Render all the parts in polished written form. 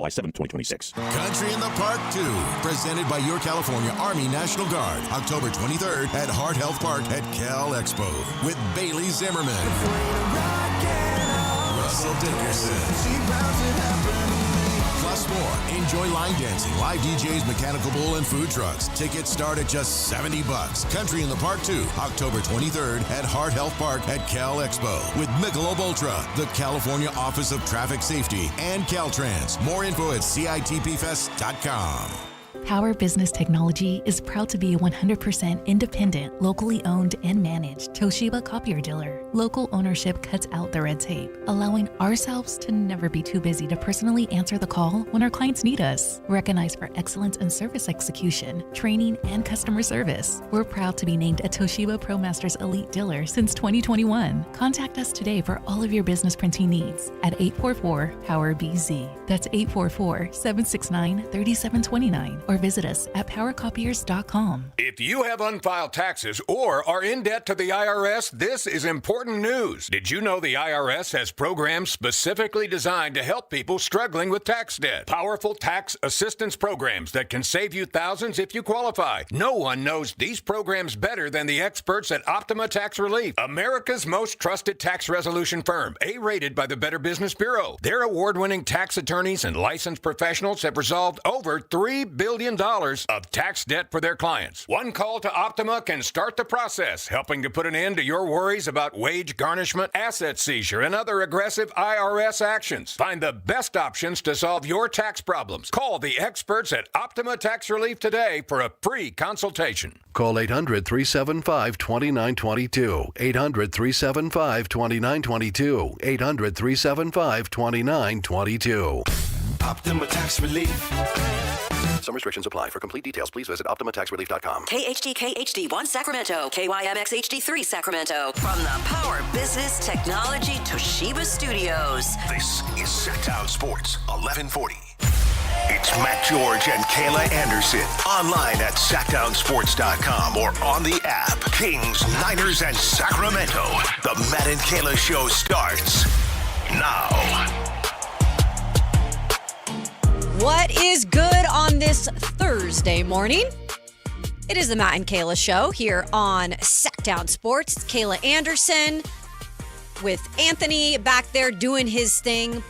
July 7, 2026. Country in the Park 2, presented by your California Army National Guard, October 23rd at Heart Health Park at Cal Expo with Bailey Zimmerman, Russell Dickerson. Plus more. Enjoy line dancing, live DJs, mechanical bull, and food trucks. Tickets start at just $70. Country in the Park 2, October 23rd at Heart Health Park at Cal Expo with Michelob Ultra, the California Office of Traffic Safety, and Caltrans. More info at CITPFest.com. Power Business Technology is proud to be a 100% independent, locally owned and managed Toshiba copier dealer. Local ownership cuts out the red tape, allowing ourselves to never be too busy to personally answer the call when our clients need us. Recognized for excellence in service execution, training, and customer service, we're proud to be named a Toshiba ProMasters Elite Dealer since 2021. Contact us today for all of your business printing needs at 844-POWER-BZ. That's 844-769-3729. Or visit us at powercopiers.com. If you have unfiled taxes or are in debt to the IRS, this is important news. Did you know the IRS has programs specifically designed to help people struggling with tax debt? Powerful tax assistance programs that can save you thousands if you qualify. No one knows these programs better than the experts at Optima Tax Relief, America's most trusted tax resolution firm, A-rated by the Better Business Bureau. Their award-winning tax attorneys and licensed professionals have resolved over $3 billion of tax debt for their clients. One call to Optima can start the process, helping to put an end to your worries about wage garnishment, asset seizure, and other aggressive IRS actions. Find the best options to solve your tax problems. Call the experts at Optima Tax Relief today for a free consultation. Call 800-375-2922. 800-375-2922. 800-375-2922. Optima Tax Relief. Some restrictions apply. For complete details, please visit OptimaTaxRelief.com. KHD 1 Sacramento, KYMX HD3 Sacramento. From the Power Business Technology Toshiba Studios. This is Sactown Sports 1140. It's Matt George and Kayla Anderson. Online at SactownSports.com or on the app. Kings, Niners, and Sacramento. The Matt and Kayla Show starts now. What is good on this Thursday morning? It is the Matt and Kayla Show here on Sactown Sports. It's Kayla Anderson with Anthony back there doing his thing.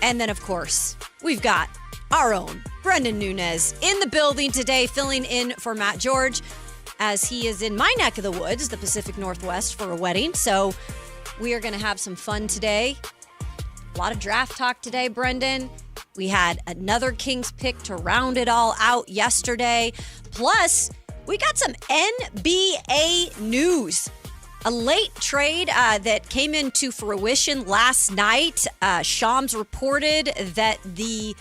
And then, of course, we've got our own Brendan Nunez in the building today, filling in for Matt George as he is in my neck of the woods, the Pacific Northwest, for a wedding. So we are going to have some fun today. A lot of draft talk today, Brendan. We had another Kings pick to round it all out yesterday. Plus, we got some NBA news. A late trade that came into fruition last night. Shams reported that the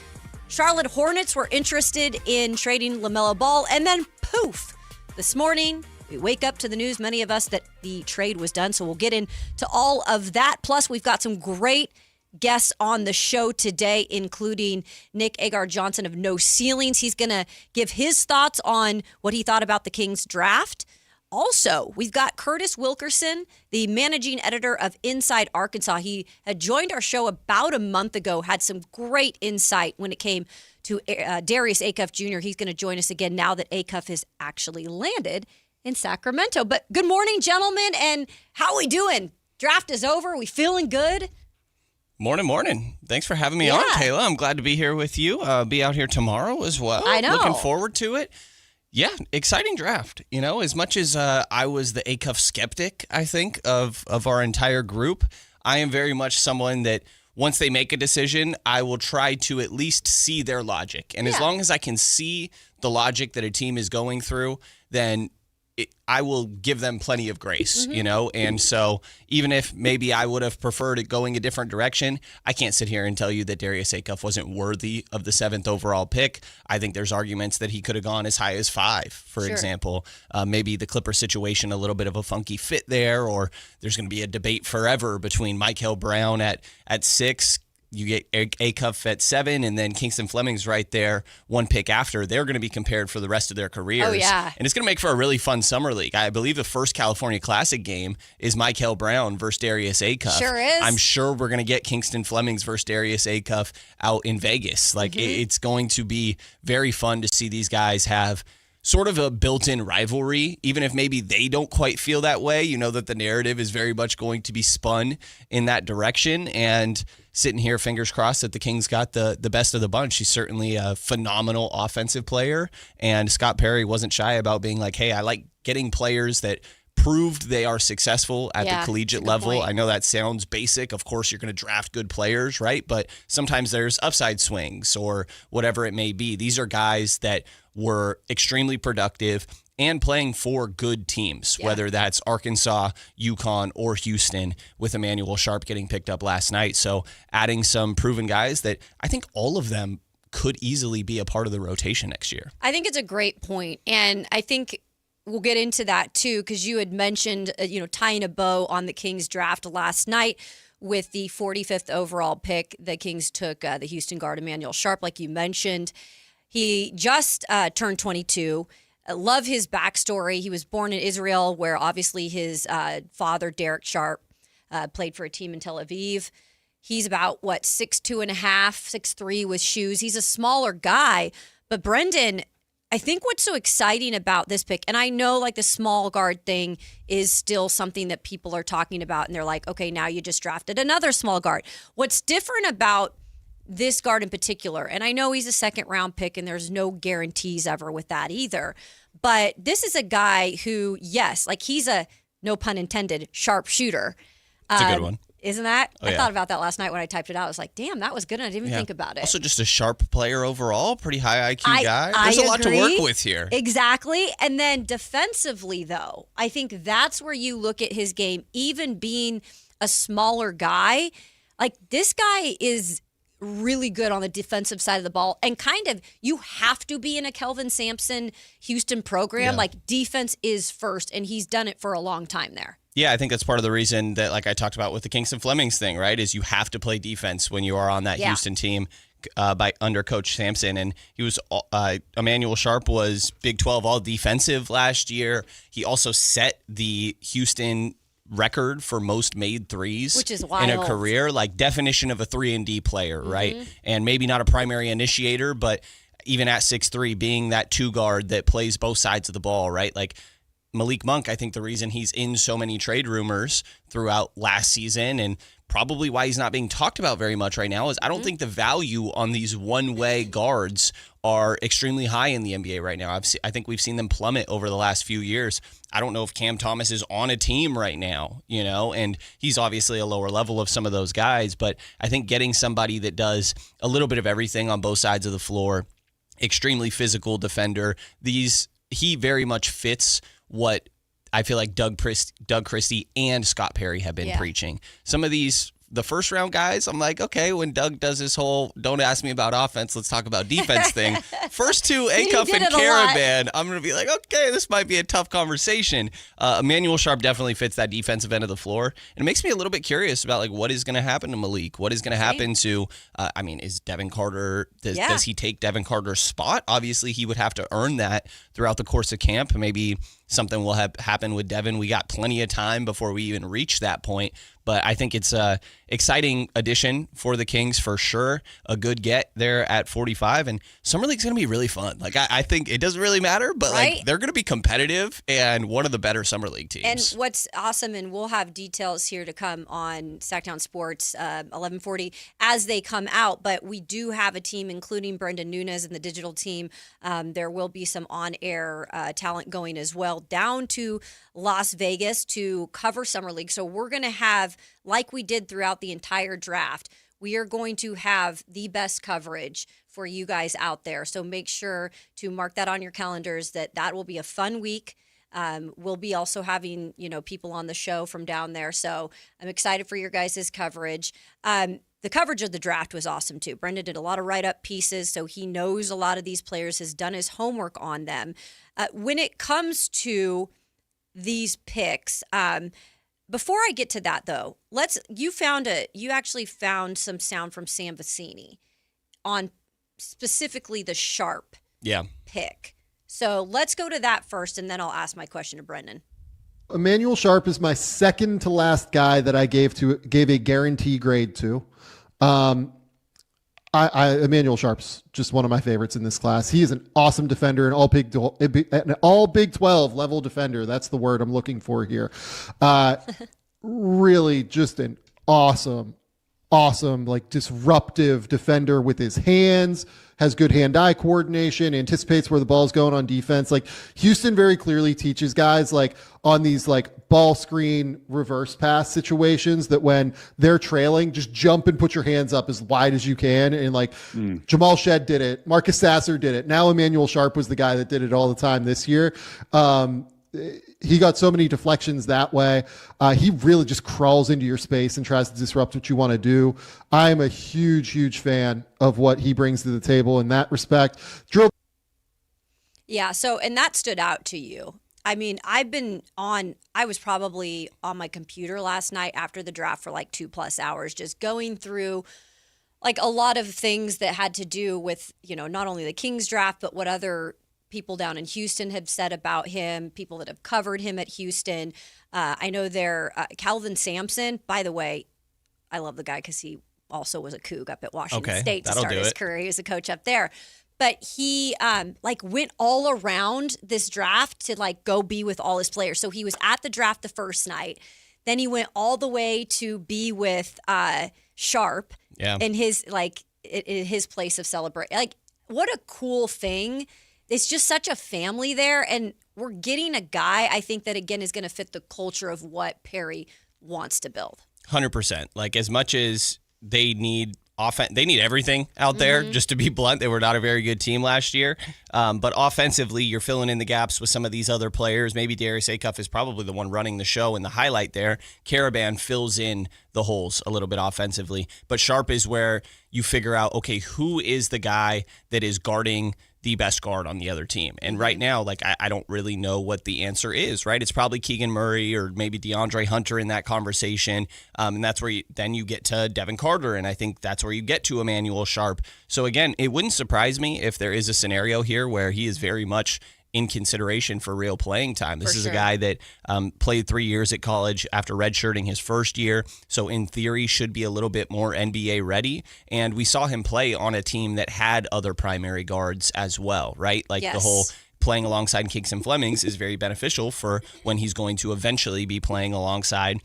Charlotte Hornets were interested in trading LaMelo Ball. And then poof, this morning, we wake up to the news, many of us, that the trade was done. So we'll get into all of that. Plus, we've got some great guests on the show today, including Nick Agar-Johnson of No Ceilings. He's going to give his thoughts on what he thought about the Kings draft. Also, we've got Curtis Wilkerson, the managing editor of Inside Arkansas. He had joined our show about a month ago, had some great insight when it came to Darius Acuff Jr. He's going to join us again now that Acuff has actually landed in Sacramento. But good morning, gentlemen, and how are we doing? Draft is over. We feeling good? Morning. Thanks for having me on, Kayla. I'm glad to be here with you. Be out here tomorrow as well. I know. Looking forward to it. Yeah, exciting draft. You know, as much as I was the Acuff skeptic, I think, of our entire group, I am very much someone that once they make a decision, I will try to at least see their logic. And as long as I can see the logic that a team is going through, then I will give them plenty of grace, you know? And so even if maybe I would have preferred it going a different direction, I can't sit here and tell you that Darius Acuff wasn't worthy of the 7th overall pick. I think there's arguments that he could have gone as high as 5, for example. Maybe the Clipper situation, a little bit of a funky fit there, or there's going to be a debate forever between Michael Brown at 6, you get Acuff at 7, and then Kingston Fleming's right there, one pick after. They're going to be compared for the rest of their careers. Oh, yeah. And it's going to make for a really fun summer league. I believe the first California Classic game is Michael Brown versus Darius Acuff. Sure is. I'm sure we're going to get Kingston Fleming's versus Darius Acuff out in Vegas. Like, it's going to be very fun to see these guys have sort of a built-in rivalry, even if maybe they don't quite feel that way. You know that the narrative is very much going to be spun in that direction. And sitting here, fingers crossed that the Kings got the best of the bunch. He's certainly a phenomenal offensive player. And Scott Perry wasn't shy about being like, hey, I like getting players that proved they are successful at the collegiate level. Point. I know that sounds basic. Of course, you're going to draft good players, right? But sometimes there's upside swings or whatever it may be. These are guys that were extremely productive and playing for good teams, whether that's Arkansas, UConn, or Houston, with Emanuel Sharp getting picked up last night. So adding some proven guys that I think all of them could easily be a part of the rotation next year. I think it's a great point. And I think we'll get into that too, because you had mentioned, tying a bow on the Kings draft last night with the 45th overall pick. The Kings took the Houston guard Emanuel Sharp, like you mentioned. He just turned 22. I love his backstory. He was born in Israel, where obviously his father, Derek Sharp, played for a team in Tel Aviv. He's about, 6'2.5", 6'3" with shoes. He's a smaller guy. But Brendan, I think what's so exciting about this pick, and I know like the small guard thing is still something that people are talking about, and they're like, okay, now you just drafted another small guard. What's different about this guard in particular, and I know he's a second-round pick, and there's no guarantees ever with that either, but this is a guy who, yes, like he's a, no pun intended, sharp shooter. It's a good one. Isn't that? Oh, I thought about that last night when I typed it out. I was like, damn, that was good, and I didn't even think about it. Also just a sharp player overall, pretty high IQ guy. There's a lot to work with here. Exactly. And then defensively, though, I think that's where you look at his game, even being a smaller guy. Like, this guy is really good on the defensive side of the ball, and kind of you have to be in a Kelvin Sampson Houston program. Like, defense is first, and he's done it for a long time there. Yeah, I think that's part of the reason that, like I talked about with the Kingston Flemings thing, right, is you have to play defense when you are on that Houston team under Coach Sampson. And he was Emanuel Sharp was Big 12 all defensive last year. He also set the Houston record for most made threes, which is wild, in a career. Like, definition of a 3-and-D player, right? And maybe not a primary initiator, but even at 6'3", being that two guard that plays both sides of the ball, right? Like, Malik Monk, I think the reason he's in so many trade rumors throughout last season, and probably why he's not being talked about very much right now, is I don't think the value on these one-way guards are extremely high in the NBA right now. I think we've seen them plummet over the last few years. I don't know if Cam Thomas is on a team right now, and he's obviously a lower level of some of those guys, but I think getting somebody that does a little bit of everything on both sides of the floor, extremely physical defender, he very much fits what I feel like Doug Christie and Scott Perry have been preaching. Some of these, the first round guys, I'm like, okay, when Doug does his whole don't ask me about offense, let's talk about defense thing. First two, Acuff and Karaban, I'm going to be like, okay, this might be a tough conversation. Emanuel Sharp definitely fits that defensive end of the floor. And it makes me a little bit curious about like what is going to happen to Malik? What is going to happen to, is Devin Carter, does he take Devin Carter's spot? Obviously, he would have to earn that throughout the course of camp. Maybe something will happen with Devin. We got plenty of time before we even reach that point. But I think it's a exciting addition for the Kings for sure. A good get there at 45. And Summer League's going to be really fun. Like, I think it doesn't really matter, but like they're going to be competitive and one of the better Summer League teams. And what's awesome, and we'll have details here to come on Sactown Sports 1140 as they come out, but we do have a team, including Brendan Nunes and the digital team. There will be some on-air talent going as well down to Las Vegas to cover Summer League. So we're going to have, like we did throughout the entire draft, we are going to have the best coverage for you guys out there. So make sure to mark that on your calendars, that will be a fun week. We'll be also having, people on the show from down there. So I'm excited for your guys' coverage. The coverage of the draft was awesome too. Brendan did a lot of write-up pieces, so he knows a lot of these players, has done his homework on them. When it comes to these picks, Before I get to that, though, you actually found some sound from Sam Vecini on specifically the Sharp pick. So let's go to that first, and then I'll ask my question to Brendan. Emanuel Sharp is my second to last guy that I gave a guarantee grade to. Emanuel Sharp's just one of my favorites in this class. He is an awesome defender, an all Big 12 level defender. That's the word I'm looking for here. Really just an awesome, like disruptive defender with his hands, has good hand-eye coordination, anticipates where the ball's going on defense. Like Houston very clearly teaches guys like on these like ball screen reverse pass situations that when they're trailing, just jump and put your hands up as wide as you can. And like Jamal Shedd did it. Marcus Sasser did it. Now Emanuel Sharp was the guy that did it all the time this year. He got so many deflections that way. He really just crawls into your space and tries to disrupt what you want to do. I'm a huge fan of what he brings to the table in that respect. Yeah, so, and that stood out to you. I mean, I was probably on my computer last night after the draft for like 2+ hours, just going through like a lot of things that had to do with, not only the Kings draft, but what other people down in Houston have said about him, people that have covered him at Houston. I know Calvin Sampson, by the way, I love the guy because he also was a Coug up at Washington State to start his career. He was a coach up there. But he went all around this draft to like go be with all his players. So he was at the draft the first night. Then he went all the way to be with Sharp in his place of celebration. Like, what a cool thing. It's just such a family there, and we're getting a guy, I think, that, again, is going to fit the culture of what Perry wants to build. 100%. Like, as much as they need they need everything out there, just to be blunt. They were not a very good team last year. But offensively, you're filling in the gaps with some of these other players. Maybe Darius Acuff is probably the one running the show, and the highlight there, Karaban fills in the holes a little bit offensively. But Sharp is where you figure out, okay, who is the guy that is guarding the best guard on the other team? And right now, like, I don't really know what the answer is, right? It's probably Keegan Murray or maybe DeAndre Hunter in that conversation. And that's where you get to Devin Carter. And I think that's where you get to Emanuel Sharp. So again, it wouldn't surprise me if there is a scenario here where he is very much in consideration for real playing time. This is a guy that played 3 years at college after redshirting his first year, so in theory should be a little bit more NBA ready. And we saw him play on a team that had other primary guards as well, right? Like the whole playing alongside Kingston Flemings is very beneficial for when he's going to eventually be playing alongside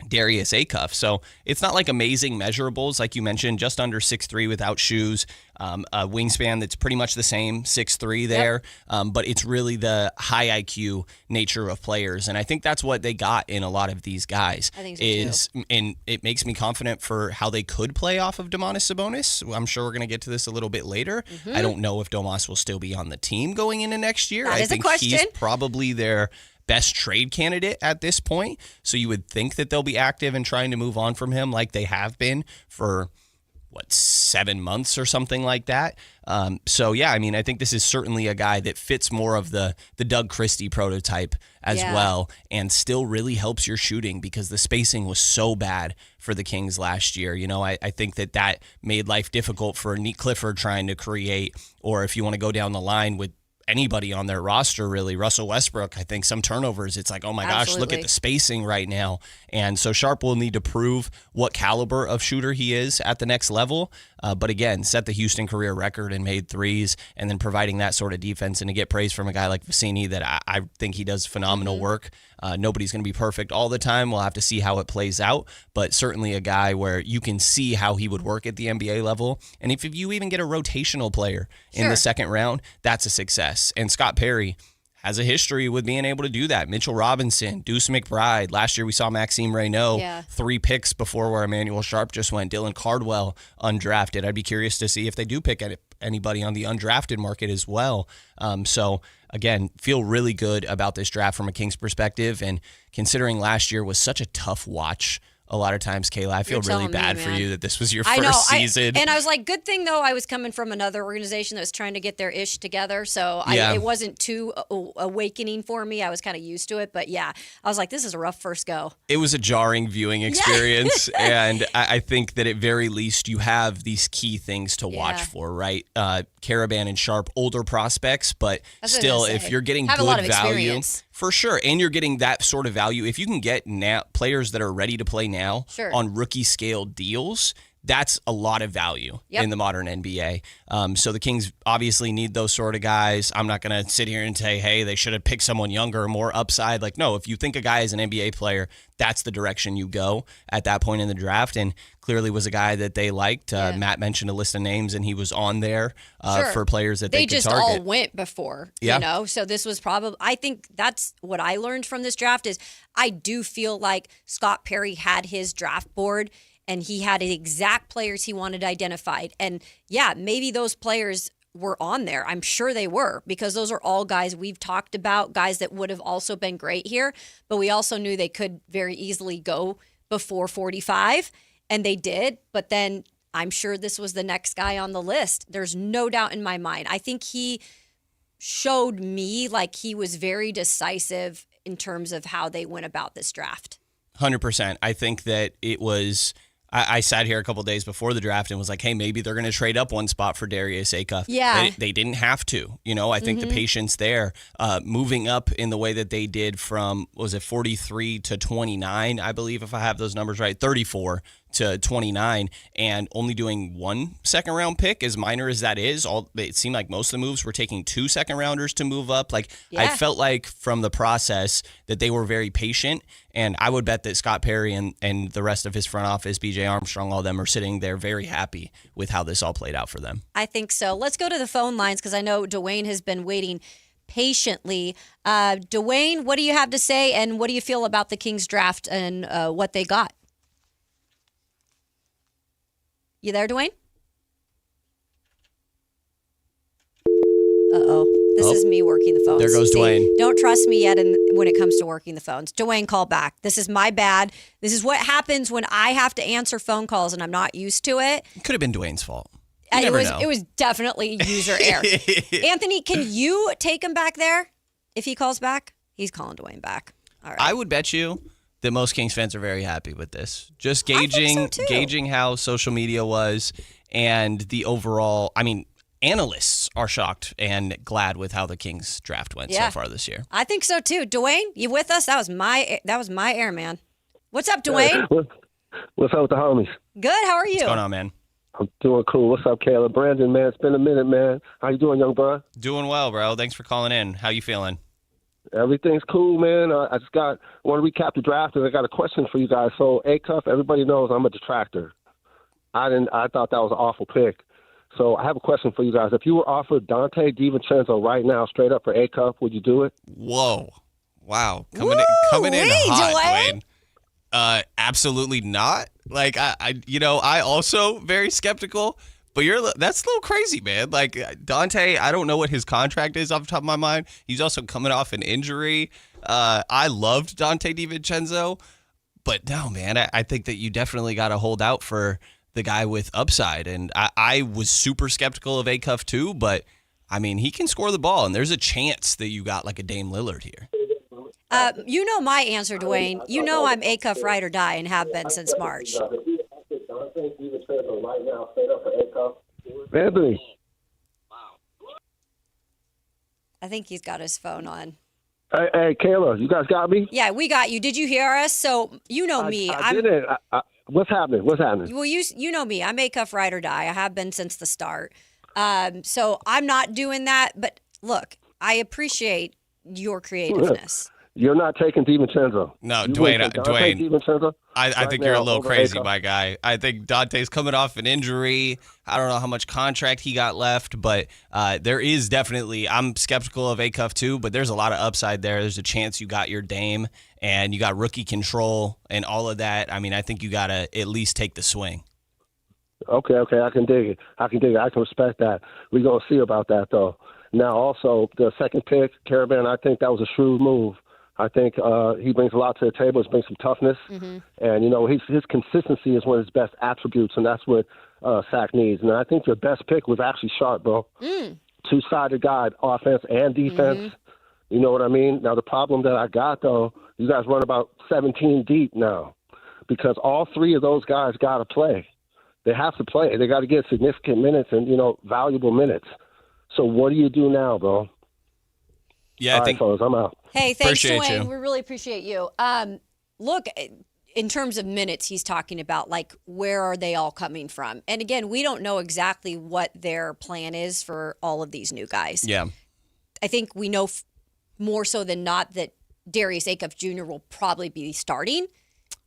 Darius Acuff. So it's not like amazing measurables, like you mentioned, just under 6'3" without shoes, a wingspan that's pretty much the same, 6'3" there, but it's really the high IQ nature of players. And I think that's what they got in a lot of these guys. I think so too. And it makes me confident for how they could play off of Domantas Sabonis. I'm sure we're going to get to this a little bit later. I don't know if Domas will still be on the team going into next year. That is a question. He's probably their best trade candidate at this point. So you would think that they'll be active in trying to move on from him like they have been for, 7 months or something like that. So, yeah, I mean, I think this is certainly a guy that fits more of the Doug Christie prototype as well, and still really helps your shooting because the spacing was so bad for the Kings last year. I think that made life difficult for Nick Clifford trying to create, or if you want to go down the line with anybody on their roster, really. Russell Westbrook, I think some turnovers, it's like, oh my gosh, look at the spacing right now. And so Sharp will need to prove what caliber of shooter he is at the next level. But again, set the Houston career record and made threes, and then providing that sort of defense, and to get praise from a guy like Vecini that I think he does phenomenal work. Nobody's going to be perfect all the time. We'll have to see how it plays out, but certainly a guy where you can see how he would work at the NBA level. And if you even get a rotational player in the second round, that's a success. And Scott Perry has a history with being able to do that. Mitchell Robinson, Deuce McBride. Last year we saw Maxime Reynaud, 3 picks before where Emanuel Sharp just went. Dylan Cardwell, undrafted. I'd be curious to see if they do pick anybody on the undrafted market as well. So, again, feel really good about this draft from a Kings perspective. And considering last year was such a tough watch a lot of times, Kayla. I feel really bad for you that this was your first season. And I was like, good thing, though, I was coming from another organization that was trying to get their ish together. So it wasn't too awakening for me. I was kind of used to it. But yeah, I was like, this is a rough first go. It was a jarring viewing experience. And I think that at very least you have these key things to watch for, right? Karaban and Sharp, older prospects, but still, if you're getting good value, for sure, and you're getting that sort of value, if you can get now players that are ready to play now on rookie scale deals, that's a lot of value in the modern NBA. So the Kings obviously need those sort of guys. I'm not going to sit here and say, hey, they should have picked someone younger or more upside. Like, no, if you think a guy is an NBA player, that's the direction you go at that point in the draft. And clearly was a guy that they liked. Matt mentioned a list of names, and he was on there for players that they could target. They just all went before, you know? So this was probably, I think that's what I learned from this draft is I do feel like Scott Perry had his draft board and he had the exact players he wanted identified. And yeah, maybe those players were on there. I'm sure they were, because those are all guys we've talked about, guys that would have also been great here. But we also knew they could very easily go before 45, and they did. But then I'm sure this was the next guy on the list. There's no doubt in my mind. I think he showed me like he was very decisive in terms of how they went about this draft. 100%. I think that it was... I sat here a couple days before the draft and was like, hey, maybe they're going to trade up one spot for Darius Acuff. Yeah. They didn't have to. You know, I think the patience there, moving up in the way that they did from, was it 43 to 29, I believe, if I have those numbers right, 34 to 29, and only doing 1 second-round pick, as minor as that is. It seemed like most of the moves were taking 2 second-rounders to move up. Like, I felt like from the process that they were very patient, and I would bet that Scott Perry and the rest of his front office, BJ Armstrong, all of them are sitting there very happy with how this all played out for them. I think so. Let's go to the phone lines, because I know Dwayne has been waiting patiently. Dwayne, what do you have to say, and what do you feel about the Kings draft and what they got? You there, Dwayne? Uh-oh. This is me working the phones. There goes Dwayne. Don't trust me yet when it comes to working the phones. Dwayne, call back. This is my bad. This is what happens when I have to answer phone calls and I'm not used to it. It could have been Dwayne's fault. It was definitely user error. Anthony, can you take him back there if he calls back? He's calling Dwayne back. All right. I would bet you that most Kings fans are very happy with this. Just gauging how social media was and the overall, I mean, analysts are shocked and glad with how the Kings draft went so far this year. I think so too. Dwayne, you with us? That was my airman. What's up, Dwayne? What's up with the homies? Good. How are you? What's going on, man? I'm doing cool. What's up, Kayla? Brandon, man, it's been a minute, man. How you doing, young bro? Doing well, bro. Thanks for calling in. How you feeling? Everything's cool, man. I just want to recap the draft, and I got a question for you guys. So, Acuff, everybody knows I'm a detractor. I thought that was an awful pick. So I have a question for you guys. If you were offered Dante DiVincenzo right now, straight up for Acuff, would you do it? Whoa. Wow. Coming in hot, Dwayne. Absolutely not. Like, I also very skeptical, but that's a little crazy, man. Like, Dante, I don't know what his contract is off the top of my mind. He's also coming off an injury. I loved Dante DiVincenzo, but no, man, I think that you definitely got to hold out for the guy with upside. And I was super skeptical of Acuff too, but I mean, he can score the ball, and there's a chance that you got like a Dame Lillard here. You know my answer, Dwayne. You know I'm Acuff ride or die and have been since March. Anthony. I think he's got his phone on. Hey, Kayla, you guys got me? Yeah, we got you. Did you hear us? So you know me. I didn't. What's happening? Well, you know me. I'm Acuff ride or die. I have been since the start. So I'm not doing that. But look, I appreciate your creativeness. You're not taking DiVincenzo. No, Dwayne. DiVincenzo I think you're a little crazy, my guy. I think Dante's coming off an injury. I don't know how much contract he got left, but there is definitely, I'm skeptical of Acuff too, but there's a lot of upside there. There's a chance you got your Dame and you got rookie control and all of that. I mean, I think you got to at least take the swing. Okay. I can dig it. I can respect that. We're going to see about that, though. Now, also, the second pick, Karaban, I think that was a shrewd move. I think he brings a lot to the table. He brings some toughness. And, his consistency is one of his best attributes, and that's what Sac needs. And I think your best pick was actually Sharp, bro. Two-sided guy, offense and defense. You know what I mean? Now, the problem that I got, though, you guys run about 17 deep now because all three of those guys got to play. They have to play. They got to get significant minutes and, valuable minutes. So what do you do now, bro? Yeah, all right, fellas, I'm out. Hey, thanks, Appreciate Dwayne. you. We really appreciate you. Look, in terms of minutes, he's talking about, like, where are they all coming from? And again, we don't know exactly what their plan is for all of these new guys. Yeah. I think we know more so than not that Darius Acuff Jr. will probably be starting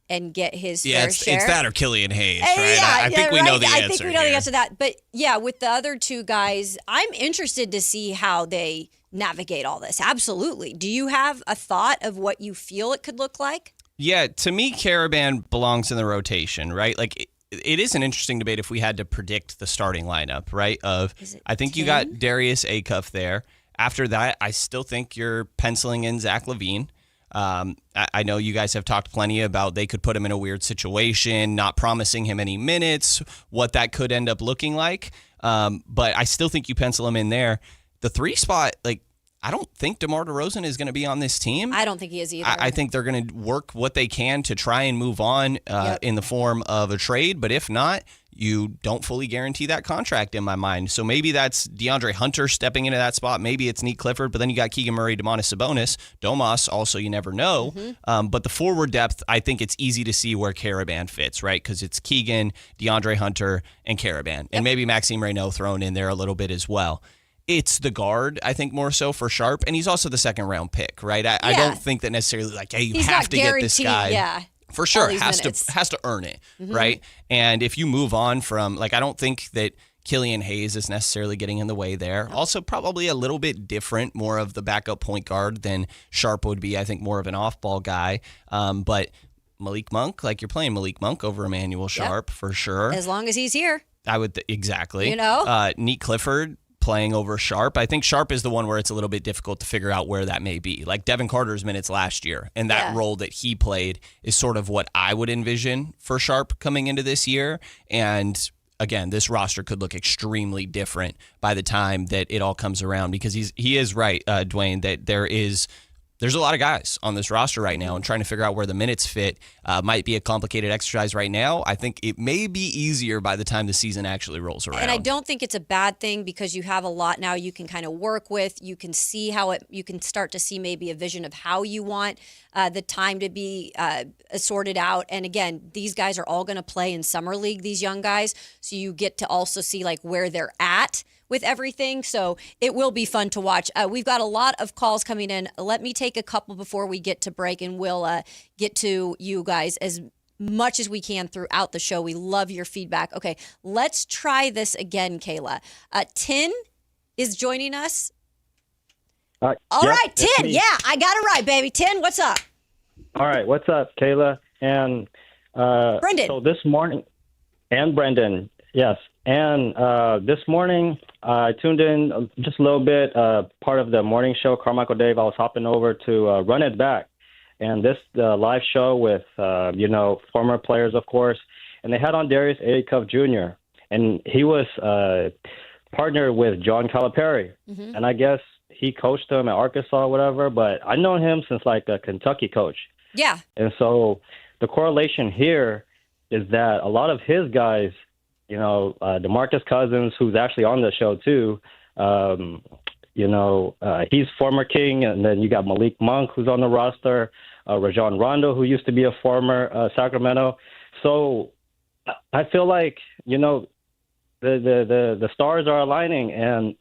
and get his fair share. It's that or Killian Hayes, right? I think we know the answer. I think we know the answer to that. But, yeah, with the other two guys, I'm interested to see how they navigate all this. Absolutely. Do you have a thought of what you feel it could look like? Yeah, to me, Karaban belongs in the rotation, right? Like, it is an interesting debate if we had to predict the starting lineup, right? I think 10? You got Darius Acuff there. After that, I still think you're penciling in Zach LaVine. I know you guys have talked plenty about they could put him in a weird situation, not promising him any minutes, what that could end up looking like. But I still think you pencil him in there. The 3 spot, like, I don't think DeMar DeRozan is going to be on this team. I don't think he is either. I think they're going to work what they can to try and move on in the form of a trade. But if not, you don't fully guarantee that contract in my mind. So maybe that's DeAndre Hunter stepping into that spot. Maybe it's Neek Clifford, but then you got Keegan Murray, Domantas Sabonis. Domas, also, you never know. But the forward depth, I think it's easy to see where Karaban fits, right? Because it's Keegan, DeAndre Hunter, and Karaban. And maybe Maxime Reynaud thrown in there a little bit as well. It's the guard, I think, more so for Sharp. And he's also the second-round pick, right? I don't think that necessarily, like, hey, you have to get this guy. Yeah. For sure, has to earn it, right? And if you move on from, like, I don't think that Killian Hayes is necessarily getting in the way there. No. Also, probably a little bit different, more of the backup point guard than Sharp would be. I think more of an off-ball guy. But Malik Monk, like, you're playing Malik Monk over Emanuel Sharp for sure. As long as he's here. I would, exactly. Neek Clifford playing over Sharp. I think Sharp is the one where it's a little bit difficult to figure out where that may be. Like Devin Carter's minutes last year, and that role that he played is sort of what I would envision for Sharp coming into this year. And again, this roster could look extremely different by the time that it all comes around, because he is right, Dwayne, that there's a lot of guys on this roster right now, and trying to figure out where the minutes fit might be a complicated exercise right now. I think it may be easier by the time the season actually rolls around. And I don't think it's a bad thing, because you have a lot now you can kind of work with. You can see you can start to see maybe a vision of how you want the time to be sorted out. And again, these guys are all going to play in Summer League, these young guys. So you get to also see like where they're at with everything. So it will be fun to watch. We've got a lot of calls coming in. Let me take a couple before we get to break, and we'll get to you guys as much as we can throughout the show. We love your feedback. Okay, let's try this again, Kayla. Tin is joining us. All right, Tin. Yeah, I got it right, baby. Tin, what's up? All right, what's up, Kayla? And Brendan. So this morning, and Brendan, yes. And this morning, I tuned in just a little bit, part of the morning show, Carmichael Dave. I was hopping over to Run It Back. And this live show with, former players, of course. And they had on Darius Acuff Jr. And he was partnered with John Calipari. Mm-hmm. And I guess he coached him at Arkansas or whatever. But I've known him since like a Kentucky coach. Yeah. And so the correlation here is that a lot of his guys, DeMarcus Cousins, who's actually on the show too, he's former King. And then you got Malik Monk, who's on the roster, Rajon Rondo, who used to be a former Sacramento. So I feel like, the stars are aligning, and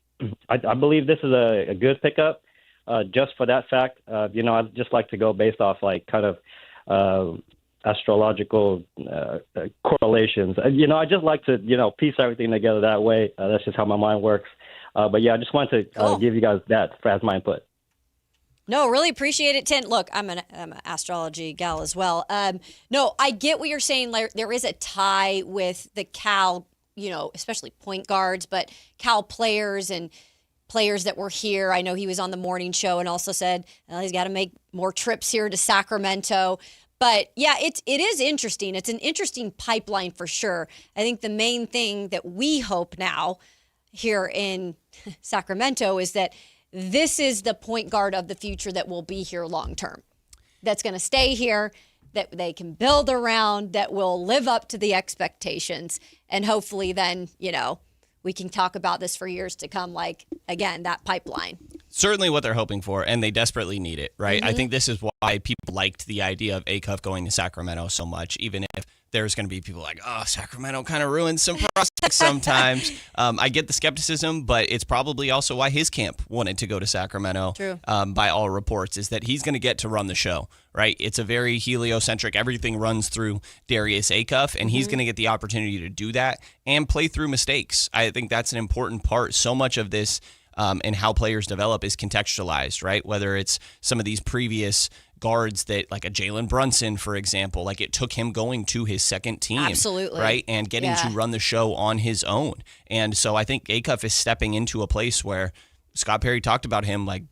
I believe this is a good pickup just for that fact. I'd just like to go based off like kind of astrological correlations. I just like to, piece everything together that way. That's just how my mind works. But yeah, I just wanted to give you guys that as my input. No, really appreciate it, Tin. Look, I'm an astrology gal as well. No, I get what you're saying. There is a tie with the Cal, especially point guards, but Cal players. And players that were here. I know he was on the morning show and also said he's got to make more trips here to Sacramento. But yeah, it is interesting. It's an interesting pipeline for sure. I think the main thing that we hope now here in Sacramento is that this is the point guard of the future that will be here long term. That's going to stay here, that they can build around, that will live up to the expectations. And hopefully then, we can talk about this for years to come, like, again, that pipeline. Certainly what they're hoping for, and they desperately need it, right? I think this is why people liked the idea of Acuff going to Sacramento so much, even if there's going to be people like, oh, Sacramento kind of ruins some prospects sometimes. I get the skepticism, but it's probably also why his camp wanted to go to Sacramento. True. By all reports, is that he's going to get to run the show, right? It's a very heliocentric, everything runs through Darius Acuff, and he's going to get the opportunity to do that and play through mistakes. I think that's an important part. So much of this and how players develop is contextualized, right? Whether it's some of these previous guards that, like a Jalen Brunson, for example, like it took him going to his second team. Absolutely. Right? And getting to run the show on his own. And so I think Acuff is stepping into a place where Scott Perry talked about him, like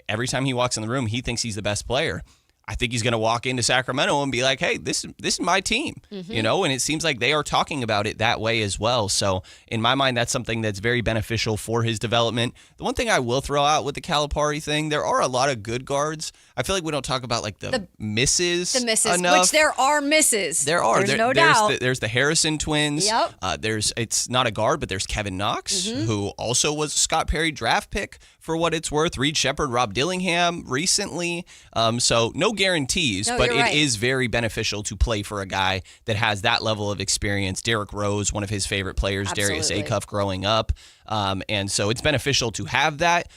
every time he walks in the room, he thinks he's the best player. I think he's going to walk into Sacramento and be like, hey, this is my team, and it seems like they are talking about it that way as well. So in my mind, that's something that's very beneficial for his development. The one thing I will throw out with the Calipari thing, there are a lot of good guards. I feel like we don't talk about like the misses enough. Which there are misses. There are. There's no doubt. There's the Harrison twins. Yep. It's not a guard, but there's Kevin Knox, who also was a Scott Perry draft pick for what it's worth. Reed Shepherd, Rob Dillingham recently. So no guarantees, but it is very beneficial to play for a guy that has that level of experience. Derrick Rose, one of his favorite players, Darius Acuff growing up. And so it's beneficial to have that.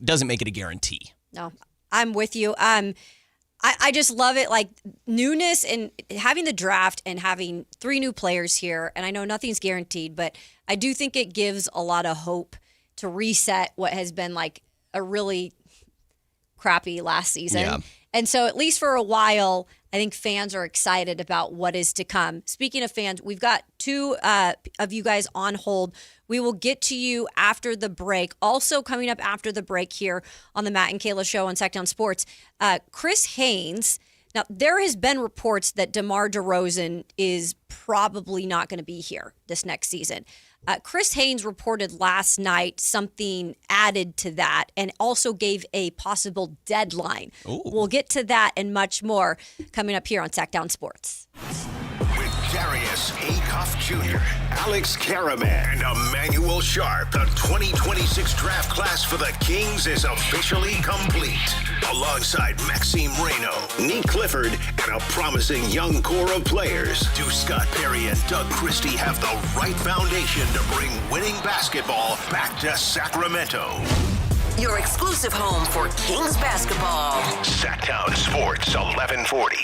Doesn't make it a guarantee. No, I'm with you. I just love it, like newness and having the draft and having 3 new players here. And I know nothing's guaranteed, but I do think it gives a lot of hope to reset what has been like a really crappy last season. Yeah. And so at least for a while, I think fans are excited about what is to come. Speaking of fans, we've got 2 of you guys on hold. We will get to you after the break. Also coming up after the break here on the Matt and Kayla Show on Sactown Sports, Chris Haynes. Now, there has been reports that DeMar DeRozan is probably not going to be here this next season. Chris Haynes reported last night something added to that and also gave a possible deadline. Ooh. We'll get to that and much more coming up here on Sactown Sports. With Darius Acuff Jr., Alex Karaban, and Emanuel Sharp, the 2026 draft class for the Kings is officially complete. Alongside Maxime Reyno, Nick Clifford, and a promising young core of players, do Scott Perry and Doug Christie have the right foundation to bring winning basketball back to Sacramento? Your exclusive home for Kings basketball. Sactown Sports 1140.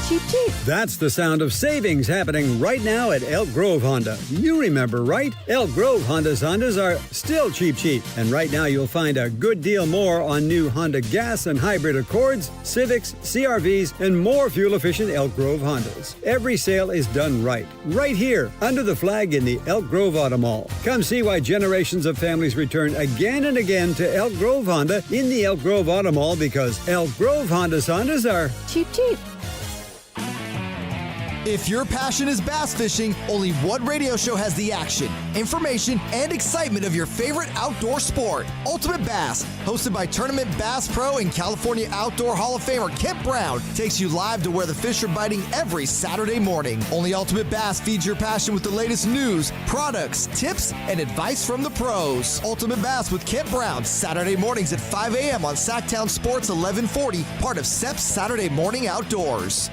Cheap, cheap. That's the sound of savings happening right now at Elk Grove Honda. You remember, right? Elk Grove Hondas are still cheap, cheap. And right now you'll find a good deal more on new Honda gas and hybrid Accords, Civics, CRVs, and more fuel-efficient Elk Grove Hondas. Every sale is done right here, under the flag in the Elk Grove Auto Mall. Come see why generations of families return again and again to Elk Grove Honda in the Elk Grove Auto Mall, because Elk Grove Hondas are cheap, cheap. If your passion is bass fishing, only one radio show has the action, information, and excitement of your favorite outdoor sport. Ultimate Bass, hosted by Tournament Bass Pro and California Outdoor Hall of Famer Kip Brown, takes you live to where the fish are biting every Saturday morning. Only Ultimate Bass feeds your passion with the latest news, products, tips, and advice from the pros. Ultimate Bass with Kip Brown, Saturday mornings at 5 a.m. on Sactown Sports 1140, part of SEP's Saturday Morning Outdoors.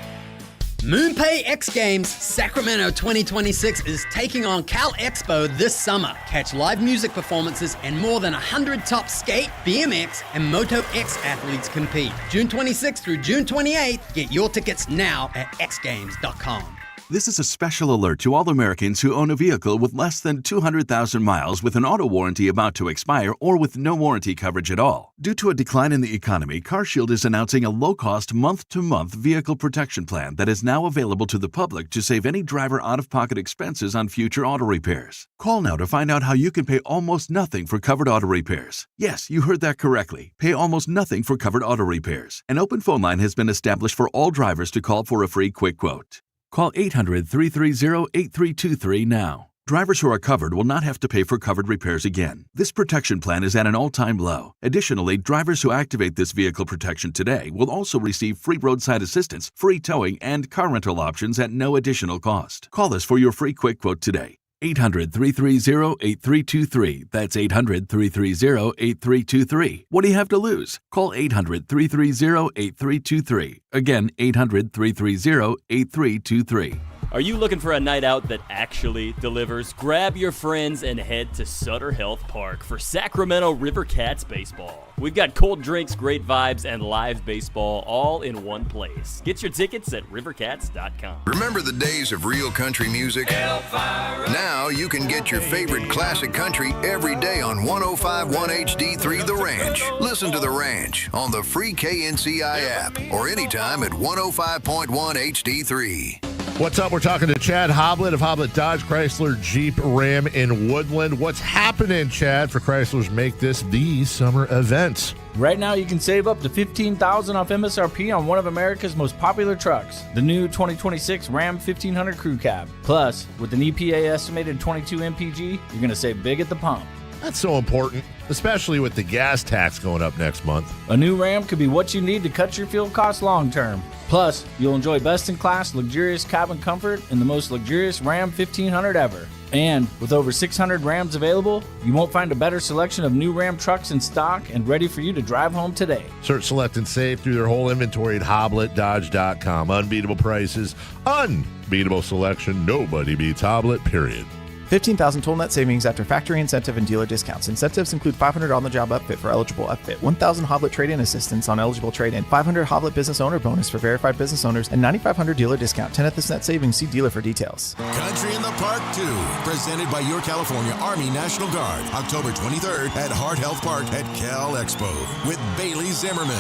MoonPay X Games Sacramento 2026 is taking on Cal Expo this summer. Catch live music performances and more than 100 top skate, BMX, and Moto X athletes compete. June 26th through June 28th. Get your tickets now at xgames.com. This is a special alert to all Americans who own a vehicle with less than 200,000 miles with an auto warranty about to expire or with no warranty coverage at all. Due to a decline in the economy, CarShield is announcing a low-cost month-to-month vehicle protection plan that is now available to the public to save any driver out-of-pocket expenses on future auto repairs. Call now to find out how you can pay almost nothing for covered auto repairs. Yes, you heard that correctly. Pay almost nothing for covered auto repairs. An open phone line has been established for all drivers to call for a free quick quote. Call 800-330-8323 now. Drivers who are covered will not have to pay for covered repairs again. This protection plan is at an all-time low. Additionally, drivers who activate this vehicle protection today will also receive free roadside assistance, free towing, and car rental options at no additional cost. Call us for your free quick quote today. 800-330-8323. That's 800-330-8323. What do you have to lose? Call 800-330-8323. Again, 800-330-8323. Are you looking for a night out that actually delivers? Grab your friends and head to Sutter Health Park for Sacramento River Cats baseball. We've got cold drinks, great vibes, and live baseball all in one place. Get your tickets at rivercats.com. Remember the days of real country music? Now you can get your favorite classic country every day on 105.1 HD3 The Ranch. Listen to The Ranch on the free KNCI app or anytime at 105.1 HD3. What's up? We're talking to Chad Hoblet of Hoblet Dodge, Chrysler, Jeep, Ram in Woodland. What's happening, Chad, for Chrysler's Make This the Summer event? Right now, you can save up to $15,000 off MSRP on one of America's most popular trucks, the new 2026 Ram 1500 Crew Cab. Plus, with an EPA estimated 22 mpg, you're going to save big at the pump. That's so important, especially with the gas tax going up next month. A new Ram could be what you need to cut your fuel costs long term. Plus, you'll enjoy best-in-class, luxurious cabin comfort in the most luxurious Ram 1500 ever. And with over 600 Rams available, you won't find a better selection of new Ram trucks in stock and ready for you to drive home today. Search, select, and save through their whole inventory at HobletDodge.com. Unbeatable prices, unbeatable selection. Nobody beats Hoblet, period. 15,000 total net savings after factory incentive and dealer discounts. Incentives include $500 on-the-job upfit for eligible upfit, 1,000 Hoblet trade-in assistance on eligible trade-in, 500 Hoblet business owner bonus for verified business owners, and 9,500 dealer discount. 10th this net savings. See dealer for details. Country in the Park 2, presented by your California Army National Guard, October 23rd at Hart Health Park at Cal Expo with Bailey Zimmerman,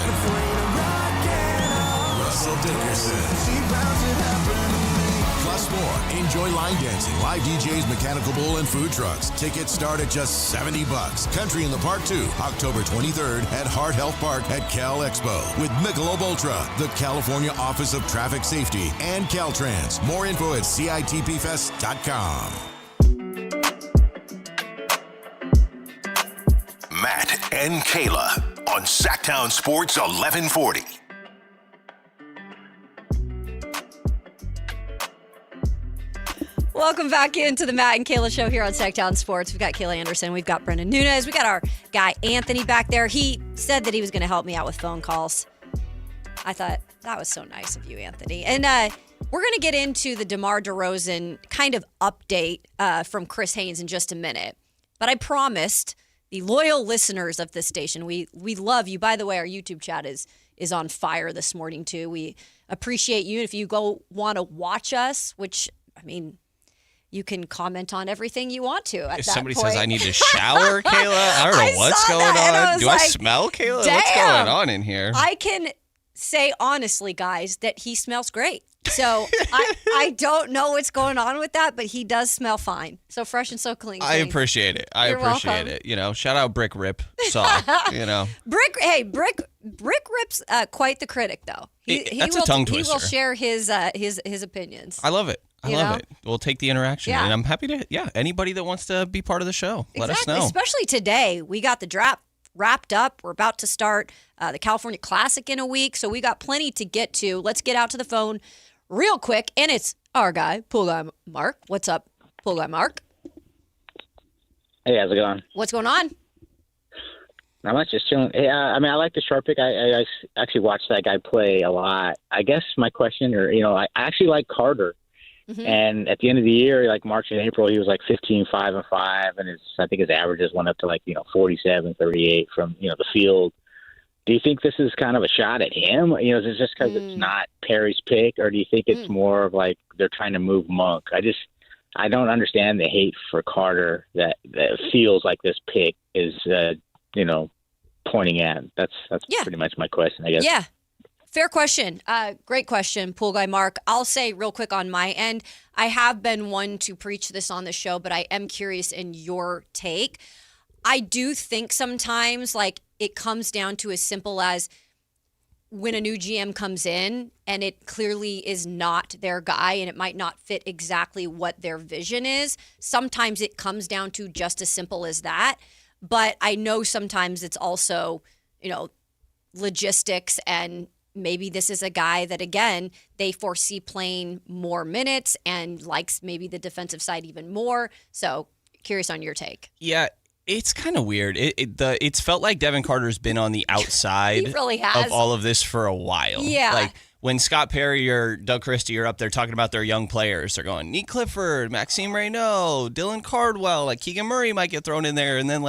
Russell Dickerson. Plus more. Enjoy line dancing, live DJs, mechanical bull, and food trucks. Tickets start at just $70. Country in the Park 2, October 23rd at Hart Health Park at Cal Expo with Michelob Ultra, the California Office of Traffic Safety, and Caltrans. More info at CITPFest.com. Matt and Kayla on Sactown Sports 1140. Welcome back into the Matt and Kayla Show here on Sactown Sports. We've got Kayla Anderson. We've got Brendan Nunez. We got our guy Anthony back there. He said that he was going to help me out with phone calls. I thought that was so nice of you, Anthony. And we're going to get into the DeMar DeRozan kind of update from Chris Haynes in just a minute. But I promised the loyal listeners of this station, we love you. By the way, our YouTube chat is on fire this morning, too. We appreciate you. If you go want to watch us, which, I mean, you can comment on everything you want to at If that somebody point. says I need to shower, Kayla, I don't know what's going on. Do I smell, Kayla? Damn. What's going on in here? I can say honestly, guys, that he smells great. So I don't know what's going on with that, but he does smell fine. So fresh and so clean. I appreciate it. You're appreciate welcome. it. You know, shout out Brick Rip Saw. You know, Brick Rip's quite the critic, though. That's a tongue He will twister. share his opinions. I love it. I You love know? it. We'll take the interaction, Yeah. and I'm happy to. Yeah, anybody that wants to be part of the show, let us know. Especially today, we got the draft wrapped up. We're about to start the California Classic in a week, so we got plenty to get to. Let's get out to the phone real quick, and it's our guy, Pool Guy Mark. What's up, Pool Guy Mark? Hey, how's it going? What's going on? Not much, just chilling. Hey, I mean, I like the Sharp pick. I actually watched that guy play a lot. I guess my question, I actually like Carter. Mm-hmm. And at the end of the year, like March and April, he was like 15, 5, and 5, and I think his averages went up to 47, 38 from the field. Do you think this is kind of a shot at him? Is it just because it's not Perry's pick, or do you think it's more of like they're trying to move Monk? I don't understand the hate for Carter that feels like this pick is, pointing at. That's pretty much my question, I guess. Yeah. Fair question. Great question, Pool Guy Mark. I'll say real quick on my end, I have been one to preach this on the show, but I am curious in your take. I do think sometimes it comes down to as simple as when a new GM comes in and it clearly is not their guy and it might not fit exactly what their vision is. Sometimes it comes down to just as simple as that. But I know sometimes it's also, logistics, and maybe this is a guy that, again, they foresee playing more minutes and likes maybe the defensive side even more. So curious on your take. Yeah. It's kind of weird. It's felt like Devin Carter's been on the outside He really has. of all of this for a while. Yeah. Like when Scott Perry or Doug Christie are up there talking about their young players, they're going, Nick Clifford, Maxime Reynaud, Dylan Cardwell, Keegan Murray might get thrown in there. And then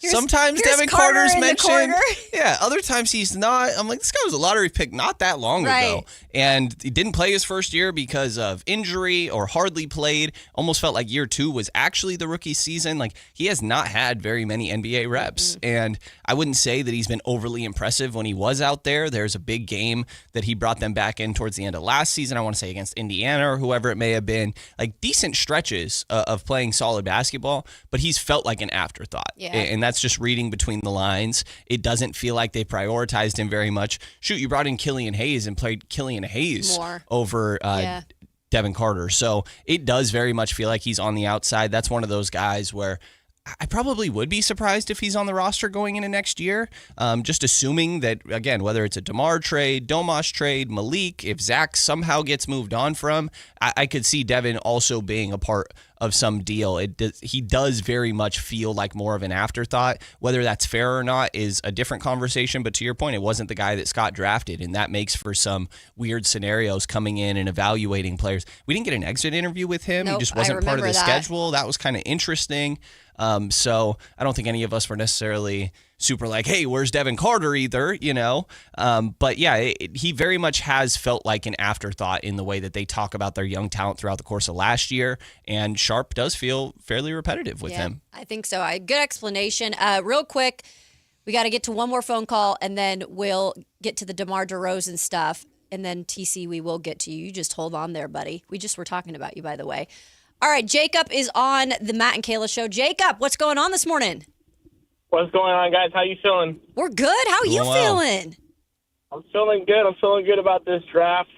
sometimes here's Devin Carter Carter's in the mentioned. corner. Yeah, other times he's not. I'm like, this guy was a lottery pick not that long ago. And he didn't play his first year because of injury or hardly played. Almost felt like year 2 was actually the rookie season. He has not had very many NBA reps. Mm-hmm. And I wouldn't say that he's been overly impressive when he was out there. There's a big game that he brought them back in towards the end of last season. I want to say against Indiana or whoever it may have been. Decent stretches of playing solid basketball, but he's felt like an afterthought. Yeah. And that's just reading between the lines. It doesn't feel like they prioritized him very much. Shoot, you brought in Killian Hayes and played Killian Hayes more over Devin Carter. So it does very much feel like he's on the outside. That's one of those guys where I probably would be surprised if he's on the roster going into next year. Just assuming that, again, whether it's a DeMar trade, Domas trade, Malik, if Zach somehow gets moved on from, I could see Devin also being a part of some deal. He does very much feel like more of an afterthought. Whether that's fair or not is a different conversation. But to your point, it wasn't the guy that Scott drafted, and that makes for some weird scenarios coming in and evaluating players. We didn't get an exit interview with him. Nope, he just wasn't part of the that. schedule. That was kind of interesting. So I don't think any of us were necessarily super like, hey, where's Devin Carter either, But yeah, he very much has felt like an afterthought in the way that they talk about their young talent throughout the course of last year. And Sharp does feel fairly repetitive with him. I think so. Good explanation. Real quick, we got to get to one more phone call, and then we'll get to the DeMar DeRozan stuff. And then, TC, we will get to you. You just hold on there, buddy. We just were talking about you, by the way. All right, Jacob is on the Matt and Kayla Show. Jacob, what's going on this morning? What's going on, guys? How you feeling? We're good. How are you feeling? I'm feeling good. I'm feeling good about this draft.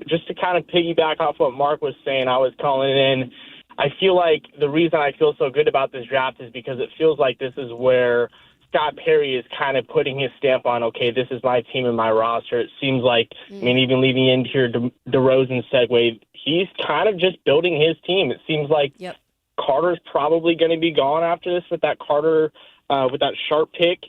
Just to kind of piggyback off what Mark was saying, I was calling in. I feel like the reason I feel so good about this draft is because it feels like this is where Scott Perry is kind of putting his stamp on, okay, this is my team and my roster. It seems like, even leaving into your DeRozan segue, he's kind of just building his team. It seems like Carter's probably going to be gone after this with that with that Sharp pick.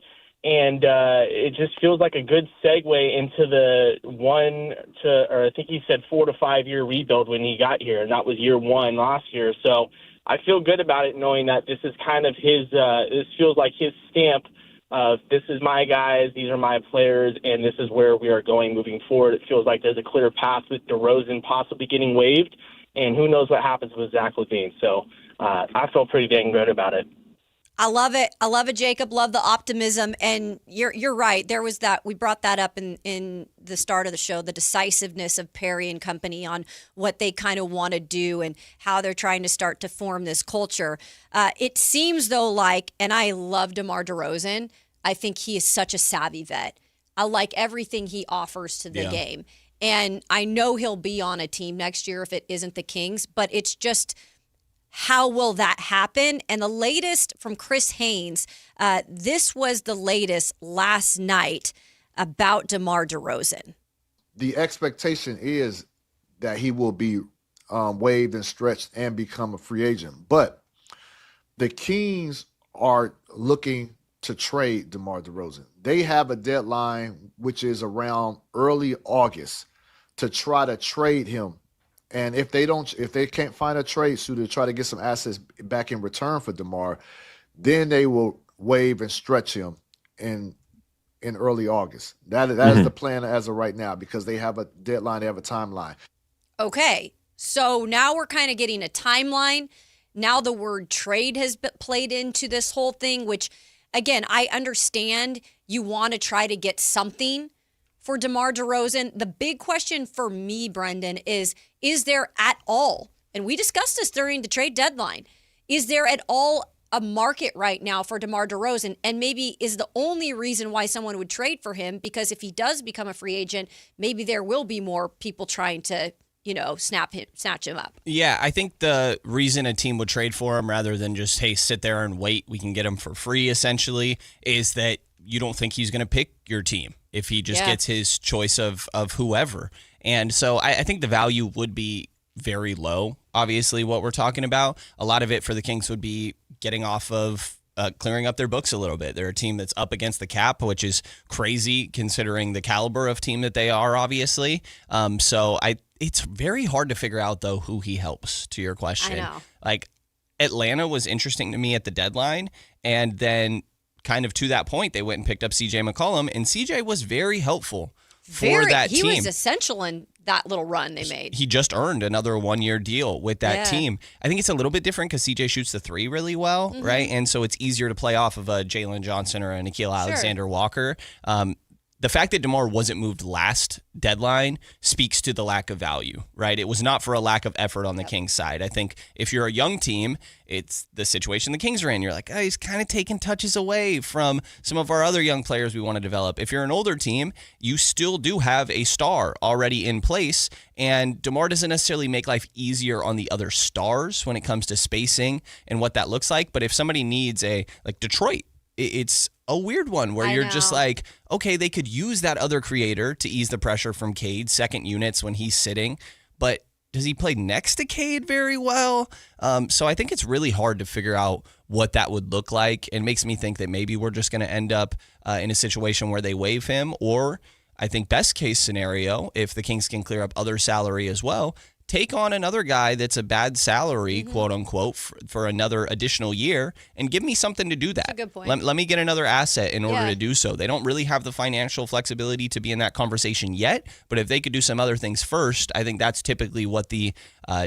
And it just feels like a good segue into the I think he said 4 to 5 year rebuild when he got here, and that was year 1 last year. So I feel good about it, knowing that this is kind of his. This feels like his stamp of this is my guys, these are my players, and this is where we are going moving forward. It feels like there's a clear path with DeRozan possibly getting waived, and who knows what happens with Zach LaVine. So I feel pretty dang good about it. I love it. I love it, Jacob. Love the optimism. And you're right. There was that. We brought that up in the start of the show, the decisiveness of Perry and company on what they kind of want to do and how they're trying to start to form this culture. It seems, though, and I love DeMar DeRozan. I think he is such a savvy vet. I like everything he offers to the game. And I know he'll be on a team next year if it isn't the Kings, but it's just, how will that happen? And the latest from Chris Haynes, this was the latest last night about DeMar DeRozan. The expectation is that he will be waived and stretched and become a free agent. But the Kings are looking to trade DeMar DeRozan. They have a deadline, which is around early August, to try to trade him. And if they can't find a trade suitor to try to get some assets back in return for DeMar, then they will waive and stretch him. And in early August. That is the plan as of right now, because they have a deadline, they have a timeline. Okay, so now we're kind of getting a timeline. Now the word trade has been played into this whole thing, which, again, I understand you want to try to get something for DeMar DeRozan. The big question for me, Brendan, is there at all, and we discussed this during the trade deadline, is there at all a market right now for DeMar DeRozan? And maybe is the only reason why someone would trade for him because if he does become a free agent, maybe there will be more people trying to, snatch him up. Yeah, I think the reason a team would trade for him rather than just, hey, sit there and wait, we can get him for free, essentially, is that you don't think he's going to pick your team if he just gets his choice of whoever. And so I think the value would be very low, obviously, what we're talking about. A lot of it for the Kings would be getting off of clearing up their books a little bit. They're a team that's up against the cap, which is crazy considering the caliber of team that they are, obviously. It's very hard to figure out, though, who he helps, to your question. I know. Like, Atlanta was interesting to me at the deadline, and then kind of to that point, they went and picked up CJ McCollum, and CJ was very helpful for that team. He was essential in that little run they made. He just earned another one-year deal with that team. I think it's a little bit different because CJ shoots the three really well, right? And so it's easier to play off of a Jalen Johnson or a Nickeil Alexander-Walker. The fact that DeMar wasn't moved last deadline speaks to the lack of value, right? It was not for a lack of effort on the Kings side. I think if you're a young team, it's the situation the Kings are in. You're like, oh, he's kind of taking touches away from some of our other young players we want to develop. If you're an older team, you still do have a star already in place, and DeMar doesn't necessarily make life easier on the other stars when it comes to spacing and what that looks like. But if somebody needs like Detroit, it's a weird one where you're just like, okay, they could use that other creator to ease the pressure from Cade, second units when he's sitting, but does he play next to Cade very well? So I think it's really hard to figure out what that would look like, and makes me think that maybe we're just going to end up in a situation where they waive him, or I think best case scenario, if the Kings can clear up other salary as well, take on another guy that's a bad salary, quote unquote, for another additional year, and give me something to do that. That's a good point. Let me get another asset in order to do so. They don't really have the financial flexibility to be in that conversation yet, but if they could do some other things first, I think that's typically what the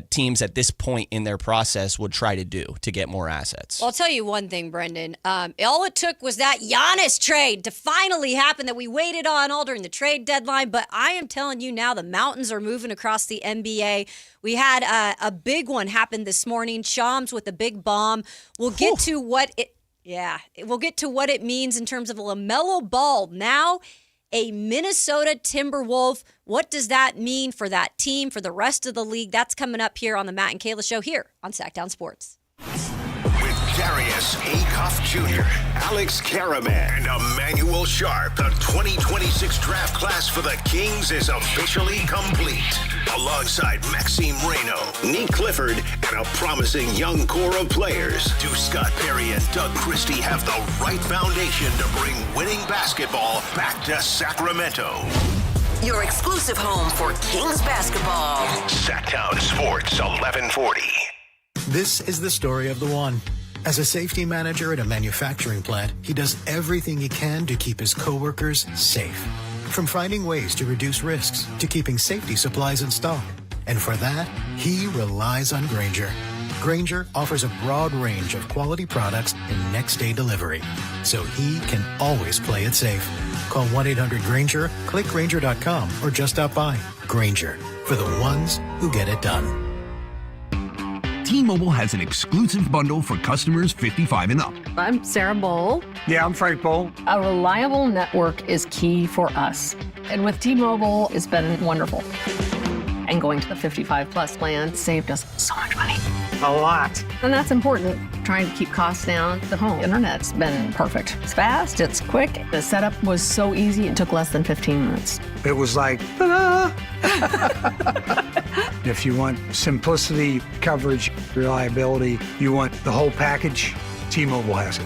teams at this point in their process would try to do to get more assets. Well, I'll tell you one thing, Brendan. All it took was that Giannis trade to finally happen that we waited on all during the trade deadline, but I am telling you now, the mountains are moving across the NBA. We had a big one happen this morning. Shams with a big bomb. We'll get to what it means in terms of LaMelo Ball. Now a Minnesota Timberwolf. What does that mean for that team, for the rest of the league? That's coming up here on the Matt and Kayla Show here on Sactown Sports. With Darius Acuff Jr., Alex Karaban, and Emanuel Sharp, the 2026 draft class for the Kings is officially complete. Alongside Maxime Reynaud, Nick Clifford, and a promising young core of players, do Scott Perry and Doug Christie have the right foundation to bring winning basketball back to Sacramento. Your exclusive home for Kings basketball. Sactown Sports 1140. This is the story of the one. As a safety manager at a manufacturing plant, he does everything he can to keep his coworkers safe. From finding ways to reduce risks to keeping safety supplies in stock. And for that, he relies on Grainger. Grainger offers a broad range of quality products and next-day delivery, so he can always play it safe. Call 1-800-GRAINGER, click Grainger.com, or just stop by. Grainger, for the ones who get it done. T-Mobile has an exclusive bundle for customers 55 and up. I'm Sarah Bowl. Yeah, I'm Frank Bowl. A reliable network is key for us. And with T-Mobile, it's been wonderful. And going to the 55 plus plan saved us so much money. A lot. And that's important. Trying to keep costs down. The home internet's been perfect. It's fast, it's quick. The setup was so easy, it took less than 15 minutes. It was like, ta-da! If you want simplicity, coverage, reliability, you want the whole package, T-Mobile has it.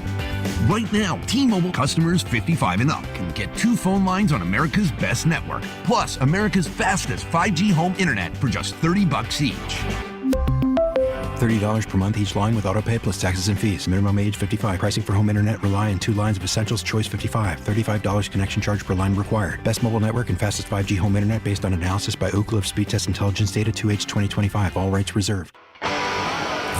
Right now, T-Mobile customers 55 and up can get 2 phone lines on America's best network, plus America's fastest 5G home internet for just $30 each. $30 per month each line with autopay plus taxes and fees. Minimum age 55. Pricing for home internet rely on 2 lines of Essentials. Choice 55. $35 connection charge per line required. Best mobile network and fastest 5G home internet based on analysis by Ookla of Speed Test Intelligence data 2H 2025. All rights reserved.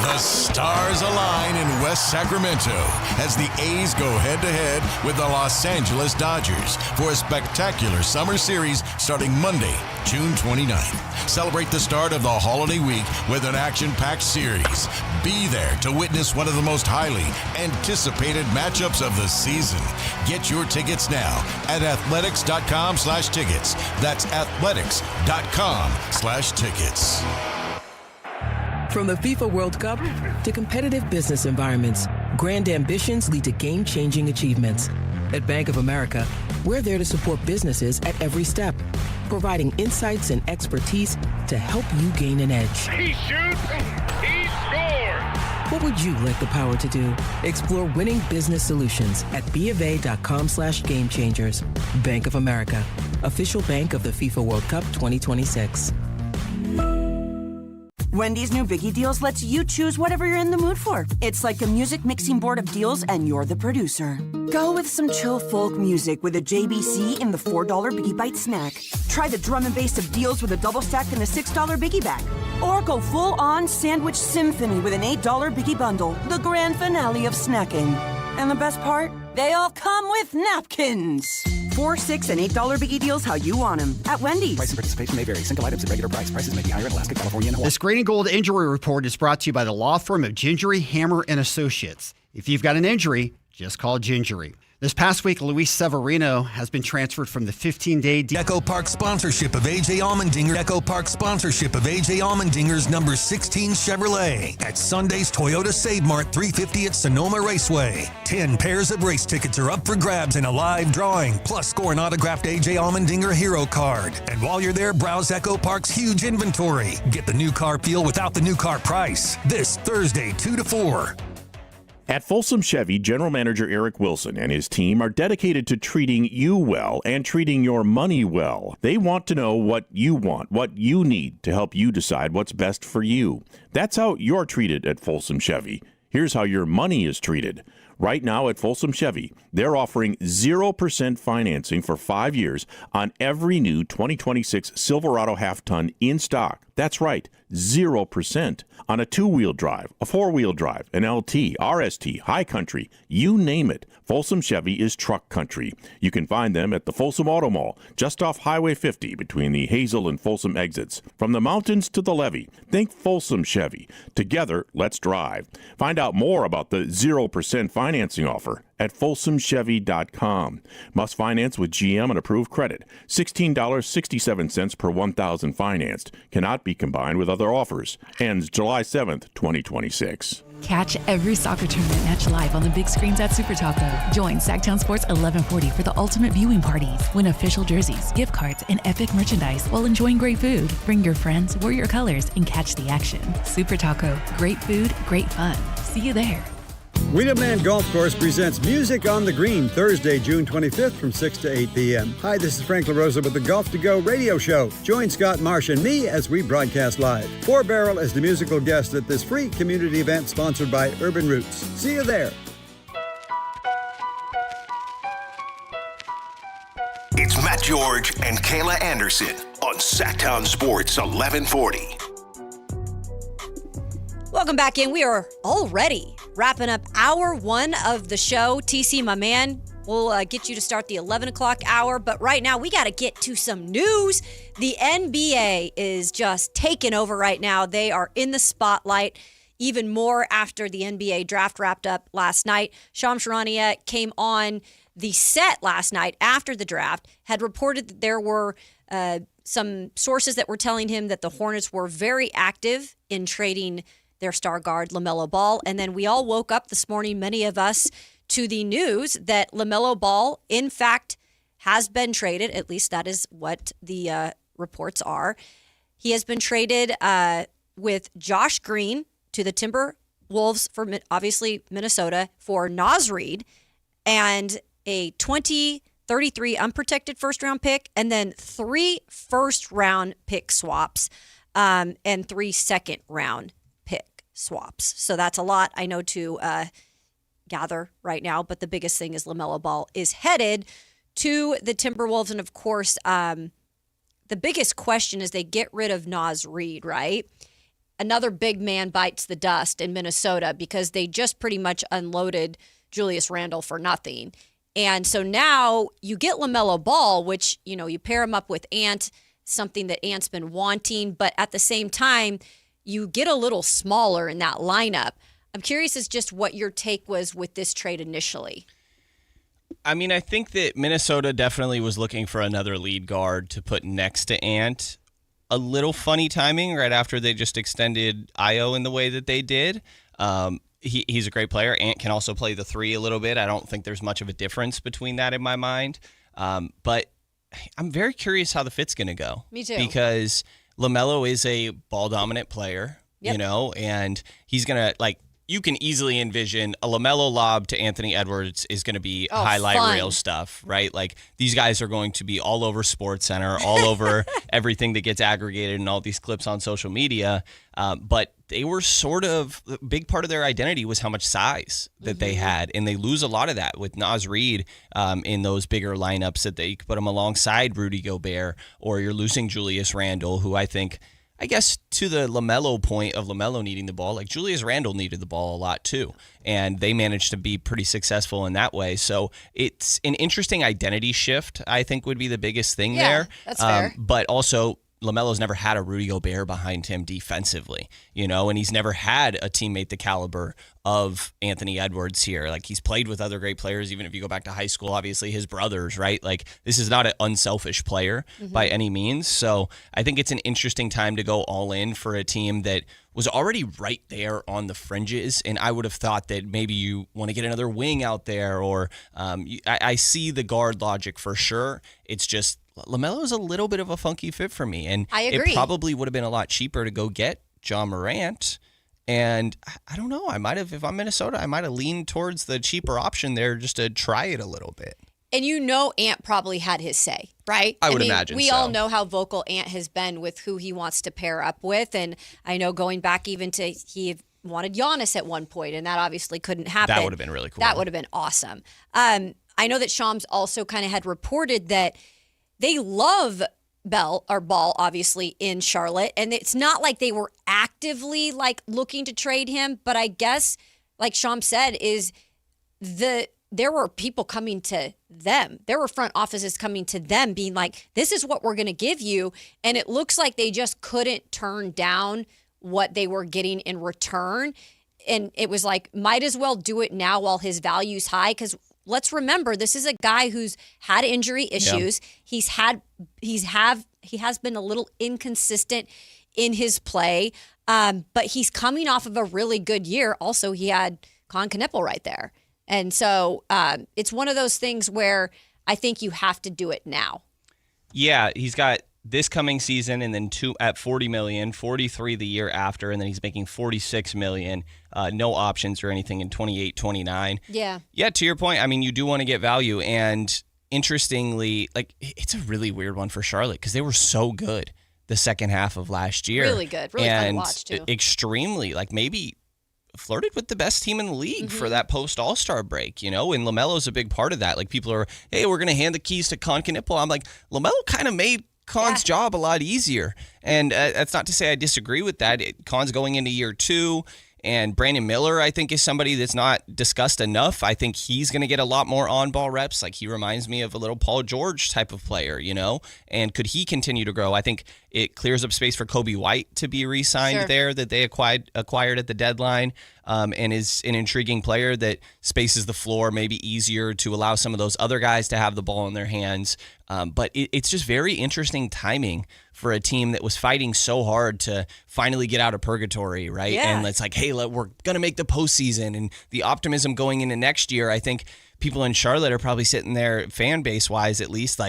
The stars align in West Sacramento as the A's go head-to-head with the Los Angeles Dodgers for a spectacular summer series starting Monday, June 29th. Celebrate the start of the holiday week with an action-packed series. Be there to witness one of the most highly anticipated matchups of the season. Get your tickets now at athletics.com/tickets. That's athletics.com/tickets. From the FIFA World Cup to competitive business environments, grand ambitions lead to game-changing achievements. At Bank of America, we're there to support businesses at every step, providing insights and expertise to help you gain an edge. He shoots, he scores! What would you like the power to do? Explore winning business solutions at BofA.com/gamechangers. Bank of America, official bank of the FIFA World Cup 2026. Wendy's new Biggie Deals lets you choose whatever you're in the mood for. It's like a music mixing board of deals, and you're the producer. Go with some chill folk music with a JBC in the $4 Biggie Bite snack. Try the drum and bass of deals with a double stack and a $6 Biggie bag. Or go full-on sandwich symphony with an $8 Biggie bundle, the grand finale of snacking. And the best part? They all come with napkins. $4, $6, and $8 Biggie Deals how you want them at Wendy's. Price and participation may vary. Single items at regular price. Prices may be higher in Alaska, California, and Hawaii. This Green and Gold Injury Report is brought to you by the law firm of Gingery, Hammer, and Associates. If you've got an injury, just call Gingery. This past week, Luis Severino has been transferred from the 15-day Echo Park sponsorship of A.J. Allmendinger. Echo Park sponsorship of A.J. Allmendinger's number 16 Chevrolet at Sunday's Toyota Save Mart 350 at Sonoma Raceway. 10 pairs of race tickets are up for grabs in a live drawing. Plus, score an autographed A.J. Allmendinger hero card. And while you're there, browse Echo Park's huge inventory. Get the new car feel without the new car price. This Thursday, 2 to 4. At Folsom Chevy, General Manager Eric Wilson and his team are dedicated to treating you well and treating your money well. They want to know what you want, what you need to help you decide what's best for you. That's how you're treated at Folsom Chevy. Here's how your money is treated. Right now at Folsom Chevy, they're offering 0% financing for 5 years on every new 2026 Silverado half-ton in stock. That's right, 0% on a 2-wheel drive, a 4-wheel drive, an LT, RST, High Country, you name it. Folsom Chevy is truck country. You can find them at the Folsom Auto Mall, just off Highway 50 between the Hazel and Folsom exits. From the mountains to the levee, think Folsom Chevy. Together, let's drive. Find out more about the 0% financing offer at folsomchevy.com. Must finance with GM and approved credit. $16.67 per $1,000 financed. Cannot be combined with other offers. Ends July 7th, 2026. Catch every soccer tournament match live on the big screens at Super Taco. Join Sactown Sports 1140 for the ultimate viewing parties. Win official jerseys, gift cards, and epic merchandise while enjoying great food. Bring your friends, wear your colors, and catch the action. Super Taco. Great food, great fun. See you there. Wheelman Golf Course presents Music on the Green Thursday, June 25th from 6 to 8 p.m. Hi, this is Frank LaRosa with the Golf to Go radio show. Join Scott Marsh and me as we broadcast live. 4 Barrel as the musical guest at this free community event sponsored by Urban Roots. See you there. It's Matt George and Kayla Anderson on Sactown Sports 1140. Welcome back in. We are already wrapping up hour 1 of the show. TC, my man, we'll get you to start the 11 o'clock hour. But right now, we got to get to some news. The NBA is just taking over right now. They are in the spotlight even more after the NBA draft wrapped up last night. Shams Charania came on the set last night after the draft, had reported that there were some sources that were telling him that the Hornets were very active in trading their star guard, LaMelo Ball. And then we all woke up this morning, many of us, to the news that LaMelo Ball, in fact, has been traded. At least that is what the reports are. He has been traded with Josh Green to the Timberwolves for, obviously, Minnesota for Naz Reid and a 2033 unprotected first-round pick, and then 3 first-round pick swaps and 3 second-round swaps. So that's a lot, I know, to gather right now. But the biggest thing is LaMelo Ball is headed to the Timberwolves. And, of course, the biggest question is they get rid of Naz Reid, right? Another big man bites the dust in Minnesota because they just pretty much unloaded Julius Randle for nothing. And so now you get LaMelo Ball, which, you pair him up with Ant, something that Ant's been wanting. But at the same time, you get a little smaller in that lineup. I'm curious as just what your take was with this trade initially. I mean, I think that Minnesota definitely was looking for another lead guard to put next to Ant. A little funny timing right after they just extended Io in the way that they did. He's a great player. Ant can also play the three a little bit. I don't think there's much of a difference between that in my mind. But I'm very curious how the fit's going to go. Me too. Because LaMelo is a ball-dominant player, and he's going to, you can easily envision a LaMelo lob to Anthony Edwards is going to be highlight reel stuff, right? Like, these guys are going to be all over SportsCenter, all over everything that gets aggregated and all these clips on social media. But they were a big part of their identity was how much size that they had. And they lose a lot of that with Naz Reid in those bigger lineups that they put him alongside Rudy Gobert, or you're losing Julius Randle, who I guess to the LaMelo point of LaMelo needing the ball, Julius Randle needed the ball a lot too. And they managed to be pretty successful in that way. So it's an interesting identity shift, I think, would be the biggest thing there. That's fair. But also, LaMelo's never had a Rudy Gobert behind him defensively, and he's never had a teammate the caliber of Anthony Edwards here. He's played with other great players, even if you go back to high school, obviously his brothers, right? This is not an unselfish player by any means. So I think it's an interesting time to go all in for a team that was already right there on the fringes. And I would have thought that maybe you want to get another wing out there, or I see the guard logic for sure. It's just, LaMelo is a little bit of a funky fit for me. And I agree. It probably would have been a lot cheaper to go get John Morant. And I don't know. If I'm Minnesota, I might have leaned towards the cheaper option there just to try it a little bit. And Ant probably had his say, right? I would imagine we all know how vocal Ant has been with who he wants to pair up with. And I know going back even to he wanted Giannis at one point, and that obviously couldn't happen. That would have been really cool. That would have been awesome. I know that Shams also kind of had reported that they love Ball, obviously, in Charlotte. And it's not like they were actively looking to trade him. But I guess, like Shams said, there were people coming to them. There were front offices coming to them being like, this is what we're going to give you. And it looks like they just couldn't turn down what they were getting in return. And it was might as well do it now while his value's high, because let's remember, this is a guy who's had injury issues. Yeah. He has been a little inconsistent in his play, but he's coming off of a really good year. Also, he had Con Knippel right there. And so it's one of those things where I think you have to do it now. Yeah, he's got this coming season and then two at $40 million, 43 the year after, and then he's making $46 million, no options or anything in 28, 29. Yeah. Yeah, to your point, you do want to get value. And interestingly, it's a really weird one for Charlotte because they were so good the second half of last year. Really good. Really fun to watch, too. Extremely, maybe flirted with the best team in the league for that post-All-Star break, and LaMelo's a big part of that. People are, hey, we're going to hand the keys to Con Knippel. I'm LaMelo kind of made Con's job a lot easier. And that's not to say I disagree with that. Con's going into year 2. And Brandon Miller, I think, is somebody that's not discussed enough. I think he's going to get a lot more on-ball reps. He reminds me of a little Paul George type of player, And could he continue to grow? I think it clears up space for Kobe White to be re-signed there that they acquired at the deadline, and is an intriguing player that spaces the floor maybe easier to allow some of those other guys to have the ball in their hands. But it's just very interesting timing for a team that was fighting so hard to finally get out of purgatory, right? Yeah. And it's hey, we're going to make the postseason, and the optimism going into next year. I think people in Charlotte are probably sitting there, fan base-wise at least,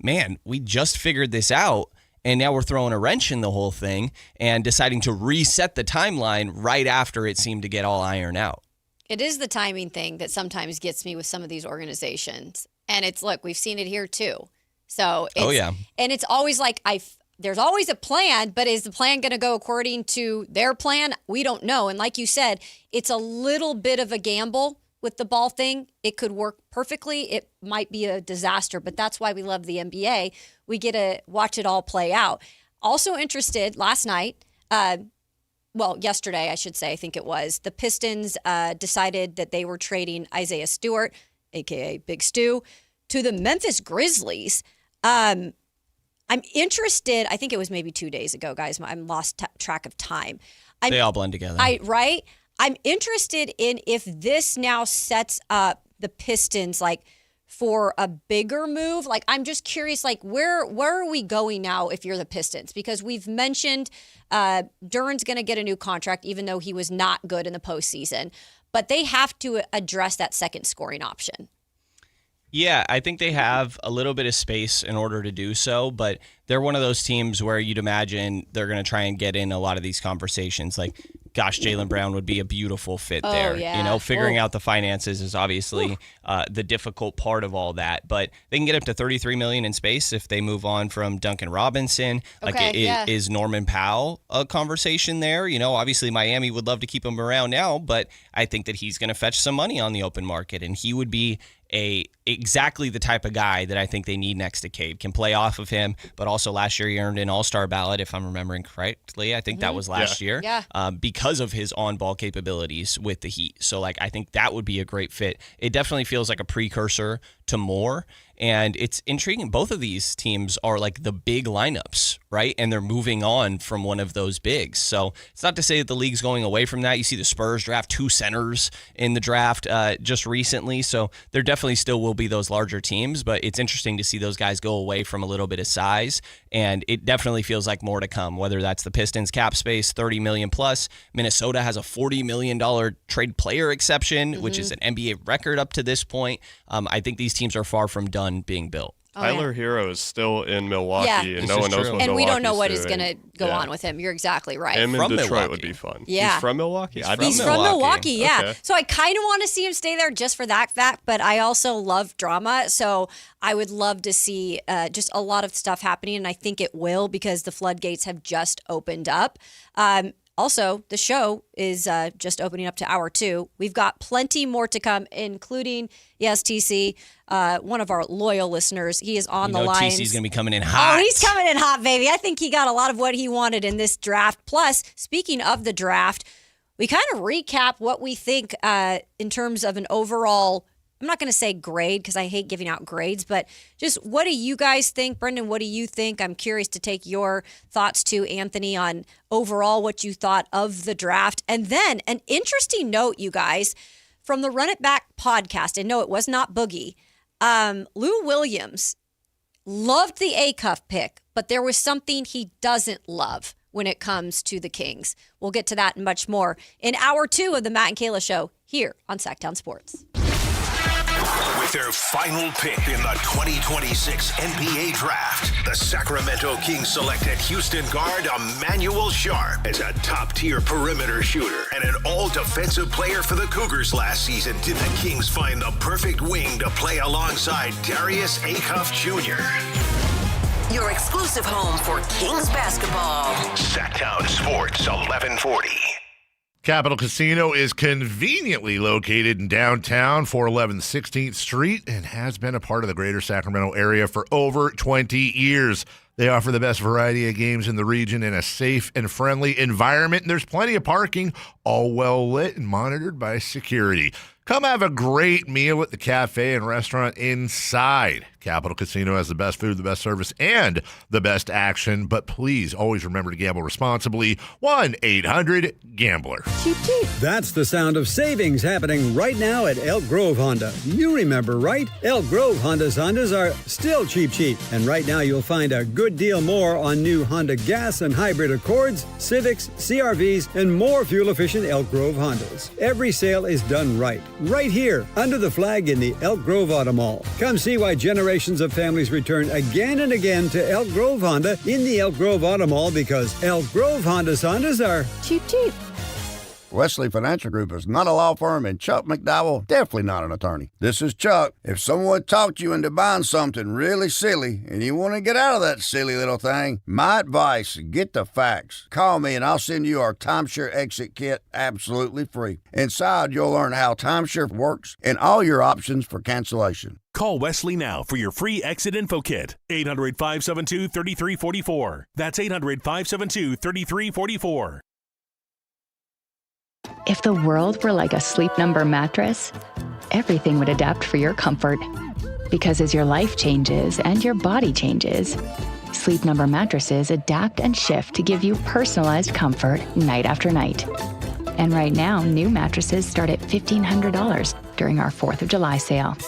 man, we just figured this out, and now we're throwing a wrench in the whole thing and deciding to reset the timeline right after it seemed to get all ironed out. It is the timing thing that sometimes gets me with some of these organizations. And it's, look, we've seen it here too. So it's, oh, yeah. And it's always there's always a plan, but is the plan going to go according to their plan? We don't know. And like you said, it's a little bit of a gamble with the ball thing. It could work perfectly. It might be a disaster, but that's why we love the NBA. We get to watch it all play out. Also interested last night, yesterday, I should say, I think it was, the Pistons decided that they were trading Isaiah Stewart, a.k.a. Big Stu, to the Memphis Grizzlies. I'm interested. I think it was maybe 2 days ago, guys. I'm lost track of time. They all blend together. Right? I'm interested in if this now sets up the Pistons for a bigger move. I'm just curious, where are we going now if you're the Pistons? Because we've mentioned Duren's going to get a new contract, even though he was not good in the postseason. But they have to address that second scoring option. Yeah, I think they have a little bit of space in order to do so, but they're one of those teams where you'd imagine they're going to try and get in a lot of these conversations. Gosh, Jaylen Brown would be a beautiful fit there. Yeah. Figuring out the finances is obviously the difficult part of all that, but they can get up to $33 million in space if they move on from Duncan Robinson. Is Norman Powell a conversation there? Obviously Miami would love to keep him around now, but I think that he's going to fetch some money on the open market, and he would be exactly the type of guy that I think they need next to Cade. Can play off of him, but also last year he earned an All-Star ballot, if I'm remembering correctly. I think that was last year. Because of his on-ball capabilities with the Heat. So I think that would be a great fit. It definitely feels like a precursor to more. And it's intriguing. Both of these teams are the big lineups, right? And they're moving on from one of those bigs. So it's not to say that the league's going away from that. You see the Spurs draft 2 centers in the draft just recently. So there definitely still will be those larger teams, but it's interesting to see those guys go away from a little bit of size. And it definitely feels like more to come, whether that's the Pistons cap space, $30 million plus. Minnesota has a $40 million trade player exception, which is an NBA record up to this point. I think these teams are far from done being built. Tyler Hero is still in Milwaukee, and no one knows what and we don't know what Milwaukee's is going to go on with him. You're exactly right. Him in From Detroit Milwaukee. would be fun. Yeah. He's from Milwaukee? He's from Milwaukee, yeah. Okay. So I kind of want to see him stay there just for that fact, but I also love drama. So I would love to see just a lot of stuff happening, and I think it will because the floodgates have just opened up. Also, the show is just opening up to hour 2. We've got plenty more to come, including, yes, TC, one of our loyal listeners. He is on the line. TC's going to be coming in hot. Oh, he's coming in hot, baby. I think he got a lot of what he wanted in this draft. Plus, speaking of the draft, we kind of recap what we think in terms of an overall, I'm not going to say grade because I hate giving out grades, but just what do you guys think? Brendan, what do you think? I'm curious to take your thoughts too, Anthony, on overall what you thought of the draft. And then an interesting note, you guys, from the Run It Back podcast, and no, it was not Boogie. Lou Williams loved the Acuff pick, but there was something he doesn't love when it comes to the Kings. We'll get to that and much more in hour 2 of the Matt and Kayla Show here on Sactown Sports. With their final pick in the 2026 NBA Draft, the Sacramento Kings selected Houston guard Emanuel Sharp as a top-tier perimeter shooter and an all-defensive player for the Cougars last season. Did the Kings find the perfect wing to play alongside Darius Acuff Jr.? Your exclusive home for Kings basketball. Sactown Sports 1140. Capital Casino is conveniently located in downtown 411 16th Street and has been a part of the greater Sacramento area for over 20 years. They offer the best variety of games in the region in a safe and friendly environment, and there's plenty of parking, all well lit and monitored by security. Come have a great meal at the cafe and restaurant inside. Capital Casino has the best food, the best service, and the best action. But please always remember to gamble responsibly. 1-800-GAMBLER. Cheap, cheap. That's the sound of savings happening right now at Elk Grove Honda. You remember, right? Elk Grove Hondas are still cheap, cheap. And right now you'll find a good deal more on new Honda gas and hybrid Accords, Civics, CRVs, and more fuel-efficient Elk Grove Hondas. Every sale is done right here, under the flag in the Elk Grove Auto Mall. Come see why generations of families return again and again to Elk Grove Honda in the Elk Grove Auto Mall, because Elk Grove Hondas are cheap, cheap. Wesley Financial Group is not a law firm, and Chuck McDowell definitely not an attorney. This is Chuck. If someone talked you into buying something really silly and you want to get out of that silly little thing, my advice, get the facts. Call me and I'll send you our timeshare exit kit absolutely free. Inside, you'll learn how timeshare works and all your options for cancellation. Call Wesley now for your free exit info kit. 800-572-3344. That's 800-572-3344. If the world were like a Sleep Number mattress, everything would adapt for your comfort. Because as your life changes and your body changes, Sleep Number mattresses adapt and shift to give you personalized comfort night after night. And right now, new mattresses start at $1,500 during our 4th of July sale.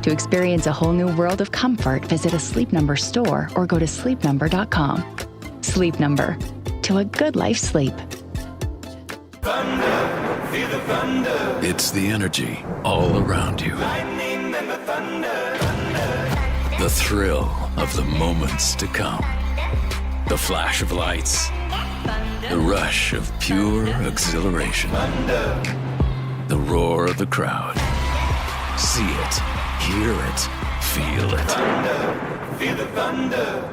To experience a whole new world of comfort, visit a Sleep Number store or go to sleepnumber.com. Sleep Number. To a good life's sleep. Thunder, feel the thunder. It's the energy all around you. Lightning and the thunder. The thrill of the moments to come. The flash of lights. The rush of pure exhilaration. The roar of the crowd. See it, hear it, feel it. Thunder, feel the thunder.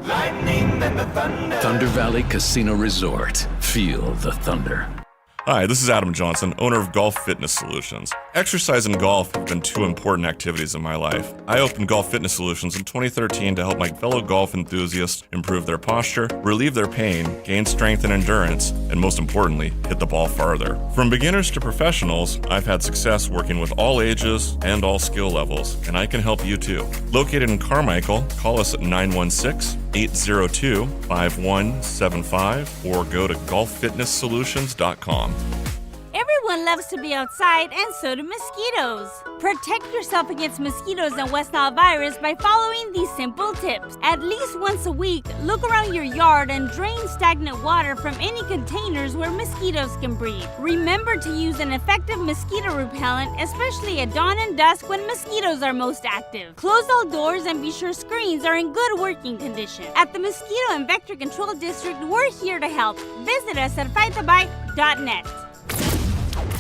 Lightning and the thunder. Thunder Valley Casino Resort. Feel the thunder. Hi, this is Adam Johnson, owner of Golf Fitness Solutions. Exercise and golf have been two important activities in my life. I opened Golf Fitness Solutions in 2013 to help my fellow golf enthusiasts improve their posture, relieve their pain, gain strength and endurance, and most importantly, hit the ball farther. From beginners to professionals, I've had success working with all ages and all skill levels, and I can help you too. Located in Carmichael, call us at 916-802-5175 or go to golffitnesssolutions.com. Everyone loves to be outside, and so do mosquitoes. Protect yourself against mosquitoes and West Nile virus by following these simple tips. At least once a week, look around your yard and drain stagnant water from any containers where mosquitoes can breed. Remember to use an effective mosquito repellent, especially at dawn and dusk when mosquitoes are most active. Close all doors and be sure screens are in good working condition. At the Mosquito and Vector Control District, we're here to help. Visit us at fightthebite.net.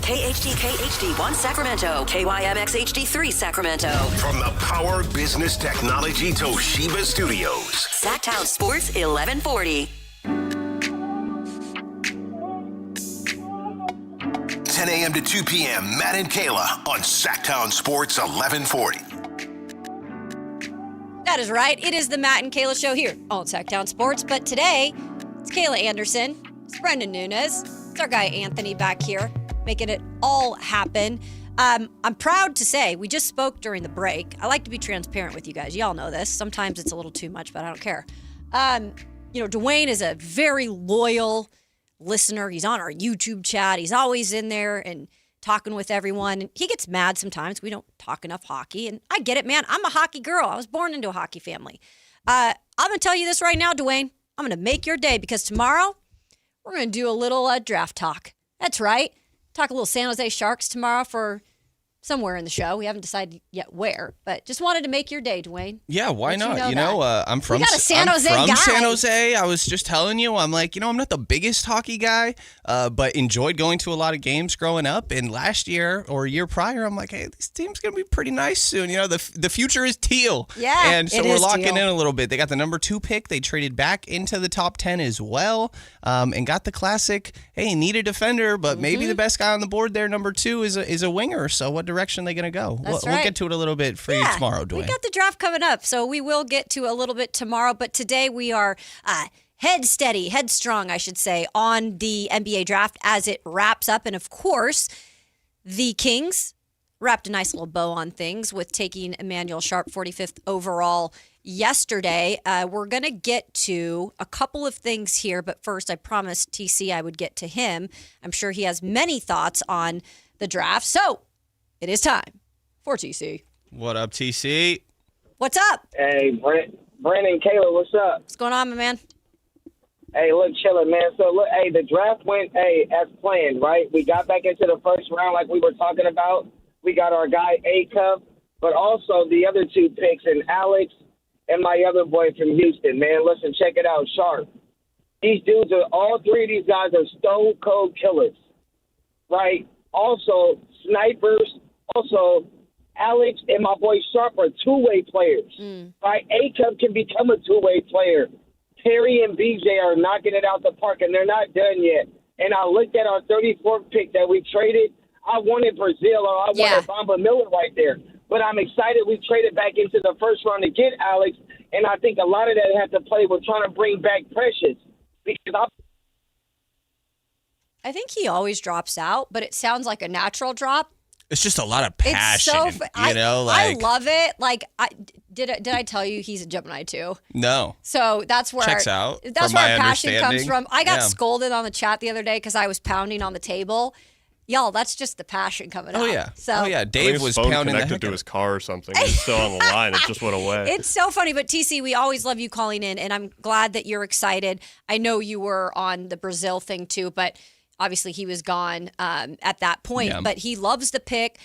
KHD1 Sacramento, KYMX HD3 Sacramento. From the Power Business Technology Toshiba Studios. Sactown Sports 1140. 10 a.m. to 2 p.m. Matt and Kayla on Sactown Sports 1140. That is right. It is the Matt and Kayla Show here on Sactown Sports. But today, it's Kayla Anderson. It's Brendan Nunes. It's our guy Anthony back here, making it all happen. I'm proud to say we just spoke during the break. I like to be transparent with you guys. Y'all know this. Sometimes it's a little too much, but I don't care. Dwayne is a very loyal listener. He's on our YouTube chat. He's always in there and talking with everyone. And he gets mad sometimes. We don't talk enough hockey. And I get it, man. I'm a hockey girl. I was born into a hockey family. I'm going to tell you this right now, Dwayne. I'm going to make your day because tomorrow we're going to do a little draft talk. That's right. Talk a little San Jose Sharks tomorrow for somewhere in the show. We haven't decided yet where, but just wanted to make your day, Dwayne. Yeah, why not? I'm from San Jose guy. San Jose. I was just telling you, I'm like, I'm not the biggest hockey guy, but enjoyed going to a lot of games growing up. And last year or a year prior, I'm like, hey, this team's going to be pretty nice soon. The future is teal. Yeah, and so we're locking in a little bit. They got the number 2 pick. They traded back into the top 10 as well, and got the classic, hey, need a defender, but maybe the best guy on the board there, number 2, is a winger. So what direction are they going to go? We'll get to it a little bit for you tomorrow, Dwayne. We got the draft coming up, so we will get to a little bit tomorrow. But today we are headstrong, I should say, on the NBA draft as it wraps up. And of course, the Kings wrapped a nice little bow on things with taking Emanuel Sharp 45th overall yesterday. We're going to get to a couple of things here, but first I promised TC I would get to him. I'm sure he has many thoughts on the draft. So it is time for TC. What up, TC? What's up? Hey, Brandon, Kayla, what's up? What's going on, my man? Hey, look, chillin', man. So, look, the draft went, as planned, right? We got back into the first round like we were talking about. We got our guy, Acuff, but also the other 2 picks, and Alex and my other boy from Houston, man. Listen, check it out, Sharp. These dudes are, all three of these guys are stone cold killers, right? Also, snipers. Also, Alex and my boy Sharp are two-way players, right? Acuff can become a two-way player. Terry and BJ are knocking it out the park, and they're not done yet. And I looked at our 34th pick that we traded. I wanted Brazil or I wanted Bamba Miller right there. But I'm excited we traded back into the first round to get Alex, and I think a lot of that has to play with trying to bring back Precious. Because I think he always drops out, but it sounds like a natural drop. It's just a lot of passion, I love it. Like, did I tell you he's a Gemini too? No. So that's where checks out. That's where our passion comes from. I got scolded on the chat the other day because I was pounding on the table. Y'all, that's just the passion coming out. Yeah. So, Dave was pounding connected to his car or something. He's still on the line. It just went away. It's so funny. But TC, we always love you calling in, and I'm glad that you're excited. I know you were on the Brazil thing too, but obviously he was gone at that point. Yeah. But he loves the pick.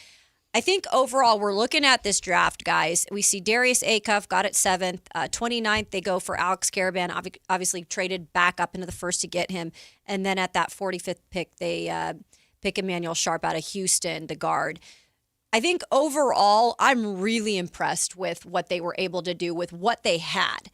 I think overall we're looking at this draft, guys. We see Darius Acuff got it 7th. 29th, they go for Alex Karaban, obviously traded back up into the first to get him. And then at that 45th pick, they pick Emanuel Sharp out of Houston, the guard. I think overall, I'm really impressed with what they were able to do with what they had.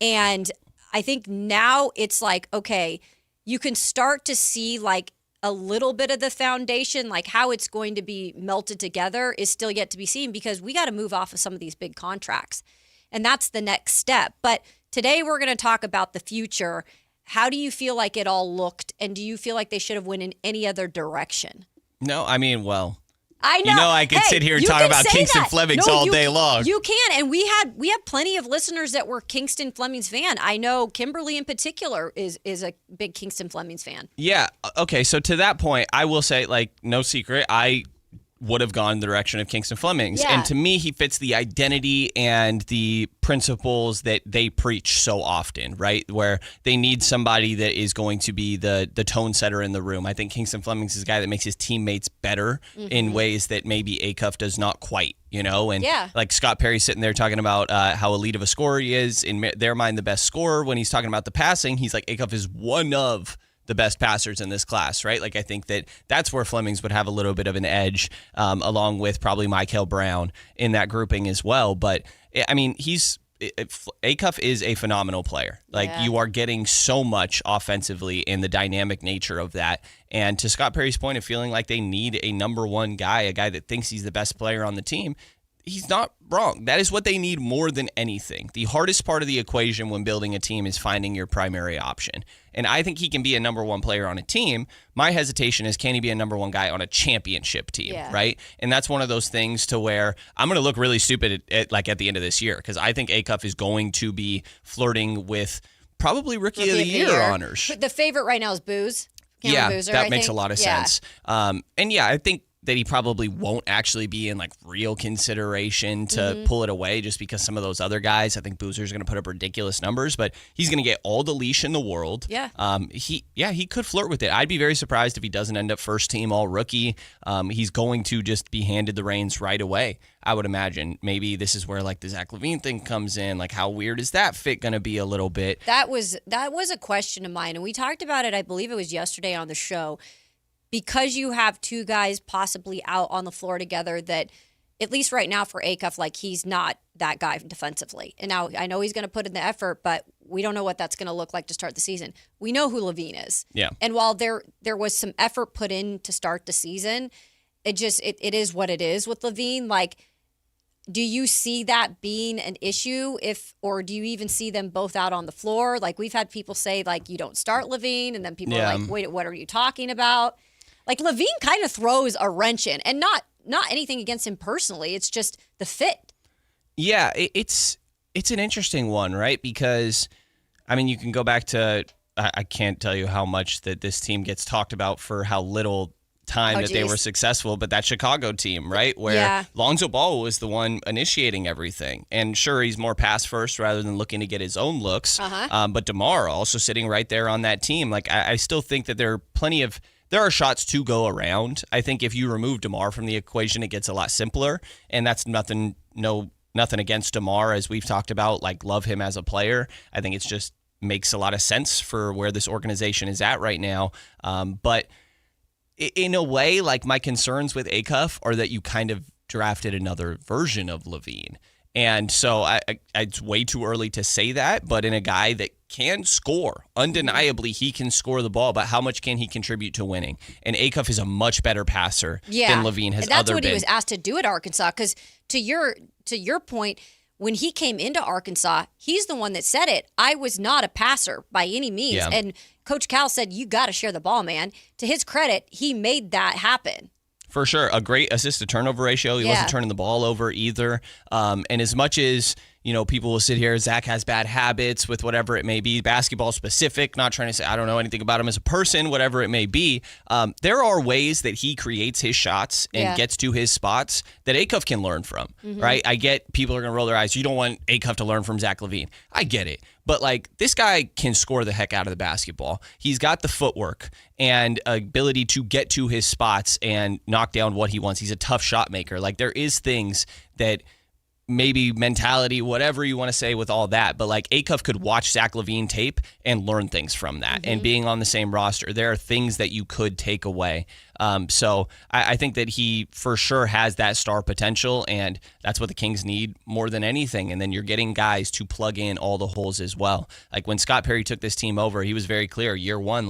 And I think now it's like, okay, you can start to see like a little bit of the foundation, like how it's going to be melted together is still yet to be seen because we got to move off of some of these big contracts. And that's the next step. But today we're going to talk about the future. How do you feel like it all looked? And do you feel like they should have went in any other direction? No, I mean, well, I know. I could sit here and talk about Kingston Flemings all day long. You can, and we have plenty of listeners that were Kingston Flemings fan. I know Kimberly in particular is a big Kingston Flemings fan. Yeah. Okay. So to that point, I will say, like, no secret, I would have gone the direction of Kingston Flemings. Yeah. And to me, he fits the identity and the principles that they preach so often, right? Where they need somebody that is going to be the tone setter in the room. I think Kingston Flemings is a guy that makes his teammates better in ways that maybe Acuff does not quite, And like Scott Perry sitting there talking about how elite of a scorer he is, in their mind the best scorer. When he's talking about the passing, he's like, Acuff is one of the best passers in this class, right? Like, I think that's where Flemings would have a little bit of an edge, along with probably Michael Brown in that grouping as well. But, I mean, Acuff is a phenomenal player. Like, you are getting so much offensively in the dynamic nature of that. And to Scott Perry's point of feeling like they need a number one guy, a guy that thinks he's the best player on the team, he's not wrong. That is what they need more than anything. The hardest part of the equation when building a team is finding your primary option. And I think he can be a number one player on a team. My hesitation is, can he be a number one guy on a championship team, right? And that's one of those things to where I'm going to look really stupid at the end of this year, because I think Acuff is going to be flirting with probably Rookie of the Year honors. But the favorite right now is Boozer. That makes a lot of sense. And I think that he probably won't actually be in like real consideration to pull it away, just because some of those other guys, I think Boozer's going to put up ridiculous numbers, but he's going to get all the leash in the world. He could flirt with it. I'd be very surprised if he doesn't end up first team all rookie. He's going to just be handed the reins right away, I would imagine. Maybe this is where like the Zach LaVine thing comes in. Like, how weird is that fit going to be a little bit? That was a question of mine, and we talked about it, I believe it was yesterday on the show. Because you have two guys possibly out on the floor together that, at least right now for Acuff, like, he's not that guy defensively. And now I know he's going to put in the effort, but we don't know what that's going to look like to start the season. We know who LaVine is. Yeah. And while there was some effort put in to start the season, it is what it is with LaVine. Like, do you see that being an issue or do you even see them both out on the floor? Like, we've had people say, like, you don't start LaVine, and then people are like, wait, what are you talking about? Like, LaVine kind of throws a wrench in, and not anything against him personally. It's just the fit. Yeah, it's an interesting one, right? Because, I mean, you can go back to, I can't tell you how much that this team gets talked about for how little time they were successful, but that Chicago team, right? Where Lonzo Ball was the one initiating everything. And sure, he's more pass first rather than looking to get his own looks. But DeMar also sitting right there on that team. Like, I still think that there are shots to go around. I think if you remove DeMar from the equation, it gets a lot simpler. And that's nothing against DeMar, as we've talked about, like, love him as a player. I think it's just makes a lot of sense for where this organization is at right now. But in a way, like my concerns with Acuff are that you kind of drafted another version of Levine. And so it's way too early to say that, but in a guy that can score, undeniably he can score the ball, but how much can he contribute to winning? And Acuff is a much better passer than Levine has that's ever what been. he was asked to do at Arkansas, because to your point, when he came into Arkansas, he's the one that said it. I was not a passer by any means. Yeah. And Coach Cal said, you got to share the ball, man. To his credit, he made that happen. For sure. A great assist-to-turnover ratio. He wasn't turning the ball over either. And as much as, people will sit here, Zach has bad habits with whatever it may be, basketball specific, not trying to say I don't know anything about him as a person, whatever it may be. There are ways that he creates his shots and gets to his spots that Acuff can learn from, right? I get people are going to roll their eyes. You don't want Acuff to learn from Zach LaVine. I get it. But, this guy can score the heck out of the basketball. He's got the footwork and ability to get to his spots and knock down what he wants. He's a tough shot maker. There is things that maybe mentality, whatever you want to say with all that, but Acuff could watch Zach LaVine tape and learn things from that. And being on the same roster, there are things that you could take away. So I think that he for sure has that star potential, and that's what the Kings need more than anything. And then you're getting guys to plug in all the holes as well. When Scott Perry took this team over, he was very clear, year one,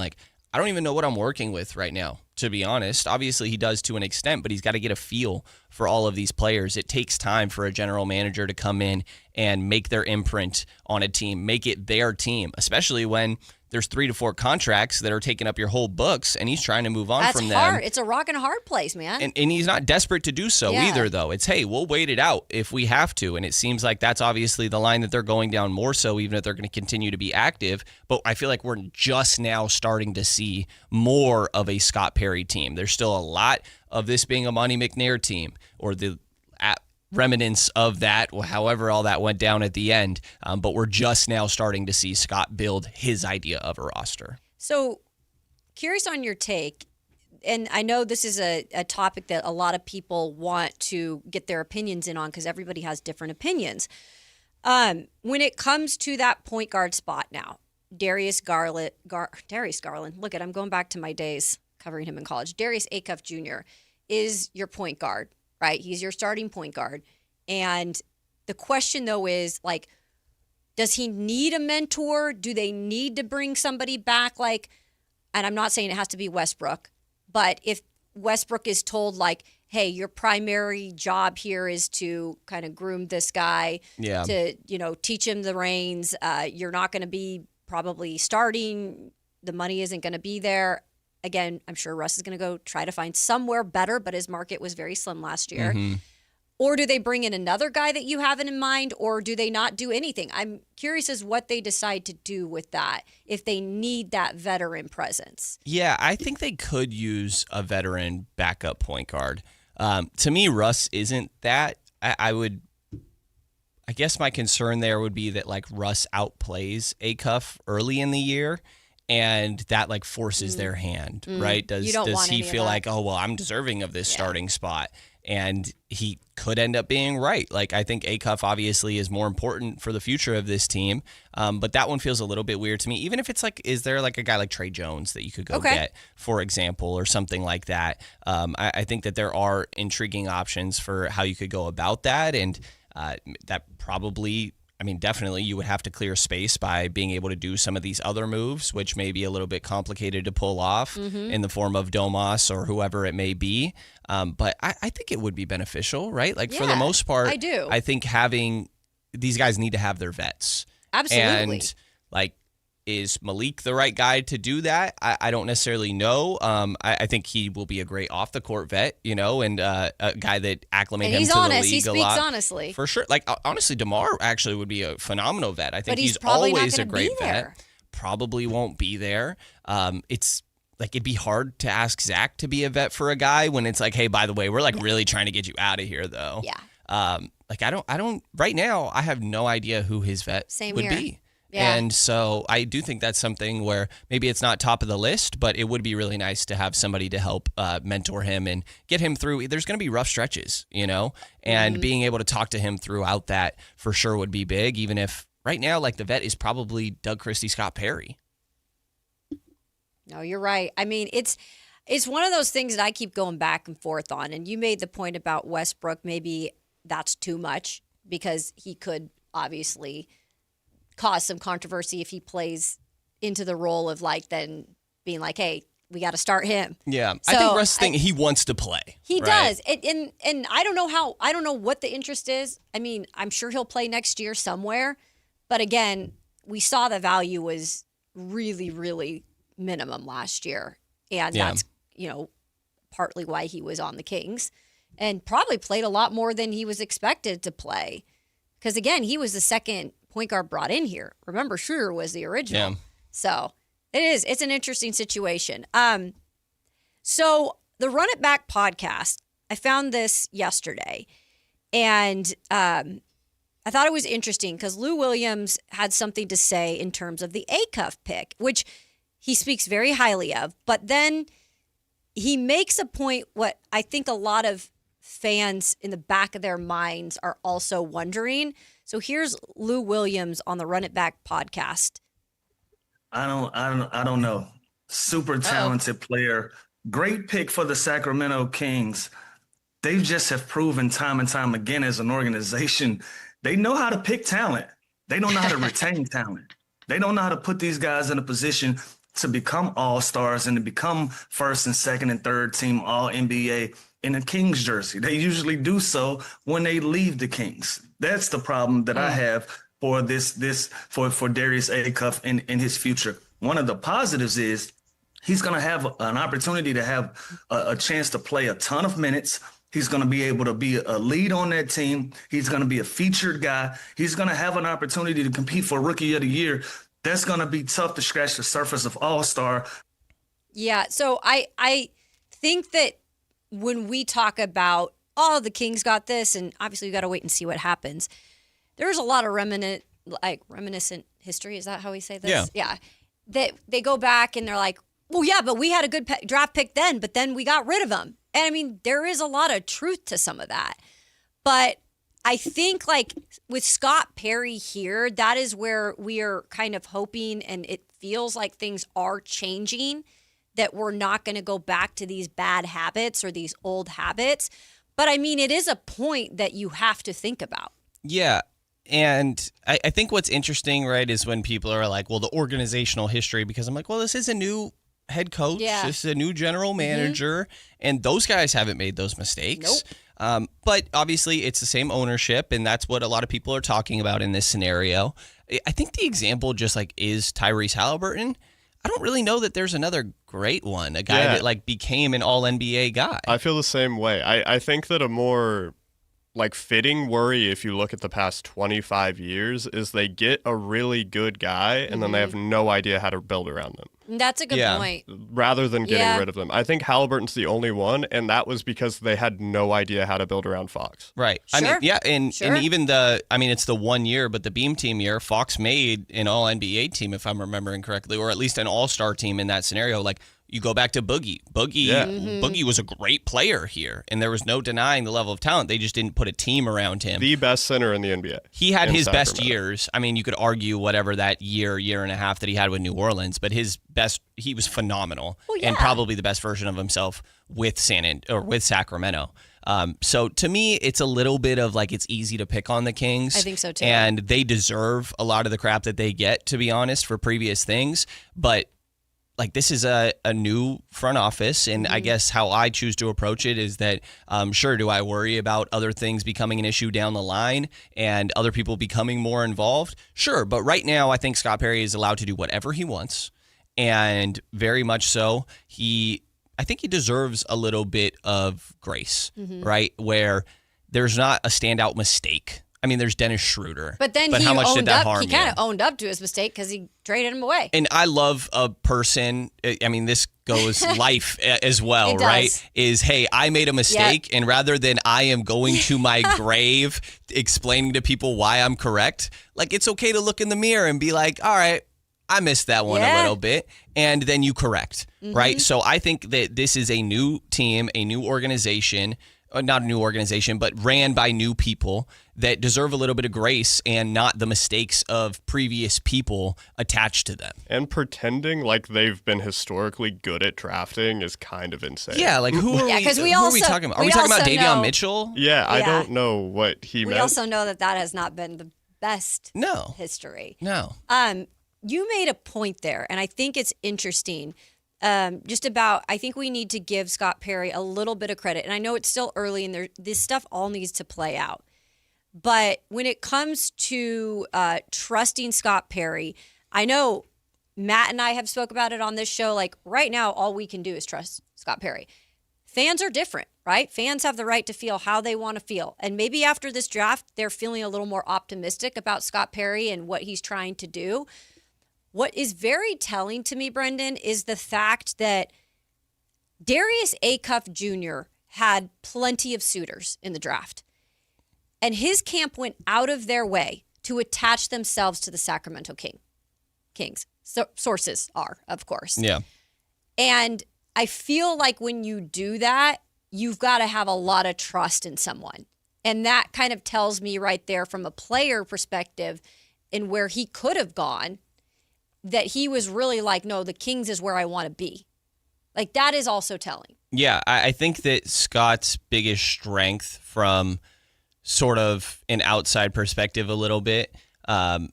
I don't even know what I'm working with right now, to be honest. Obviously, he does to an extent, but he's got to get a feel for all of these players. It takes time for a general manager to come in and make their imprint on a team, make it their team, especially when there's 3 to 4 contracts that are taking up your whole books, and he's trying to move on from them. That's hard. It's a rock and a hard place, man. And he's not desperate to do so either, though. It's, hey, we'll wait it out if we have to. And it seems like that's obviously the line that they're going down more so, even if they're going to continue to be active. But I feel like we're just now starting to see more of a Scott Perry team. There's still a lot of this being a Monty McNair team, or the remnants of that, however all that went down at the end. But we're just now starting to see Scott build his idea of a roster. So curious on your take, and I know this is a topic that a lot of people want to get their opinions in on because everybody has different opinions. When it comes to that point guard spot now, Darius Garland, look I'm going back to my days covering him in college. Darius Acuff Jr. is your point guard. Right? He's your starting point guard. And the question, though, is, does he need a mentor? Do they need to bring somebody back? And I'm not saying it has to be Westbrook, but if Westbrook is told, hey, your primary job here is to kind of groom this guy, to, teach him the reins. You're not going to be probably starting. The money isn't going to be there. Again, I'm sure Russ is going to go try to find somewhere better, but his market was very slim last year. Or do they bring in another guy that you have in mind, or do they not do anything? I'm curious as what they decide to do with that, if they need that veteran presence. Yeah, I think they could use a veteran backup point guard. To me, Russ isn't that. I guess my concern there would be that Russ outplays Acuff early in the year. And that forces their hand, right? Does he feel oh, well, I'm deserving of this starting spot? And he could end up being right. I think Acuff obviously is more important for the future of this team. But that one feels a little bit weird to me. Even if it's is there a guy like Trey Jones that you could go get, for example, or something like that? I think that there are intriguing options for how you could go about that. And that probably... definitely you would have to clear space by being able to do some of these other moves, which may be a little bit complicated to pull off in the form of Domas or whoever it may be. But I think it would be beneficial, right? For the most part, I do. I think having these guys need to have their vets. Absolutely. And is Malik the right guy to do that? I don't necessarily know. I think he will be a great off-the-court vet, and a guy that acclimated him to the league a lot. He speaks honestly. For sure. Honestly, DeMar actually would be a phenomenal vet. I think but he's probably always not a great vet. There. Probably won't be there. It's it'd be hard to ask Zach to be a vet for a guy when it's hey, by the way, we're really trying to get you out of here, though. Yeah. I don't right now, I have no idea who his vet would be. Yeah. And so I do think that's something where maybe it's not top of the list, but it would be really nice to have somebody to help mentor him and get him through. There's going to be rough stretches, and being able to talk to him throughout that for sure would be big, even if right now, like the vet is probably Doug Christie, Scott Perry. No, you're right. I mean, it's one of those things that I keep going back and forth on. And you made the point about Westbrook. Maybe that's too much because he could obviously cause some controversy if he plays into the role of like then being like, hey, we got to start him. Yeah, So, I think Russ thinks he wants to play. He right? does. And I don't know what the interest is. I mean, I'm sure he'll play next year somewhere. But again, we saw the value was really, really minimum last year. And that's, partly why he was on the Kings and probably played a lot more than he was expected to play. Because again, he was the second point guard brought in here. Remember, Schroeder was the original. Yeah. So it's an interesting situation. So the Run It Back podcast, I found this yesterday, and I thought it was interesting because Lou Williams had something to say in terms of the Acuff pick, which he speaks very highly of. But then he makes a point what I think a lot of fans in the back of their minds are also wondering. So here's Lou Williams on the Run It Back podcast. I don't know. Super talented player. Great pick for the Sacramento Kings. They just have proven time and time again as an organization, they know how to pick talent. They don't know how to retain talent. They don't know how to put these guys in a position to become all-stars and to become first and second and third team all-NBA in a Kings jersey. They usually do so when they leave the Kings. That's the problem that I have for for Darius Acuff in his future. One of the positives is he's going to have an opportunity to have a chance to play a ton of minutes. He's going to be able to be a lead on that team. He's going to be a featured guy. He's going to have an opportunity to compete for Rookie of the Year. That's going to be tough to scratch the surface of All-Star. Yeah, so I think that when we talk about, the Kings got this, and obviously we got to wait and see what happens, there's a lot of reminiscent history. Is that how we say this? Yeah. That they go back and they're like, well, yeah, but we had a good draft pick then, but then we got rid of him. And I mean, there is a lot of truth to some of that. But I think like with Scott Perry here, that is where we are kind of hoping, and it feels like things are changing, that we're not going to go back to these bad habits or these old habits. But I mean, it is a point that you have to think about. Yeah. And I think what's interesting, right, is when people are like, well, the organizational history, because I'm like, well, this is a new head coach. Yeah. This is a new general manager. And those guys haven't made those mistakes. Nope. But obviously it's the same ownership, and that's what a lot of people are talking about in this scenario. I think the example just like is Tyrese Halliburton. I don't really know that there's another great one, a guy that like became an all-NBA guy. I feel the same way. I think that a more like fitting worry, if you look at the past 25 years, is they get a really good guy and then they have no idea how to build around them. That's a good point. Rather than getting rid of them. I think Halliburton's the only one, and that was because they had no idea how to build around Fox. Right. Sure. I mean, and even it's the 1 year, but the Beam Team year, Fox made an all-NBA team, if I'm remembering correctly, or at least an all-star team in that scenario. Like, you go back to Boogie. Boogie was a great player here, and there was no denying the level of talent. They just didn't put a team around him. The best center in the NBA. He had his best years. I mean, you could argue whatever that year and a half that he had with New Orleans, but he was phenomenal and probably the best version of himself with Sacramento. So to me, it's a little bit of like it's easy to pick on the Kings. I think so too. And they deserve a lot of the crap that they get, to be honest, for previous things. But like this is a new front office, and I guess how I choose to approach it is that, sure, do I worry about other things becoming an issue down the line and other people becoming more involved? Sure, but right now I think Scott Perry is allowed to do whatever he wants, and very much so. I think he deserves a little bit of grace, right? Where there's not a standout mistake. I mean, there's Dennis Schroeder. But then how much did that harm he kind of owned up to his mistake because he traded him away. And I love a person, I mean, this goes life as well, right? Is, hey, I made a mistake, and rather than I am going to my grave explaining to people why I'm correct, like it's okay to look in the mirror and be like, all right, I missed that one a little bit, and then you correct, right? So I think that this is a new team, a new organization. not a new organization, but ran by new people that deserve a little bit of grace and not the mistakes of previous people attached to them. And pretending like they've been historically good at drafting is kind of insane. Yeah, like who are we talking about? Are we talking about Davion Mitchell? Yeah, I don't know what he meant. We also know that has not been the best history. No. You made a point there, and I think it's interesting. Just about, I think we need to give Scott Perry a little bit of credit. And I know it's still early and this stuff all needs to play out. But when it comes to trusting Scott Perry, I know Matt and I have spoke about it on this show. Like right now, all we can do is trust Scott Perry. Fans are different, right? Fans have the right to feel how they want to feel. And maybe after this draft, they're feeling a little more optimistic about Scott Perry and what he's trying to do. What is very telling to me, Brendan, is the fact that Darius Acuff Jr. had plenty of suitors in the draft. And his camp went out of their way to attach themselves to the Sacramento Kings. So, sources are, of course. Yeah. And I feel like when you do that, you've got to have a lot of trust in someone. And that kind of tells me right there from a player perspective and where he could have gone, that he was really like, no, the Kings is where I want to be. Like, that is also telling. Yeah, I think that Scott's biggest strength from sort of an outside perspective a little bit, and,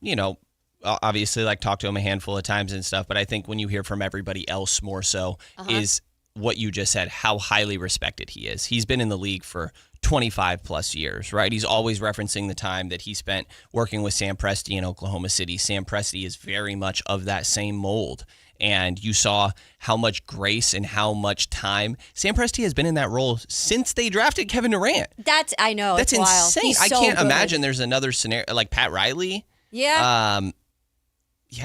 you know, obviously, like, talk to him a handful of times and stuff, but I think when you hear from everybody else more so is what you just said, how highly respected he is. He's been in the league for 25 plus years, right? He's always referencing the time that he spent working with Sam Presti in Oklahoma City. Sam Presti is very much of that same mold. And you saw how much grace and how much time Sam Presti has been in that role since they drafted Kevin Durant. I know. That's it's insane. Wild. I can't imagine there's another scenario like Pat Riley. Yeah.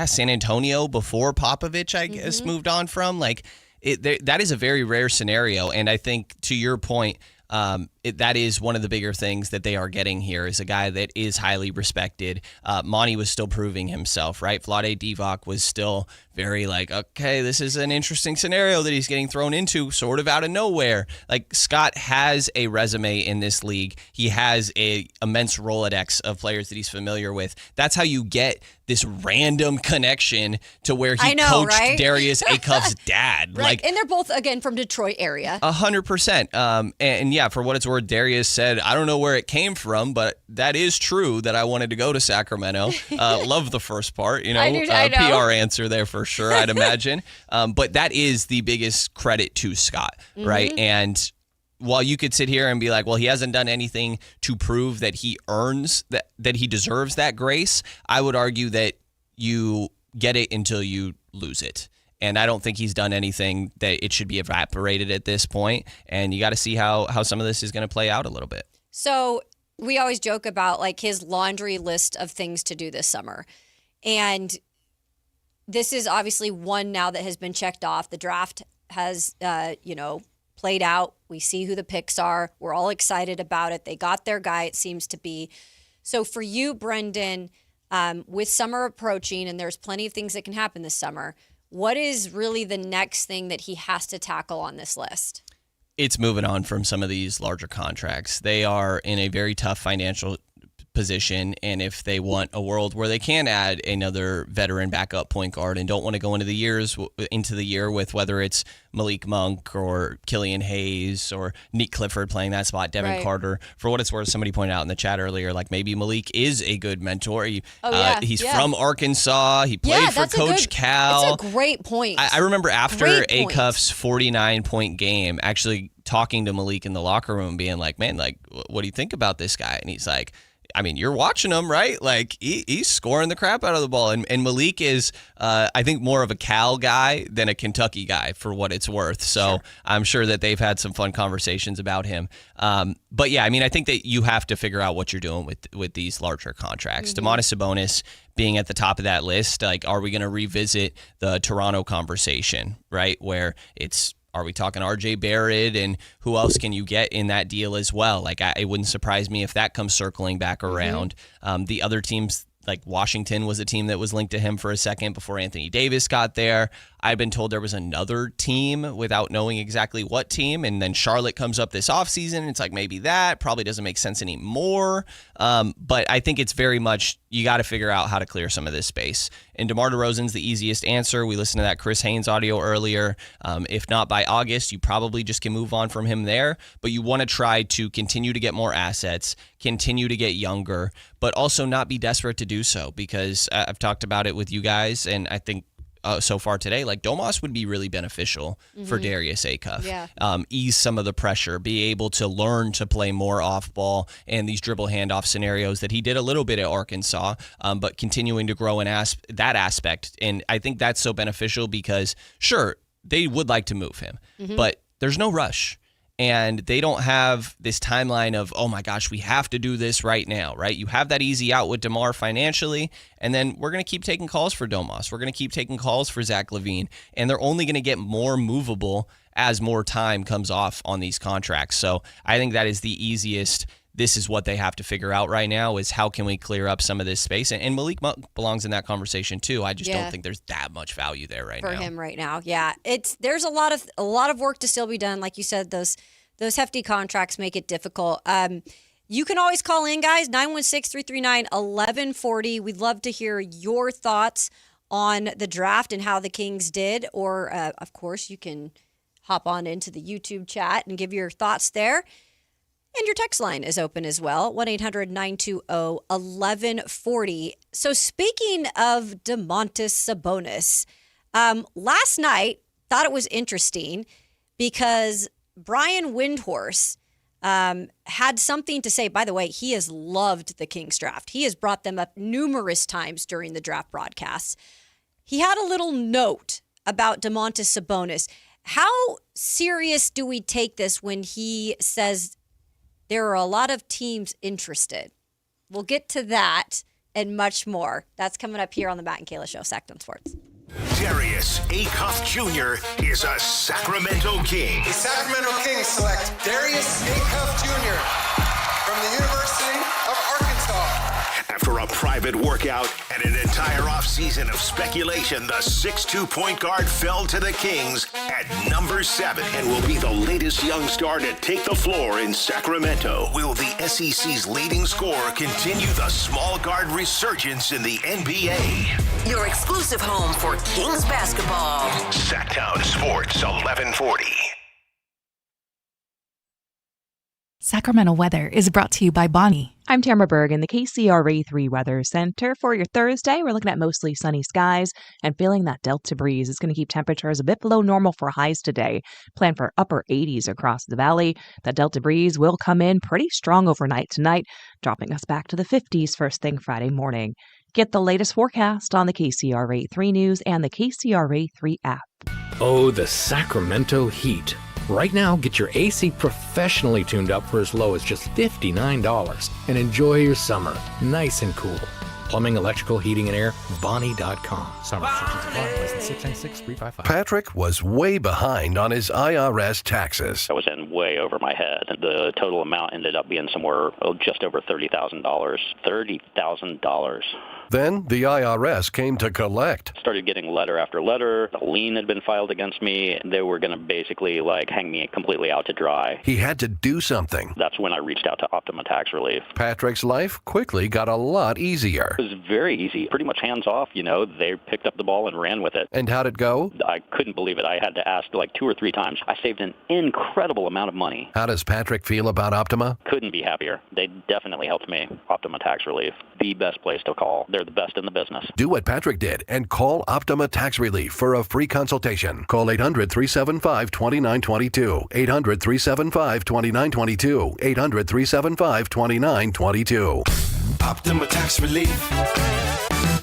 San Antonio before Popovich, I guess, moved on from. Like, that is a very rare scenario. And I think, to your point, that is one of the bigger things that they are getting here is a guy that is highly respected. Monty was still proving himself, right? Vlade Divac was still very like, okay, this is an interesting scenario that he's getting thrown into sort of out of nowhere. Like, Scott has a resume in this league. He has a immense Rolodex of players that he's familiar with. That's how you get this random connection to where he coached right? Darius Acuff's dad. Right. Like, And they're both, again, from Detroit area. 100%. And yeah, for what it's worth, Darius said, I don't know where it came from, but that is true that I wanted to go to Sacramento. Love the first part, you know, I know. PR answer there for sure, I'd imagine. But that is the biggest credit to Scott, right? And while you could sit here and be like, well, he hasn't done anything to prove that he earns that he deserves that grace, I would argue that you get it until you lose it. And I don't think he's done anything that it should be evaporated at this point. And you got to see how some of this is going to play out a little bit. So we always joke about like his laundry list of things to do this summer. And this is obviously one now that has been checked off. The draft has, played out. We see who the picks are. We're all excited about it. They got their guy, it seems to be. So for you, Brendan, with summer approaching, and there's plenty of things that can happen this summer, what is really the next thing that he has to tackle on this list? It's moving on from some of these larger contracts. They are in a very tough financial position, and if they want a world where they can add another veteran backup point guard and don't want to go into the year with whether it's Malik Monk or Killian Hayes or Nick Clifford playing that spot, Devin Carter. For what it's worth, somebody pointed out in the chat earlier, like maybe Malik is a good mentor. He's from Arkansas. He played for Coach Cal. That's a great point. I remember after Acuff's 49-point game, actually talking to Malik in the locker room, being like, man, like, what do you think about this guy? And he's like, I mean, you're watching him, right? Like, he's scoring the crap out of the ball. And Malik is, I think, more of a Cal guy than a Kentucky guy, for what it's worth. So I'm sure that they've had some fun conversations about him. But, yeah, I mean, I think that you have to figure out what you're doing with these larger contracts. Domantas Sabonis being at the top of that list, like, are we going to revisit the Toronto conversation, right, where are we talking RJ Barrett, and who else can you get in that deal as well? Like, it wouldn't surprise me if that comes circling back around. The other teams like Washington was a team that was linked to him for a second before Anthony Davis got there. I've been told there was another team without knowing exactly what team. And then Charlotte comes up this offseason. It's like maybe that probably doesn't make sense anymore. But I think it's very much you got to figure out how to clear some of this space. And DeMar DeRozan's the easiest answer. We listened to that Chris Haynes audio earlier. If not by August, you probably just can move on from him there. But you want to try to continue to get more assets, continue to get younger, but also not be desperate to do so, because I've talked about it with you guys, and I think so far today, like Domas would be really beneficial for Darius Acuff. Yeah. Ease some of the pressure, be able to learn to play more off ball and these dribble handoff scenarios that he did a little bit at Arkansas, but continuing to grow in that aspect. And I think that's so beneficial because, sure, they would like to move him, but there's no rush. And they don't have this timeline of, oh my gosh, we have to do this right now, right? You have that easy out with DeMar financially, and then we're going to keep taking calls for Domas. We're going to keep taking calls for Zach LaVine, and they're only going to get more movable as more time comes off on these contracts. So I think that is the easiest. This is what they have to figure out right now is how can we clear up some of this space? And Malik Monk belongs in that conversation too. I just don't think there's that much value there right now. For him right now. Yeah. There's a lot of work to still be done. Like you said, those hefty contracts make it difficult. You can always call in, guys, 916-339-1140. We'd love to hear your thoughts on the draft and how the Kings did. Or, of course, you can hop on into the YouTube chat and give your thoughts there. And your text line is open as well, 1-800-920-1140. So speaking of Domantas Sabonis, last night, thought it was interesting because Brian Windhorst had something to say. By the way, he has loved the Kings draft. He has brought them up numerous times during the draft broadcasts. He had a little note about Domantas Sabonis. How serious do we take this when he says there are a lot of teams interested? We'll get to that and much more. That's coming up here on the Matt and Kayla Show, Sactown Sports. Darius Acuff Jr. is a Sacramento King. The Sacramento Kings select Darius Acuff Jr. from the University of Arkansas. After a private workout and an entire offseason of speculation, the 6'2" point guard fell to the Kings at number 7 and will be the latest young star to take the floor in Sacramento. Will the SEC's leading scorer continue the small guard resurgence in the NBA? Your exclusive home for Kings basketball. Sactown Sports 1140. Sacramento weather is brought to you by Bonnie. I'm Tamara Berg in the KCRA3 Weather Center. For your Thursday, we're looking at mostly sunny skies and feeling that Delta breeze. It's going to keep temperatures a bit below normal for highs today. Plan for upper 80s across the valley. That Delta breeze will come in pretty strong overnight tonight, dropping us back to the 50s first thing Friday morning. Get the latest forecast on the KCRA3 News and the KCRA3 app. Oh, the Sacramento heat. Right now, get your AC professionally tuned up for as low as just $59 and enjoy your summer nice and cool. Plumbing, electrical, heating, and air, Bonnie.com. Summer restrictions apply. License 696-355. Patrick was way behind on his IRS taxes. I was in way over my head. The total amount ended up being somewhere just over $30,000. $30,000. Then the IRS came to collect. Started getting letter after letter. A lien had been filed against me. They were going to basically hang me completely out to dry. He had to do something. That's when I reached out to Optima Tax Relief. Patrick's life quickly got a lot easier. It was very easy, pretty much hands off. They picked up the ball and ran with it. And how'd it go? I couldn't believe it. I had to ask 2 or 3 times. I saved an incredible amount of money. How does Patrick feel about Optima? Couldn't be happier. They definitely helped me. Optima Tax Relief, the best place to call. They're the best in the business. Do what Patrick did and call Optima Tax Relief for a free consultation. Call 800-375-2922. 800-375-2922. 800-375-2922. Optima Tax Relief.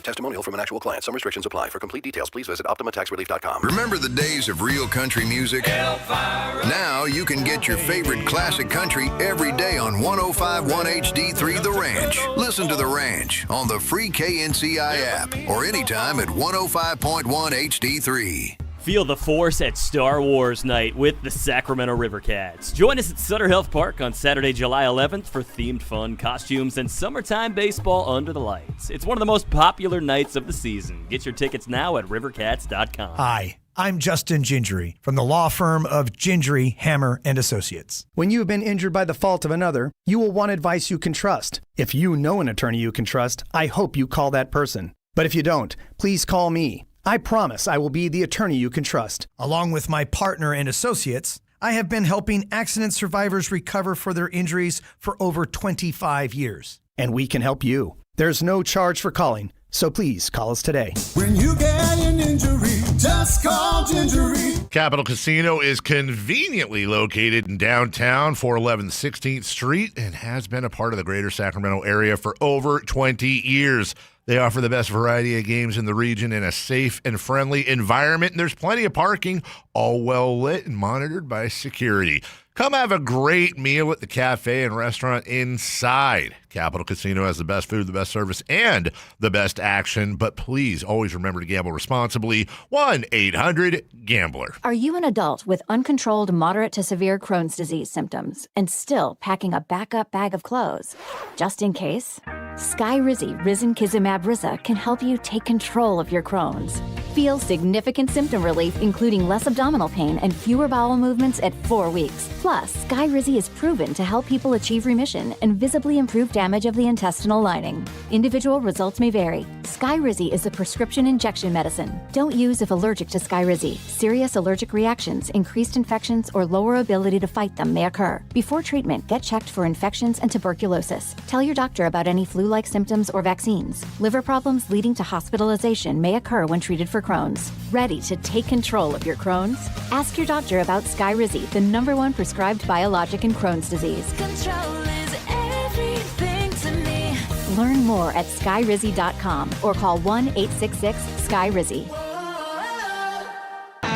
Testimonial from an actual client. Some restrictions apply. For complete details, please visit OptimaTaxRelief.com. Remember the days of real country music? Now you can get your favorite classic country every day on 105.1 HD3 The Ranch. Listen to The Ranch on the free KNCI app or anytime at 105.1 HD3. Feel the force at Star Wars Night with the Sacramento River Cats. Join us at Sutter Health Park on Saturday, July 11th for themed fun, costumes, and summertime baseball under the lights. It's one of the most popular nights of the season. Get your tickets now at rivercats.com. Hi, I'm Justin Gingery from the law firm of Gingery, Hammer, and Associates. When you have been injured by the fault of another, you will want advice you can trust. If you know an attorney you can trust, I hope you call that person. But if you don't, please call me. I promise I will be the attorney you can trust. Along with my partner and associates, I have been helping accident survivors recover for their injuries for over 25 years. And we can help you. There's no charge for calling, so please call us today. When you get an injury, just call Gingery. Capital Casino is conveniently located in downtown, 411 16th Street, and has been a part of the greater Sacramento area for over 20 years. They offer the best variety of games in the region in a safe and friendly environment, and there's plenty of parking, all well lit and monitored by security. Come have a great meal at the cafe and restaurant inside. Capital Casino has the best food, the best service, and the best action, but please always remember to gamble responsibly. 1-800-GAMBLER. Are you an adult with uncontrolled moderate to severe Crohn's disease symptoms and still packing a backup bag of clothes? Just in case? Skyrizi Risankizumab Riza can help you take control of your Crohn's. Feel significant symptom relief, including less abdominal pain and fewer bowel movements at 4 weeks. Plus, Skyrizi is proven to help people achieve remission and visibly improve damage of the intestinal lining. Individual results may vary. Skyrizi is a prescription injection medicine. Don't use if allergic to Skyrizi. Serious allergic reactions, increased infections, or lower ability to fight them may occur. Before treatment, get checked for infections and tuberculosis. Tell your doctor about any flu-like symptoms or vaccines. Liver problems leading to hospitalization may occur when treated for Crohn's. Ready to take control of your Crohn's? Ask your doctor about Skyrizi, the #1 prescribed biologic in Crohn's disease. Control is everything to me. Learn more at skyrizi.com or call 1-866-SKYRIZI.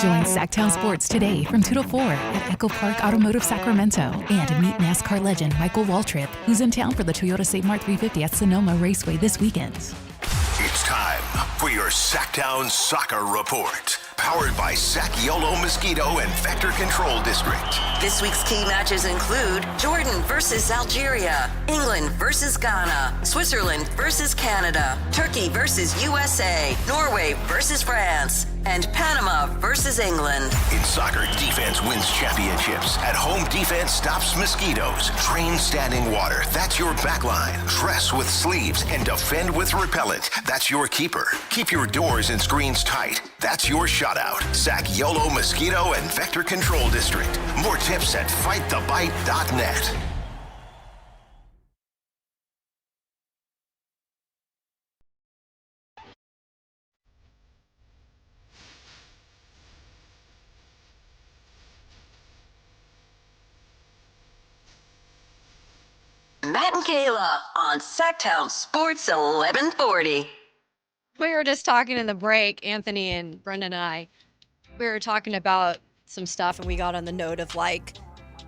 Join Sactown Sports today from 2 to 4 at Echo Park Automotive Sacramento and meet NASCAR legend Michael Waltrip, who's in town for the Toyota Save Mart 350 at Sonoma Raceway this weekend. It's time for your Sactown Soccer Report. Powered by Sac-Yolo Mosquito and Vector Control District. This week's key matches include Jordan versus Algeria, England versus Ghana, Switzerland versus Canada, Turkey versus USA, Norway versus France, and Panama versus England. In soccer, defense wins championships. At home, defense stops mosquitoes. Train standing water. That's your backline. Dress with sleeves and defend with repellent. That's your keeper. Keep your doors and screens tight. That's your shutout. Sac-Yolo Mosquito and Vector Control District. More tips at fightthebite.net. Matt and Kayla on Sactown Sports 1140. We were just talking in the break, Anthony and Brendan and I. We were talking about some stuff, and we got on the note of like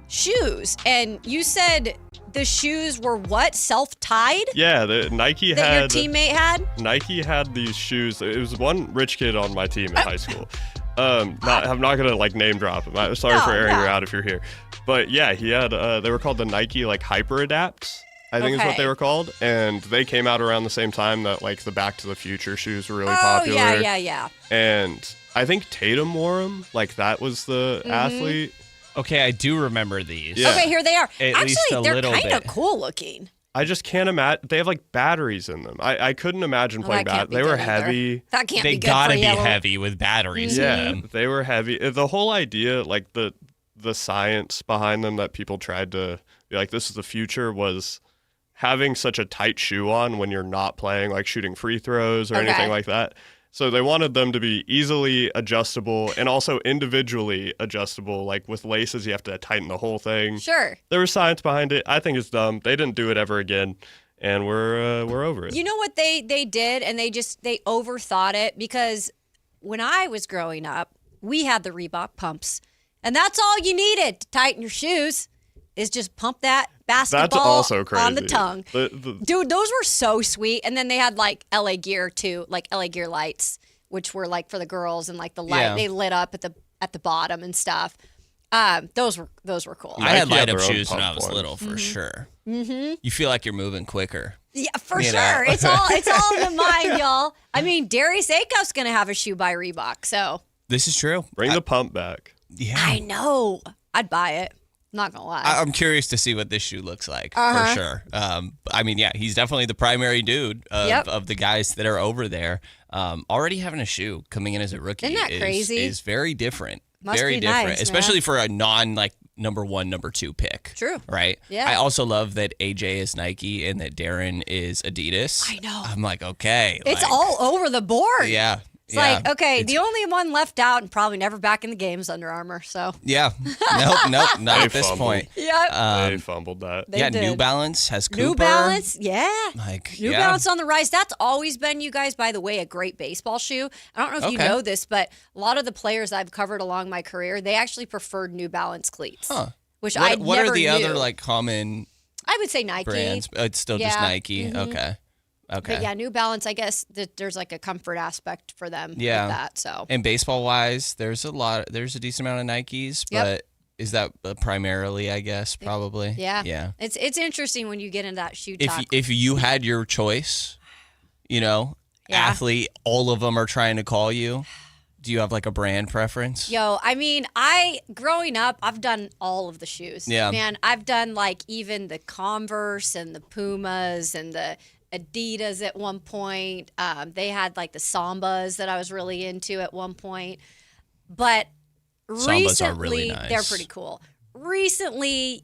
shoes. And you said the shoes were what? Self-tied? Yeah, the Nike that had. Your teammate had? Nike had these shoes. It was one rich kid on my team in high school. I'm not gonna like name drop him. I'm sorry for airing her out if you're here. But yeah, he had. They were called the Nike like Hyper Adapts, I think is what they were called, and they came out around the same time that like the Back to the Future shoes were really popular. Yeah. And I think Tatum wore them. Like that was the athlete. Okay, I do remember these. Yeah. Okay, here they are. At least Actually, a they're little kind of bit. cool looking. I just can't imagine. They have like batteries in them. I couldn't imagine playing that can't bat. be They were good either. heavy. That can't They be good gotta for be you. heavy with batteries in Yeah, them. they were heavy. The whole idea, like the science behind them that people tried to be like, this is the future, was having such a tight shoe on when you're not playing, like shooting free throws or anything like that. So they wanted them to be easily adjustable and also individually adjustable. Like with laces, you have to tighten the whole thing. Sure. There was science behind it. I think it's dumb. They didn't do it ever again, and we're over it. You know what they did, and they overthought it, because when I was growing up, we had the Reebok pumps, and that's all you needed to tighten your shoes is just pump that basketball That's also crazy. on the tongue. The Dude, those were so sweet. And then they had like LA Gear too, like LA Gear lights, which were like for the girls and like the light they lit up at the bottom and stuff. Those were cool. I had light up shoes when I was little, for sure. Mm-hmm. You feel like you're moving quicker. Yeah, for sure. It's all in the mind, y'all. I mean, Darius Acuff's gonna have a shoe by Reebok, so This is true. Bring the pump back. Yeah, I know. I'd buy it. Not gonna lie. I'm curious to see what this shoe looks like for sure. I mean, yeah, he's definitely the primary dude of the guys that are over there. Already having a shoe coming in as a rookie Isn't that crazy? is very different. Must very be different, nice, especially man. for a non number 1, number 2 pick. True. Right? Yeah. I also love that AJ is Nike and that Darren is Adidas. I know. I'm like, okay. It's like, all over the board. Yeah. It's like, okay, the only one left out and probably never back in the game is Under Armour. So Yeah. Nope, not They at this fumbled. point. Yep. They fumbled that. They yeah, did. New Balance has Cooper. New Balance, yeah. Like, New yeah. Balance on the rise. That's always been, you guys, by the way, a great baseball shoe. I don't know if you Okay. know this, but a lot of the players I've covered along my career, they actually preferred New Balance cleats. Huh. Which What, I what never are the knew. other like common I would say Nike. brands? It's still just Yeah. Nike. Mhm. Okay. Okay. But yeah, New Balance, I guess that there's like a comfort aspect for them Yeah. with that. So And baseball wise, there's a decent amount of Nikes, Yep. but is that primarily, I guess, probably? yeah. Yeah. It's interesting when you get into that shoe If talk. if you had your choice, athlete, all of them are trying to call you. Do you have like a brand preference? Yo, I mean, growing up, I've done all of the shoes. Yeah. Man, I've done like even the Converse and the Pumas and the Adidas at one point. They had like the Sambas that I was really into at one point. But Sambas recently, are really nice. they're pretty cool. Recently,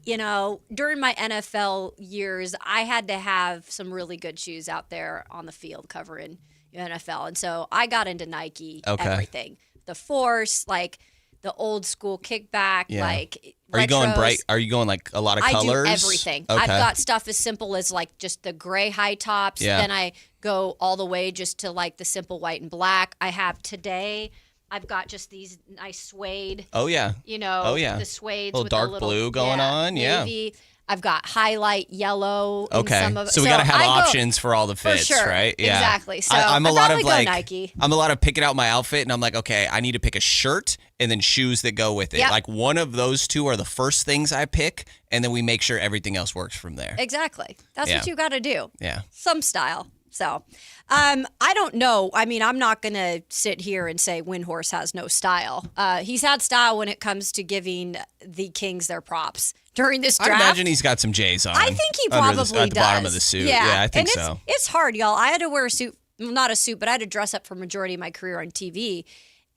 during my NFL years, I had to have some really good shoes out there on the field covering NFL. And so I got into Nike, Okay. everything. The Force, like the old school kickback, Yeah. like Are you going retros. bright? Are you going like a lot of colors? I do everything. Okay. I've got stuff as simple as like just the gray high tops. Yeah. Then I go all the way just to like the simple white and black. I have today. I've got just these nice suede. Oh yeah. Oh yeah. The suede Little with dark the little blue going on. Yeah. navy. I've got highlight yellow. In Okay, some of it. so we got to have I go- options for all the for fits, sure. right? Yeah, Exactly. So I'm a I'd lot probably of go like Nike. I'm a lot of picking out my outfit, and I'm like, okay, I need to pick a shirt and then shoes that go with it. Yep. Like one of those two are the first things I pick, and then we make sure everything else works from there. Exactly. That's Yeah. what you got to do. Yeah. Some style. So, I don't know. I mean, I'm not going to sit here and say Windhorse has no style. He's had style when it comes to giving the Kings their props during this I draft. imagine he's got some J's on. I think he under probably at the does. bottom of the suit. Yeah, I think and so. It's hard, y'all. I had to wear a suit, well, not a suit, but I had to dress up for majority of my career on TV.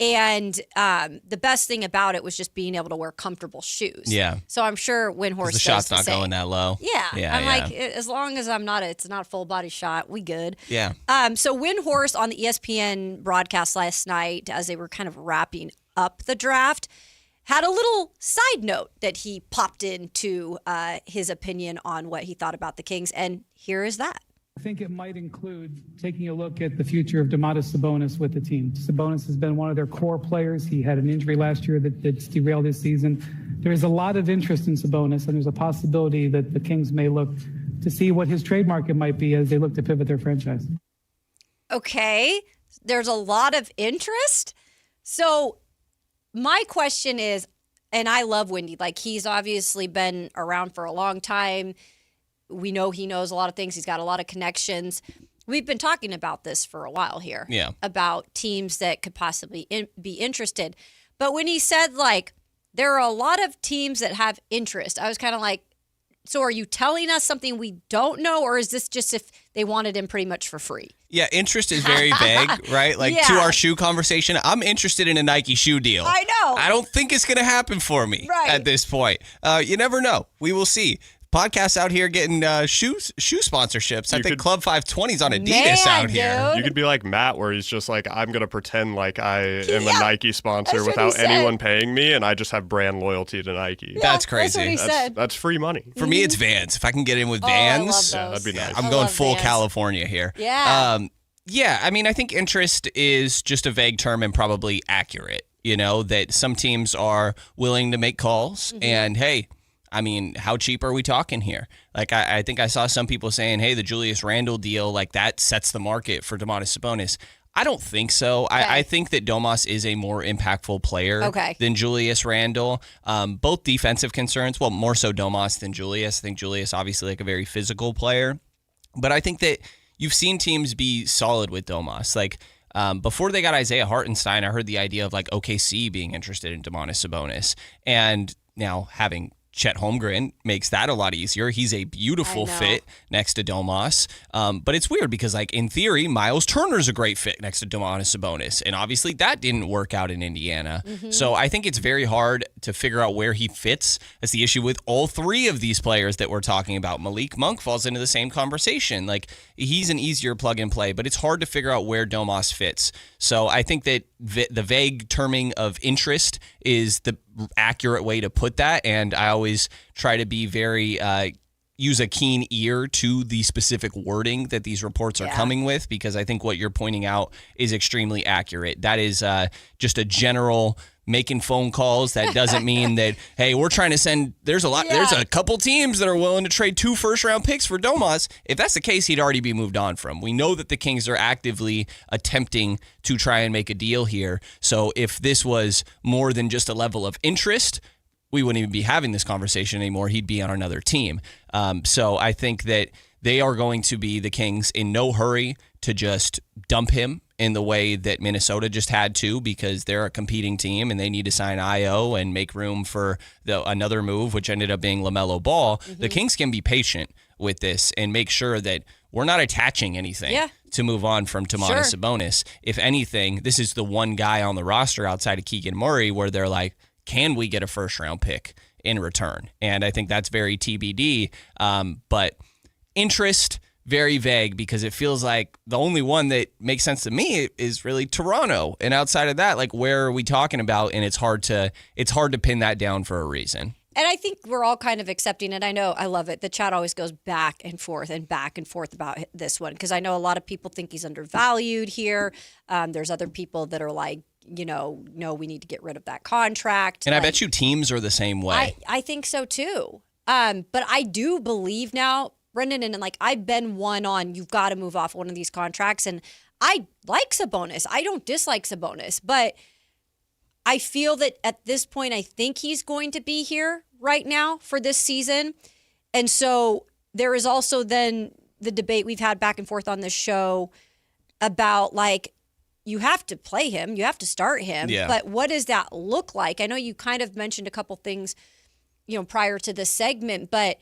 And the best thing about it was just being able to wear comfortable shoes. Yeah. So I'm sure Windhorse 'Cause the does shot's the not same. going that low. Yeah. I'm like, as long as it's not a full body shot, we good. Yeah. So Windhorse on the ESPN broadcast last night, as they were kind of wrapping up the draft, had a little side note that he popped into his opinion on what he thought about the Kings. And here is that. I think it might include taking a look at the future of Domantas Sabonis with the team. Sabonis has been one of their core players. He had an injury last year that's derailed his season. There is a lot of interest in Sabonis, and there's a possibility that the Kings may look to see what his trade market might be as they look to pivot their franchise. Okay, there's a lot of interest. So my question is, and I love Wendy, like he's obviously been around for a long time. We know he knows a lot of things. He's got a lot of connections. We've been talking about this for a while here. Yeah. About teams that could possibly be interested. But when he said, like, there are a lot of teams that have interest, I was kind of like, so are you telling us something we don't know, or is this just if they wanted him pretty much for free? Yeah, interest is very vague, right? Like to Yeah. our shoe conversation, I'm interested in a Nike shoe deal. I know. I don't think it's going to happen for me Right. at this point. You never know. We will see. Podcasts out here getting shoe sponsorships. I think Club 520's on Adidas out here. You could be like Matt, where he's just like, I'm going to pretend like I am a Nike sponsor that's what he without said. anyone paying me, and I just have brand loyalty to Nike. That's crazy. what he said. That's free money. For me, it's Vans. If I can get in with Oh, I love Vans, Yeah, that'd be nice. I'm I going love full Vans. California here. Yeah. Yeah, I mean, I think interest is just a vague term and probably accurate. You know, that some teams are willing to make calls, Mm-hmm. and hey, I mean, how cheap are we talking here? Like, I think I saw some people saying, hey, the Julius Randle deal, like that sets the market for Domantas Sabonis. I don't think so. Okay. I think that Domas is a more impactful player than Julius Randle. Both defensive concerns, well, more so Domas than Julius. I think Julius obviously like a very physical player. But I think that you've seen teams be solid with Domas. Like before they got Isaiah Hartenstein, I heard the idea of like OKC being interested in Domantas Sabonis. And now having Chet Holmgren makes that a lot easier. He's a beautiful fit next to Domas. But it's weird because, like, in theory, Miles Turner's a great fit next to Domantas Sabonis. And obviously that didn't work out in Indiana. So I think it's very hard to figure out where he fits. That's the issue with all three of these players that we're talking about. Malik Monk falls into the same conversation. Like, he's an easier plug and play, but it's hard to figure out where Domas fits. So I think that the vague terming of interest is the accurate way to put that, and I always try to be very use a keen ear to the specific wording that these reports are coming with, because I think what you're pointing out is extremely accurate. That is just a general making phone calls. That doesn't mean that, hey, we're trying to send, there's a couple teams that are willing to trade 2 first-round picks for Domas. If that's the case, he'd already be moved on from. We know that the Kings are actively attempting to try and make a deal here. So if this was more than just a level of interest, we wouldn't even be having this conversation anymore. He'd be on another team. So I think that they are going to be, the Kings, in no hurry to just dump him in the way that Minnesota just had to, because they're a competing team and they need to sign Io and make room for another move, which ended up being LaMelo Ball. The Kings can be patient with this and make sure that we're not attaching anything to move on from Domantas Sabonis. If anything, this is the one guy on the roster outside of Keegan Murray where they're like, can we get a first-round pick in return? And I think that's very TBD. But interest, very vague, because it feels like the only one that makes sense to me is really Toronto. And outside of that, like, where are we talking about? And it's hard to pin that down for a reason. And I think we're all kind of accepting it. I know, I love it. The chat always goes back and forth about this one, because I know a lot of people think he's undervalued here. There's other people that are like, no, we need to get rid of that contract. And I bet you teams are the same way. I think so too. But I do believe now, Brendan, and like I've been one on, you've got to move off one of these contracts. And I like Sabonis. I don't dislike Sabonis, but I feel that at this point, I think he's going to be here right now for this season. And so there is also then the debate we've had back and forth on this show about, like, you have to play him, you have to start him, but what does that look like? I know you kind of mentioned a couple things, prior to this segment, but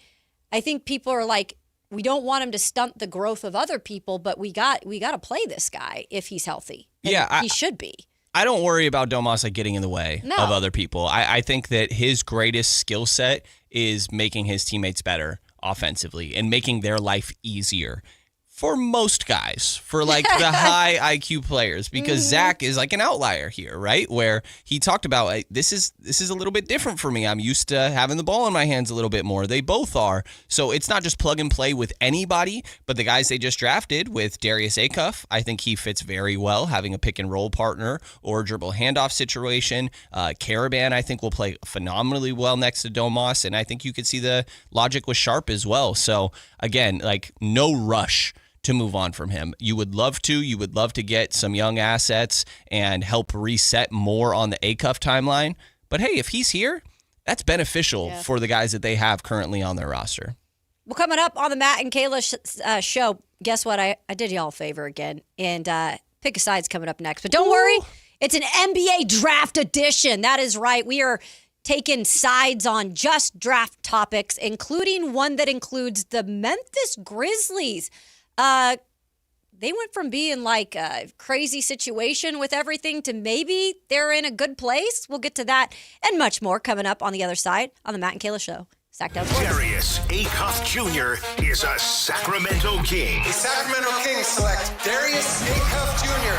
I think people are like, we don't want him to stunt the growth of other people, but we got to play this guy if he's healthy. And he should be. I don't worry about Domas like getting in the way of other people. I think that his greatest skill set is making his teammates better offensively and making their life easier. For most guys, for like the high IQ players, because Zach is like an outlier here, right? Where he talked about, like, this is a little bit different for me. I'm used to having the ball in my hands a little bit more. They both are. So it's not just plug and play with anybody, but the guys they just drafted with Darius Acuff, I think he fits very well, having a pick and roll partner or dribble handoff situation. Karaban, I think, will play phenomenally well next to Domas, and I think you could see the logic with Sharp as well. So again, like, no rush to move on from him. You would love to. You would love to get some young assets and help reset more on the Acuff timeline. But hey, if he's here, that's beneficial for the guys that they have currently on their roster. Well, coming up on the Matt and Kayla show, guess what? I did y'all a favor again. And Pick a Side's coming up next. But don't worry, it's an NBA draft edition. That is right. We are taking sides on just draft topics, including one that includes the Memphis Grizzlies. They went from being like a crazy situation with everything to maybe they're in a good place. We'll get to that and much more coming up on the other side on the Matt and Kayla Show. Sactown Sports. Darius Acuff Jr. is a Sacramento King. The Sacramento Kings select Darius Acuff Jr.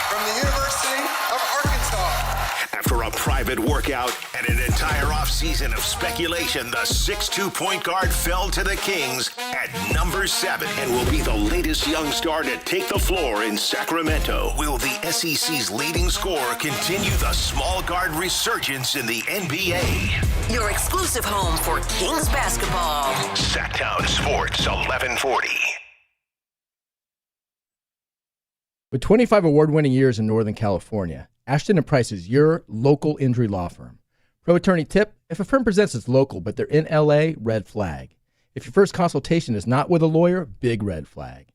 from the University of Arkansas. After a private workout and an entire offseason of speculation, the 6'2" point guard fell to the Kings at number 7 and will be the latest young star to take the floor in Sacramento. Will the SEC's leading scorer continue the small guard resurgence in the NBA? Your exclusive home for Kings basketball. Sactown Sports 1140. With 25 award-winning years in Northern California, Ashton & Price is your local injury law firm. Pro attorney tip: if a firm presents as local but they're in LA, red flag. If your first consultation is not with a lawyer, big red flag.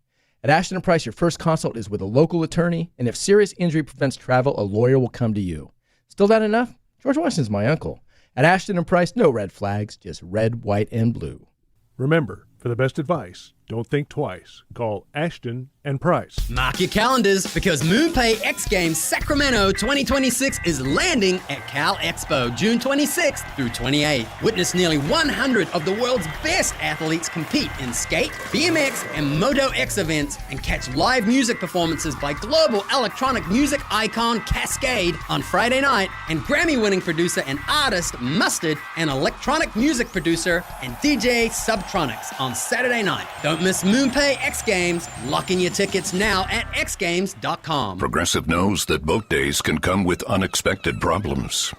At Ashton & Price, your first consult is with a local attorney, and if serious injury prevents travel, a lawyer will come to you. Still not enough? George Washington's my uncle. At Ashton & Price, no red flags, just red, white, and blue. Remember, for the best advice, don't think twice. Call Ashton and Price. Mark your calendars because MoonPay X Games Sacramento 2026 is landing at Cal Expo June 26th through 28th. Witness nearly 100 of the world's best athletes compete in skate, BMX, and Moto X events and catch live music performances by global electronic music icon Cascade on Friday night and Grammy-winning producer and artist Mustard and electronic music producer and DJ Subtronics on Saturday night. Don't miss MoonPay X Games. Lock in your tickets now at xgames.com. Progressive knows that boat days can come with unexpected problems.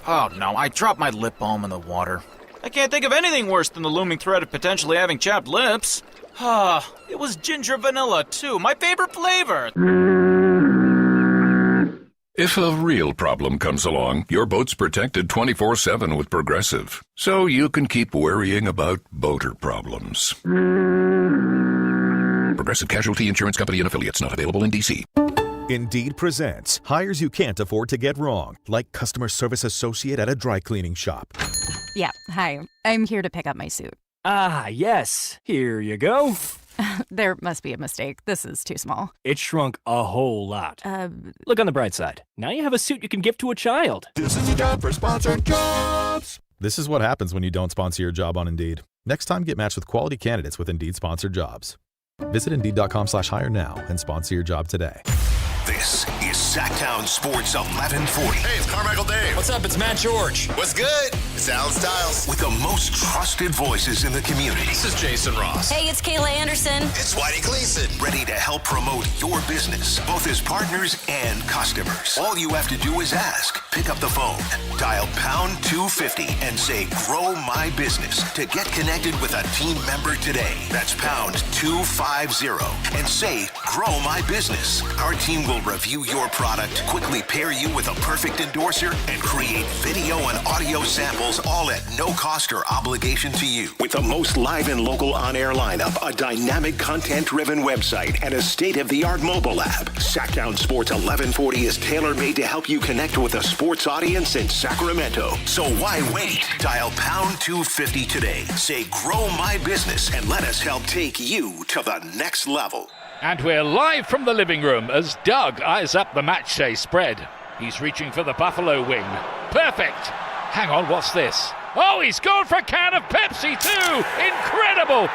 Oh no, I dropped my lip balm in the water. I can't think of anything worse than the looming threat of potentially having chapped lips. It was ginger vanilla too, my favorite flavor. If a real problem comes along, your boat's protected 24/7 with Progressive, so you can keep worrying about boater problems. Progressive Casualty Insurance Company and Affiliates, not available in D.C. Indeed presents hires you can't afford to get wrong, like customer service associate at a dry cleaning shop. Yeah, hi. I'm here to pick up my suit. Ah, yes. Here you go. There must be a mistake. This is too small. It shrunk a whole lot. Look on the bright side. Now you have a suit you can give to a child. This is a job for sponsored jobs. This is what happens when you don't sponsor your job on Indeed. Next time, get matched with quality candidates with Indeed sponsored jobs. Visit Indeed.com/hire now and sponsor your job today. This is Sactown Sports 1140. Hey, it's Carmichael Dave. What's up? It's Matt George. What's good? It's Alan Stiles. With the most trusted voices in the community. This is Jason Ross. Hey, it's Kayla Anderson. It's Whitey Gleason. Ready to help promote your business, both as partners and customers. All you have to do is ask. Pick up the phone, dial pound 250 and say, "Grow my business" to get connected with a team member today. That's pound 250 and say, "Grow my business." Our team will review your product, quickly pair you with a perfect endorser, and create video and audio samples, all at no cost or obligation to you. With the most live and local on-air lineup, a dynamic content-driven website, and a state-of-the-art mobile app, Sactown Sports 1140 is tailor-made to help you connect with a sports audience in Sacramento. So why wait? Dial pound 250 today. Say, "Grow my business," and let us help take you to the next level. And we're live from the living room as Doug eyes up the matchday spread. He's reaching for the buffalo wing. Perfect. Hang on, what's this? Oh, he's gone for a can of Pepsi too. Incredible.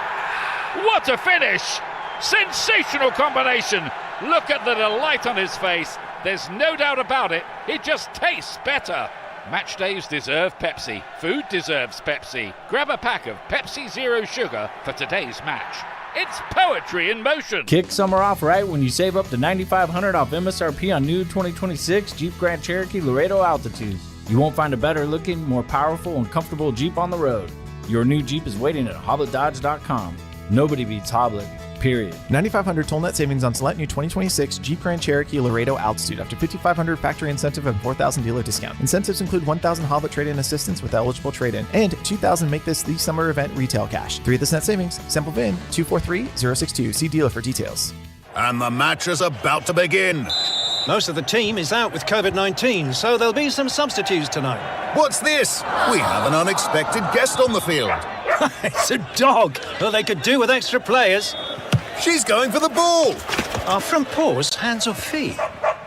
What a finish. Sensational combination. Look at the delight on his face. There's no doubt about it. It just tastes better. Match days deserve Pepsi. Food deserves Pepsi. Grab a pack of Pepsi Zero Sugar for today's match. It's poetry in motion. Kick summer off right when you save up to $9,500 off MSRP on new 2026 Jeep Grand Cherokee Laredo Altitudes. You won't find a better looking, more powerful, and comfortable Jeep on the road. Your new Jeep is waiting at HobletDodge.com. Nobody beats Hoblet, period. $9,500 toll net savings on select new 2026 Jeep Grand Cherokee Laredo Altitude after $5,500 factory incentive and $4,000 dealer discount. Incentives include $1,000 Hoblet trade-in assistance with eligible trade-in and $2,000 make this the summer event retail cash. 3 of this net savings. Sample VIN 243062. See dealer for details. And the match is about to begin. Most of the team is out with COVID-19, so there'll be some substitutes tonight. What's this? We have an unexpected guest on the field. It's a dog. Well, they could do with extra players. She's going for the ball. Are front paws hands or feet?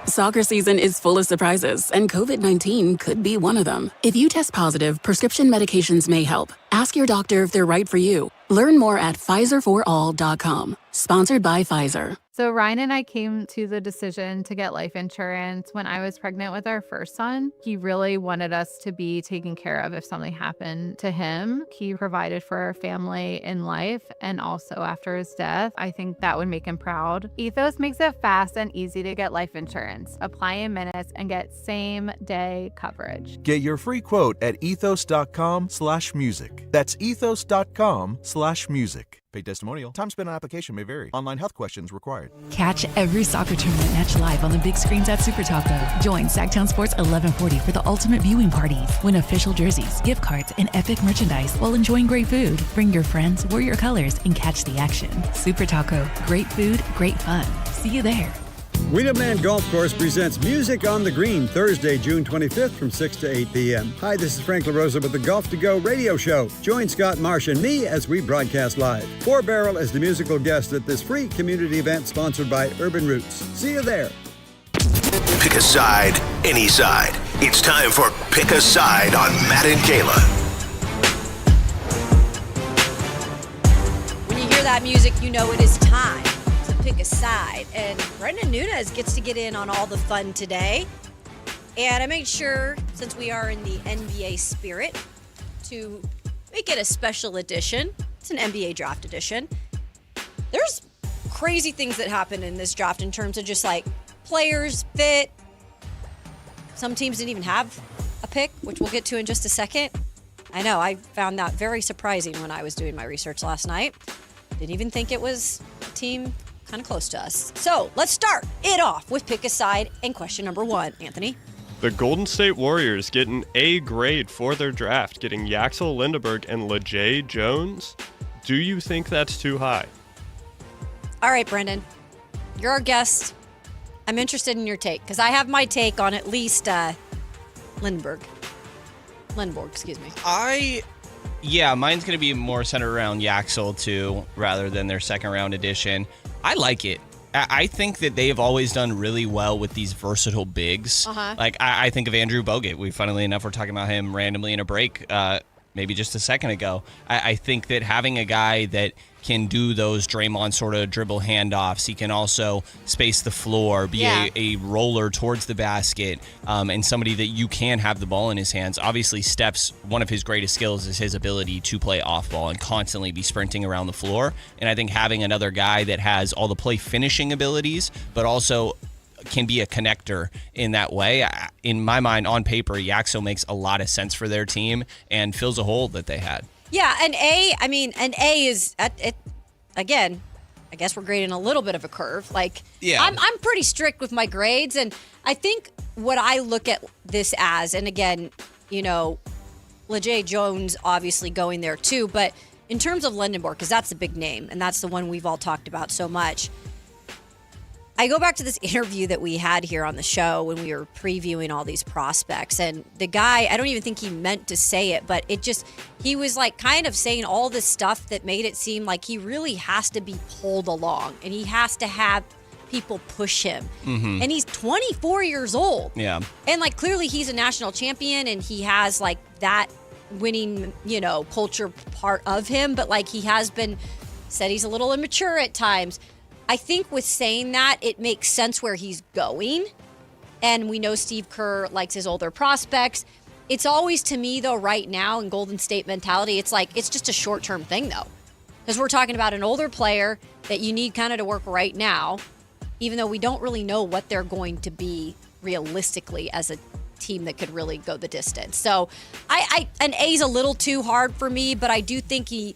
Soccer season is full of surprises, and COVID-19 could be one of them. If you test positive, prescription medications may help. Ask your doctor if they're right for you. Learn more at PfizerForAll.com. Sponsored by Pfizer. So Ryan and I came to the decision to get life insurance when I was pregnant with our first son. He really wanted us to be taken care of if something happened to him. He provided for our family in life and also after his death. I think that would make him proud. Ethos makes it fast and easy to get life insurance. Apply in minutes and get same-day coverage. Get your free quote at ethos.com/music. That's ethos.com/music. Paid testimonial. Time spent on application may vary. Online health questions required. Catch every soccer tournament match live on the big screens at Super Taco. Join Sactown Sports 1140 for the ultimate viewing parties. Win official jerseys, gift cards, and epic merchandise while enjoying great food. Bring your friends, wear your colors, and catch the action. Super Taco. Great food, great fun. See you there. Wiedemann Golf Course presents Music on the Green Thursday, June 25th from 6 to 8 p.m. Hi, this is Frank LaRosa with the Golf to Go radio show. Join Scott Marsh and me as we broadcast live. Four Barrel is the musical guest at this free community event sponsored by Urban Roots. See you there. Pick a side, any side. It's time for Pick a Side on Matt and Kayla. When you hear that music, you know it is time to pick a side. And Brendan Nunez gets to get in on all the fun today. And I made sure, since we are in the NBA spirit, to make it a special edition. It's an NBA draft edition. There's crazy things that happen in this draft in terms of just like players, fit. Some teams didn't even have a pick, which we'll get to in just a second. I know, I found that very surprising when I was doing my research last night. Didn't even think it was a team kind of close to us. So let's start it off with pick a side and question number 1. Anthony. The Golden State Warriors get an A grade for their draft, getting Yaxel Lindeberg and LeJay Jones. Do you think that's too high? All right, Brendan, you're our guest. I'm interested in your take because I have my take on at least Lindbergh, excuse me. Yeah, mine's going to be more centered around Yaxel too, rather than their second round edition. I like it. I think that they have always done really well with these versatile bigs. Like, I think of Andrew Bogut. Funnily enough, we're talking about him randomly in a break maybe just a second ago. I think that having a guy that can do those Draymond sort of dribble handoffs, he can also space the floor, be a roller towards the basket, and somebody that you can have the ball in his hands. Obviously, Steph's one of his greatest skills is his ability to play off ball and constantly be sprinting around the floor. And I think having another guy that has all the play finishing abilities, but also can be a connector in that way. In my mind, on paper, Yaxel makes a lot of sense for their team and fills a hole that they had. Yeah, an A is, again, I guess we're grading a little bit of a curve. Like, yeah. I'm pretty strict with my grades, and I think what I look at this as, and again, you know, LeJay Jones obviously going there too, but in terms of Lindenberg, because that's the big name, and that's the one we've all talked about so much, I go back to this interview that we had here on the show when we were previewing all these prospects. And the guy, I don't even think he meant to say it, but he was like kind of saying all this stuff that made it seem like he really has to be pulled along and he has to have people push him. Mm-hmm. And he's 24 years old. Yeah. And like clearly he's a national champion and he has like that winning, you know, culture part of him. But like he has been said he's a little immature at times. I think with saying that, it makes sense where he's going. And we know Steve Kerr likes his older prospects. It's always, to me, though, right now in Golden State mentality, it's like, it's just a short-term thing, though. Because we're talking about an older player that you need kind of to work right now, even though we don't really know what they're going to be realistically as a team that could really go the distance. So an A's a little too hard for me, but I do think he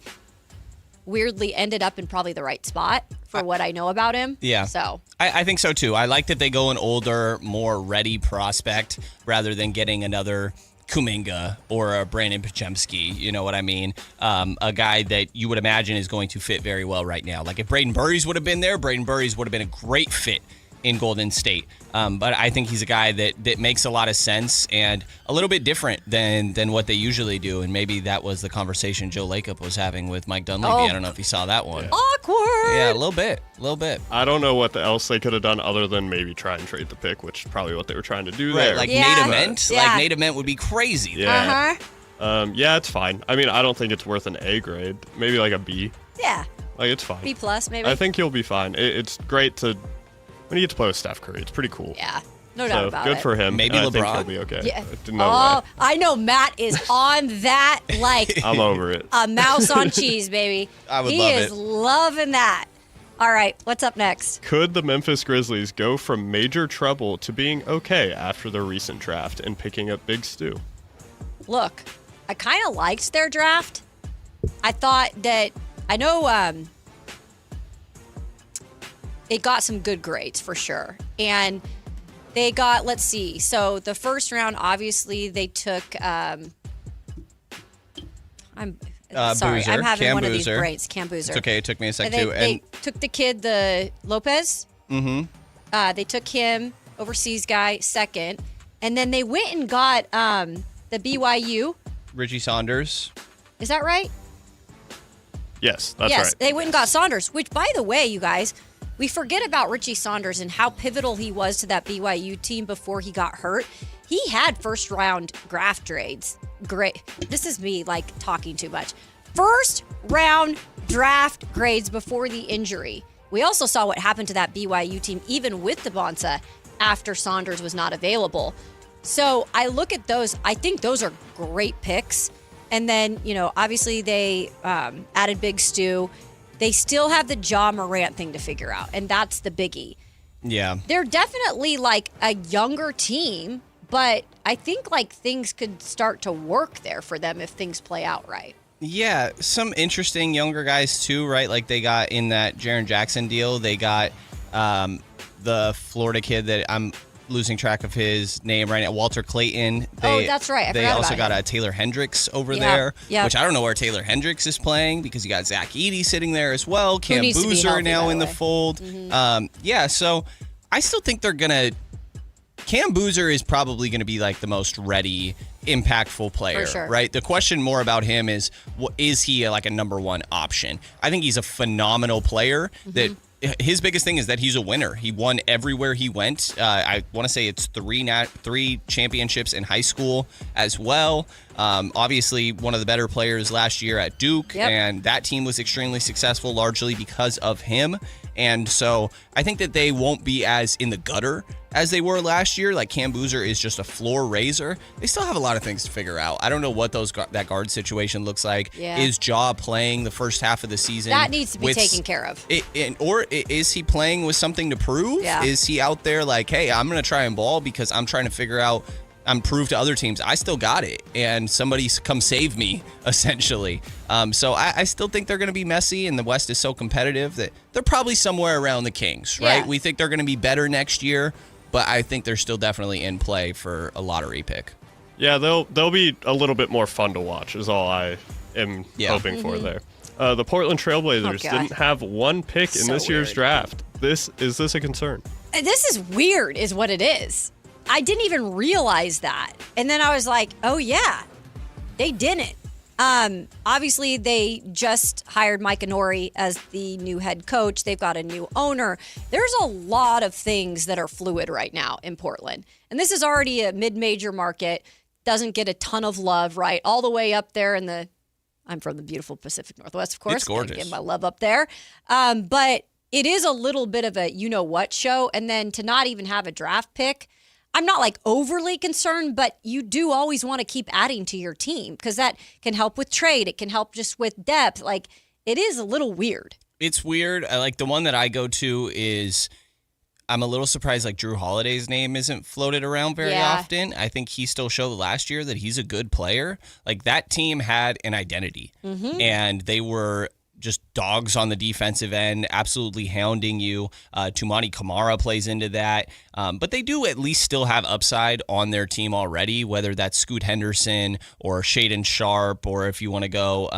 weirdly ended up in probably the right spot for what I know about him. Yeah. So I think so too. I like that they go an older, more ready prospect rather than getting another Kuminga or a Brandon Podziemski. You know what I mean? A guy that you would imagine is going to fit very well right now. Like if Braden Burries would have been there, Braden Burries would have been a great fit in Golden State. But I think he's a guy that makes a lot of sense and a little bit different than what they usually do. And maybe that was the conversation Joe Lacob was having with Mike Dunleavy. I don't know if you saw that one. Awkward. Yeah, a little bit. I don't know what else they could have done other than maybe try and trade the pick, which is probably what they were trying to do there. Like Nate Ament. Yeah. Like Nate Ament would be crazy. Yeah. Yeah, it's fine. I mean, I don't think it's worth an A grade. Maybe like a B. Yeah. Like it's fine. B plus maybe. I think you'll be fine. It's great when you get to play with Steph Curry. It's pretty cool. Yeah. No doubt about good it. for him. Maybe LeBron. LeBron. I think he'll be okay. Yeah. No way. I know Matt is on that like I'm over it. A mouse on cheese, baby. I would he love is loving that. All right, what's up next? Could the Memphis Grizzlies go from major trouble to being okay after their recent draft and picking up Big Stu? Look, I kind of liked their draft. I thought that I know it got some good grades for sure. And they got, let's see. So the first round, obviously, they took, I'm sorry, Boozer, I'm having Cam one of these Boozer. brains. Cam Boozer. It's okay. It took me a sec, And too. they took the kid, the Lopez. Mm-hmm. They took him, overseas guy, second. And then they went and got the BYU. Richie Saunders. Is that right? Yes, that's yes, right. They went and got Saunders, which, by the way, you guys, we forget about Richie Saunders and how pivotal he was to that BYU team before he got hurt. He had first-round draft grades. Great. This is me, like, talking too much. First-round draft grades before the injury. We also saw what happened to that BYU team, even with the Bonsa, after Saunders was not available. So I look at those. I think those are great picks. And then, obviously they added Big Stu. They still have the Ja Morant thing to figure out, and that's the biggie. Yeah. They're definitely like a younger team, but I think like things could start to work there for them if things play out right. Yeah, some interesting younger guys too, right? Like they got in that Jaren Jackson deal, they got the Florida kid that I'm losing track of his name right now, Walter Clayton. That's right. They also got Taylor Hendricks over there, which I don't know where Taylor Hendricks is playing because you got Zach Edey sitting there as well. Cam Boozer now in the fold. Mm-hmm. So I still think they're going to Cam Boozer is probably going to be like the most ready, impactful player, right? The question more about him is, is he like a number one option? I think he's a phenomenal player that his biggest thing is that he's a winner. He won everywhere he went. I want to say it's three championships in high school as well. Obviously, one of the better players last year at Duke, and that team was extremely successful largely because of him. And so I think that they won't be as in the gutter as they were last year. Like Cam Boozer is just a floor raiser. They still have a lot of things to figure out. I don't know what that guard situation looks like. Yeah. Is Ja playing the first half of the season? That needs to be taken care of. Or is he playing with something to prove? Yeah. Is he out there like, hey, I'm going to try and ball because I'm trying to figure out, prove to other teams I still got it, and somebody come save me, essentially. So I still think they're going to be messy, and the West is so competitive that they're probably somewhere around the Kings, right? Yeah. We think they're going to be better next year, but I think they're still definitely in play for a lottery pick. Yeah, they'll be a little bit more fun to watch is all I am hoping for there. The Portland Trailblazers didn't have one pick in this year's draft. Is this a concern? This is weird is what it is. I didn't even realize that. And then I was like, oh, yeah, they didn't. Obviously, they just hired Mike Inori as the new head coach. They've got a new owner. There's a lot of things that are fluid right now in Portland. And this is already a mid-major market. Doesn't get a ton of love, right? All the way up there in I'm from the beautiful Pacific Northwest, of course. It's gorgeous. Give my love up there. But it is a little bit of a you-know-what show. And then to not even have a draft pick, I'm not like overly concerned, but you do always want to keep adding to your team because that can help with trade. It can help just with depth. Like it is a little weird. It's weird. I like the one that I go to is I'm a little surprised like Drew Holiday's name isn't floated around very often. I think he still showed last year that he's a good player. Like that team had an identity and they were just dogs on the defensive end, absolutely hounding you. Tumani Kamara plays into that. But they do at least still have upside on their team already, whether that's Scoot Henderson or Shaedon Sharp, or if you want to go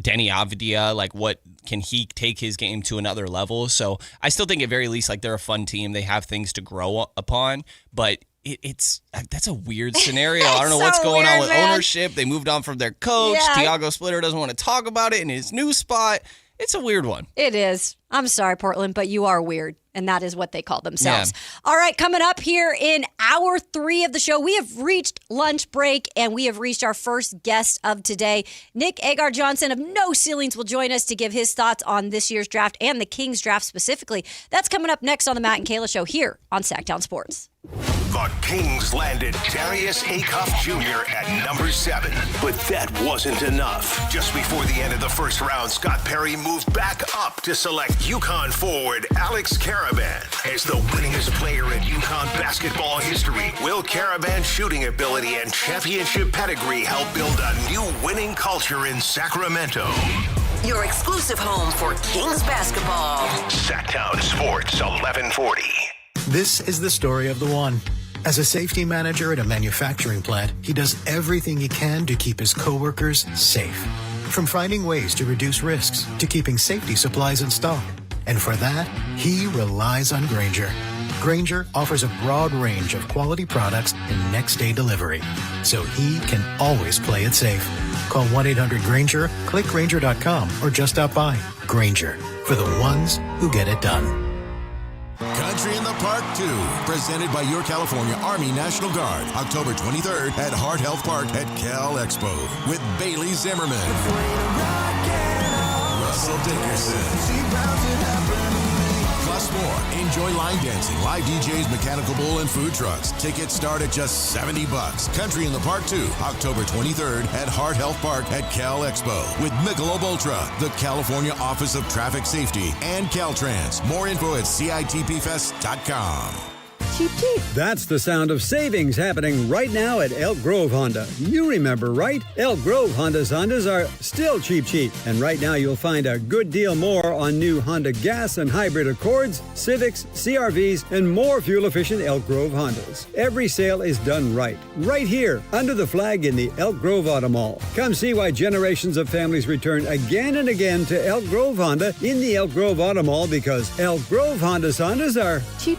Denny Avdia, like what can he take his game to another level? So I still think at very least like they're a fun team. They have things to grow upon, but that's a weird scenario. I don't know what's going on with ownership. They moved on from their coach. Tiago Splitter doesn't want to talk about it in his new spot. It's a weird one. It is. I'm sorry, Portland, but you are weird. And that is what they call themselves. Yeah. All right, coming up here in hour 3 of the show, we have reached lunch break and we have reached our first guest of today. Nick Agar-Johnson of No Ceilings will join us to give his thoughts on this year's draft and the Kings draft specifically. That's coming up next on the Matt and Kayla Show here on Sactown Sports. The Kings landed Darius Acuff Jr. at number 7. But that wasn't enough. Just before the end of the first round, Scott Perry moved back up to select UConn forward Alex Karaban as the winningest player in UConn basketball history. Will Karaban's shooting ability and championship pedigree help build a new winning culture in Sacramento? your exclusive home for Kings basketball. Sactown Sports 1140. This is the story of the one. As a safety manager at a manufacturing plant, he does everything he can to keep his coworkers safe. From finding ways to reduce risks to keeping safety supplies in stock. And for that, he relies on Grainger. Grainger offers a broad range of quality products and next-day delivery, so he can always play it safe. Call 1-800-GRAINGER, click Grainger.com, or just stop by. Grainger, for the ones who get it done. Country in the Park 2, presented by your California Army National Guard, October 23rd at Hart Health Park at Cal Expo with Bailey Zimmerman, Russell Dickerson. Plus more, enjoy line dancing, live DJs, mechanical bull, and food trucks. Tickets start at just $70. Country in the Park 2, October 23rd at Hart Health Park at Cal Expo with Michelob Ultra, the California Office of Traffic Safety, and Caltrans. More info at CITPFest.com. Cheap, cheap. That's the sound of savings happening right now at Elk Grove Honda. You remember, right? Elk Grove Hondas are still cheap. And right now you'll find a good deal more on new Honda gas and hybrid Accords, Civics, CRVs, and more fuel-efficient Elk Grove Hondas. Every sale is done right here, under the flag in the Elk Grove Auto Mall. Come see why generations of families return again and again to Elk Grove Honda in the Elk Grove Auto Mall, because Elk Grove Hondas are cheap.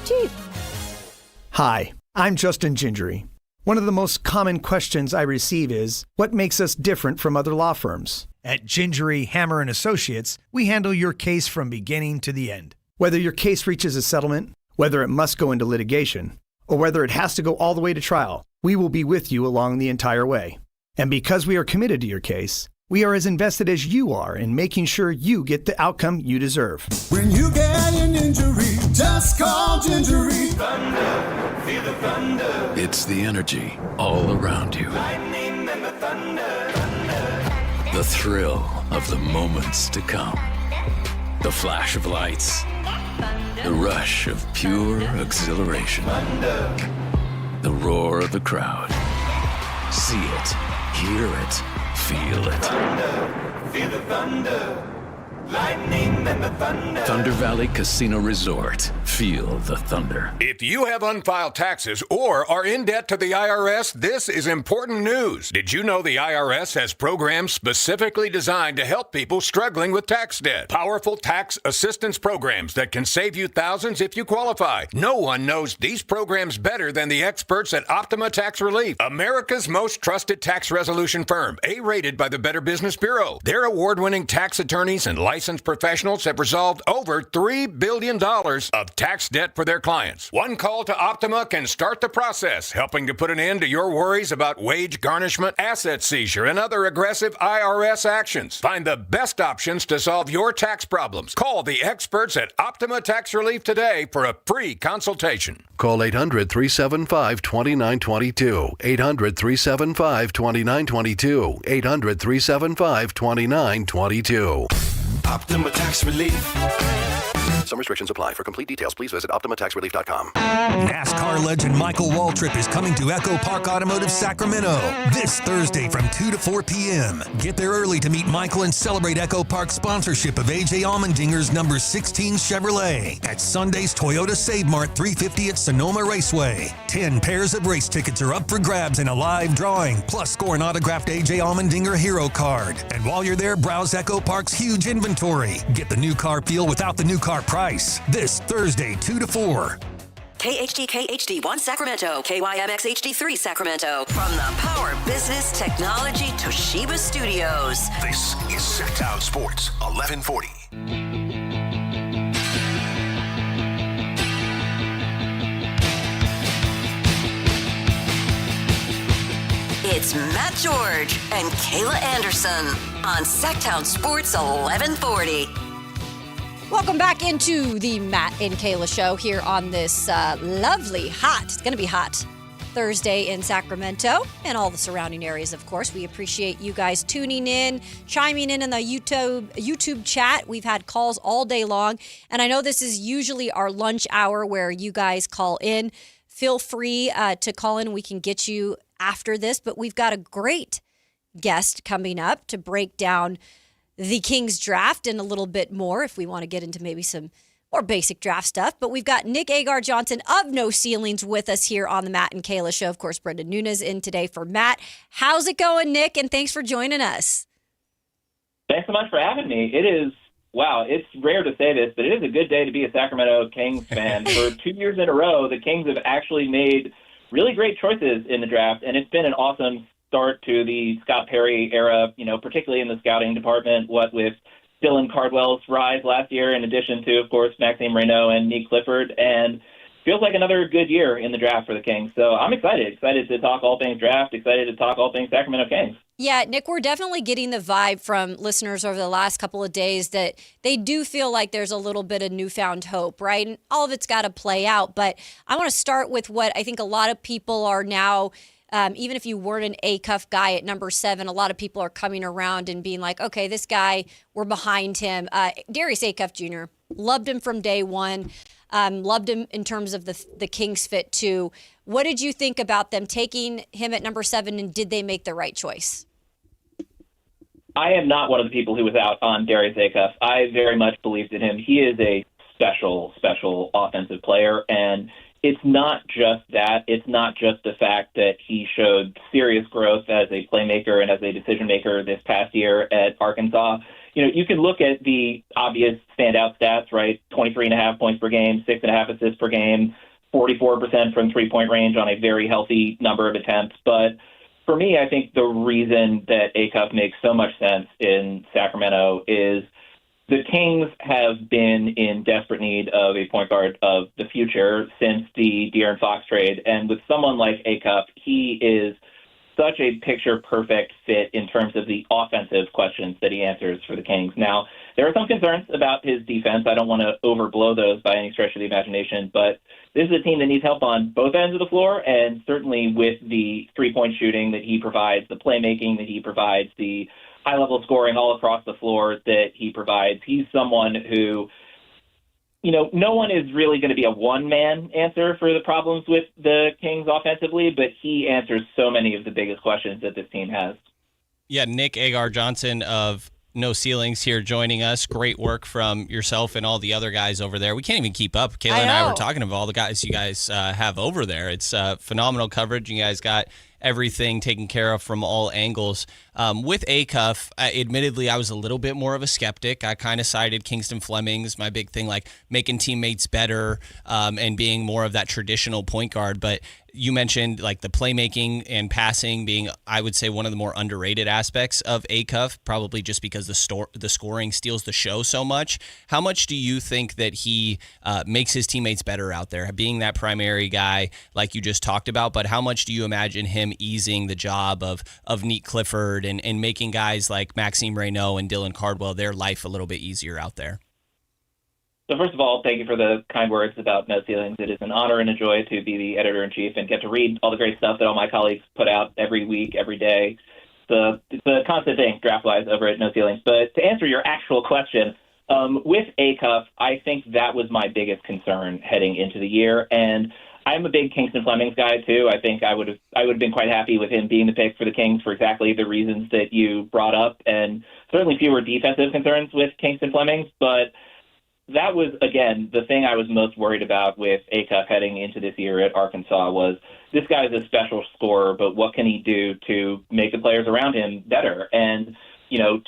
Hi, I'm Justin Gingery. One of the most common questions I receive is, what makes us different from other law firms? At Gingery, Hammer & Associates, we handle your case from beginning to the end. Whether your case reaches a settlement, whether it must go into litigation, or whether it has to go all the way to trial, we will be with you along the entire way. And because we are committed to your case, we are as invested as you are in making sure you get the outcome you deserve. When you get an injury, just call Gingery. Thunder, feel the thunder. It's the energy all around you. Lightning and the thunder, thunder. The thrill of the moments to come. The flash of lights. The rush of pure exhilaration. Thunder. The roar of the crowd. See it, hear it, feel it. Thunder, feel the thunder. Lightning and the thunder. Thunder Valley Casino Resort. Feel the thunder. If you have unfiled taxes or are in debt to the IRS, this is important news. Did you know the IRS has programs specifically designed to help people struggling with tax debt? Powerful tax assistance programs that can save you thousands if you qualify. No one knows these programs better than the experts at Optima Tax Relief, America's most trusted tax resolution firm, A-rated by the Better Business Bureau. Their award-winning tax attorneys and licensed professionals have resolved over $3 billion of tax debt for their clients. One call to Optima can start the process, helping to put an end to your worries about wage garnishment, asset seizure, and other aggressive IRS actions. Find the best options to solve your tax problems. Call the experts at Optima Tax Relief today for a free consultation. Call 800-375-2922. 800-375-2922. 800-375-2922. Optima Tax Relief. Some restrictions apply. For complete details, please visit OptimaTaxRelief.com. NASCAR legend Michael Waltrip is coming to Echo Park Automotive Sacramento this Thursday from 2 to 4 p.m. Get there early to meet Michael and celebrate Echo Park's sponsorship of A.J. Allmendinger's number 16 Chevrolet at Sunday's Toyota Save Mart 350 at Sonoma Raceway. 10 pairs of race tickets are up for grabs in a live drawing, plus score an autographed A.J. Allmendinger hero card. And while you're there, browse Echo Park's huge inventory. Get the new car feel without the new car price. This Thursday, 2 to 4. KHD1 Sacramento, KYMX HD3 Sacramento. From the Power Business Technology Toshiba Studios. This is Sactown Sports 1140. It's Matt George and Kayla Anderson on Sactown Sports 1140. Welcome back into the Matt and Kayla Show here on this lovely, hot, it's going to be hot, Thursday in Sacramento and all the surrounding areas, of course. We appreciate you guys tuning in, chiming in the YouTube chat. We've had calls all day long, and I know this is usually our lunch hour where you guys call in. Feel free to call in. We can get you after this, but we've got a great guest coming up to break down the Kings draft and a little bit more if we want to get into maybe some more basic draft stuff. But we've got Nick Agar-Johnson of No Ceilings with us here on the Matt and Kayla Show. Of course, Brendan Nunes in today for Matt. How's it going, Nick? And thanks for joining us. Thanks so much for having me. It is, wow, it's rare to say this, but it is a good day to be a Sacramento Kings fan. For 2 years in a row, the Kings have actually made really great choices in the draft, and it's been an awesome start to the Scott Perry era, particularly in the scouting department, what with Dylan Cardwell's rise last year, in addition to, of course, Maxime Reynaud and Nick Clifford, and feels like another good year in the draft for the Kings. So I'm excited to talk all things draft, excited to talk all things Sacramento Kings. Yeah, Nick, we're definitely getting the vibe from listeners over the last couple of days that they do feel like there's a little bit of newfound hope, right? And all of it's got to play out. But I want to start with what I think a lot of people are now, even if you weren't an Acuff guy at number 7, a lot of people are coming around and being like, okay, this guy, we're behind him. Darius Acuff Jr., loved him from day one. Loved him in terms of the Kings fit too. What did you think about them taking him at number 7, and did they make the right choice? I am not one of the people who was out on Darius Acuff. I very much believed in him. He is a special offensive player, and it's not just that. It's not just the fact that he showed serious growth as a playmaker and as a decision maker this past year at Arkansas. You can look at the obvious standout stats, right? 23.5 points per game, 6.5 assists per game, 44% from three-point range on a very healthy number of attempts. But for me, I think the reason that Acuff makes so much sense in Sacramento is the Kings have been in desperate need of a point guard of the future since the De'Aaron Fox trade. And with someone like Acuff, he is such a picture-perfect fit in terms of the offensive questions that he answers for the Kings. Now, there are some concerns about his defense. I don't want to overblow those by any stretch of the imagination, but this is a team that needs help on both ends of the floor, and certainly with the three-point shooting that he provides, the playmaking that he provides, the high-level scoring all across the floor that he provides. He's someone who, no one is really going to be a one-man answer for the problems with the Kings offensively, but he answers so many of the biggest questions that this team has. Yeah, Nick Agar-Johnson of No Ceilings here joining us. Great work from yourself and all the other guys over there. We can't even keep up. Kayla and I were talking about all the guys you guys have over there. It's phenomenal coverage. You guys got everything taken care of from all angles. With Acuff, admittedly, I was a little bit more of a skeptic. I kind of cited Kingston Fleming's my big thing, like making teammates better and being more of that traditional point guard. But you mentioned like the playmaking and passing being, I would say, one of the more underrated aspects of Acuff, probably just because the scoring steals the show so much. How much do you think that he makes his teammates better out there, being that primary guy like you just talked about? But how much do you imagine him easing the job of Nick Clifford and making guys like Maxime Reynaud and Dylan Cardwell, their life a little bit easier out there? So first of all, thank you for the kind words about No Ceilings. It is an honor and a joy to be the editor-in-chief and get to read all the great stuff that all my colleagues put out every week, every day. It's a constant thing, draft-wise, over at No Ceilings. But to answer your actual question, with Acuff, I think that was my biggest concern heading into the year. And I'm a big Kingston Fleming's guy, too. I think I would have been quite happy with him being the pick for the Kings for exactly the reasons that you brought up, and certainly fewer defensive concerns with Kingston Fleming's. But that was, again, the thing I was most worried about with Acuff heading into this year at Arkansas was this guy is a special scorer, but what can he do to make the players around him better? And,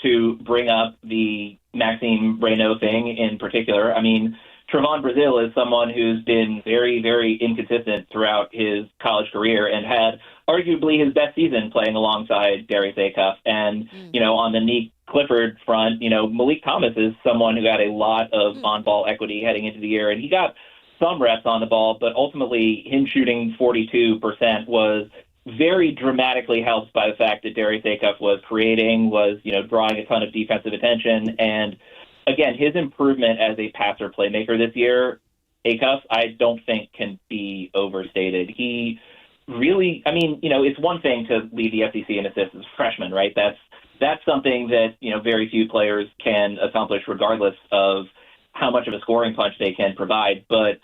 to bring up the Maxime Reynaud thing in particular, I mean, Trevon Brazile is someone who's been very, very inconsistent throughout his college career and had arguably his best season playing alongside Darius Acuff. And, on the Nick Clifford front, Malik Thomas is someone who had a lot of on-ball equity heading into the year, and he got some reps on the ball, but ultimately him shooting 42% was very dramatically helped by the fact that Darius Acuff was creating, was, drawing a ton of defensive attention. And again, his improvement as a passer playmaker this year, Acuff, I don't think can be overstated. He really, it's one thing to lead the SEC in assists as a freshman, right? That's something that, very few players can accomplish regardless of how much of a scoring punch they can provide. But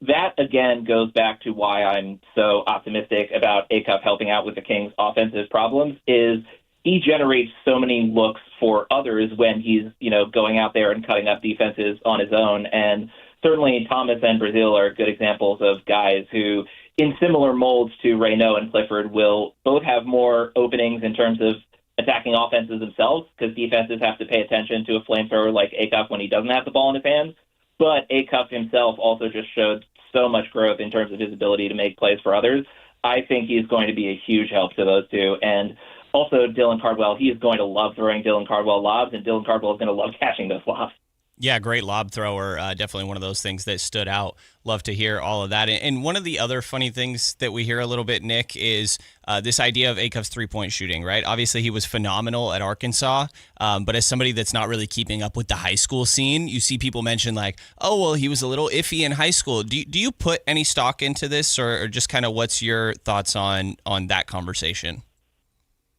that, again, goes back to why I'm so optimistic about Acuff helping out with the Kings' offensive problems is he generates so many looks for others when he's, going out there and cutting up defenses on his own. And certainly Thomas and Brazil are good examples of guys who, in similar molds to Reynaud and Clifford, will both have more openings in terms of attacking offenses themselves, because defenses have to pay attention to a flamethrower like Acuff when he doesn't have the ball in his hands. But Acuff himself also just showed so much growth in terms of his ability to make plays for others. I think he's going to be a huge help to those two. And also Dylan Cardwell, he is going to love throwing Dylan Cardwell lobs, and Dylan Cardwell is going to love catching those lobs. Yeah, great lob thrower. Definitely one of those things that stood out. Love to hear all of that. And one of the other funny things that we hear a little bit, Nick, is this idea of Acuff's three-point shooting, right? Obviously, he was phenomenal at Arkansas, but as somebody that's not really keeping up with the high school scene, you see people mention like, oh, well, he was a little iffy in high school. Do you put any stock into this, or just kind of what's your thoughts on that conversation?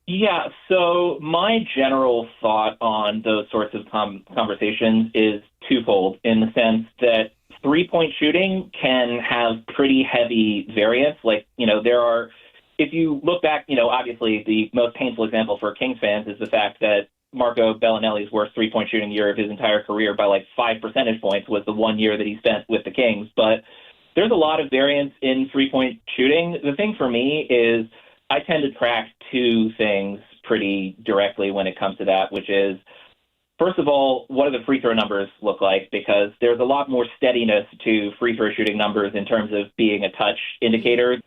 Yeah, so my general thought on those sorts of conversations is twofold, in the sense that three-point shooting can have pretty heavy variance. Like, there are, if you look back, obviously the most painful example for Kings fans is the fact that Marco Bellinelli's worst three-point shooting year of his entire career by like 5 percentage points was the 1 year that he spent with the Kings. But there's a lot of variance in three-point shooting. The thing for me is I tend to track two things pretty directly when it comes to that, which is, first of all, what do the free throw numbers look like? Because there's a lot more steadiness to free throw shooting numbers in terms of being a touch indicator.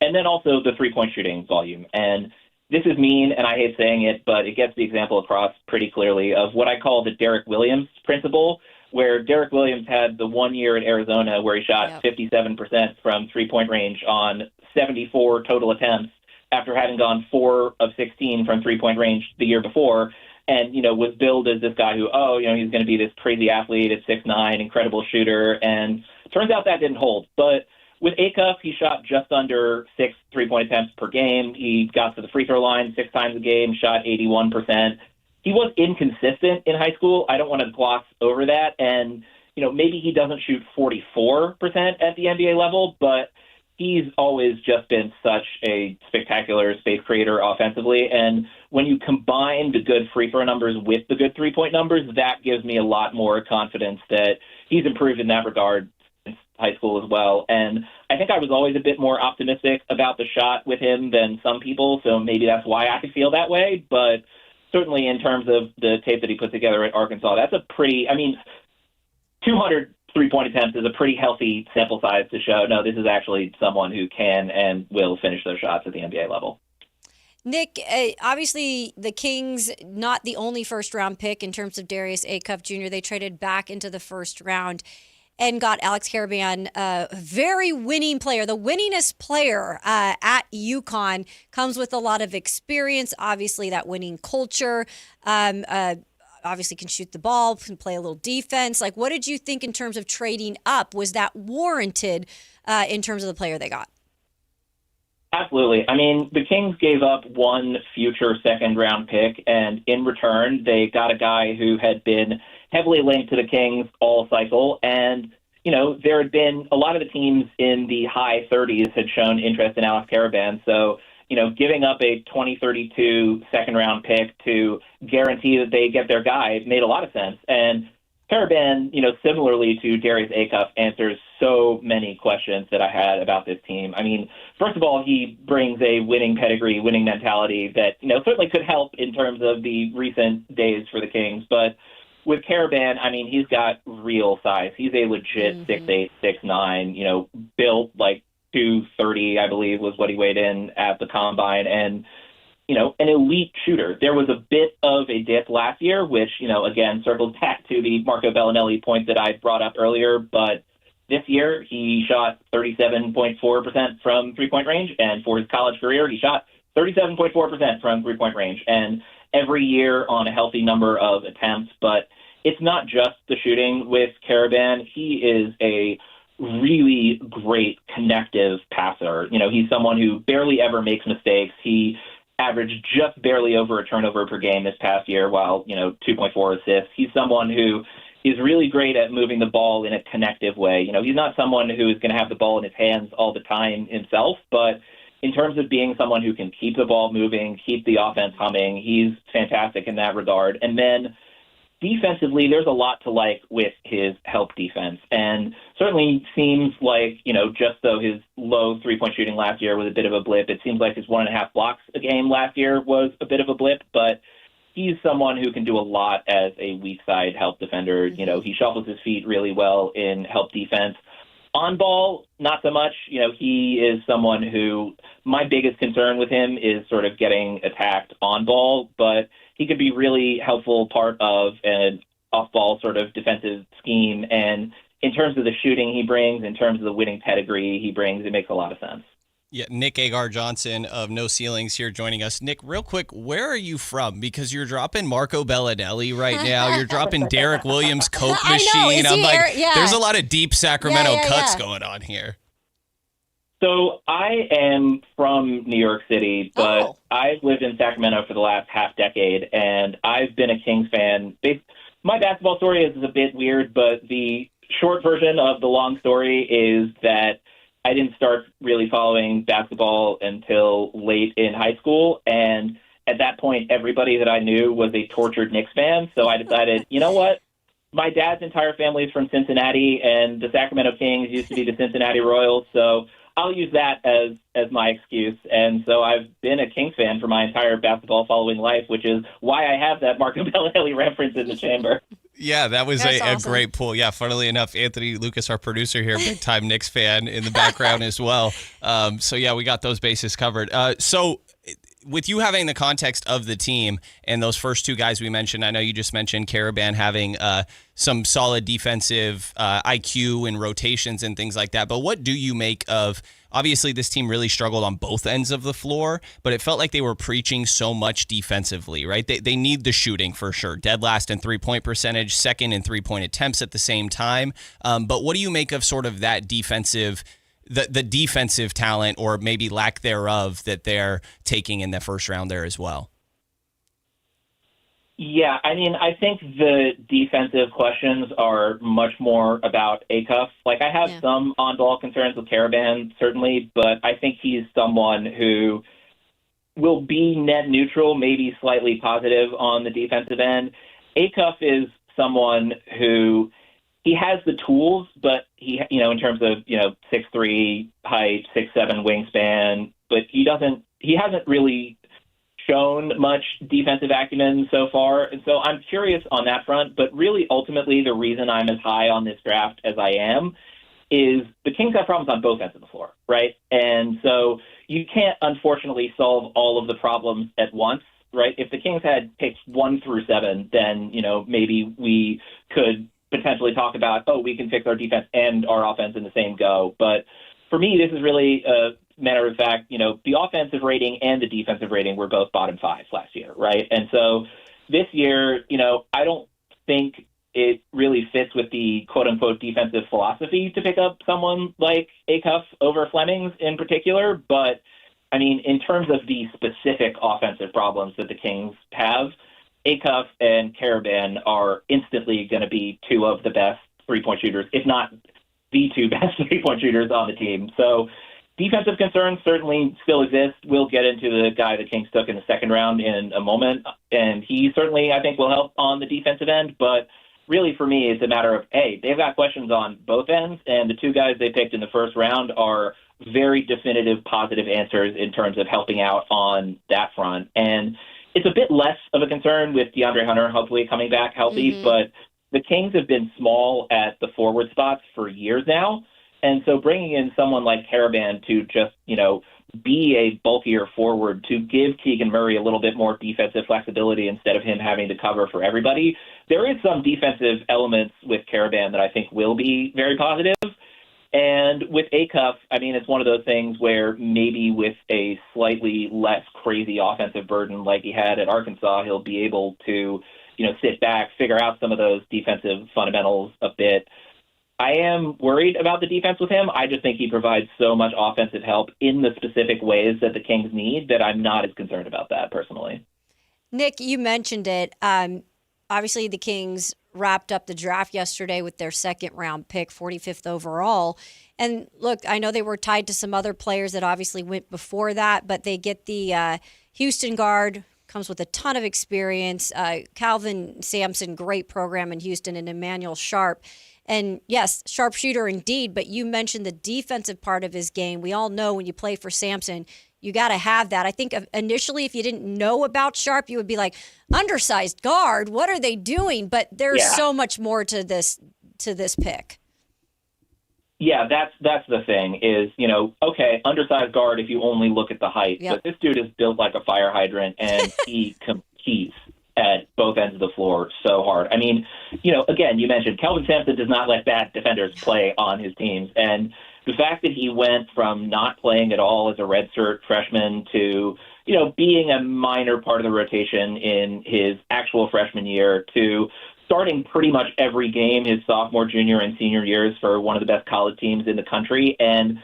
And then also the three-point shooting volume. And this is mean, and I hate saying it, but it gets the example across pretty clearly of what I call the Derek Williams principle, where Derek Williams had the 1 year at Arizona where he shot 57% from three-point range on 74 total attempts, after having gone 4 of 16 from three-point range the year before, and, was billed as this guy who, he's going to be this crazy athlete at 6'9", incredible shooter, and turns out that didn't hold. But with Acuff, he shot just under 6 three-point attempts per game. He got to the free throw line 6 times a game, shot 81%. He was inconsistent in high school. I don't want to gloss over that, and, maybe he doesn't shoot 44% at the NBA level, but he's always just been such a spectacular space creator offensively. And when you combine the good free throw numbers with the good three-point numbers, that gives me a lot more confidence that he's improved in that regard since high school as well. And I think I was always a bit more optimistic about the shot with him than some people, so maybe that's why I feel that way. But certainly in terms of the tape that he put together at Arkansas, that's a pretty, 200 three-point attempts is a pretty healthy sample size to show, no, this is actually someone who can and will finish those shots at the NBA level. Nick, obviously the Kings, not the only first-round pick in terms of Darius Acuff Jr. They traded back into the first round and got Alex Karaban, a very winning player, the winningest player at UConn, comes with a lot of experience, obviously that winning culture, obviously can shoot the ball, can play a little defense. Like, what did you think in terms of trading up? Was that warranted in terms of the player they got? Absolutely. The Kings gave up one future second-round pick, and in return, they got a guy who had been heavily linked to the Kings all cycle. And, there had been a lot of the teams in the high 30s had shown interest in Alex Karaban. So, giving up a 2032 second-round pick to guarantee that they get their guy made a lot of sense. And Karaban, similarly to Darius Acuff, answers so many questions that I had about this team. First of all, he brings a winning pedigree, winning mentality that, certainly could help in terms of the recent days for the Kings. But with Karaban, he's got real size. He's a legit 6'8", 6'9", built like 230, I believe, was what he weighed in at the combine, and, an elite shooter. There was a bit of a dip last year, which, again, circles back to the Marco Bellinelli point that I brought up earlier, but this year he shot 37.4% from three-point range, and for his college career, he shot 37.4% from three-point range, and every year on a healthy number of attempts. But it's not just the shooting with Karaban. He is a really great connective passer. He's someone who barely ever makes mistakes. He averaged just barely over a turnover per game this past year, while, 2.4 assists. He's someone who is really great at moving the ball in a connective way. He's not someone who is going to have the ball in his hands all the time himself, but in terms of being someone who can keep the ball moving, keep the offense humming, he's fantastic in that regard. And then defensively, there's a lot to like with his help defense. And certainly seems like, just though his low three-point shooting last year was a bit of a blip, it seems like his 1.5 blocks a game last year was a bit of a blip, but he's someone who can do a lot as a weak side help defender. He shuffles his feet really well in help defense. On ball, not so much. He is someone who my biggest concern with him is sort of getting attacked on ball, but he could be really helpful part of an off-ball sort of defensive scheme. And in terms of the shooting he brings, in terms of the winning pedigree he brings, it makes a lot of sense. Yeah, Nick Agar-Johnson of No Ceilings here joining us. Nick, real quick, where are you from? Because you're dropping Marco Bellinelli right now. You're dropping Derek Williams' Coke Machine. I'm like, there's a lot of deep Sacramento cuts going on here. So I am from New York City, but I've lived in Sacramento for the last half decade, and I've been a Kings fan. My basketball story is a bit weird, but the short version of the long story is that I didn't start really following basketball until late in high school, and at that point, everybody that I knew was a tortured Knicks fan, so I decided, you know what? My dad's entire family is from Cincinnati, and the Sacramento Kings used to be the Cincinnati Royals, so I'll use that as my excuse. And so I've been a Kings fan for my entire basketball following life, which is why I have that Marco Bellinelli reference in the chamber. Yeah, that was a great pull. Yeah, funnily enough, Anthony Lucas, our producer here, big-time Knicks fan in the background as well. So, yeah, we got those bases covered. So with you having the context of the team and those first two guys we mentioned, I know you just mentioned Karaban having some solid defensive IQ and rotations and things like that. But what do you make of, obviously this team really struggled on both ends of the floor, but it felt like they were preaching so much defensively, right? They need the shooting for sure. Dead last in three-point percentage, second in three-point attempts at the same time. But what do you make of sort of that defensive the defensive talent or maybe lack thereof that they're taking in the first round there as well? Yeah, I mean, I think the defensive questions are much more about Acuff. Like, I have some on-ball concerns with Karaban, certainly, but I think he's someone who will be net neutral, maybe slightly positive on the defensive end. Acuff is someone who he has the tools, but he, in terms of, 6'3" height, 6'7" wingspan, but he hasn't really shown much defensive acumen so far. And so I'm curious on that front, but really ultimately the reason I'm as high on this draft as I am is the Kings have problems on both ends of the floor, right? And so you can't unfortunately solve all of the problems at once, right? If the Kings had picks 1 through 7, then, maybe we could potentially talk about, we can fix our defense and our offense in the same go. But for me, this is really a matter of fact, the offensive rating and the defensive rating were both bottom 5 last year, right? And so this year, I don't think it really fits with the quote-unquote defensive philosophy to pick up someone like Acuff over Flemings in particular. But, I mean, in terms of the specific offensive problems that the Kings have, Acuff and Karaban are instantly going to be two of the best three-point shooters, if not the two best three-point shooters on the team. So defensive concerns certainly still exist. We'll get into the guy the Kings took in the second round in a moment, and he certainly, I think, will help on the defensive end. But really, for me, it's a matter of, hey, they've got questions on both ends, and the two guys they picked in the first round are very definitive positive answers in terms of helping out on that front. And it's a bit less of a concern with DeAndre Hunter hopefully coming back healthy, but the Kings have been small at the forward spots for years now. And so bringing in someone like Karaban to just, be a bulkier forward, to give Keegan Murray a little bit more defensive flexibility instead of him having to cover for everybody, there is some defensive elements with Karaban that I think will be very positive. And with Acuff, I mean, it's one of those things where maybe with a slightly less crazy offensive burden like he had at Arkansas, he'll be able to, sit back, figure out some of those defensive fundamentals a bit. I am worried about the defense with him. I just think he provides so much offensive help in the specific ways that the Kings need that I'm not as concerned about that personally. Nick, you mentioned it. Obviously, the Kings wrapped up the draft yesterday with their second-round pick, 45th overall. And look, I know they were tied to some other players that obviously went before that, but they get the Houston guard, comes with a ton of experience. Calvin Sampson, great program in Houston, and Emanuel Sharp. And yes, sharpshooter indeed, but you mentioned the defensive part of his game. We all know when you play for Sampson, you got to have that. I think initially, if you didn't know about Sharp, you would be like, undersized guard, what are they doing? But there's so much more to this pick. Yeah, that's the thing is, okay, undersized guard if you only look at the height. Yep. But this dude is built like a fire hydrant, and he competes at both ends of the floor so hard. I mean, again, you mentioned Kelvin Sampson does not let bad defenders play on his teams. And the fact that he went from not playing at all as a redshirt freshman to, being a minor part of the rotation in his actual freshman year to starting pretty much every game his sophomore, junior, and senior years for one of the best college teams in the country. And,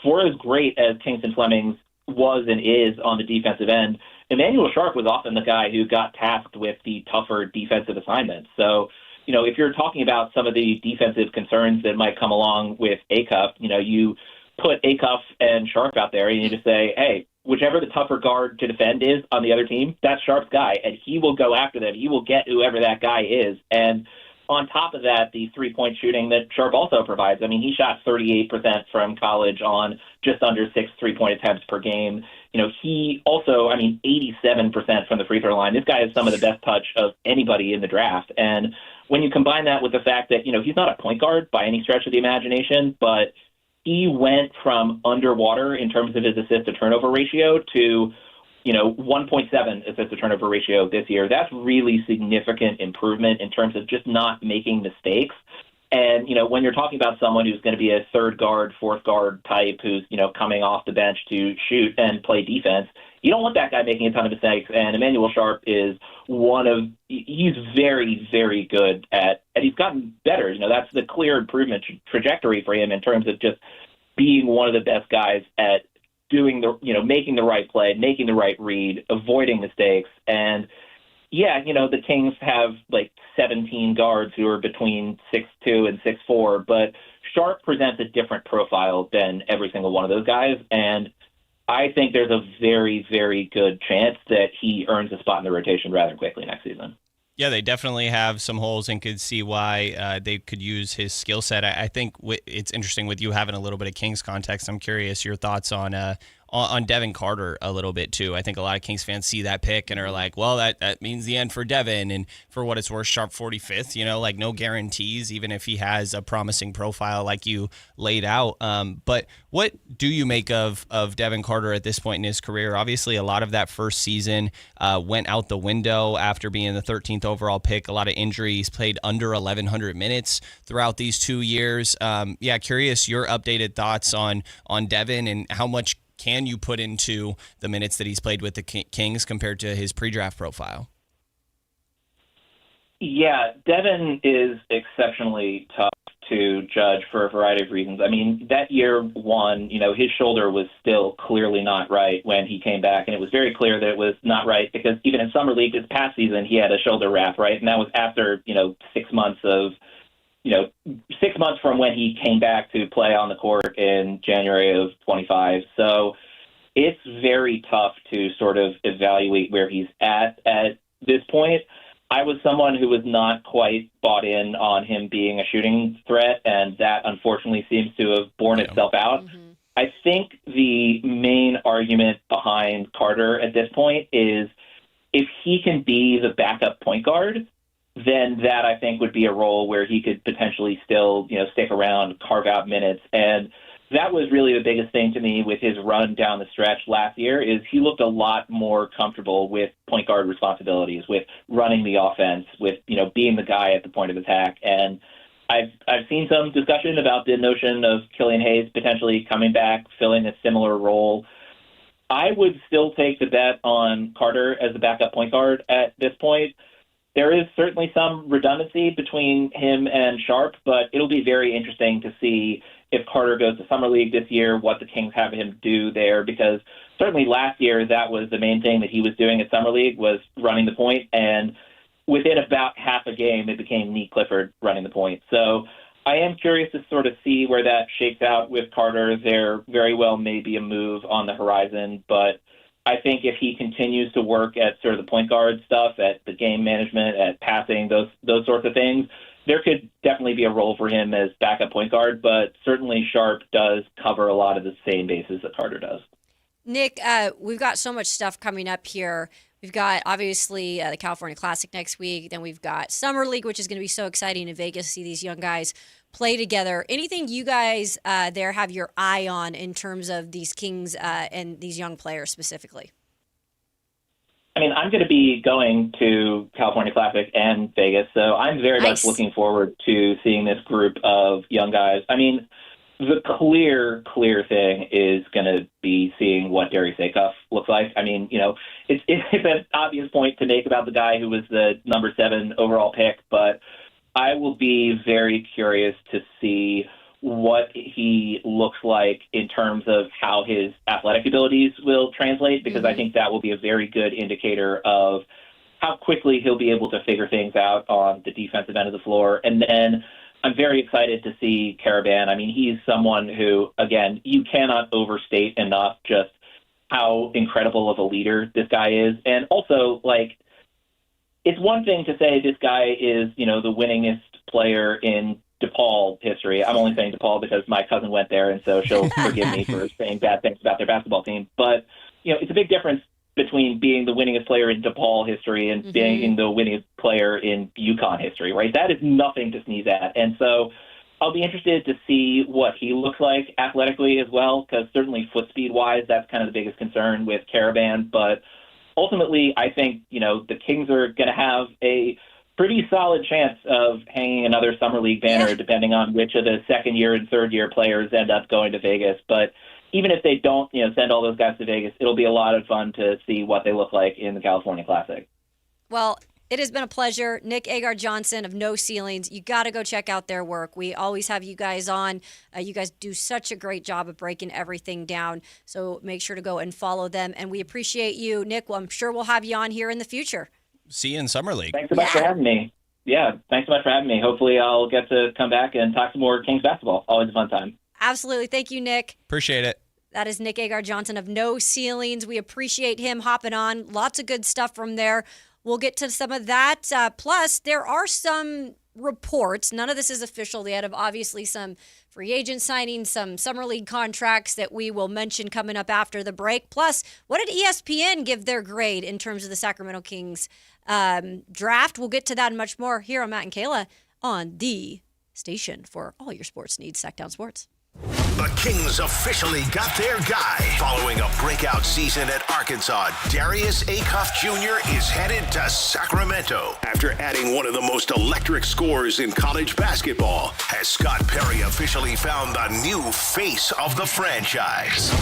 for as great as Kingston Flemings was and is on the defensive end, Emanuel Sharp was often the guy who got tasked with the tougher defensive assignments. So, if you're talking about some of the defensive concerns that might come along with Acuff, you put Acuff and Sharp out there and you just say, hey, whichever the tougher guard to defend is on the other team, that's Sharp's guy, and he will go after them. He will get whoever that guy is. And on top of that, the three-point shooting that Sharp also provides. I mean, he shot 38% from college on just under 6 3-point attempts per game. He also, 87% from the free throw line. This guy has some of the best touch of anybody in the draft. And when you combine that with the fact that, he's not a point guard by any stretch of the imagination, but he went from underwater in terms of his assist-to-turnover ratio to, 1.7 assist-to-turnover ratio this year. That's really significant improvement in terms of just not making mistakes. And, when you're talking about someone who's going to be a third guard, fourth guard type who's, coming off the bench to shoot and play defense, you don't want that guy making a ton of mistakes. And Emanuel Sharp is he's very, very good and he's gotten better. That's the clear improvement trajectory for him in terms of just being one of the best guys at doing making the right play, making the right read, avoiding mistakes. And yeah, the Kings have like 17 guards who are between 6'2" and 6'4", but Sharp presents a different profile than every single one of those guys. And I think there's a very, very good chance that he earns a spot in the rotation rather quickly next season. Yeah, they definitely have some holes and could see why they could use his skill set. I think it's interesting with you having a little bit of Kings context. I'm curious your thoughts on Devin Carter a little bit too. I think a lot of Kings fans see that pick and are like, well, that means the end for Devin. And for what it's worth, Sharp 45th, no guarantees, even if he has a promising profile like you laid out. But what do you make of Devin Carter at this point in his career? Obviously, a lot of that first season went out the window after being the 13th overall pick. A lot of injuries, played under 1,100 minutes throughout these 2 years. Curious your updated thoughts on Devin and how much can you put into the minutes that he's played with the Kings compared to his pre-draft profile? Yeah, Devin is exceptionally tough to judge for a variety of reasons. That year one, his shoulder was still clearly not right when he came back, and it was very clear that it was not right because even in Summer League this past season, he had a shoulder wrap, right? And that was after, 6 months of 6 months from when he came back to play on the court in January of 25. So it's very tough to sort of evaluate where he's at this point. I was someone who was not quite bought in on him being a shooting threat, and that unfortunately seems to have borne itself out. Mm-hmm. I think the main argument behind Carter at this point is if he can be the backup point guard, then that I think would be a role where he could potentially still, stick around, carve out minutes. And that was really the biggest thing to me with his run down the stretch last year is he looked a lot more comfortable with point guard responsibilities, with running the offense, with, being the guy at the point of attack. And I've seen some discussion about the notion of Killian Hayes potentially coming back, filling a similar role. I would still take the bet on Carter as the backup point guard at this point. There is certainly some redundancy between him and Sharp, but it'll be very interesting to see if Carter goes to Summer League this year, what the Kings have him do there, because certainly last year that was the main thing that he was doing at Summer League was running the point, and within about half a game it became Nick Clifford running the point. So I am curious to sort of see where that shakes out with Carter. There very well may be a move on the horizon, but I think if he continues to work at sort of the point guard stuff, at the game management, at passing, those sorts of things, there could definitely be a role for him as backup point guard, but certainly Sharp does cover a lot of the same bases that Carter does. Nick, we've got so much stuff coming up here. We've got, obviously, the California Classic next week. Then we've got Summer League, which is going to be so exciting in Vegas to see these young guys play together. Anything you guys there have your eye on in terms of these Kings and these young players specifically? I mean, I'm going to be going to California Classic and Vegas, so I'm very much looking forward to seeing this group of young guys. I mean, the clear thing is going to be seeing what Darius Acuff looks like. I mean, it's an obvious point to make about the guy who was the number 7 overall pick, but I will be very curious to see what he looks like in terms of how his athletic abilities will translate, because I think that will be a very good indicator of how quickly he'll be able to figure things out on the defensive end of the floor. And then I'm very excited to see Karaban. I mean, he's someone who, again, you cannot overstate enough just how incredible of a leader this guy is. And also, it's one thing to say this guy is, the winningest player in DePaul history. I'm only saying DePaul because my cousin went there, and so she'll forgive me for saying bad things about their basketball team. But, it's a big difference between being the winningest player in DePaul history and being the winningest player in UConn history, right? That is nothing to sneeze at. And so I'll be interested to see what he looks like athletically as well, because certainly foot speed-wise, that's kind of the biggest concern with Karaban. But ultimately, I think, the Kings are going to have a pretty solid chance of hanging another Summer League banner, depending on which of the second-year and third-year players end up going to Vegas. But even if they don't, send all those guys to Vegas, it'll be a lot of fun to see what they look like in the California Classic. Well, it has been a pleasure. Nick Agar-Johnson of No Ceilings. You got to go check out their work. We always have you guys on. You guys do such a great job of breaking everything down. So make sure to go and follow them. And we appreciate you, Nick. Well, I'm sure we'll have you on here in the future. See you in Summer League. Thanks so much for having me. Yeah, thanks so much for having me. Hopefully I'll get to come back and talk some more Kings basketball. Always a fun time. Absolutely. Thank you, Nick. Appreciate it. That is Nick Agar-Johnson of No Ceilings. We appreciate him hopping on. Lots of good stuff from there. We'll get to some of that. Plus, there are some reports. None of this is official yet of obviously some free agent signings, some Summer League contracts that we will mention coming up after the break. Plus, what did ESPN give their grade in terms of the Sacramento Kings draft? We'll get to that and much more here on Matt and Kayla on the station for all your sports needs, Sactown Sports. The Kings officially got their guy. Following a breakout season at Arkansas, Darius Acuff Jr. is headed to Sacramento. After adding one of the most electric scorers in college basketball, has Scott Perry officially found the new face of the franchise.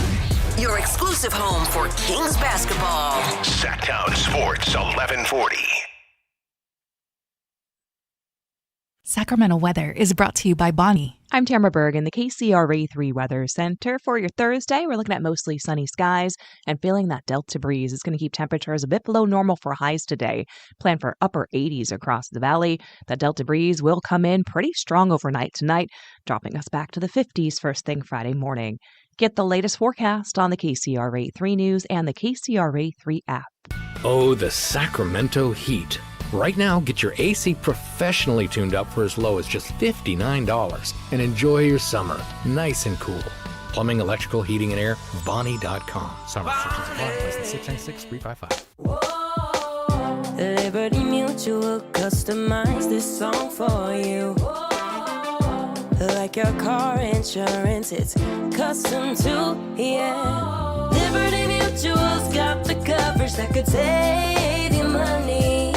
Your exclusive home for Kings basketball. Sactown Sports 1140. Sacramento weather is brought to you by Bonnie. I'm Tamara Berg in the KCRA3 Weather Center. For your Thursday, we're looking at mostly sunny skies and feeling that Delta breeze is going to keep temperatures a bit below normal for highs today. Plan for upper 80s across the valley. That Delta breeze will come in pretty strong overnight tonight, dropping us back to the 50s first thing Friday morning. Get the latest forecast on the KCRA3 News and the KCRA3 app. Oh, the Sacramento heat. Right now, get your AC professionally tuned up for as low as just $59 and enjoy your summer nice and cool. Plumbing, electrical, heating, and air, Bonnie.com. Summer restrictions apply. License 696-355. Liberty Mutual customize this song for you. Like your car insurance, it's custom too, yeah. Liberty Mutual's got the coverage that could save you money.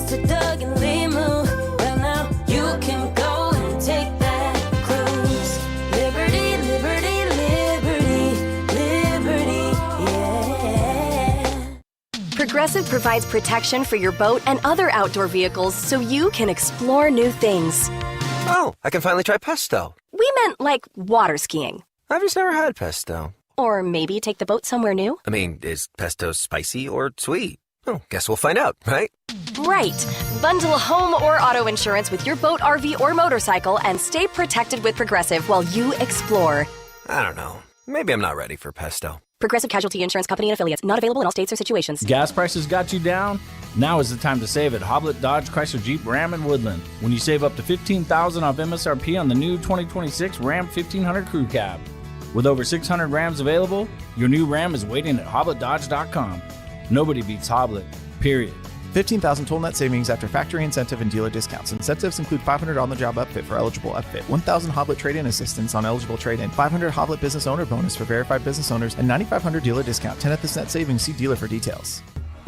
To Doug and Limu, well now you can go and take that cruise. Liberty, liberty, liberty, liberty, yeah. Progressive provides protection for your boat and other outdoor vehicles so you can explore new things. Oh, I can finally try pesto. We meant like water skiing. I've just never had pesto. Or maybe take the boat somewhere new. I mean, is pesto spicy or sweet? Oh, guess we'll find out, right? Right. Bundle home or auto insurance with your boat, RV, or motorcycle and stay protected with Progressive while you explore. I don't know. Maybe I'm not ready for pesto. Progressive Casualty Insurance Company and Affiliates. Not available in all states or situations. Gas prices got you down? Now is the time to save at Hoblet Dodge Chrysler Jeep Ram and Woodland. When you save up to $15,000 off MSRP on the new 2026 Ram 1500 Crew Cab. With over 600 Rams available, your new Ram is waiting at HobletDodge.com. Nobody beats Hoblet, period. 15,000 total net savings after factory incentive and dealer discounts. Incentives include $500 on-the-job upfit for eligible upfit, 1,000 Hoblet trade-in assistance on eligible trade-in, 500 Hoblet business owner bonus for verified business owners, and 9,500 dealer discount. 10th is net savings. See dealer for details.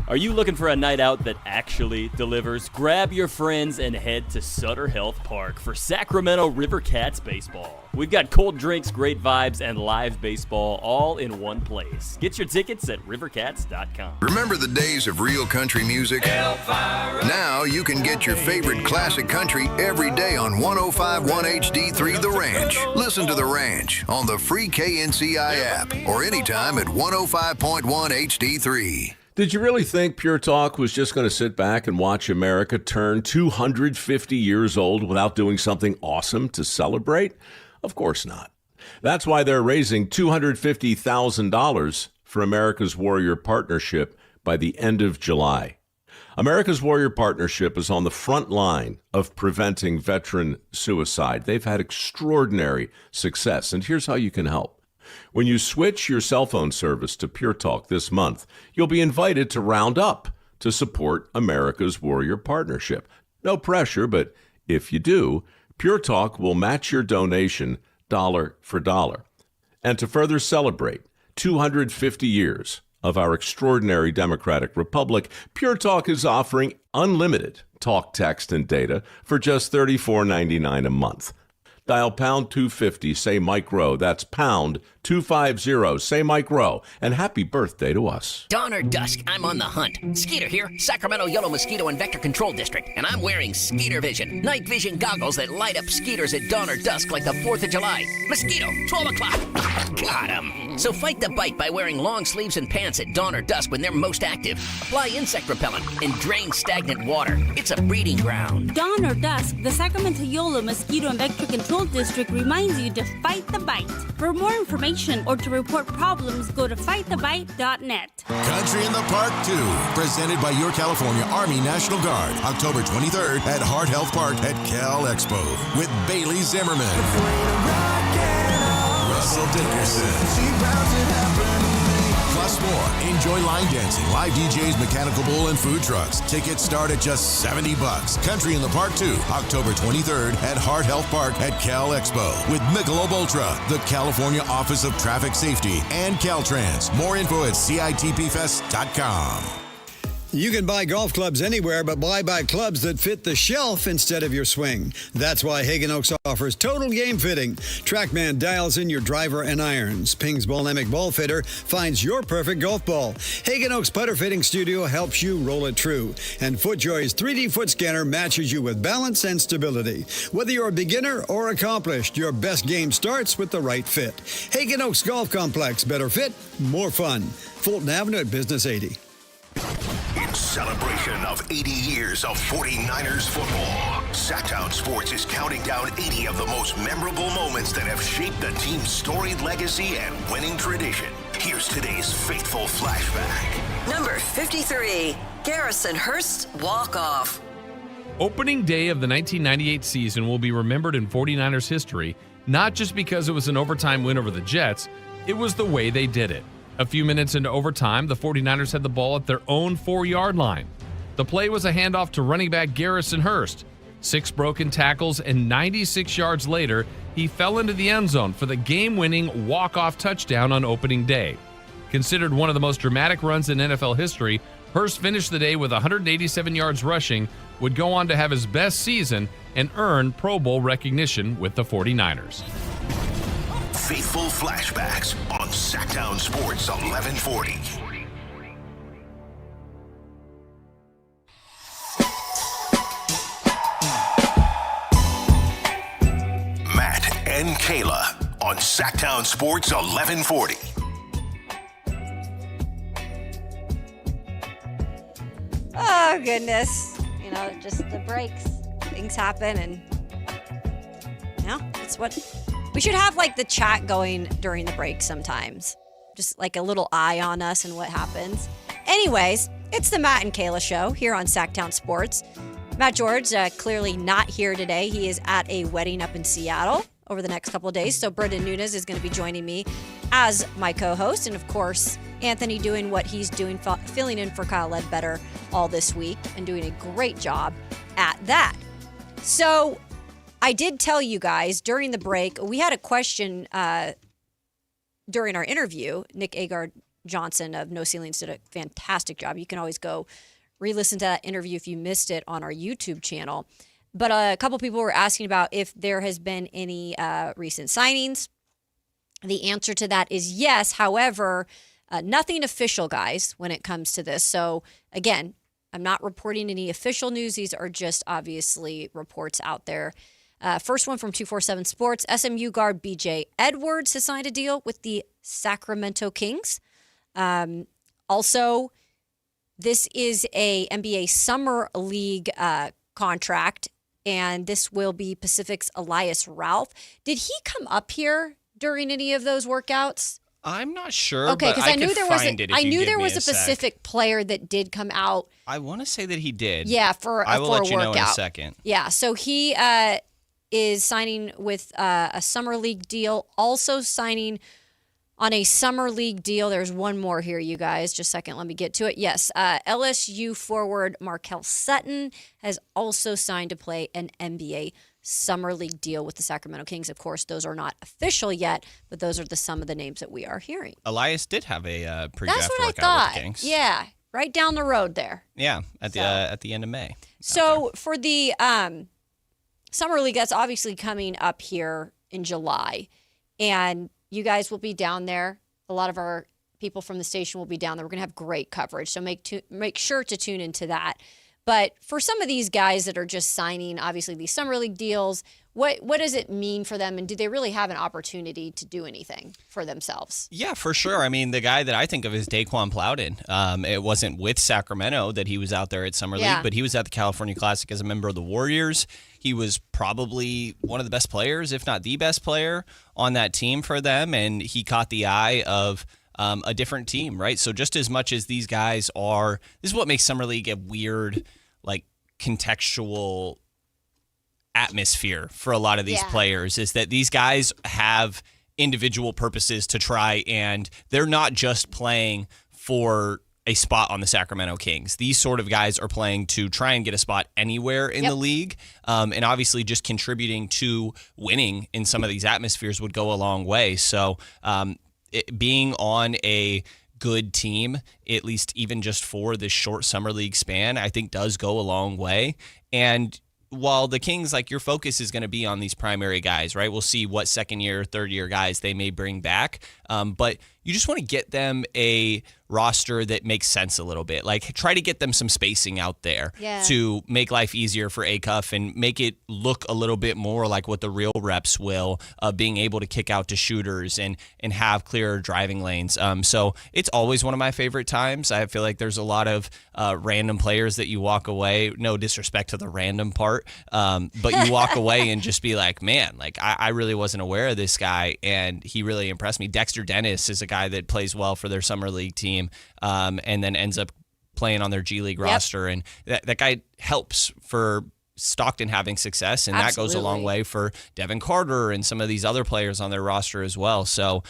Are you looking for a night out that actually delivers? Grab your friends and head to Sutter Health Park for Sacramento River Cats baseball. We've got cold drinks, great vibes, and live baseball all in one place. Get your tickets at rivercats.com. Remember the days of real country music? Now you can get your favorite classic country every day on 105.1 HD3 The Ranch. Listen to The Ranch on the free KNCI app or anytime at 105.1 HD3. Did you really think Pure Talk was just going to sit back and watch America turn 250 years old without doing something awesome to celebrate? Of course not. That's why they're raising $250,000 for America's Warrior Partnership by the end of July. America's Warrior Partnership is on the front line of preventing veteran suicide. They've had extraordinary success, and here's how you can help. When you switch your cell phone service to Pure Talk this month, you'll be invited to round up to support America's Warrior Partnership. No pressure, but if you do, Pure Talk will match your donation dollar for dollar. And to further celebrate 250 years of our extraordinary democratic republic, Pure Talk is offering unlimited talk, text, and data for just $34.99 a month. Dial pound 250, say Mike Rowe. That's pound 250, say Mike Rowe. And happy birthday to us. Dawn or dusk, I'm on the hunt. Skeeter here, Sacramento Yellow Mosquito and Vector Control District. And I'm wearing Skeeter Vision, night vision goggles that light up skeeters at dawn or dusk like the 4th of July. Mosquito, 12 o'clock. Got him. So fight the bite by wearing long sleeves and pants at dawn or dusk when they're most active. Apply insect repellent and drain stagnant water. It's a breeding ground. Dawn or dusk, the Sacramento Yellow Mosquito and Vector Control District reminds you to fight the bite. For more information or to report problems, go to fightthebite.net. Country in the Park 2, presented by your California Army National Guard, October 23rd at Hart Health Park at Cal Expo with Bailey Zimmerman, Russell Dickerson, plus more. Enjoy line dancing, live DJs, mechanical bull, and food trucks. Tickets start at just $70. Country in the Park 2, October 23rd at Hart Health Park at Cal Expo with Michelob Ultra, the California Office of Traffic Safety, and Caltrans. More info at CITPFest.com. You can buy golf clubs anywhere, but buy clubs that fit the shelf instead of your swing. That's why Hagen Oaks offers total game fitting. TrackMan dials in your driver and irons. Ping's Bolemic Ball Fitter finds your perfect golf ball. Hagen Oaks Putter Fitting Studio helps you roll it true. And FootJoy's 3D foot scanner matches you with balance and stability. Whether you're a beginner or accomplished, your best game starts with the right fit. Hagen Oaks Golf Complex. Better fit, more fun. Fulton Avenue at Business 80. In celebration of 80 years of 49ers football, Sactown Sports is counting down 80 of the most memorable moments that have shaped the team's storied legacy and winning tradition. Here's today's faithful flashback. Number 53, Garrison Hurst's walk-off. Opening day of the 1998 season will be remembered in 49ers history, not just because it was an overtime win over the Jets, it was the way they did it. A few minutes into overtime, the 49ers had the ball at their own 4-yard line. The play was a handoff to running back Garrison Hurst. 6 broken tackles, and 96 yards later, he fell into the end zone for the game-winning walk-off touchdown on opening day. Considered one of the most dramatic runs in NFL history, Hurst finished the day with 187 yards rushing, would go on to have his best season, and earn Pro Bowl recognition with the 49ers. Faithful flashbacks on Sactown Sports 1140. Matt and Kayla on Sactown Sports 1140. Oh, goodness. You know, just the breaks. Things happen, and it's what we should have, like the chat going during the break sometimes. Just like a little eye on us and what happens. Anyways, it's the Matt and Kayla Show here on Sactown Sports. Matt George, clearly not here today. He is at a wedding up in Seattle over the next couple of days. So Brendan Nunes is going to be joining me as my co-host. And of course, Anthony doing what he's doing, filling in for Kyle Ledbetter all this week and doing a great job at that. So I did tell you guys during the break, we had a question during our interview. Nick Agard-Johnson of No Ceilings did a fantastic job. You can always go re-listen to that interview if you missed it on our YouTube channel. But a couple people were asking about if there has been any recent signings. The answer to that is yes. However, nothing official, guys, when it comes to this. So again, I'm not reporting any official news. These are just obviously reports out there. First one from 247 Sports. SMU guard BJ Edwards has signed a deal with the Sacramento Kings. Also, this is a NBA Summer League contract, and this will be Pacific's Elias Ralph. Did he come up here during any of those workouts? I'm not sure. Okay, because I knew there was a sec. Pacific player that did come out. I want to say that he did. Yeah, for I will for let a you workout. know in a second. Yeah, so he is signing with a Summer League deal, also signing on a Summer League deal. There's one more here, you guys. Just a second, let me get to it. Yes, LSU forward Markel Sutton has also signed to play an NBA Summer League deal with the Sacramento Kings. Of course, those are not official yet, but those are some of the names that we are hearing. Elias did have a pre-draft That's what I workout thought. with the Kings. Yeah, right down the road there. Yeah, at the end of May. So for the Summer League, that's obviously coming up here in July, and you guys will be down there. A lot of our people from the station will be down there. We're going to have great coverage, so make sure to tune into that. But for some of these guys that are just signing, obviously, these Summer League deals, what does it mean for them, and do they really have an opportunity to do anything for themselves? Yeah, for sure. I mean, the guy that I think of is Daquan Plowden. It wasn't with Sacramento that he was out there at Summer League, but he was at the California Classic as a member of the Warriors. He was probably one of the best players, if not the best player, on that team for them, and he caught the eye of a different team, right? So just as much as these guys are, this is what makes Summer League a weird, like, contextual atmosphere for a lot of these players, is that these guys have individual purposes to try, and they're not just playing for a spot on the Sacramento Kings. These sort of guys are playing to try and get a spot anywhere in the league, and obviously just contributing to winning in some of these atmospheres would go a long way. So being on a good team, at least even just for this short Summer League span, I think does go a long way. And while the Kings, like, your focus is going to be on these primary guys, right? We'll see what second-year, third-year guys they may bring back. But you just want to get them a roster that makes sense a little bit. Like, try to get them some spacing out there to make life easier for Acuff and make it look a little bit more like what the real reps will, being able to kick out to shooters and have clearer driving lanes. So it's always one of my favorite times. I feel like there's a lot of random players that you walk away, no disrespect to the random part, but you walk away and just be like, man, like I really wasn't aware of this guy, and he really impressed me. Dexter Dennis is a guy that plays well for their Summer League team, and then ends up playing on their G League roster. And that guy helps for Stockton having success, and that goes a long way for Devin Carter and some of these other players on their roster as well. So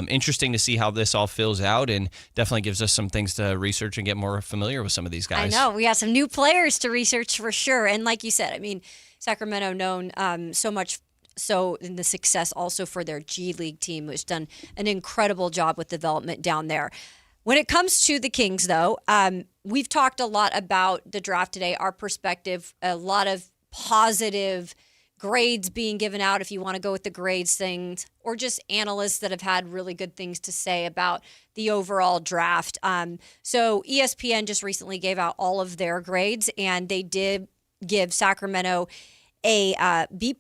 interesting to see how this all fills out, and definitely gives us some things to research and get more familiar with some of these guys. I know. We got some new players to research for sure. And like you said, I mean, Sacramento known so much so in the success also for their G League team, which done an incredible job with development down there. When it comes to the Kings, though, we've talked a lot about the draft today, our perspective, a lot of positive grades being given out, if you want to go with the grades things, or just analysts that have had really good things to say about the overall draft. So ESPN just recently gave out all of their grades, and they did give Sacramento a B+.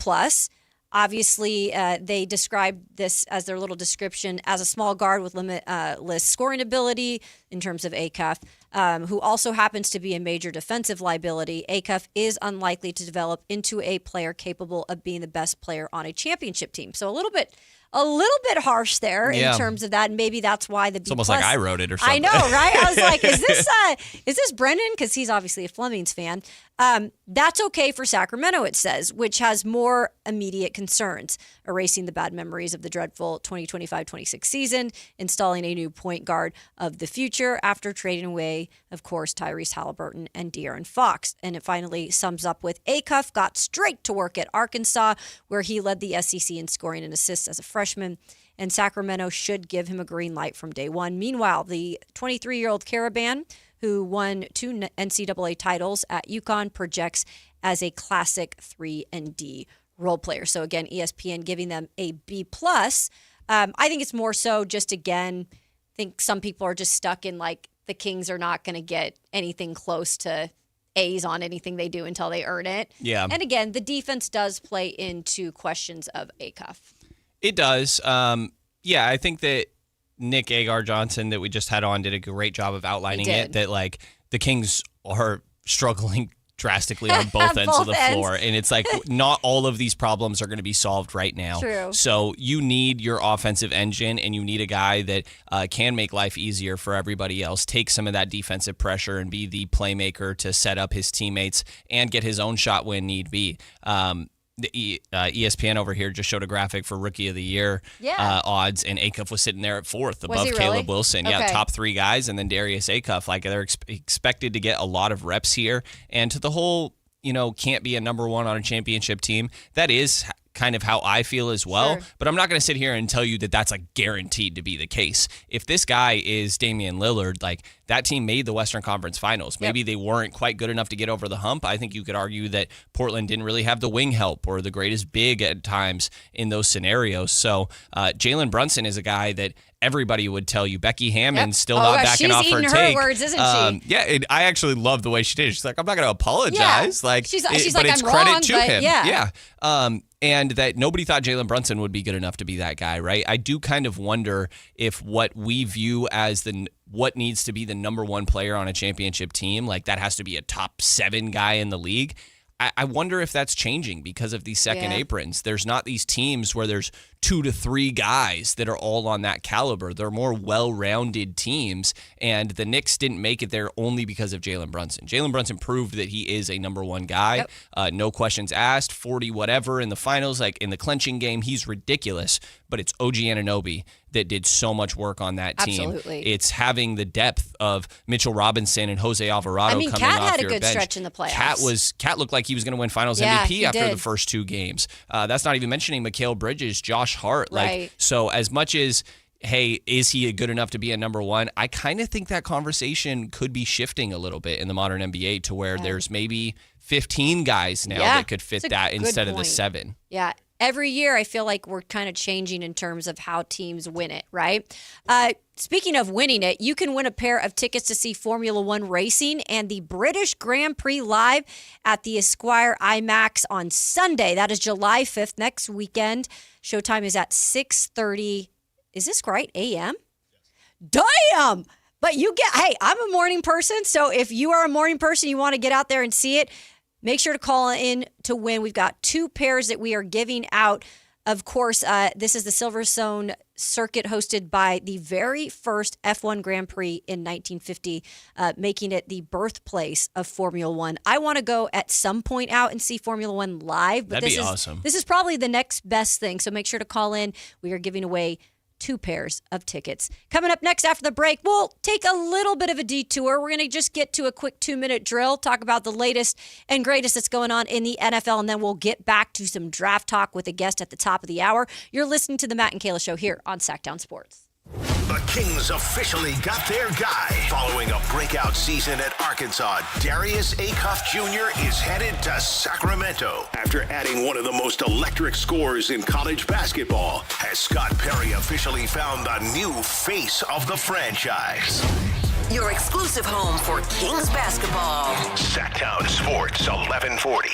Obviously, they described this as their little description as a small guard with limitless scoring ability in terms of Acuff. who also happens to be a major defensive liability, Acuff is unlikely to develop into a player capable of being the best player on a championship team. So a little bit harsh there in terms of that, and maybe that's why the B+. It's almost like I wrote it or something. I know, right? I was like, is this Brendan? Because he's obviously a Flemings fan. That's okay for Sacramento, it says, which has more immediate concerns: erasing the bad memories of the dreadful 2025-26 season, installing a new point guard of the future after trading away, of course, Tyrese Halliburton and De'Aaron Fox. And it finally sums up with Acuff got straight to work at Arkansas, where he led the SEC in scoring and assists as a freshman, and Sacramento should give him a green light from day one. Meanwhile, the 23-year-old Karaban, who won 2 NCAA titles at UConn, projects as a classic 3-and-D role player. So again, ESPN giving them a B+. I think it's more so just, again, I think some people are just stuck in like the Kings are not going to get anything close to A's on anything they do until they earn it. Yeah. And again, the defense does play into questions of Acuff. It does. I think that Nick Agar-Johnson that we just had on did a great job of outlining it, that like the Kings are struggling drastically on both ends of the floor. And it's like not all of these problems are going to be solved right now. True. So you need your offensive engine, and you need a guy that can make life easier for everybody else, take some of that defensive pressure and be the playmaker to set up his teammates and get his own shot when need be. The ESPN over here just showed a graphic for Rookie of the Year odds, and Acuff was sitting there at 4th above Caleb Wilson. Okay. Yeah, top 3 guys, and then Darius Acuff. Like, they're expected to get a lot of reps here. And to the whole, can't be a number one on a championship team, that is kind of how I feel as well. Sure. But I'm not going to sit here and tell you that that's like guaranteed to be the case. If this guy is Damian Lillard, like, that team made the Western Conference Finals. Maybe they weren't quite good enough to get over the hump. I think you could argue that Portland didn't really have the wing help or the greatest big at times in those scenarios. So Jalen Brunson is a guy that everybody would tell you. Becky Hammond's still not backing off her take. She's eating her words, isn't she? I actually love the way she did. She's like, I'm not going to apologize. Yeah. Like, she's but like, it's I'm credit wrong, to but him. yeah. And that nobody thought Jalen Brunson would be good enough to be that guy, right? I do kind of wonder if what we view as what needs to be the number one player on a championship team, like that has to be a top 7 guy in the league. I wonder if that's changing because of these second aprons. There's not these teams where there's 2 to 3 guys that are all on that caliber. They're more well-rounded teams, and the Knicks didn't make it there only because of Jalen Brunson. Jalen Brunson proved that he is a number one guy. No questions asked, 40 whatever in the finals. Like in the clenching game, he's ridiculous, but it's OG Anunoby that did so much work on that team. Absolutely. It's having the depth of Mitchell Robinson and Jose Alvarado coming off your bench. Cat had a good stretch in the playoffs. Cat looked like he was going to win Finals MVP after the first 2 games. That's not even mentioning Mikal Bridges, Josh Hart. Right. So as much as, hey, is he good enough to be a number one? I kind of think that conversation could be shifting a little bit in the modern NBA to where there's maybe 15 guys now that could fit that instead of the 7. Yeah. Every year, I feel like we're kind of changing in terms of how teams win it, right? Speaking of winning it, you can win a pair of tickets to see Formula One racing and the British Grand Prix live at the Esquire IMAX on Sunday. That is July 5th, next weekend. Showtime is at 6:30. Is this right? a.m.? Damn! But hey, I'm a morning person, so if you are a morning person, you want to get out there and see it, make sure to call in to win. We've got 2 pairs that we are giving out. Of course, this is the Silverstone circuit hosted by the very first F1 Grand Prix in 1950, making it the birthplace of Formula One. I want to go at some point out and see Formula One live. But That'd be awesome. This is probably the next best thing, so make sure to call in. We are giving away 2 pairs of tickets. Coming up next after the break, we'll take a little bit of a detour. We're going to just get to a quick 2-minute drill, talk about the latest and greatest that's going on in the NFL, and then we'll get back to some draft talk with a guest at the top of the hour. You're listening to the Matt and Kayla Show here on Sactown Sports. The Kings officially got their guy. Following a breakout season at Arkansas, Darius Acuff Jr. is headed to Sacramento. After adding one of the most electric scores in college basketball, has Scott Perry officially found the new face of the franchise. Your exclusive home for Kings basketball. Sactown Sports 1140.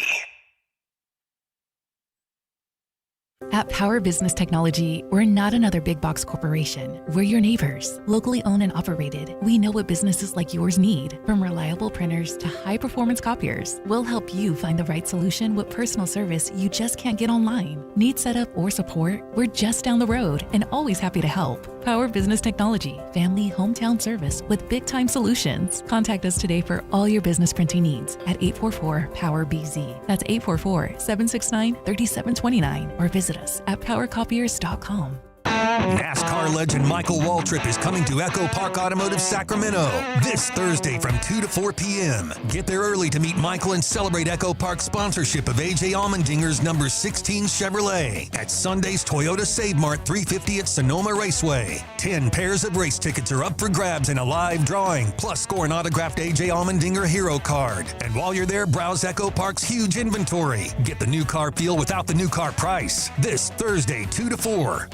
At Power Business Technology, we're not another big box corporation. We're your neighbors, locally owned and operated. We know what businesses like yours need, from reliable printers to high-performance copiers. We'll help you find the right solution with personal service you just can't get online. Need setup or support? We're just down the road and always happy to help. Power Business Technology, family hometown service with big-time solutions. Contact us today for all your business printing needs at 844-POWER-BZ. That's 844-769-3729 or visit us at powercopiers.com. NASCAR legend Michael Waltrip is coming to Echo Park Automotive Sacramento this Thursday from 2 to 4 p.m. Get there early to meet Michael and celebrate Echo Park's sponsorship of A.J. Allmendinger's number 16 Chevrolet at Sunday's Toyota Save Mart 350 at Sonoma Raceway. 10 pairs of race tickets are up for grabs in a live drawing, plus score an autographed A.J. Allmendinger hero card. And while you're there, browse Echo Park's huge inventory. Get the new car feel without the new car price. This Thursday, 2 to 4.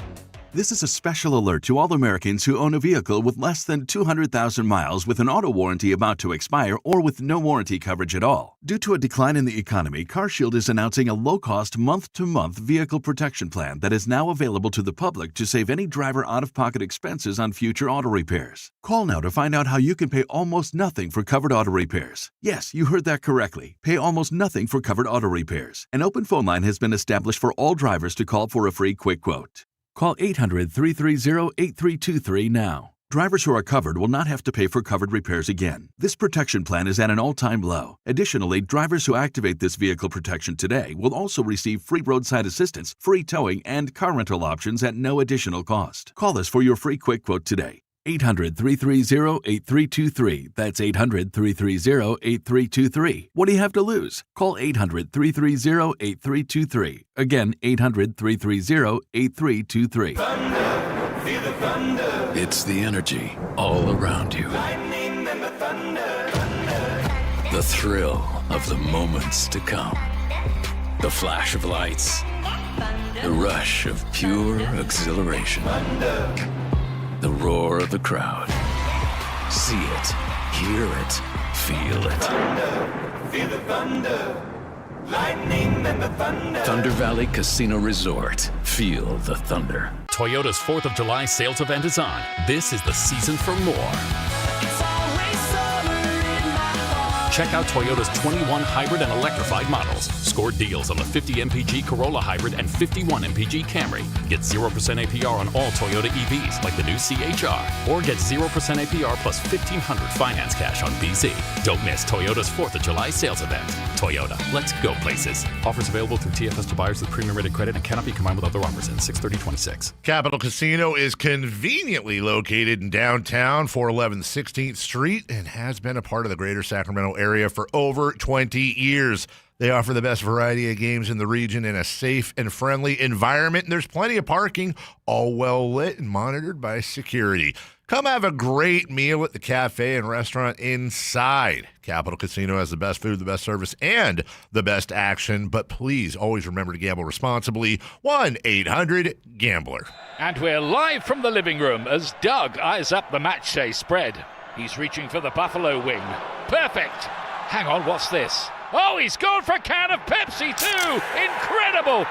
This is a special alert to all Americans who own a vehicle with less than 200,000 miles with an auto warranty about to expire or with no warranty coverage at all. Due to a decline in the economy, CarShield is announcing a low-cost month-to-month vehicle protection plan that is now available to the public to save any driver out-of-pocket expenses on future auto repairs. Call now to find out how you can pay almost nothing for covered auto repairs. Yes, you heard that correctly. Pay almost nothing for covered auto repairs. An open phone line has been established for all drivers to call for a free quick quote. Call 800-330-8323 now. Drivers who are covered will not have to pay for covered repairs again. This protection plan is at an all-time low. Additionally, drivers who activate this vehicle protection today will also receive free roadside assistance, free towing, and car rental options at no additional cost. Call us for your free quick quote today. 800-330-8323. That's 800-330-8323. What do you have to lose? Call 800-330-8323. Again, 800-330-8323. Thunder, feel the thunder. It's the energy all around you. Lightning and the thunder, thunder. The thrill of the moments to come. The flash of lights. The rush of pure exhilaration. Thunder. The roar of the crowd. See it, hear it, feel it. Thunder, feel the thunder. Lightning and the thunder. Thunder Valley Casino Resort. Feel the thunder. Toyota's 4th of July sales event is on. This is the season for more. Check out Toyota's 21 hybrid and electrified models. Score deals on the 50 MPG Corolla Hybrid and 51 MPG Camry. Get 0% APR on all Toyota EVs like the new CHR. Or get 0% APR plus $1,500 finance cash on BZ. Don't miss Toyota's 4th of July sales event. Toyota, let's go places. Offers available through TFS to buyers with premium rated credit and cannot be combined with other offers in 6/30/26. Capital Casino is conveniently located in downtown 411 16th Street and has been a part of the greater Sacramento area for over 20 years. They offer the best variety of games in the region in a safe and friendly environment, and there's plenty of parking, all well lit and monitored by security. Come have a great meal at the cafe and restaurant inside. Capital Casino has the best food, the best service, and the best action, but please always remember to gamble responsibly. 1-800-GAMBLER. And we're live from the living room as Doug eyes up the matchday spread. He's reaching for the buffalo wing. Perfect. Hang on, what's this? Oh, he's gone for a can of Pepsi too. Incredible.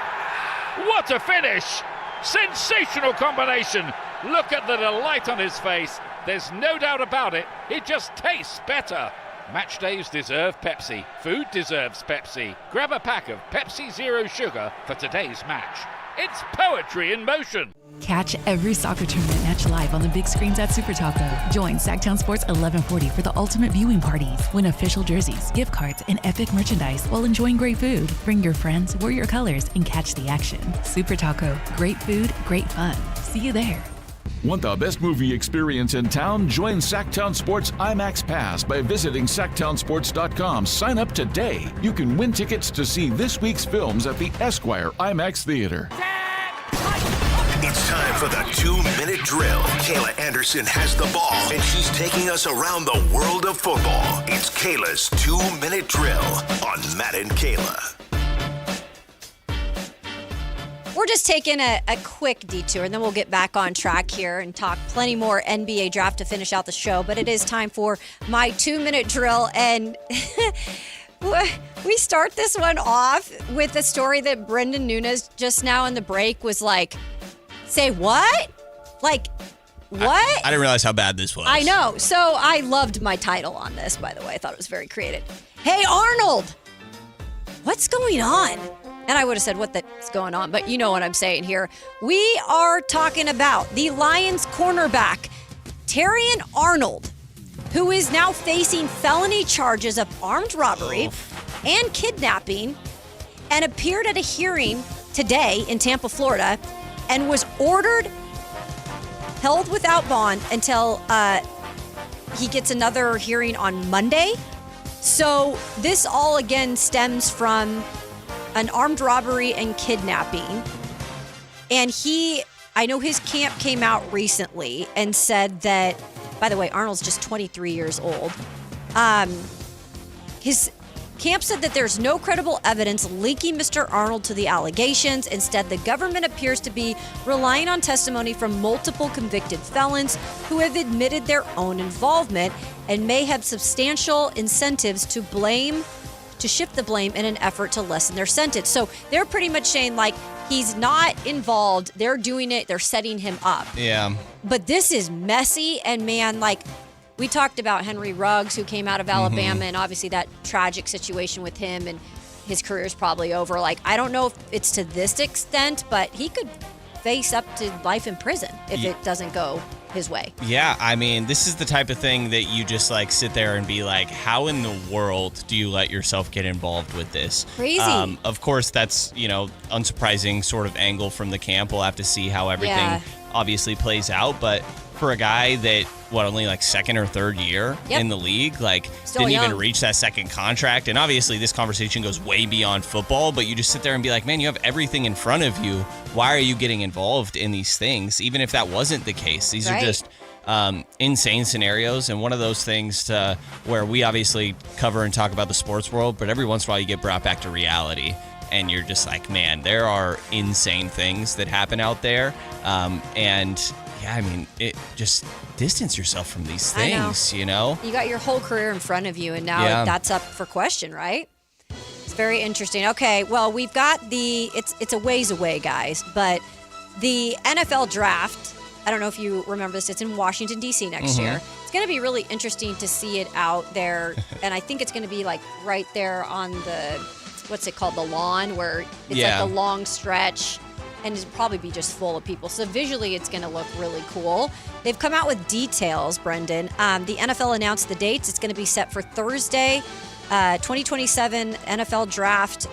What a finish. Sensational combination. Look at the delight on his face. There's no doubt about it. It just tastes better. Match days deserve Pepsi. Food deserves Pepsi. Grab a pack of Pepsi Zero Sugar for today's match. It's poetry in motion. Catch every soccer tournament match live on the big screens at Super Taco. Join Sactown Sports 1140 for the ultimate viewing parties. Win official jerseys, gift cards, and epic merchandise while enjoying great food. Bring your friends, wear your colors, and catch the action. Super Taco. Great food, great fun. See you there. Want the best movie experience in town? Join Sactown Sports IMAX Pass by visiting SactownSports.com. Sign up today. You can win tickets to see this week's films at the Esquire IMAX Theater. It's time for the 2-minute drill. Kayla Anderson has the ball, and she's taking us around the world of football. It's Kayla's 2-minute drill on Matt and Kayla. We're just taking a quick detour, and then we'll get back on track here and talk plenty more NBA draft to finish out the show. But it is time for my 2-minute drill. And We start this one off with a story that Brendan Nunes just now in the break was like, say what? Like, what? I didn't realize how bad this was. I know. So I loved my title on this, by the way. I thought it was very creative. Hey, Arnold, what's going on? And I would have said, what's going on? But you know what I'm saying here. We are talking about the Lions cornerback, Terrion Arnold, who is now facing felony charges of armed robbery and kidnapping, and appeared at a hearing today in Tampa, Florida, and was held without bond until he gets another hearing on Monday. So this all again stems from an armed robbery and kidnapping. And I know his camp came out recently and said that, by the way, Arnold's just 23 years old. His camp said that there's no credible evidence linking Mr. Arnold to the allegations. Instead, the government appears to be relying on testimony from multiple convicted felons who have admitted their own involvement and may have substantial incentives to shift the blame in an effort to lessen their sentence. So they're pretty much saying, like, he's not involved. They're doing it. They're setting him up. Yeah. But this is messy. And man, like, we talked about Henry Ruggs, who came out of Alabama, and obviously that tragic situation with him, and his career is probably over. Like, I don't know if it's to this extent, but he could face up to life in prison if it doesn't go his way. Yeah, I mean, this is the type of thing that you just like sit there and be like, how in the world do you let yourself get involved with this? Crazy. Of course, that's, unsurprising sort of angle from the camp. We'll have to see how everything obviously plays out. But for a guy that, only like second or third year in the league, like Still didn't young. even reach that second contract. And obviously this conversation goes way beyond football, but you just sit there and be like, man, you have everything in front of you. Why are you getting involved in these things? Even if that wasn't the case, these are just insane scenarios. And one of those things to where we obviously cover and talk about the sports world, but every once in a while you get brought back to reality. And you're just like, man, there are insane things that happen out there. It just distance yourself from these things, You got your whole career in front of you, and now that's up for question, right? It's very interesting. Okay, well, we've got it's a ways away, guys, but the NFL draft, I don't know if you remember this, it's in Washington, D.C. next year. It's going to be really interesting to see it out there, and I think it's going to be like right there on the, what's it called, the lawn, where it's like the long stretch. And it'll probably be just full of people. So visually, it's going to look really cool. They've come out with details, Brendan. The NFL announced the dates. It's going to be set for Thursday, 2027 NFL draft,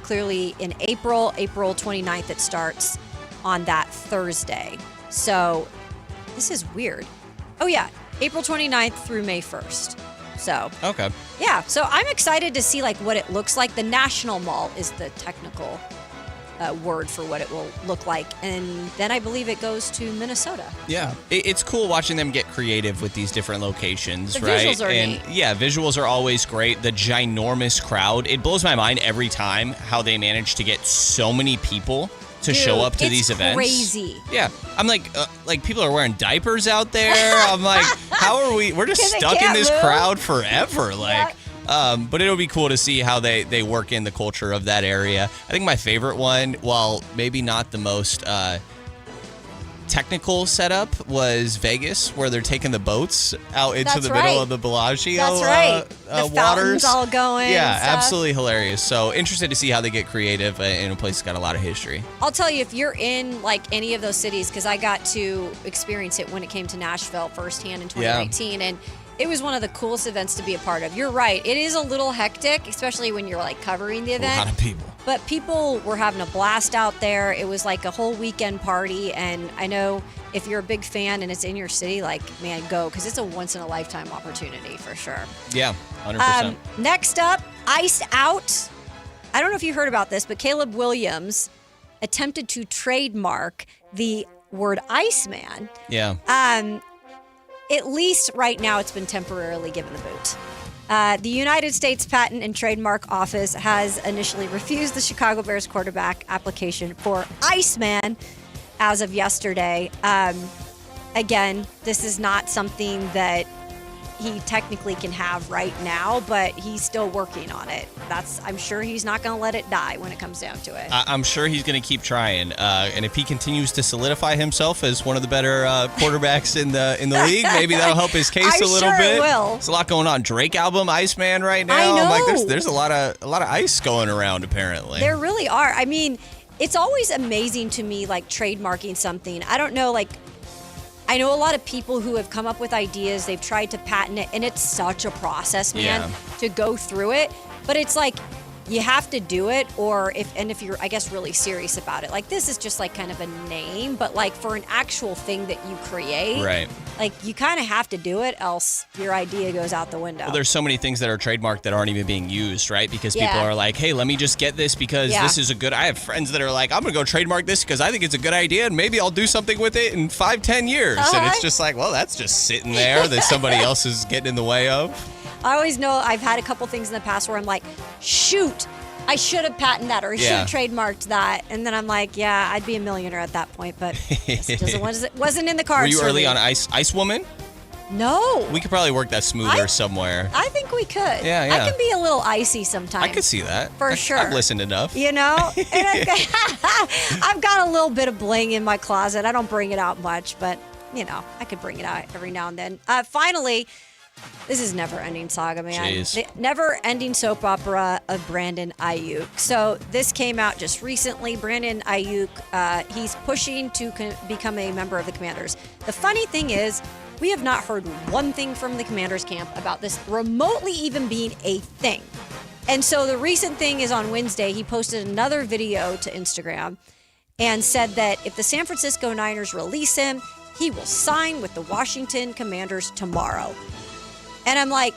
clearly in April 29th. It starts on that Thursday. So this is weird. Oh, yeah, April 29th through May 1st. So, okay. Yeah, so I'm excited to see like what it looks like. The National Mall is the technical word for what it will look like, and then I believe it goes to Minnesota. Yeah, it's cool watching them get creative with these different locations, the right? Visuals are neat. Yeah, visuals are always great. The ginormous crowd, it blows my mind every time how they manage to get so many people to show up to these events. Crazy. Yeah, I'm like people are wearing diapers out there. I'm like, how are we? We're just stuck in this crowd forever, like. But it'll be cool to see how they work in the culture of that area. I think my favorite one, while maybe not the most technical setup, was Vegas, where they're taking the boats out into the middle of the Bellagio the fountains all going. Yeah, absolutely hilarious. So interested to see how they get creative in a place that's got a lot of history. I'll tell you, if you're in like any of those cities, because I got to experience it when it came to Nashville firsthand in 2019, and it was one of the coolest events to be a part of. You're right. It is a little hectic, especially when you're like covering the event. A lot of people. But people were having a blast out there. It was like a whole weekend party. And I know if you're a big fan and it's in your city, like, man, go, because it's a once-in-a-lifetime opportunity for sure. Yeah, 100%. Next up, Iced Out. I don't know if you heard about this, but Caleb Williams attempted to trademark the word Iceman. Yeah. At least right now, it's been temporarily given the boot. The United States Patent and Trademark Office has initially refused the Chicago Bears quarterback application for Iceman as of yesterday. Again, this is not something that he technically can have right now, but he's still working on it. I'm sure he's not going to let it die when it comes down to it. I'm sure he's going to keep trying. And if he continues to solidify himself as one of the better quarterbacks in the league, maybe that'll help his case a little bit. It will. There's a lot going on. Drake album, Iceman right now. I know. I'm like, there's a lot of ice going around apparently. There really are. I mean, it's always amazing to me, like trademarking something. I don't know, like, I know a lot of people who have come up with ideas, they've tried to patent it, and it's such a process, man, to go through it. But it's like, you have to do it, if you're, I guess, really serious about it. Like, this is just like kind of a name, but like for an actual thing that you create, right? Like, you kind of have to do it, else your idea goes out the window. Well, there's so many things that are trademarked that aren't even being used, right? Because people are like, hey, let me just get this because this is a good... I have friends that are like, I'm going to go trademark this because I think it's a good idea and maybe I'll do something with it in 5-10 years. And it's just like, well, that's just sitting there that somebody else is getting in the way of. I always know I've had a couple things in the past where I'm like, shoot, I should have patented that or I should have trademarked that. And then I'm like, yeah, I'd be a millionaire at that point, but it wasn't in the cards. Were you early on Ice Woman? No. We could probably work that smoother somewhere. I think we could. Yeah. I can be a little icy sometimes. I could see that. For sure. I've listened enough. You know? And I've got a little bit of bling in my closet. I don't bring it out much, but, you know, I could bring it out every now and then. Finally, this is never-ending saga, man. Jeez. The never-ending soap opera of Brandon Ayuk. So this came out just recently. Brandon Ayuk, he's pushing to become a member of the Commanders. The funny thing is, we have not heard one thing from the Commanders camp about this remotely even being a thing. And so the recent thing is on Wednesday, he posted another video to Instagram and said that if the San Francisco Niners release him, he will sign with the Washington Commanders tomorrow. And I'm like,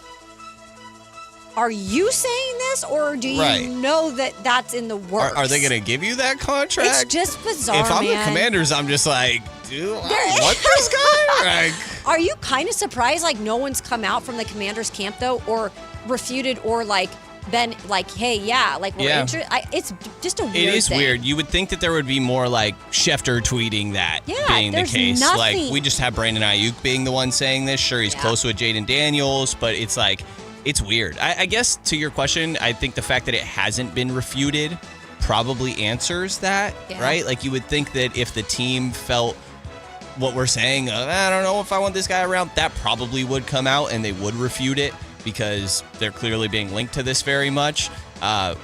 are you saying this, or do you know that that's in the works? Are they going to give you that contract? It's just bizarre, If I'm man. the Commanders, I'm just like, dude, I want this guy? Like, are you kind of surprised, like, no one's come out from the Commanders camp, though, or refuted, or, like, been like, hey, like, we're interested? It's just a weird thing. It is weird. You would think that there would be more, like, Schefter tweeting that being the case. Nothing. Like, we just have Brandon Ayuk being the one saying this. Sure, he's close with Jaden Daniels, but it's like, it's weird. I guess to your question, I think the fact that it hasn't been refuted probably answers that, right? Like, you would think that if the team felt what we're saying, I don't know if I want this guy around, that probably would come out and they would refute it because they're clearly being linked to this very much.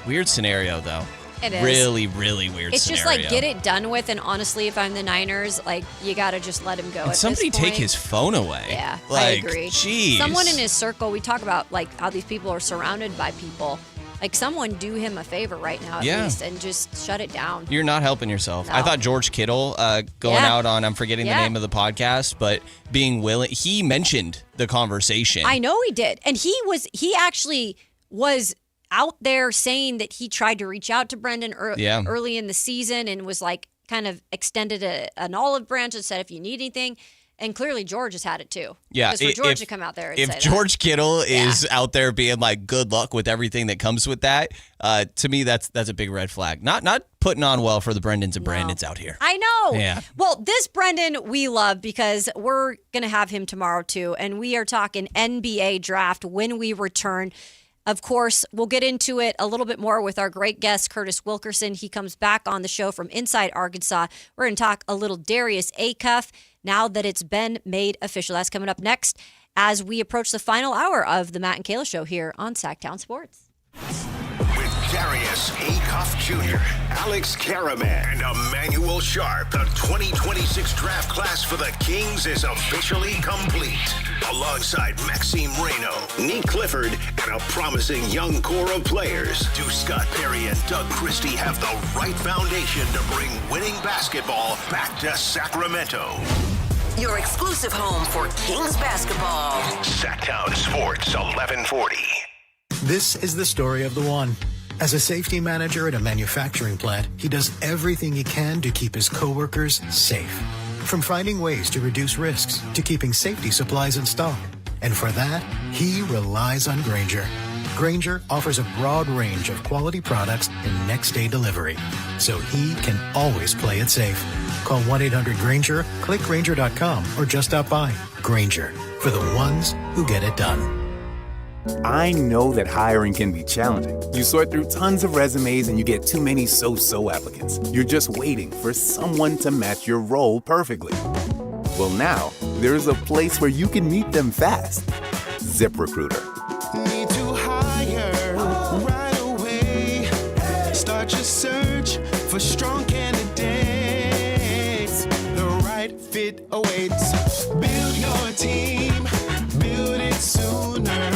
Weird scenario, though. It is. Really, really weird It's scenario. just like, get it done with, and honestly, if I'm the Niners, like, you got to just let him go at somebody this point. take his phone away. Yeah, like, I agree. Geez. Someone in his circle, we talk about, like, how these people are surrounded by people. Like, someone do him a favor right now, at least, and just shut it down. You're not helping yourself. No. I thought George Kittle going out on, I'm forgetting the name of the podcast, but being willing, he mentioned the conversation. I know he did. And he actually was out there saying that he tried to reach out to Brendan early in the season and was like kind of extended an olive branch and said, if you need anything. And clearly George has had it too. Yeah. Because for George to come out there and say if George Kittle is out there being like, good luck with everything that comes with that, to me, that's a big red flag. Not putting on well for the Brendans and Brandons out here. I know. Yeah. Well, this Brendan we love because we're going to have him tomorrow too. And we are talking NBA draft when we return. Of course, we'll get into it a little bit more with our great guest, Curtis Wilkerson. He comes back on the show from inside Arkansas. We're going to talk a little Darius Acuff now that it's been made official. That's coming up next as we approach the final hour of the Matt and Kayla Show here on Sactown Sports. With Darius Acuff Jr., Alex Karaban, and Emanuel Sharp, the 2026 draft class for the Kings is officially complete. Alongside Maxime Reyno, Nick Clifford, and a promising young core of players, do Scott Perry and Doug Christie have the right foundation to bring winning basketball back to Sacramento. Your exclusive home for Kings basketball. Sactown Sports 1140. This is the story of the one. As a safety manager at a manufacturing plant, he does everything he can to keep his coworkers safe. From finding ways to reduce risks to keeping safety supplies in stock. And for that, he relies on Grainger. Grainger offers a broad range of quality products and next-day delivery, so he can always play it safe. Call 1-800-GRAINGER, click Grainger.com, or just stop by. Grainger, for the ones who get it done. I know that hiring can be challenging. You sort through tons of resumes and you get too many so-so applicants. You're just waiting for someone to match your role perfectly. Well, now, there's a place where you can meet them fast. ZipRecruiter. Need to hire right away. Start your search for strong candidates. The right fit awaits. Build your team. Build it sooner.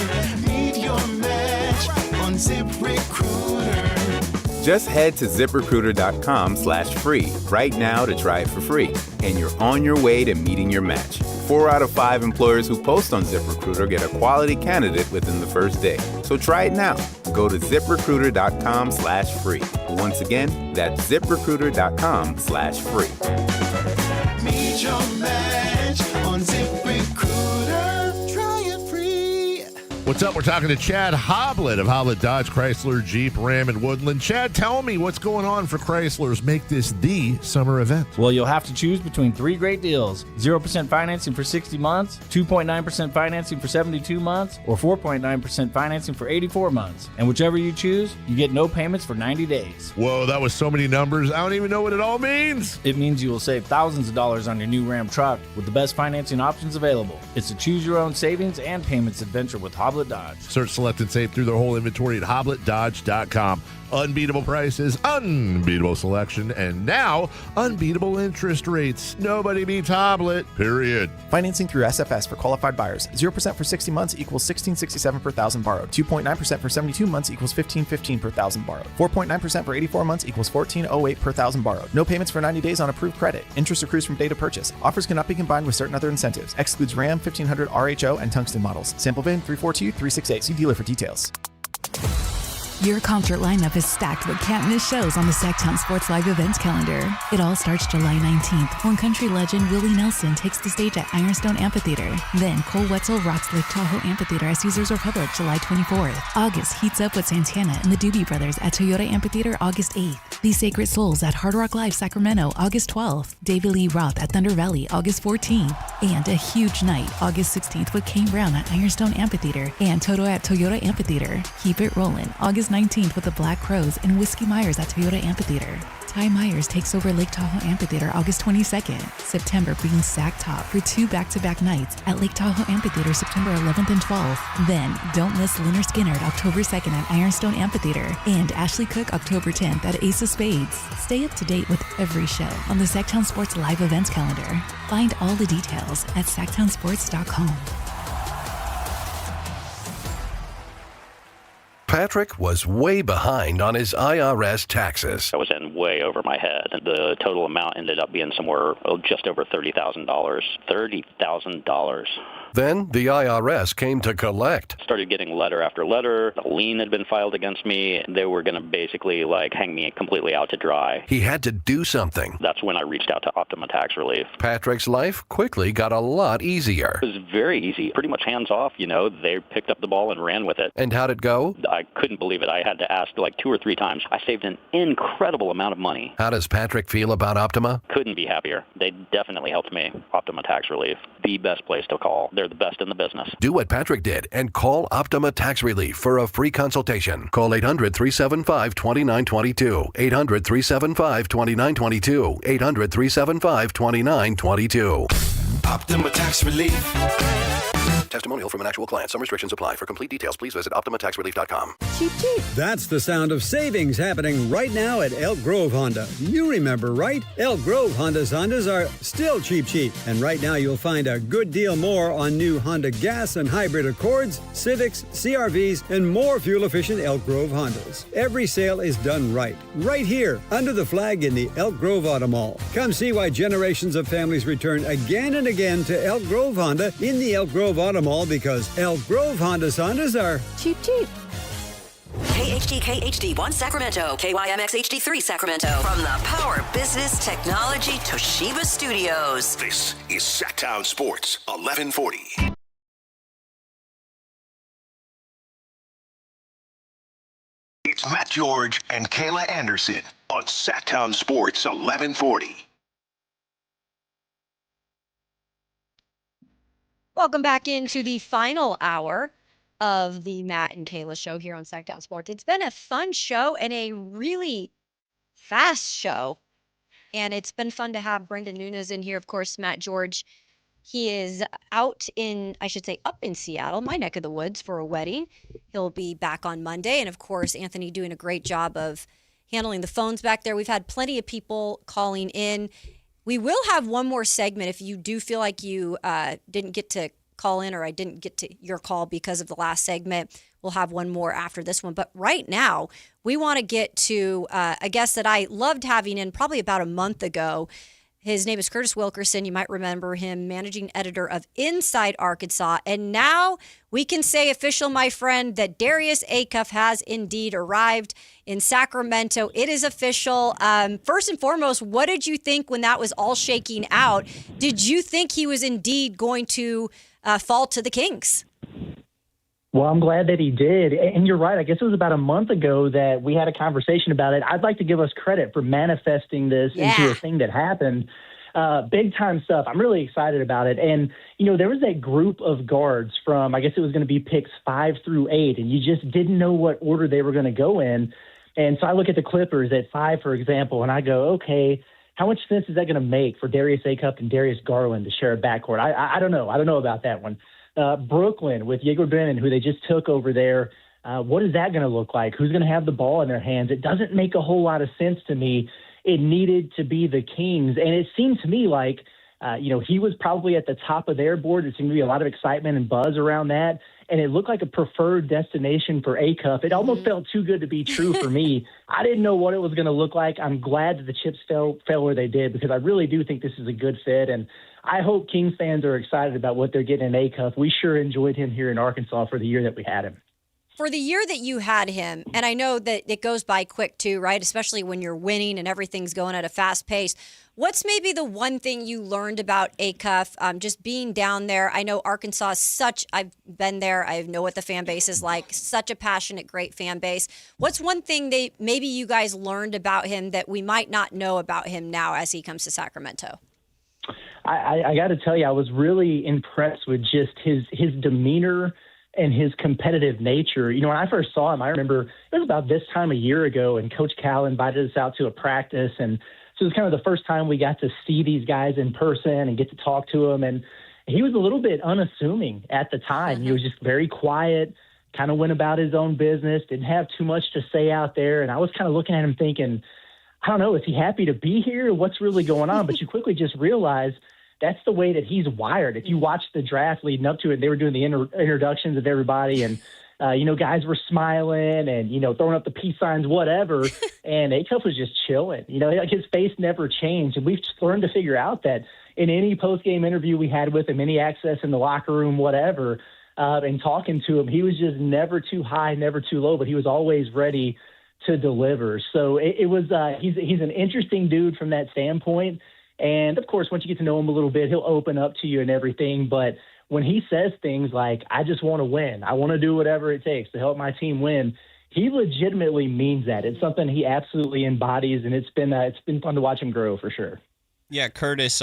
Meet your match on ZipRecruiter. Just head to ZipRecruiter.com/free right now to try it for free. And you're on your way to meeting your match. 4 out of 5 employers who post on ZipRecruiter get a quality candidate within the first day. So try it now. Go to ZipRecruiter.com/free. Once again, that's ZipRecruiter.com/free. Meet your match on ZipRecruiter. Try it free. What's up? We're talking to Chad Hoblet of Hoblet Dodge, Chrysler, Jeep, Ram, and Woodland. Chad, tell me what's going on for Chryslers. Make this the summer event. Well, you'll have to choose between 3 great deals. 0% financing for 60 months, 2.9% financing for 72 months, or 4.9% financing for 84 months. And whichever you choose, you get no payments for 90 days. Whoa, that was so many numbers. I don't even know what it all means. It means you will save thousands of dollars on your new Ram truck with the best financing options available. It's a choose-your-own savings and payments adventure with Hoblet Dodge. Search, select, and save through their whole inventory at HobletDodge.com. Unbeatable prices, unbeatable selection, and now unbeatable interest rates. Nobody beats Hoblet, period. Financing through SFS for qualified buyers. 0% for 60 months equals $1,667 per thousand borrowed. 2.9% for 72 months equals $1,515 per thousand borrowed. 4.9% for 84 months equals $1,408 per thousand borrowed. No payments for 90 days on approved credit. Interest accrues from date of purchase. Offers cannot be combined with certain other incentives. Excludes Ram, 1500 RHO, and Tungsten models. Sample VIN 342-368. See dealer for details. Your concert lineup is stacked with can't-miss shows on the Sactown Sports Live events calendar. It all starts July 19th when country legend Willie Nelson takes the stage at Ironstone Amphitheater. Then Cole Wetzel rocks Lake Tahoe Amphitheater at Caesars Republic July 24th. August heats up with Santana and the Doobie Brothers at Toyota Amphitheater August 8th. The Sacred Souls at Hard Rock Live Sacramento August 12th. David Lee Roth at Thunder Valley August 14th. And a huge night August 16th with Kane Brown at Ironstone Amphitheater and Toto at Toyota Amphitheater. Keep it rolling August 19th with the Black Crows and Whiskey Myers at Toyota Amphitheater. Ty Myers takes over Lake Tahoe Amphitheater August 22nd. September brings Sac Top for 2 back-to-back nights at Lake Tahoe Amphitheater September 11th and 12th. Then don't miss Leonard Skinner October 2nd at Ironstone Amphitheater and Ashley Cook October 10th at Ace of Spades. Stay up to date with every show on the Sactown Sports Live events calendar. Find all the details at SactownSports.com. Patrick was way behind on his IRS taxes. I was in way over my head. The total amount ended up being somewhere just over $30,000. $30,000. Then the IRS came to collect. Started getting letter after letter. A lien had been filed against me. They were going to basically hang me completely out to dry. He had to do something. That's when I reached out to Optima Tax Relief. Patrick's life quickly got a lot easier. It was very easy. Pretty much hands off, They picked up the ball and ran with it. And how'd it go? I couldn't believe it. I had to ask 2 or 3 times. I saved an incredible amount of money. How does Patrick feel about Optima? Couldn't be happier. They definitely helped me. Optima Tax Relief. The best place to call. They're the best in the business. Do what Patrick did and call Optima Tax Relief for a free consultation. Call 800-375-2922. 800-375-2922. 800-375-2922. Optima Tax Relief. Testimonial from an actual client. Some restrictions apply. For complete details, please visit OptimaTaxRelief.com. Cheap, cheap. That's the sound of savings happening right now at Elk Grove Honda. You remember, right? Elk Grove Hondas are still cheap, cheap. And right now you'll find a good deal more on new Honda gas and hybrid Accords, Civics, CRVs, and more fuel-efficient Elk Grove Hondas. Every sale is done right here, under the flag in the Elk Grove Auto Mall. Come see why generations of families return again and again to Elk Grove Honda in the Elk Grove Auto Mall, because Elk Grove Hondas are cheap, cheap. KHD1 Sacramento, KYMX HD3 Sacramento. From the Power Business Technology Toshiba Studios. This is Sactown Sports 1140. It's Matt George and Kayla Anderson on Sactown Sports 1140. Welcome back into the final hour of the Matt and Kayla Show here on Sactown Sports. It's been a fun show and a really fast show. And it's been fun to have Brendan Nunes in here. Of course, Matt George, he is up in Seattle, my neck of the woods, for a wedding. He'll be back on Monday. And of course, Anthony doing a great job of handling the phones back there. We've had plenty of people calling in. We will have one more segment if you do feel like you didn't get to call in or I didn't get to your call because of the last segment. We'll have one more after this one. But right now, we want to get to a guest that I loved having in probably about a month ago. His name is Curtis Wilkerson. You might remember him, managing editor of Inside Arkansas. And now we can say official, my friend, that Darius Acuff has indeed arrived in Sacramento. It is official. First and foremost, what did you think when that was all shaking out? Did you think he was indeed going to fall to the Kings? Well, I'm glad that he did. And you're right. I guess it was about a month ago that we had a conversation about it. I'd like to give us credit for manifesting this into a thing that happened. Big time stuff. I'm really excited about it. And, there was that group of guards from, I guess it was going to be picks 5 through 8, and you just didn't know what order they were going to go in. And so I look at the Clippers at 5, for example, and I go, okay, how much sense is that going to make for Darius Acuff and Darius Garland to share a backcourt? I don't know. I don't know about that one. Brooklyn with Yegor Brennan, who they just took over there. What is that going to look like? Who's going to have the ball in their hands? It doesn't make a whole lot of sense to me. It needed to be the Kings. And it seemed to me like, he was probably at the top of their board. There seemed to be a lot of excitement and buzz around that. And it looked like a preferred destination for Acuff. It almost felt too good to be true for me. I didn't know what it was going to look like. I'm glad that the chips fell where they did because I really do think this is a good fit. And I hope Kings fans are excited about what they're getting in Acuff. We sure enjoyed him here in Arkansas for the year that we had him. For the year that you had him, and I know that it goes by quick too, right? Especially when you're winning and everything's going at a fast pace. What's maybe the one thing you learned about Acuff, just being down there? I know Arkansas is I've been there. I know what the fan base is like. Such a passionate, great fan base. What's one thing maybe you guys learned about him that we might not know about him now as he comes to Sacramento? I got to tell you, I was really impressed with just his demeanor and his competitive nature. When I first saw him, I remember it was about this time a year ago, and Coach Cal invited us out to a practice. And so it was kind of the first time we got to see these guys in person and get to talk to them. And he was a little bit unassuming at the time. He was just very quiet, kind of went about his own business, didn't have too much to say out there. And I was kind of looking at him thinking, I don't know, is he happy to be here? What's really going on? But you quickly just realize that's the way that he's wired. If you watch the draft leading up to it, they were doing the introductions of everybody, and guys were smiling and throwing up the peace signs, whatever. And Acuff was just chilling. Like his face never changed, and we've just learned to figure out that in any post game interview we had with him, any access in the locker room, whatever, and talking to him, he was just never too high, never too low, but he was always ready to deliver. So it was he's an interesting dude from that standpoint. And, of course, once you get to know him a little bit, he'll open up to you and everything. But when he says things like, I just want to win, I want to do whatever it takes to help my team win, he legitimately means that. It's something he absolutely embodies, and it's been fun to watch him grow for sure. Yeah, Curtis,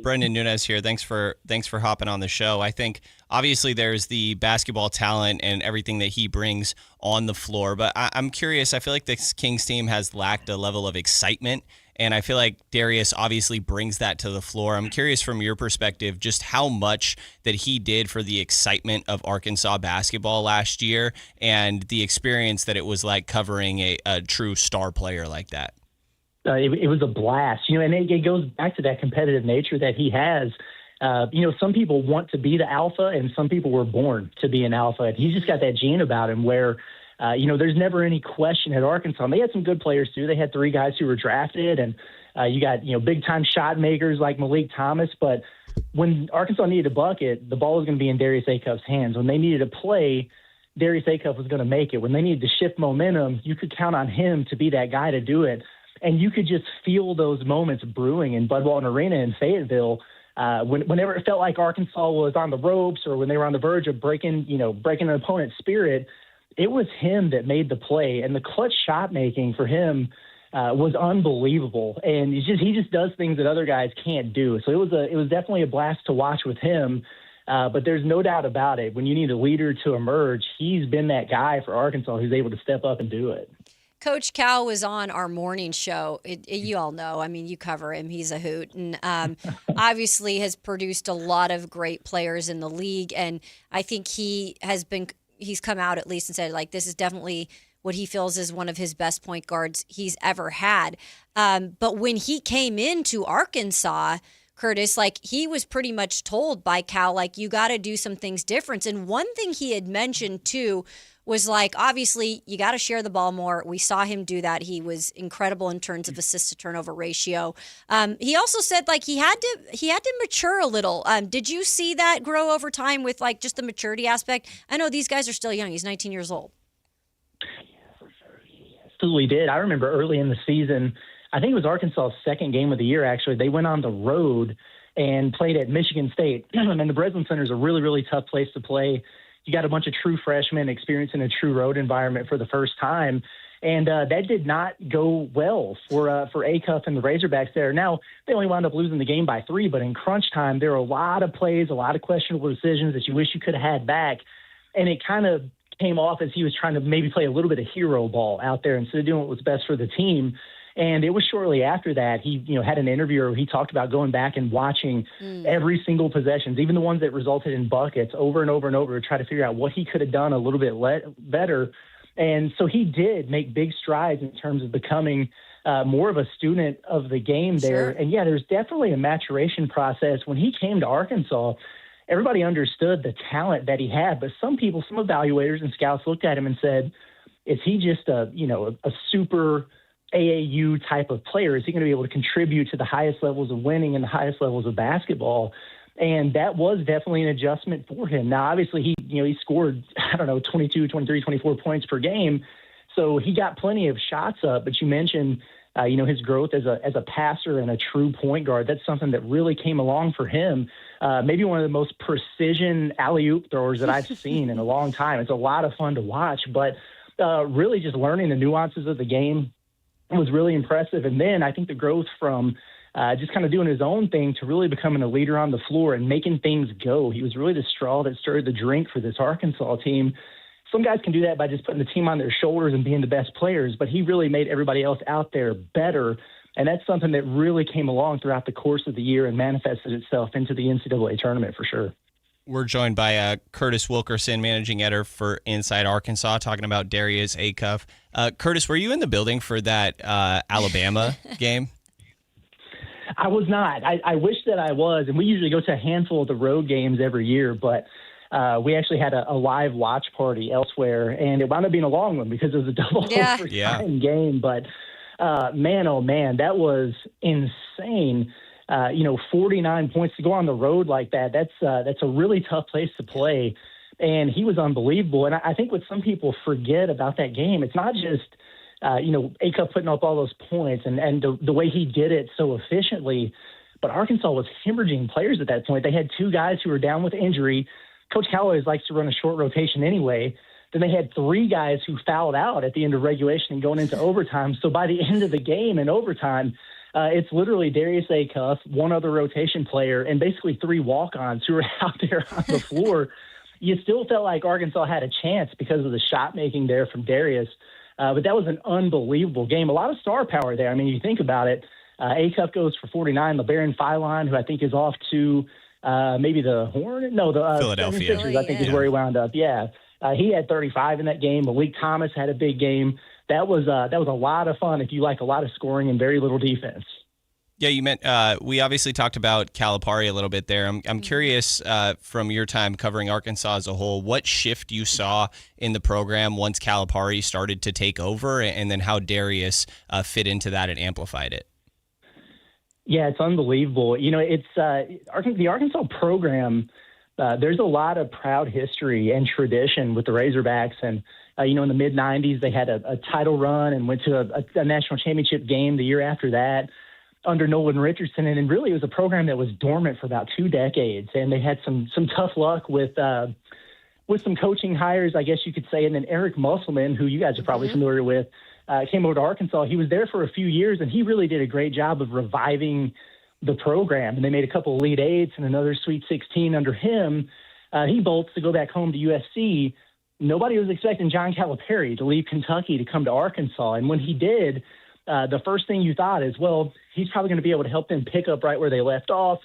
Brendan Nunes here. Thanks for hopping on the show. I think obviously there's the basketball talent and everything that he brings on the floor, but I'm curious. I feel like this Kings team has lacked a level of excitement, and I feel like Darius obviously brings that to the floor. I'm curious from your perspective just how much that he did for the excitement of Arkansas basketball last year and the experience that it was like covering a true star player like that. It was a blast, and it goes back to that competitive nature that he has. Some people want to be the alpha, and some people were born to be an alpha. And he's just got that gene about him where, there's never any question at Arkansas. And they had some good players, too. They had 3 guys who were drafted, and you got, big-time shot makers like Malik Thomas. But when Arkansas needed a bucket, the ball was going to be in Darius Acuff's hands. When they needed a play, Darius Acuff was going to make it. When they needed to shift momentum, you could count on him to be that guy to do it. And you could just feel those moments brewing in Bud Walton Arena in Fayetteville. Whenever it felt like Arkansas was on the ropes or when they were on the verge of breaking an opponent's spirit, it was him that made the play. And the clutch shot making for him was unbelievable. And he just does things that other guys can't do. So it was definitely a blast to watch with him. But there's no doubt about it. When you need a leader to emerge, he's been that guy for Arkansas who's able to step up and do it. Coach Cal was on our morning show. You all know, I mean, you cover him. He's a hoot. And obviously has produced a lot of great players in the league. And I think he's come out at least and said, like, this is definitely what he feels is one of his best point guards he's ever had. But when he came into Arkansas, Curtis, like, he was pretty much told by Cal, like, you got to do some things different. And one thing he had mentioned, too, was like, obviously, you got to share the ball more. We saw him do that. He was incredible in terms of assist to turnover ratio. He also said, like, he had to mature a little. Did you see that grow over time with, like, just the maturity aspect? I know these guys are still young. He's 19 years old. Absolutely did. I remember early in the season, I think it was Arkansas's second game of the year, actually. They went on the road and played at Michigan State. And the Breslin Center is a really, really tough place to play. You got a bunch of true freshmen experiencing a true road environment for the first time. And that did not go well for Acuff and the Razorbacks there. Now, they only wound up losing the game by 3, but in crunch time, there were a lot of plays, a lot of questionable decisions that you wish you could have had back. And it kind of came off as he was trying to maybe play a little bit of hero ball out there instead of doing what was best for the team. And it was shortly after that he, had an interview where he talked about going back and watching every single possessions, even the ones that resulted in buckets, over and over and over, to try to figure out what he could have done a little bit better. And so he did make big strides in terms of becoming more of a student of the game there. Sure. And yeah, there's definitely a maturation process. When he came to Arkansas, everybody understood the talent that he had, but some evaluators and scouts looked at him and said, is he just a super AAU type of player? Is he going to be able to contribute to the highest levels of winning and the highest levels of basketball? And that was definitely an adjustment for him. Now, obviously, he scored, 22, 23, 24 points per game. So he got plenty of shots up. But you mentioned, his growth as a passer and a true point guard. That's something that really came along for him. Maybe one of the most precision alley-oop throwers that I've seen in a long time. It's a lot of fun to watch. But really just learning the nuances of the game was really impressive. And then I think the growth from just kind of doing his own thing to really becoming a leader on the floor and making things go. He was really the straw that stirred the drink for this Arkansas team. Some guys can do that by just putting the team on their shoulders and being the best players, but he really made everybody else out there better. And that's something that really came along throughout the course of the year and manifested itself into the NCAA tournament for sure. We're joined by Curtis Wilkerson, managing editor for Inside Arkansas, talking about Darius Acuff. Curtis, were you in the building for that Alabama game? I was not. I wish that I was, and we usually go to a handful of the road games every year, but we actually had a live watch party elsewhere, and it wound up being a long one because it was a double overtime game. But man, oh man, that was insane. 49 points to go on the road like that. That's a really tough place to play. And he was unbelievable. And I think what some people forget about that game, it's not just, Acuff putting up all those points and the way he did it so efficiently, but Arkansas was hemorrhaging players at that point. They had 2 guys who were down with injury. Coach Callaway likes to run a short rotation anyway. Then they had 3 guys who fouled out at the end of regulation and going into overtime. So by the end of the game in overtime, it's literally Darius Acuff, 1 other rotation player, and basically 3 walk-ons who were out there on the floor. You still felt like Arkansas had a chance because of the shot making there from Darius. But that was an unbelievable game. A lot of star power there. I mean, you think about it. Acuff goes for 49. LeBaron Philon, who I think is off to maybe the Hornet? No, the Philadelphia. 76ers, I think is where he wound up. Yeah. He had 35 in that game. Malik Thomas had a big game. That was a lot of fun if you like a lot of scoring and very little defense. Yeah, you meant we obviously talked about Calipari a little bit there. I'm curious from your time covering Arkansas as a whole, what shift you saw in the program once Calipari started to take over, and then how Darius fit into that and amplified it. Yeah, it's unbelievable. It's the Arkansas program. There's a lot of proud history and tradition with the Razorbacks, and in the mid '90s they had a title run and went to a national championship game the year after that under Nolan Richardson, and really it was a program that was dormant for about 2 decades, and they had some tough luck with some coaching hires, I guess you could say, and then Eric Musselman, who you guys are probably familiar with, came over to Arkansas. He was there for a few years, and he really did a great job of reviving the program. And they made a couple of Elite Eights and another Sweet 16 under him. He bolts to go back home to USC. Nobody was expecting John Calipari to leave Kentucky to come to Arkansas. And when he did, the first thing you thought is, well, he's probably going to be able to help them pick up right where they left off.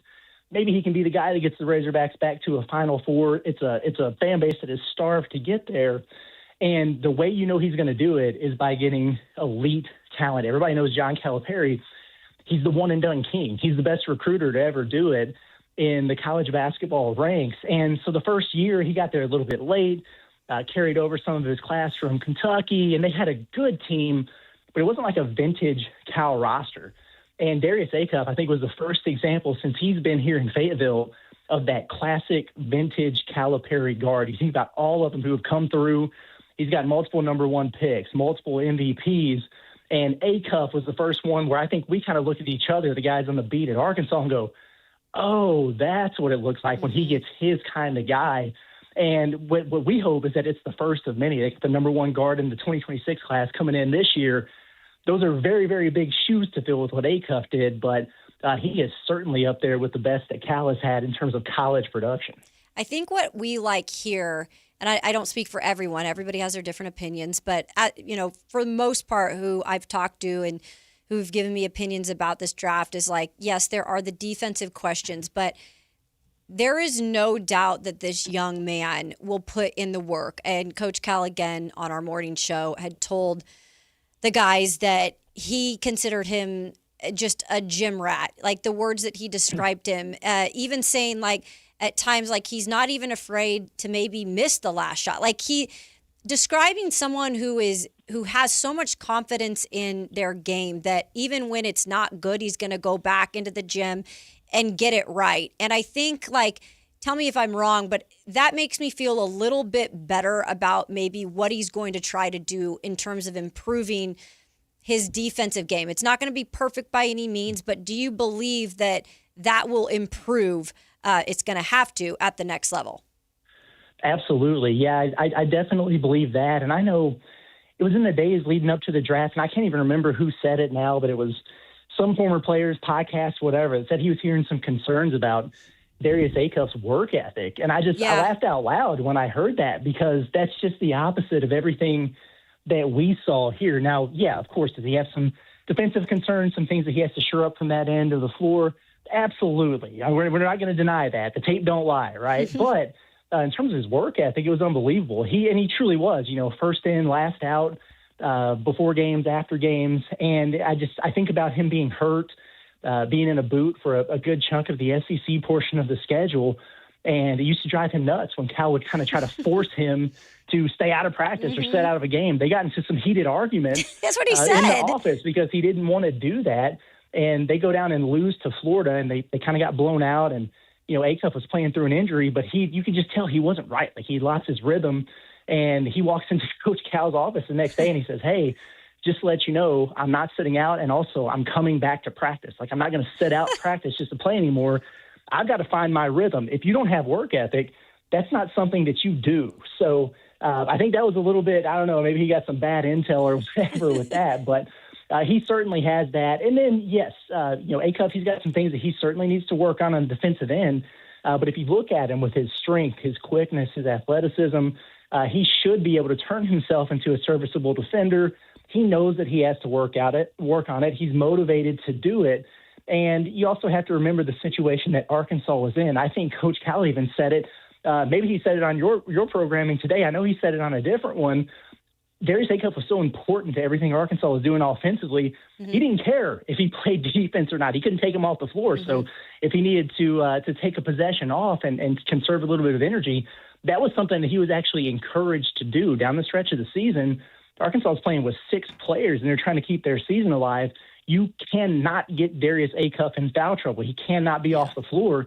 Maybe he can be the guy that gets the Razorbacks back to a Final Four. It's a fan base that is starved to get there. And the way you know he's going to do it is by getting elite talent. Everybody knows John Calipari. He's the one-and-done king. He's the best recruiter to ever do it in the college basketball ranks. And so the first year, he got there a little bit late, carried over some of his class from Kentucky, and they had a good team, but it wasn't like a vintage Cal roster. And Darius Acuff, I think, was the first example since he's been here in Fayetteville of that classic vintage Calipari guard. You think about all of them who have come through. He's got multiple number one picks, multiple MVPs, and Acuff was the first one where I think we kind of look at each other, the guys on the beat at Arkansas, and go, oh, that's what it looks like when he gets his kind of guy. And what we hope is that it's the first of many. Like the number one guard in the 2026 class coming in this year. Those are very, very big shoes to fill with what Acuff did, but he is certainly up there with the best that Cal has had in terms of college production. I think what we like here, and I don't speak for everyone, everybody has their different opinions, but for the most part who I've talked to and who've given me opinions about this draft is like, yes, there are the defensive questions, but there is no doubt that this young man will put in the work. And Coach Cal, again, on our morning show, had told the guys that he considered him just a gym rat, like the words that he described him, even saying like at times, like he's not even afraid to maybe miss the last shot. Like describing someone who has so much confidence in their game that even when it's not good, he's going to go back into the gym and get it right. And I think, like, tell me if I'm wrong, but that makes me feel a little bit better about maybe what he's going to try to do in terms of improving his defensive game. It's not going to be perfect by any means, but do you believe that will improve? It's going to have to at the next level. Absolutely. Yeah, I definitely believe that. And I know it was in the days leading up to the draft, and I can't even remember who said it now, but it was some former players, podcast, whatever, that said he was hearing some concerns about Darius Acuff's work ethic. And I laughed out loud when I heard that, because that's just the opposite of everything that we saw here. Now, yeah, of course, does he have some defensive concerns, some things that he has to shore up from that end of the floor? Absolutely. We're not going to deny that. The tape don't lie, right? But in terms of his work ethic, it was unbelievable. He truly was, first in, last out, before games, after games. And I think about him being hurt, being in a boot for a good chunk of the SEC portion of the schedule. And it used to drive him nuts when Cal would kind of try to force him to stay out of practice or sit out of a game. They got into some heated arguments. That's what he said. In the office, because he didn't want to do that. And they go down and lose to Florida, and they kind of got blown out. And, Acuff was playing through an injury, but you could just tell he wasn't right. Like, he lost his rhythm. And he walks into Coach Cal's office the next day and he says, hey, just to let you know, I'm not sitting out, and also I'm coming back to practice. Like, I'm not going to sit out practice just to play anymore. I've got to find my rhythm. If you don't have work ethic, that's not something that you do. So I think that was a little bit, I don't know, maybe he got some bad intel or whatever with that, but he certainly has that. And then, yes, Acuff, he's got some things that he certainly needs to work on the defensive end. But if you look at him with his strength, his quickness, his athleticism, he should be able to turn himself into a serviceable defender. He knows that he has to work on it. He's motivated to do it. And you also have to remember the situation that Arkansas was in. I think Coach Cal even said it. Maybe he said it on your programming today. I know he said it on a different one. Darius Acuff was so important to everything Arkansas was doing offensively. He didn't care if he played defense or not. He couldn't take him off the floor. So if he needed to take a possession off and conserve a little bit of energy, that was something that he was actually encouraged to do down the stretch of the season. Arkansas was playing with 6 players, and they're trying to keep their season alive. You cannot get Darius Acuff in foul trouble. He cannot be off the floor.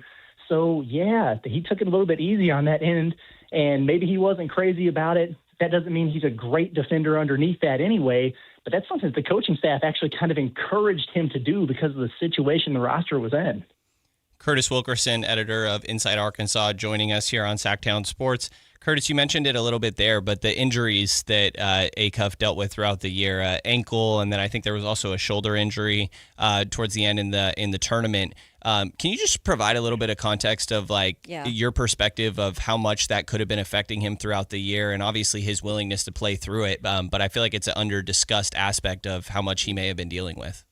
So, yeah, he took it a little bit easy on that end, and maybe he wasn't crazy about it. That doesn't mean he's a great defender underneath that anyway, but that's something that the coaching staff actually kind of encouraged him to do because of the situation the roster was in. Curtis Wilkerson, editor of Inside Arkansas, joining us here on Sactown Sports. Curtis, you mentioned it a little bit there, but the injuries that Acuff dealt with throughout the year, ankle, and then I think there was also a shoulder injury towards the end in the tournament. Can you just provide a little bit of context of your perspective of how much that could have been affecting him throughout the year, and obviously his willingness to play through it? But I feel like it's an under-discussed aspect of how much he may have been dealing with.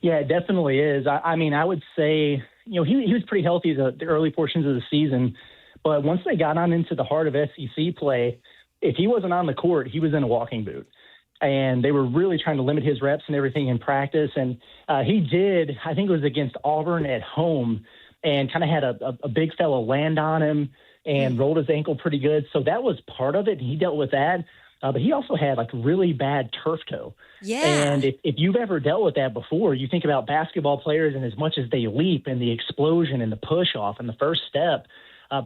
Yeah, it definitely is. I mean, I would say, he was pretty healthy the early portions of the season, but once they got on into the heart of SEC play, if he wasn't on the court, he was in a walking boot. And they were really trying to limit his reps and everything in practice. And he did, I think it was against Auburn at home, and kind of had a big fella land on him and rolled his ankle pretty good. So that was part of it. And he dealt with that. But he also had really bad turf toe. Yeah. And if you've ever dealt with that before, you think about basketball players and as much as they leap and the explosion and the push off and the first step,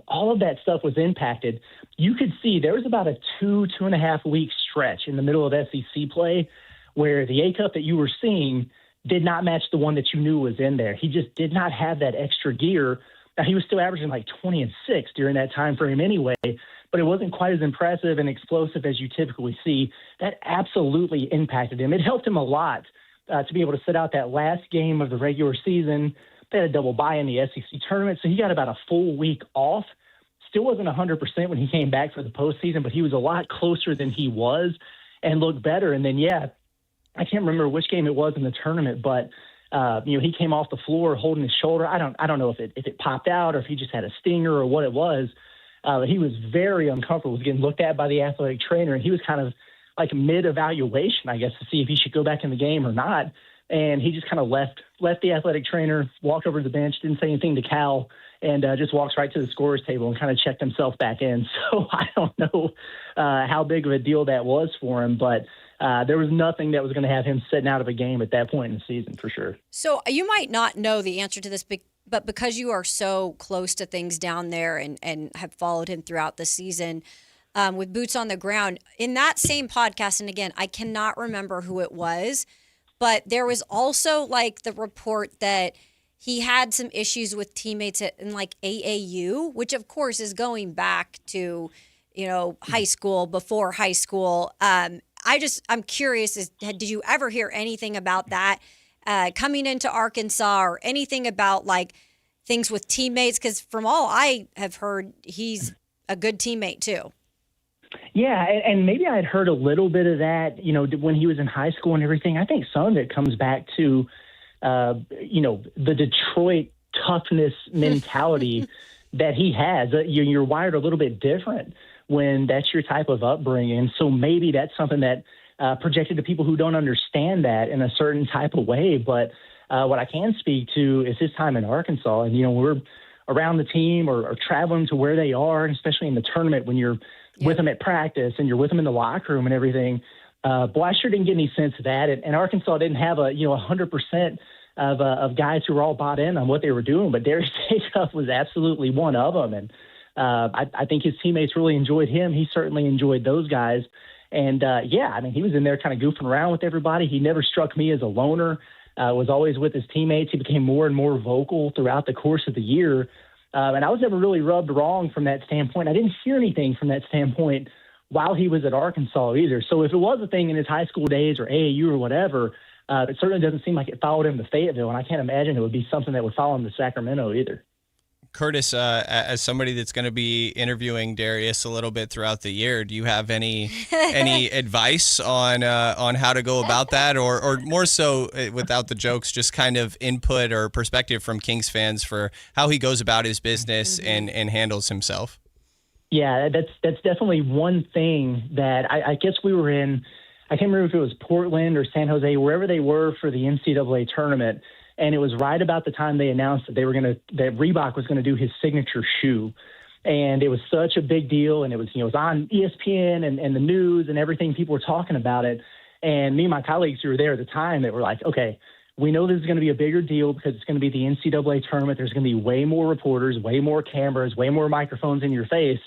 all of that stuff was impacted. You could see there was about a 2.5 week stretch in the middle of SEC play where the Acuff that you were seeing did not match the one that you knew was in there. He just did not have that extra gear. Now, he was still averaging 20 and 6 during that time frame anyway, but it wasn't quite as impressive and explosive as you typically see. That absolutely impacted him. It helped him a lot to be able to sit out that last game of the regular season. They had a double bye in the SEC tournament, so he got about a full week off. Still wasn't 100% when he came back for the postseason, but he was a lot closer than he was and looked better. And then, I can't remember which game it was in the tournament, but he came off the floor holding his shoulder. I don't know if it popped out or if he just had a stinger or what it was. He was very uncomfortable. He was getting looked at by the athletic trainer, and he was kind of mid-evaluation, I guess, to see if he should go back in the game or not. And he just kind of left the athletic trainer, walked over to the bench, didn't say anything to Cal, and just walks right to the scorer's table and kind of checked himself back in. So I don't know how big of a deal that was for him, but there was nothing that was going to have him sitting out of a game at that point in the season for sure. So you might not know the answer to this, but because you are so close to things down there and have followed him throughout the season with boots on the ground, in that same podcast, and again, I cannot remember who it was, but there was also the report that he had some issues with teammates in AAU, which of course is going back to, high school, before high school. I'm curious, did you ever hear anything about that coming into Arkansas, or anything about things with teammates? Because from all I have heard, he's a good teammate too. Yeah, and maybe I had heard a little bit of that, when he was in high school and everything. I think some of it comes back to, the Detroit toughness mentality that he has. You're wired a little bit different when that's your type of upbringing. So maybe that's something that projected to people who don't understand that in a certain type of way. But what I can speak to is his time in Arkansas. And, we're around the team or traveling to where they are, and especially in the tournament when you're with them at practice and you're with them in the locker room and everything. Boy, I sure didn't get any sense of that. And Arkansas didn't have 100% of guys who were all bought in on what they were doing. But Darius Acuff was absolutely one of them. And I think his teammates really enjoyed him. He certainly enjoyed those guys. And, he was in there kind of goofing around with everybody. He never struck me as a loner, was always with his teammates. He became more and more vocal throughout the course of the year. And I was never really rubbed wrong from that standpoint. I didn't hear anything from that standpoint while he was at Arkansas either. So if it was a thing in his high school days or AAU or whatever, it certainly doesn't seem like it followed him to Fayetteville. And I can't imagine it would be something that would follow him to Sacramento either. Curtis, as somebody that's going to be interviewing Darius a little bit throughout the year, do you have any advice on how to go about that, or more so, without the jokes, just kind of input or perspective from Kings fans for how he goes about his business and handles himself? Yeah, that's definitely one thing that I guess we were in. I can't remember if it was Portland or San Jose, wherever they were for the NCAA tournament. And it was right about the time they announced that that Reebok was going to do his signature shoe. And it was such a big deal. And it was on ESPN and the news and everything. People were talking about it. And me and my colleagues who were there at the time, that were like, okay, we know this is going to be a bigger deal because it's going to be the NCAA tournament. There's going to be way more reporters, way more cameras, way more microphones in your face.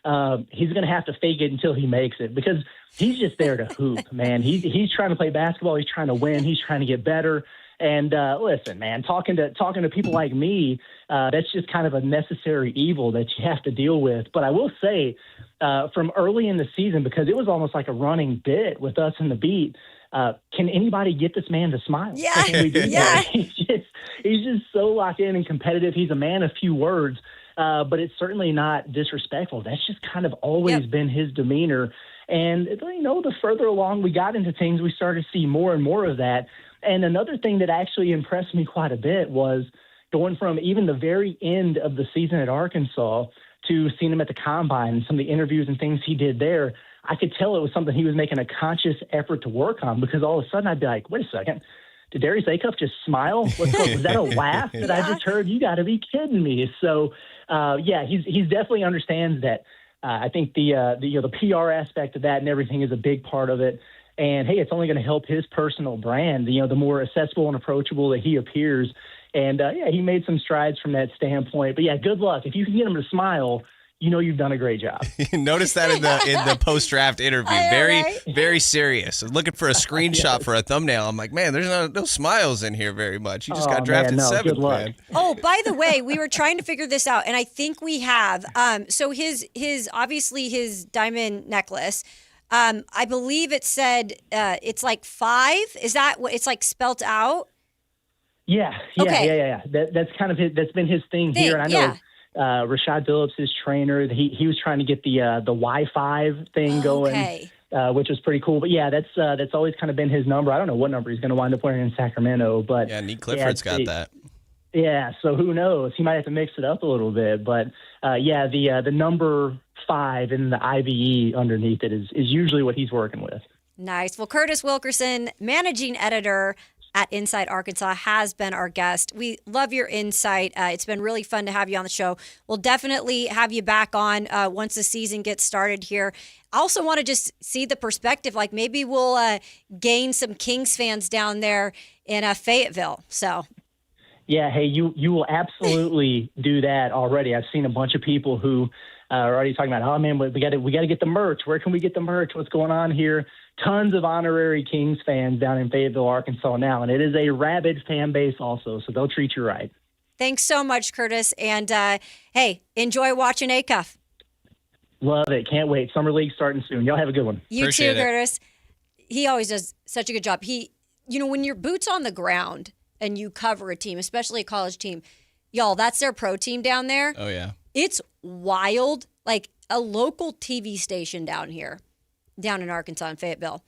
He's going to have to fake it until he makes it, because he's just there to hoop, man. He's trying to play basketball. He's trying to win. He's trying to get better. And listen, man, talking to people like me, that's just kind of a necessary evil that you have to deal with. But I will say, from early in the season, because it was almost like a running bit with us in the beat, can anybody get this man to smile? Yeah, yeah. He's just so locked in and competitive. He's a man of few words, but it's certainly not disrespectful. That's just kind of always been his demeanor. And, the further along we got into things, we started to see more and more of that. And another thing that actually impressed me quite a bit was going from even the very end of the season at Arkansas to seeing him at the Combine and some of the interviews and things he did there. I could tell it was something he was making a conscious effort to work on, because all of a sudden I'd be like, wait a second, did Darius Acuff just smile? Was that a laugh that I just heard? You got to be kidding me. So, he's definitely understands that. I think the PR aspect of that and everything is a big part of it. And, hey, it's only going to help his personal brand, the more accessible and approachable that he appears. And, he made some strides from that standpoint. But, yeah, good luck. If you can get him to smile, you've done a great job. Notice that in the post-draft interview. Very serious. I was looking for a screenshot for a thumbnail. I'm like, man, there's no smiles in here very much. You just got drafted 7th, man. Oh, by the way, we were trying to figure this out, and I think we have. So his obviously his diamond necklace, I believe it said it's like 5. Is that what it's like spelt out? Yeah. That's kind of that's been his thing here, and I know. Rashad Phillips, his trainer, he was trying to get the Y5 thing going, which was pretty cool. But yeah, that's always kind of been his number. I don't know what number he's going to wind up wearing in Sacramento, but Nick Clifford's got that. Yeah, so who knows? He might have to mix it up a little bit, but the number 5 in the IVE underneath it is usually what he's working with. Nice. Well, Curtis Wilkerson, managing editor at Inside Arkansas, has been our guest. We love your insight. It's been really fun to have you on the show. We'll definitely have you back on once the season gets started here. I also want to just see the perspective. Like maybe we'll gain some Kings fans down there in Fayetteville. So, yeah, hey, you will absolutely do that already. I've seen a bunch of people who are already talking about, oh man, we got to get the merch. Where can we get the merch? What's going on here? Tons of honorary Kings fans down in Fayetteville, Arkansas now, and it is a rabid fan base also, so they'll treat you right. Thanks so much, Curtis, and hey, enjoy watching Acuff. Love it. Can't wait. Summer League starting soon. Y'all have a good one. You too, Curtis. He always does such a good job. When your boot's on the ground and you cover a team, especially a college team, y'all, that's their pro team down there. Oh, yeah. It's wild. Like a local TV station down in Arkansas and Fayetteville.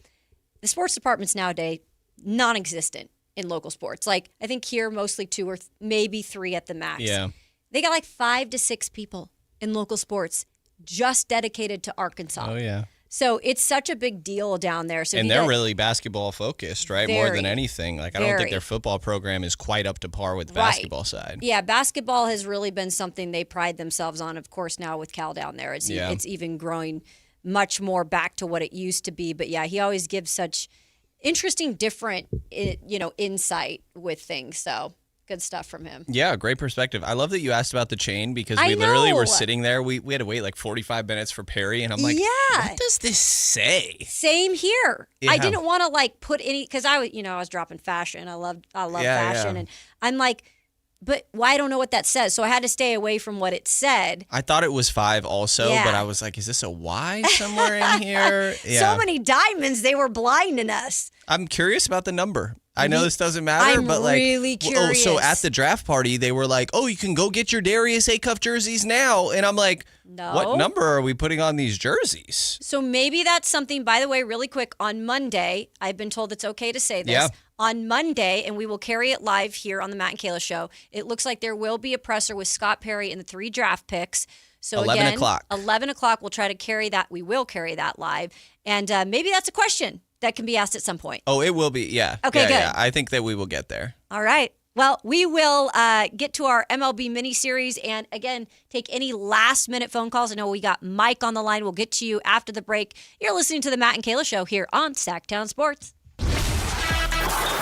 The sports departments nowadays, non-existent in local sports. Like, I think here mostly 2 or maybe 3 at the max. Yeah. They got like 5 to 6 people in local sports just dedicated to Arkansas. Oh, yeah. So it's such a big deal down there. So and they're really basketball focused, right? More than anything. Like, I don't think their football program is quite up to par with the basketball side. Yeah, basketball has really been something they pride themselves on. Of course, now with Cal down there, it's even growing much more back to what it used to be. But yeah, he always gives such interesting, different, insight with things. So good stuff from him. Yeah, great perspective. I love that you asked about the chain because we literally were sitting there. We had to wait like 45 minutes for Perry, and I'm like, what does this say? Same here. Yeah. I didn't want to put any, because I was dropping fashion. I love fashion, and I'm like, but I don't know what that says. So I had to stay away from what it said. I thought it was 5 also, but I was like, is this a Y somewhere in here? Yeah. So many diamonds, they were blinding us. I'm curious about the number. I know this doesn't matter, but like, really curious. So at the draft party, they were like, oh, you can go get your Darius Acuff jerseys now. And I'm like, no. What number are we putting on these jerseys? So maybe that's something, by the way, really quick, on Monday, I've been told it's okay to say this. Yeah. On Monday, and we will carry it live here on the Matt and Kayla Show, it looks like there will be a presser with Scott Perry and the 3 draft picks. So 11 o'clock. 11 o'clock, we'll try to carry that. We will carry that live. And maybe that's a question that can be asked at some point. Oh, it will be. Yeah. Okay, good. Yeah. I think that we will get there. All right. Well, we will get to our MLB mini-series and, again, take any last-minute phone calls. I know we got Mike on the line. We'll get to you after the break. You're listening to the Matt and Kayla Show here on Sactown Sports.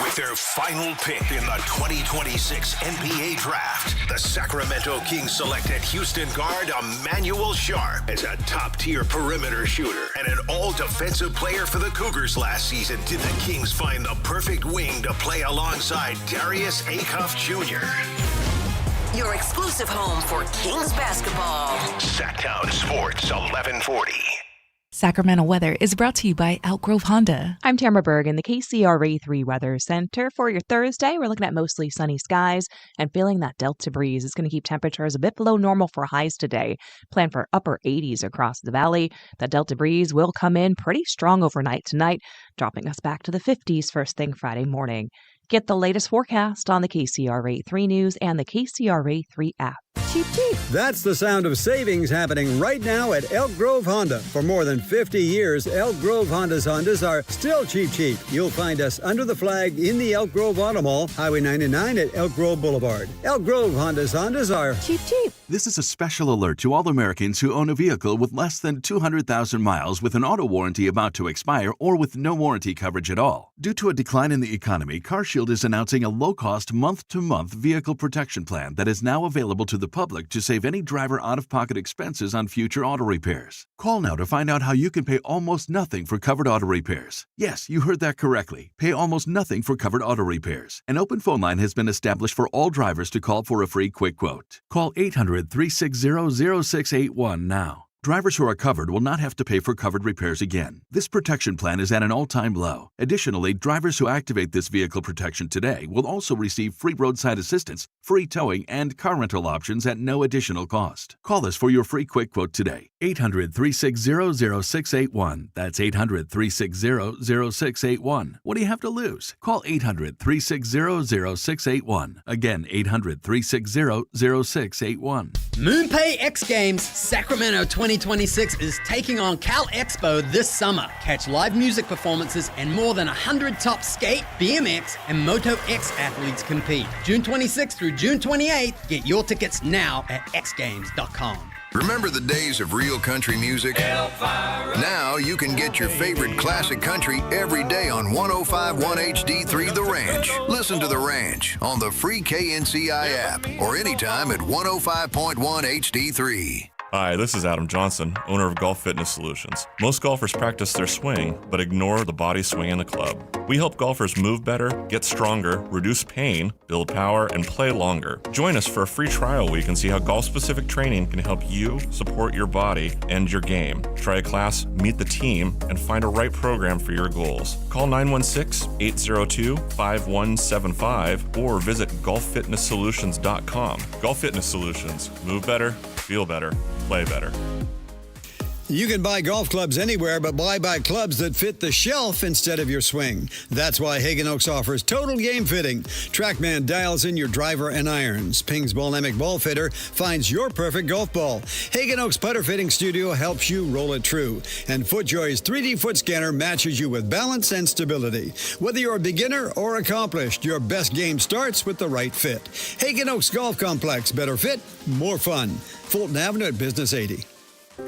With their final pick in the 2026 NBA Draft, the Sacramento Kings selected Houston guard Emanuel Sharp as a top-tier perimeter shooter and an all-defensive player for the Cougars last season. Did the Kings find the perfect wing to play alongside Darius Acuff Jr.? Your exclusive home for Kings basketball. Sactown Sports 1140. Sacramento weather is brought to you by Elk Grove Honda. I'm Tamara Berg in the KCRA3 Weather Center. For your Thursday, we're looking at mostly sunny skies and feeling that Delta breeze. It's going to keep temperatures a bit below normal for highs today. Plan for upper 80s across the valley. That Delta breeze will come in pretty strong overnight tonight, dropping us back to the 50s first thing Friday morning. Get the latest forecast on the KCRA3 News and the KCRA3 app. Cheap, cheap. That's the sound of savings happening right now at Elk Grove Honda. For more than 50 years, Elk Grove Hondas are still cheap, cheap. You'll find us under the flag in the Elk Grove Auto Mall, Highway 99 at Elk Grove Boulevard. Elk Grove Hondas are cheap, cheap. This is a special alert to all Americans who own a vehicle with less than 200,000 miles with an auto warranty about to expire or with no warranty coverage at all. Due to a decline in the economy, CarShield is announcing a low-cost month-to-month vehicle protection plan that is now available to the public to save any driver out-of-pocket expenses on future auto repairs. Call now to find out how you can pay almost nothing for covered auto repairs. Yes, you heard that correctly. Pay almost nothing for covered auto repairs. An open phone line has been established for all drivers to call for a free quick quote. Call 800-360-0681 now. Drivers who are covered will not have to pay for covered repairs again. This protection plan is at an all-time low. Additionally, drivers who activate this vehicle protection today will also receive free roadside assistance, free towing, and car rental options at no additional cost. Call us for your free quick quote today. 800-360-0681. That's 800-360-0681. What do you have to lose? Call 800-360-0681. Again, 800-360-0681. MoonPay X Games Sacramento 2026 is taking on Cal Expo this summer. Catch live music performances and more than 100 top skate, BMX, and Moto X athletes compete. June 26th through June 28th. Get your tickets now at xgames.com. Remember the days of real country music? Now you can get your favorite classic country every day on 105.1 HD3 The Ranch. Listen to The Ranch on the free KNCI app or anytime at 105.1 HD3. Hi, this is Adam Johnson, owner of Golf Fitness Solutions. Most golfers practice their swing, but ignore the body swing in the club. We help golfers move better, get stronger, reduce pain, build power, and play longer. Join us for a free trial week and see how golf-specific training can help you support your body and your game. Try a class, meet the team, and find a right program for your goals. Call 916-802-5175 or visit golffitnesssolutions.com. Golf Fitness Solutions. Move better, feel better, play better. You can buy golf clubs anywhere, but buy clubs that fit the shelf instead of your swing. That's why Hagen Oaks offers total game fitting. TrackMan dials in your driver and irons. Ping's Ballnemic Ball Fitter finds your perfect golf ball. Hagen Oaks Putter Fitting Studio helps you roll it true. And FootJoy's 3D foot scanner matches you with balance and stability. Whether you're a beginner or accomplished, your best game starts with the right fit. Hagen Oaks Golf Complex. Better fit, more fun. Fulton Avenue at Business 80.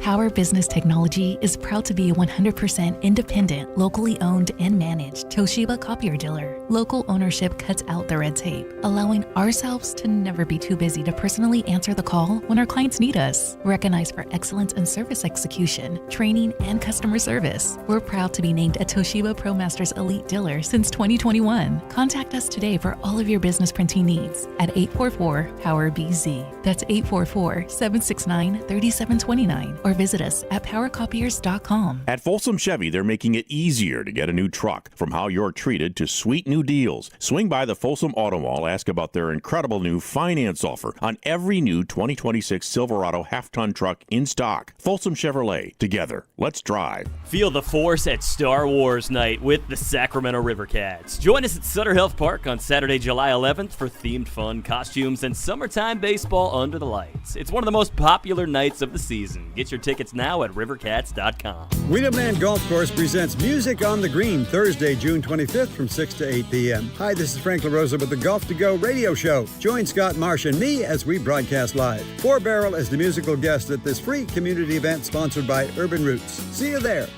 Power Business Technology is proud to be a 100% independent, locally owned and managed Toshiba copier dealer. Local ownership cuts out the red tape, allowing ourselves to never be too busy to personally answer the call when our clients need us. Recognized for excellence in service execution, training, and customer service, we're proud to be named a Toshiba ProMasters Elite Dealer since 2021. Contact us today for all of your business printing needs at 844-POWER-BZ. That's 844-769-3729. Or visit us at powercopiers.com. At Folsom Chevy, they're making it easier to get a new truck. From how you're treated to sweet new deals. Swing by the Folsom Auto Mall, ask about their incredible new finance offer on every new 2026 Silverado half-ton truck in stock. Folsom Chevrolet. Together, let's drive. Feel the force at Star Wars Night with the Sacramento River Cats. Join us at Sutter Health Park on Saturday, July 11th for themed fun, costumes, and summertime baseball under the lights. It's one of the most popular nights of the season. Get your tickets now at rivercats.com. Wheatland Golf Course presents Music on the Green Thursday, June 25th from 6 to 8 p.m. Hi, this is Frank LaRosa with the Golf to Go radio show. Join Scott Marsh and me as we broadcast live. Four Barrel is the musical guest at this free community event sponsored by Urban Roots. See you there.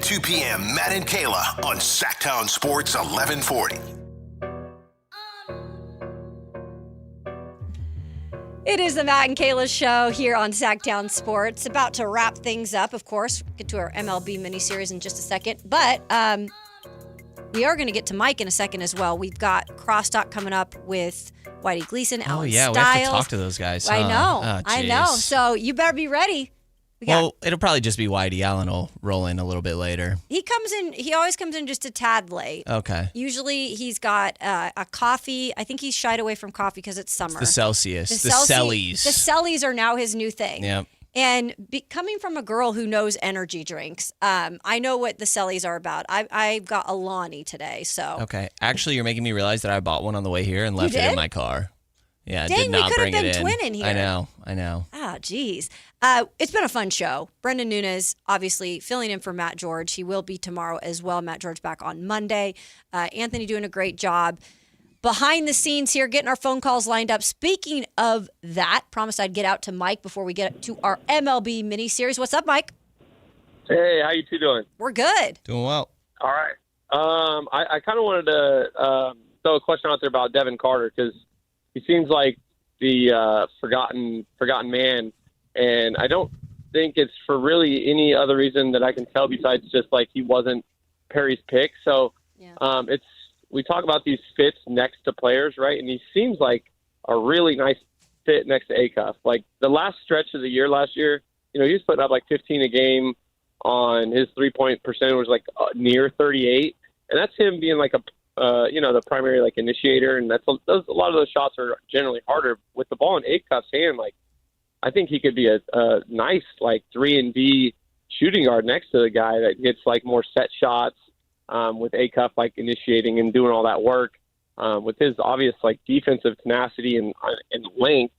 2 p.m., Matt and Kayla on Sactown Sports 1140. It is the Matt and Kayla Show here on Sactown Sports. About to wrap things up, of course. Get to our MLB miniseries in just a second. But we are going to get to Mike in a second as well. We've got Crosstalk coming up with Whitey Gleason, Alan Stiles. We have to talk to those guys. I know. Oh, I know. So you better be ready. It'll probably just be Whitey. Allen will roll in a little bit later. He always comes in just a tad late. Okay. Usually he's got a coffee. I think he's shied away from coffee because it's summer. It's the Celsius. The Cellies. The Cellies are now his new thing. Yep. And coming from a girl who knows energy drinks, I know what the Cellies are about. I've got a Lonnie today, so. Okay. Actually, you're making me realize that I bought one on the way here and left it in my car. Yeah, Dang, did not we could bring have it been in. twinning here. I know. Ah, geez. It's been a fun show. Brendan Nunes, obviously, filling in for Matt George. He will be tomorrow as well. Matt George back on Monday. Anthony doing a great job. Behind the scenes here, getting our phone calls lined up. Speaking of that, promised I'd get out to Mike before we get to our MLB mini-series. What's up, Mike? Hey, how you two doing? We're good. Doing well. All right. I kind of wanted to throw a question out there about Devin Carter because he seems like the forgotten man, and I don't think it's for really any other reason that I can tell besides just like he wasn't Perry's pick. So we talk about these fits next to players, right? And he seems like a really nice fit next to Acuff. Like the last stretch of the year last year, he was putting up like 15 a game on his 3-point percentage was like near 38. And that's him being like the primary like initiator. And a lot of those shots are generally harder with the ball in Acuff's hand. Like I think he could be a nice like 3-and-D shooting guard next to the guy that gets like more set shots. With Acuff like initiating and doing all that work, with his obvious like defensive tenacity and length.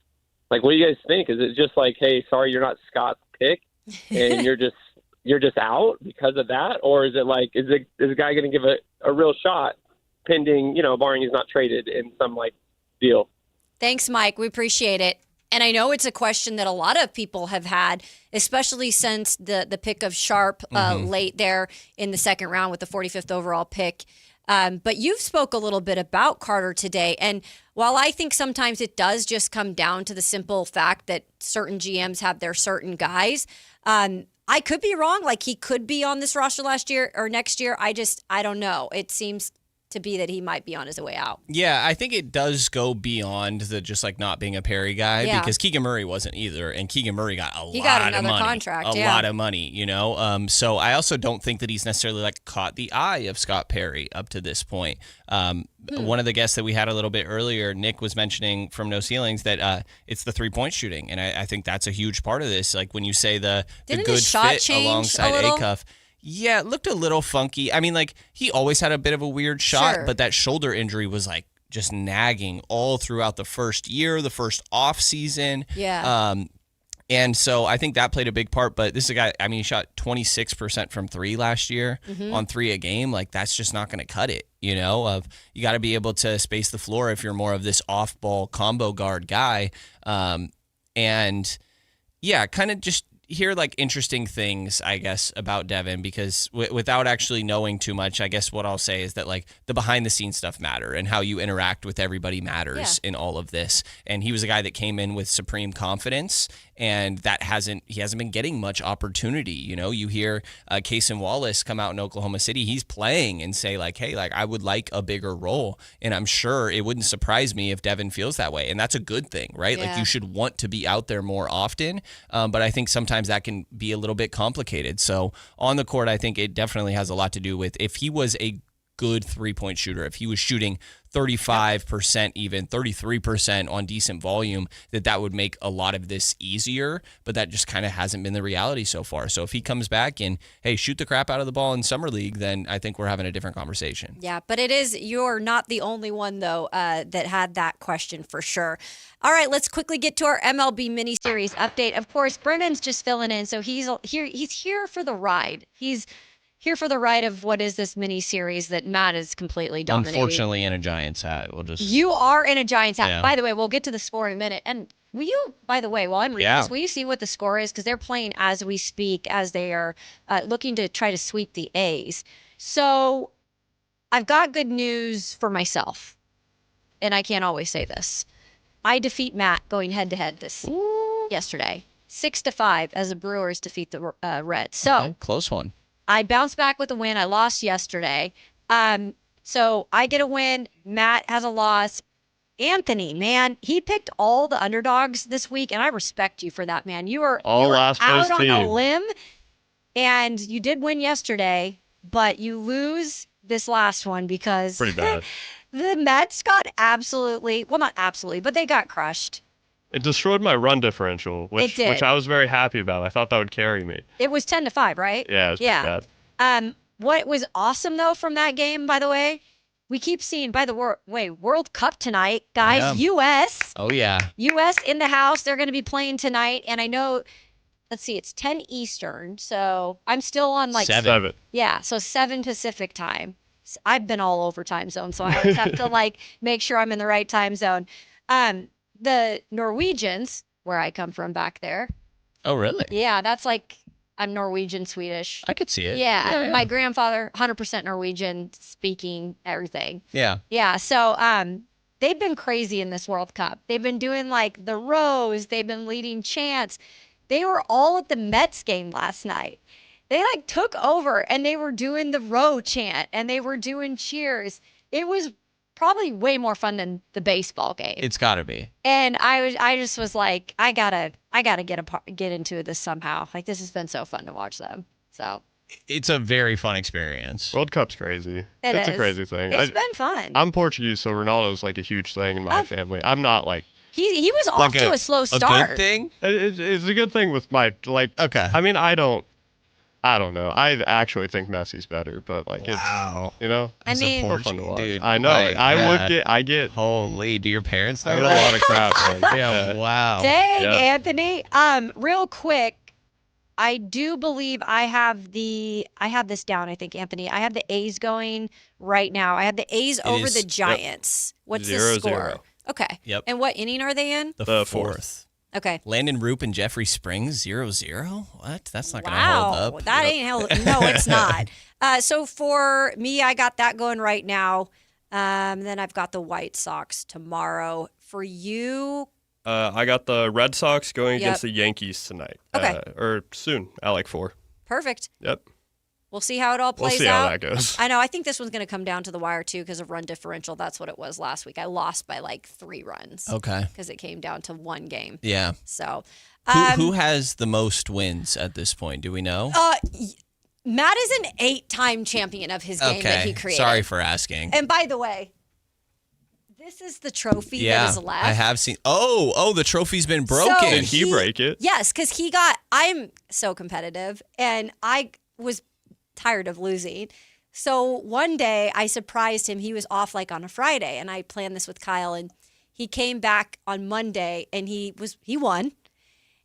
Like, what do you guys think? Is it just like, hey, sorry, you're not Scott's pick, and you're just out because of that, or is it like, is the guy going to give a real shot, pending, barring he's not traded in some like deal? Thanks, Mike. We appreciate it. And I know it's a question that a lot of people have had, especially since the pick of Sharp late there in the second round with the 45th overall pick. But you've spoke a little bit about Carter today. And while I think sometimes it does just come down to the simple fact that certain GMs have their certain guys, I could be wrong. Like he could be on this roster last year or next year. I don't know. It seems to be that he might be on his way out. Yeah, I think it does go beyond the just like not being a Perry guy because Keegan Murray wasn't either, and Keegan Murray got a lot of money. Contract, a lot of money, So I also don't think that he's necessarily like caught the eye of Scott Perry up to this point. One of the guests that we had a little bit earlier, Nick, was mentioning from No Ceilings that it's the 3-point shooting, and I think that's a huge part of this. Like when you say the good fit alongside Acuff. Yeah, it looked a little funky. I mean, like, he always had a bit of a weird shot, but that shoulder injury was, like, just nagging all throughout the first year, the first offseason. Yeah. And so I think that played a big part. But this is a guy, I mean, he shot 26% from 3 last year on 3 a game. Like, that's just not going to cut it, you got to be able to space the floor if you're more of this off-ball combo guard guy. And, yeah, kind of just hear like interesting things, I guess, about Devin because without actually knowing too much, I guess what I'll say is that like the behind the scenes stuff matter and how you interact with everybody matters in all of this. And he was a guy that came in with supreme confidence, and he hasn't been getting much opportunity. You hear Cason Wallace come out in Oklahoma City, he's playing and say like, hey, like I would like a bigger role. And I'm sure it wouldn't surprise me if Devin feels that way. And that's a good thing, right? Yeah. Like you should want to be out there more often. But I think sometimes that can be a little bit complicated. So on the court, I think it definitely has a lot to do with if he was a good 3-point shooter, if he was shooting 35%, even 33% on decent volume, that would make a lot of this easier, but that just kind of hasn't been the reality so far. So if he comes back and, hey, shoot the crap out of the ball in Summer League, then I think we're having a different conversation. Yeah, but you're not the only one, though, that had that question for sure. All right, let's quickly get to our MLB mini-series update. Of course, Brennan's just filling in, so he's here for the ride. He's here for the ride of what is this mini series that Matt is completely dominating. Unfortunately, in a Giants hat. You are in a Giants hat. Yeah. By the way, we'll get to the score in a minute. And will you, by the way, while I'm reading this, will you see what the score is? Because they're playing as we speak, as they are looking to try to sweep the A's. So I've got good news for myself. And I can't always say this. I defeat Matt going head-to-head yesterday. 6-5 as the Brewers defeat the Reds. So Okay, close one. I bounced back with a win. I lost yesterday. So I get a win. Matt has a loss. Anthony, man, he picked all the underdogs this week, and I respect you for that, man. You were last out place on team. a limb, and you did win yesterday, but you lose this last one because Pretty bad. the Mets got not absolutely, but they got crushed. It destroyed my run differential, It did. which I was very happy about. I thought that would carry me. It was 10-5, right? Yeah, it was pretty bad. What was awesome, though, from that game, by the way, we keep seeing, World Cup tonight, guys. Yeah. U.S. Oh, yeah. U.S. in the house. They're going to be playing tonight. And I know, let's see, it's 10 Eastern. So I'm still on 7. Yeah, so 7 Pacific time. I've been all over time zone, so I always have to make sure I'm in the right time zone. The Norwegians, where I come from back there. Oh, really? Yeah, that's I'm Norwegian, Swedish. I could see it. Yeah, my grandfather, 100% Norwegian, speaking everything. Yeah. Yeah, so they've been crazy in this World Cup. They've been doing the rows. They've been leading chants. They were all at the Mets game last night. They took over and they were doing the row chant and they were doing cheers. It was probably way more fun than the baseball game. It's got to be. And I just was like, I gotta get into this somehow. This has been so fun to watch them. So It's a very fun experience. World Cup's crazy. It's a crazy thing. It's been fun. I'm Portuguese, so Ronaldo's a huge thing in my family. I'm not he was off to a slow start. A good thing? It's a good thing with my Okay. I mean, I don't know. I actually think Messi's better, but wow. It's I mean, more fun to watch. Dude, I know. I get holy. Do your parents know? I get a lot of crap. Man. Yeah. Wow. Dang, Yeah. Anthony. Real quick, I do believe I have this down, I think, Anthony. I have the A's going right now. I have the A's over the Giants. Yep. What's 0-0. the score? Okay. Yep. And what inning are they in? The fourth. Okay. Landon Roop and Jeffrey Springs, 0-0? What? That's not going to Wow. hold up. That ain't held. No, it's not. So for me, I got that going right now. Then I've got the White Sox tomorrow. For you, I got the Red Sox going Yep. against the Yankees tonight. Okay. Or soon, at 4. perfect. Yep. We'll see how it all plays out. We'll see how that goes. I know. I think this one's going to come down to the wire, too, because of run differential. That's what it was last week. I lost by 3 runs. Okay. Because it came down to one game. Yeah. So. Who has the most wins at this point? Do we know? Matt is an 8-time champion of his game that he created. Sorry for asking. And by the way, this is the trophy that is left. I have seen. Oh, the trophy's been broken. So Did he break it? Yes, because I'm so competitive, and I was tired of losing. So one day I surprised him. He was off on a Friday, and I planned this with Kyle, and he came back on Monday, and he won.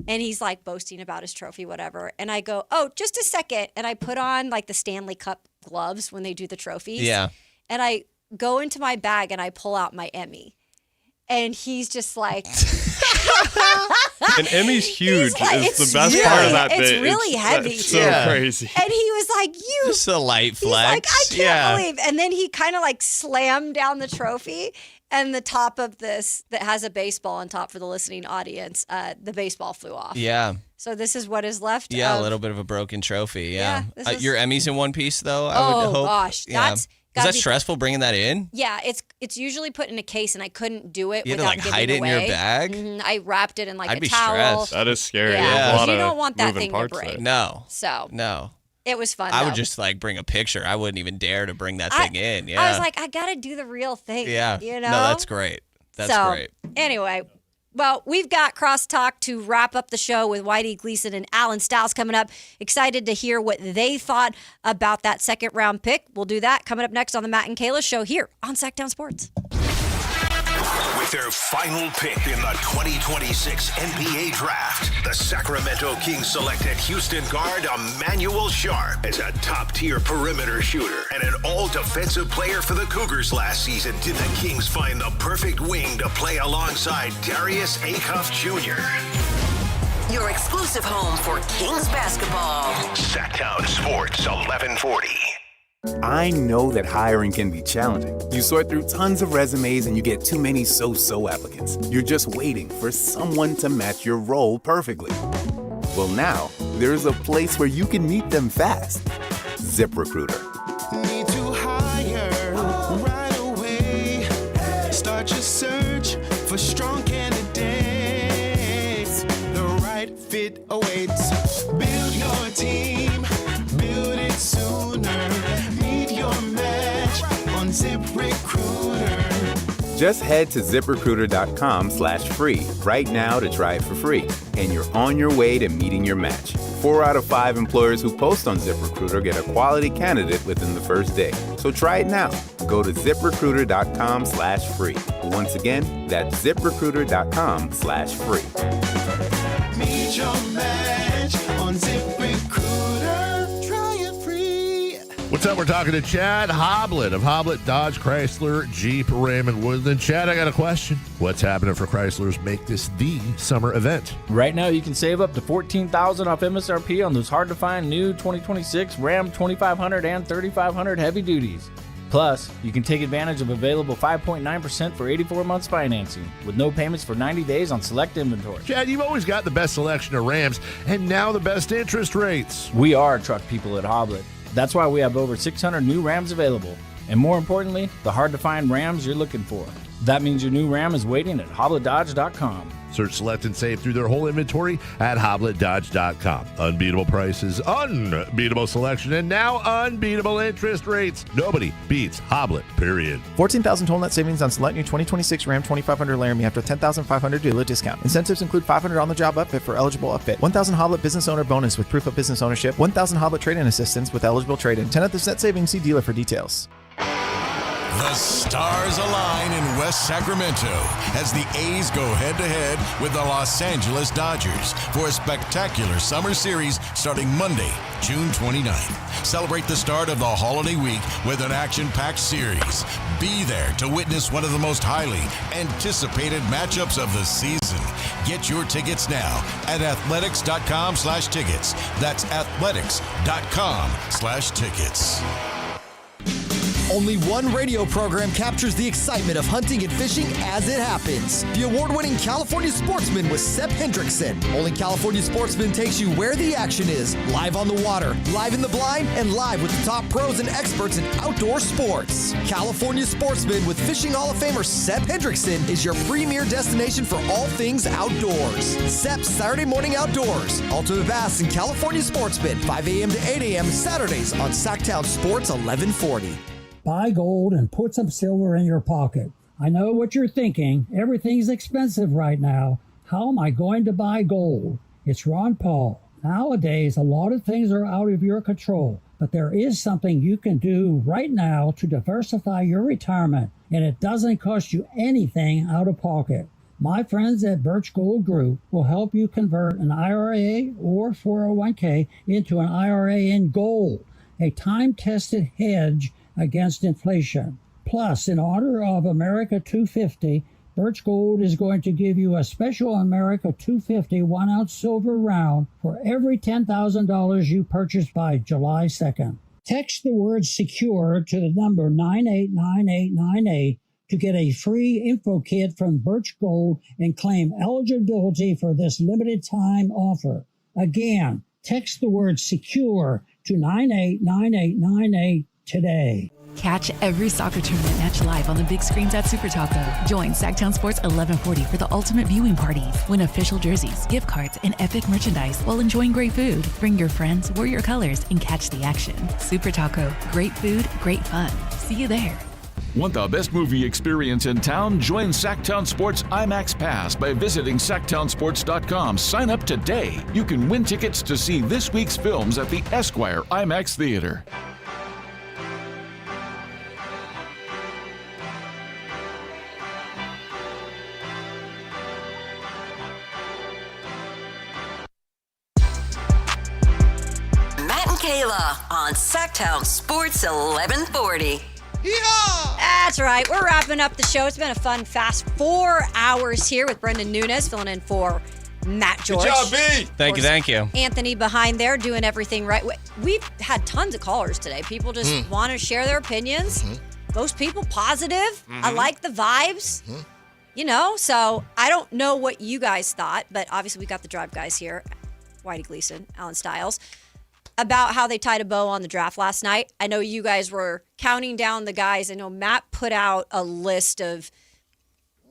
And he's boasting about his trophy, whatever. And I go, oh, just a second. And I put on the Stanley Cup gloves when they do the trophies. Yeah. And I go into my bag and I pull out my Emmy. And he's just like. And Emmy's huge. It's the best huge. part of that bit. It's really heavy, It's too. so crazy. And he was like, you. Just a light He's flex. like, I can't believe. And then he kind of slammed down the trophy. And the top of this that has a baseball on top for the listening audience, the baseball flew off. Yeah. So this is what is left. Yeah, of, a little bit of a broken trophy. Yeah. Yeah, this is- Your Emmy's in one piece, though, I would hope. Oh, gosh. Yeah. That's Is gotta that be- stressful bringing that in? Yeah, it's usually put in a case, and I couldn't do it You had to, without giving hide it in your away. bag? Mhm, I wrapped it in I'd a be towel. stressed. That is scary. Yeah, There's a 'cause lot you of don't want that moving thing to parts break. there. No. So No. it was fun. I would though. just bring a picture. I wouldn't even dare to bring that thing in. Yeah. I was like, I gotta do the real thing. yeah. You know. No, that's great. That's so, great. Anyway, well, we've got Crosstalk to wrap up the show with Whitey Gleason and Alan Stiles coming up. Excited to hear what they thought about that second round pick. We'll do that coming up next on the Matt and Kayla Show here on Sactown Sports. With their final pick in the 2026 NBA Draft. The Sacramento Kings selected Houston guard Emanuel Sharp as a top-tier perimeter shooter and an all-defensive player for the Cougars last season. Did the Kings find the perfect wing to play alongside Darius Acuff Jr.? Your exclusive home for Kings basketball. Sactown Sports 1140. I know that hiring can be challenging. You sort through tons of resumes and you get too many so-so applicants. You're just waiting for someone to match your role perfectly. Well, now, there's a place where you can meet them fast. ZipRecruiter. Need to hire right away. Start your search for strong candidates. The right fit awaits. Build your team. Build it sooner. Meet your match on ZipRecruiter. Just head to ZipRecruiter.com/free right now to try it for free. And you're on your way to meeting your match. 4 out of 5 employers who post on ZipRecruiter get a quality candidate within the first day. So try it now. Go to ZipRecruiter.com/free. Once again, that's ZipRecruiter.com/free. Meet your match on ZipRecruiter. Try it free. What's up? We're talking to Chad Hoblet of Hoblet Dodge Chrysler Jeep Raymond Woodland. Chad, I got a question. What's happening for Chrysler's Make This the Summer event? Right now, you can save up to $14,000 off MSRP on those hard-to-find new 2026 Ram 2500 and 3500 heavy duties. Plus, you can take advantage of available 5.9% for 84 months financing with no payments for 90 days on select inventory. Chad, you've always got the best selection of Rams and now the best interest rates. We are truck people at Hoblet. That's why we have over 600 new Rams available. And more importantly, the hard-to-find Rams you're looking for. That means your new Ram is waiting at HobletDodge.com. Search, select, and save through their whole inventory at HobletDodge.com. Unbeatable prices, unbeatable selection, and now unbeatable interest rates. Nobody beats Hoblet, period. $14,000 total net savings on select new 2026 Ram 2500 Laramie after $10,500 dealer discount. Incentives include $500 on-the-job upfit for eligible upfit, $1,000 Hoblet business owner bonus with proof of business ownership, $1,000 Hoblet trade-in assistance with eligible trade-in. 10 of this net savings, see dealer for details. The stars align in West Sacramento as the A's go head-to-head with the Los Angeles Dodgers for a spectacular summer series starting Monday, June 29th. Celebrate the start of the holiday week with an action-packed series. Be there to witness one of the most highly anticipated matchups of the season. Get your tickets now at athletics.com/tickets. That's athletics.com/tickets. Only one radio program captures the excitement of hunting and fishing as it happens. The award-winning California Sportsman with Sepp Hendrickson. Only California Sportsman takes you where the action is, live on the water, live in the blind, and live with the top pros and experts in outdoor sports. California Sportsman with Fishing Hall of Famer Sepp Hendrickson is your premier destination for all things outdoors. Sepp's Saturday Morning Outdoors. Ultimate Bass and California Sportsman, 5 a.m. to 8 a.m. Saturdays on Sactown Sports 1140. Buy gold and put some silver in your pocket. I know what you're thinking. Everything's expensive right now. How am I going to buy gold? It's Ron Paul. Nowadays, a lot of things are out of your control, but there is something you can do right now to diversify your retirement, and it doesn't cost you anything out of pocket. My friends at Birch Gold Group will help you convert an IRA or 401k into an IRA in gold, a time-tested hedge against inflation. Plus, in honor of America 250, Birch Gold is going to give you a special America 250 1-ounce silver round for every $10,000 you purchase by July 2nd. Text the word SECURE to the number 989898 to get a free info kit from Birch Gold and claim eligibility for this limited time offer. Again, text the word SECURE to 989898 today. Catch every soccer tournament match live on the big screens at Super Taco. Join Sactown Sports 1140 for the ultimate viewing parties. Win official jerseys, gift cards, and epic merchandise while enjoying great food. Bring your friends, wear your colors, and catch the action. Super Taco. Great food, great fun. See you there. Want the best movie experience in town? Join Sactown Sports IMAX Pass by visiting SactownSports.com. Sign up today. You can win tickets to see this week's films at the Esquire IMAX Theater. Kayla on Sactown Sports 1140. That's right. We're wrapping up the show. It's been a fun, fast 4 hours here with Brendan Nunes filling in for Matt George. Good job, B. Thank you. Anthony behind there doing everything right. We've had tons of callers today. People just want to share their opinions. Most people positive. I like the vibes. You know, so I don't know what you guys thought, but obviously we got the drive guys here, Whitey Gleason, Alan Stiles, about how they tied a bow on the draft last night. I know you guys were counting down the guys. I know Matt put out a list of,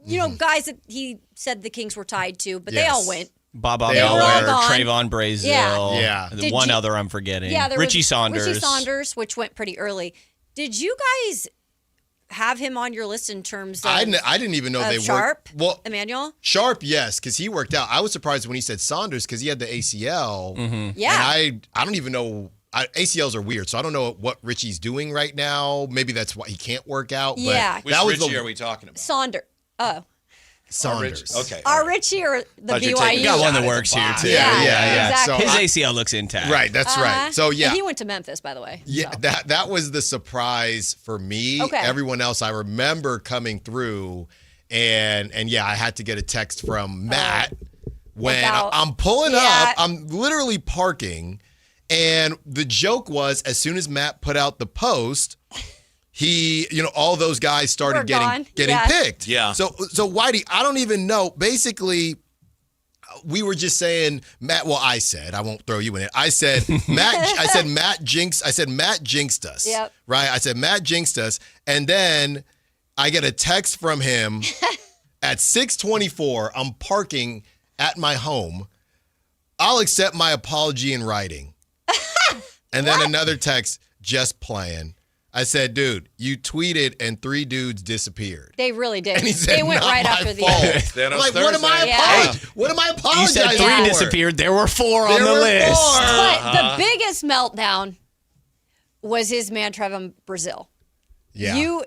guys that he said the Kings were tied to, but they all went. Bob Miller, Trayvon Brazil. Yeah. The one other I'm forgetting. Yeah, Richie Saunders, which went pretty early. Did you guys have him on your list in terms of I didn't even know they Sharp? worked. Well, Emmanuel? Sharp, yes, because he worked out. I was surprised when he said Saunders because he had the ACL. Yeah. And I don't even know. ACLs are weird, so I don't know what Richie's doing right now. Maybe that's why he can't work out. Yeah. But Which that was Richie are we talking about? Saunders. Okay. Our Richie or the BYU? We got one that works here, too. Yeah. Exactly. So his ACL looks intact. Right, that's right. So, yeah. And he went to Memphis, by the way. Yeah, so. that was the surprise for me. Okay. Everyone else I remember coming through, and yeah, I had to get a text from Matt when I'm pulling up. I'm literally parking, and the joke was as soon as Matt put out the post, he, all those guys started getting picked. Yeah. So Whitey, I don't even know. Basically, we were just saying Matt. Well, I said I won't throw you in it. I said Matt. I said Matt jinxed us. Yep. Right. I said Matt jinxed us, and then I get a text from him at 6:24. I'm parking at my home. I'll accept my apology in writing. And then another text, just playing. I said, dude, you tweeted and 3 dudes disappeared. They really did. And he said, they went not right my after the fault. end. I'm like, what am I apologizing? What am I apologizing You said 3 for? disappeared. There were 4 on There the were list. 4. But the biggest meltdown was his man, Trayvon Brazil. Yeah. You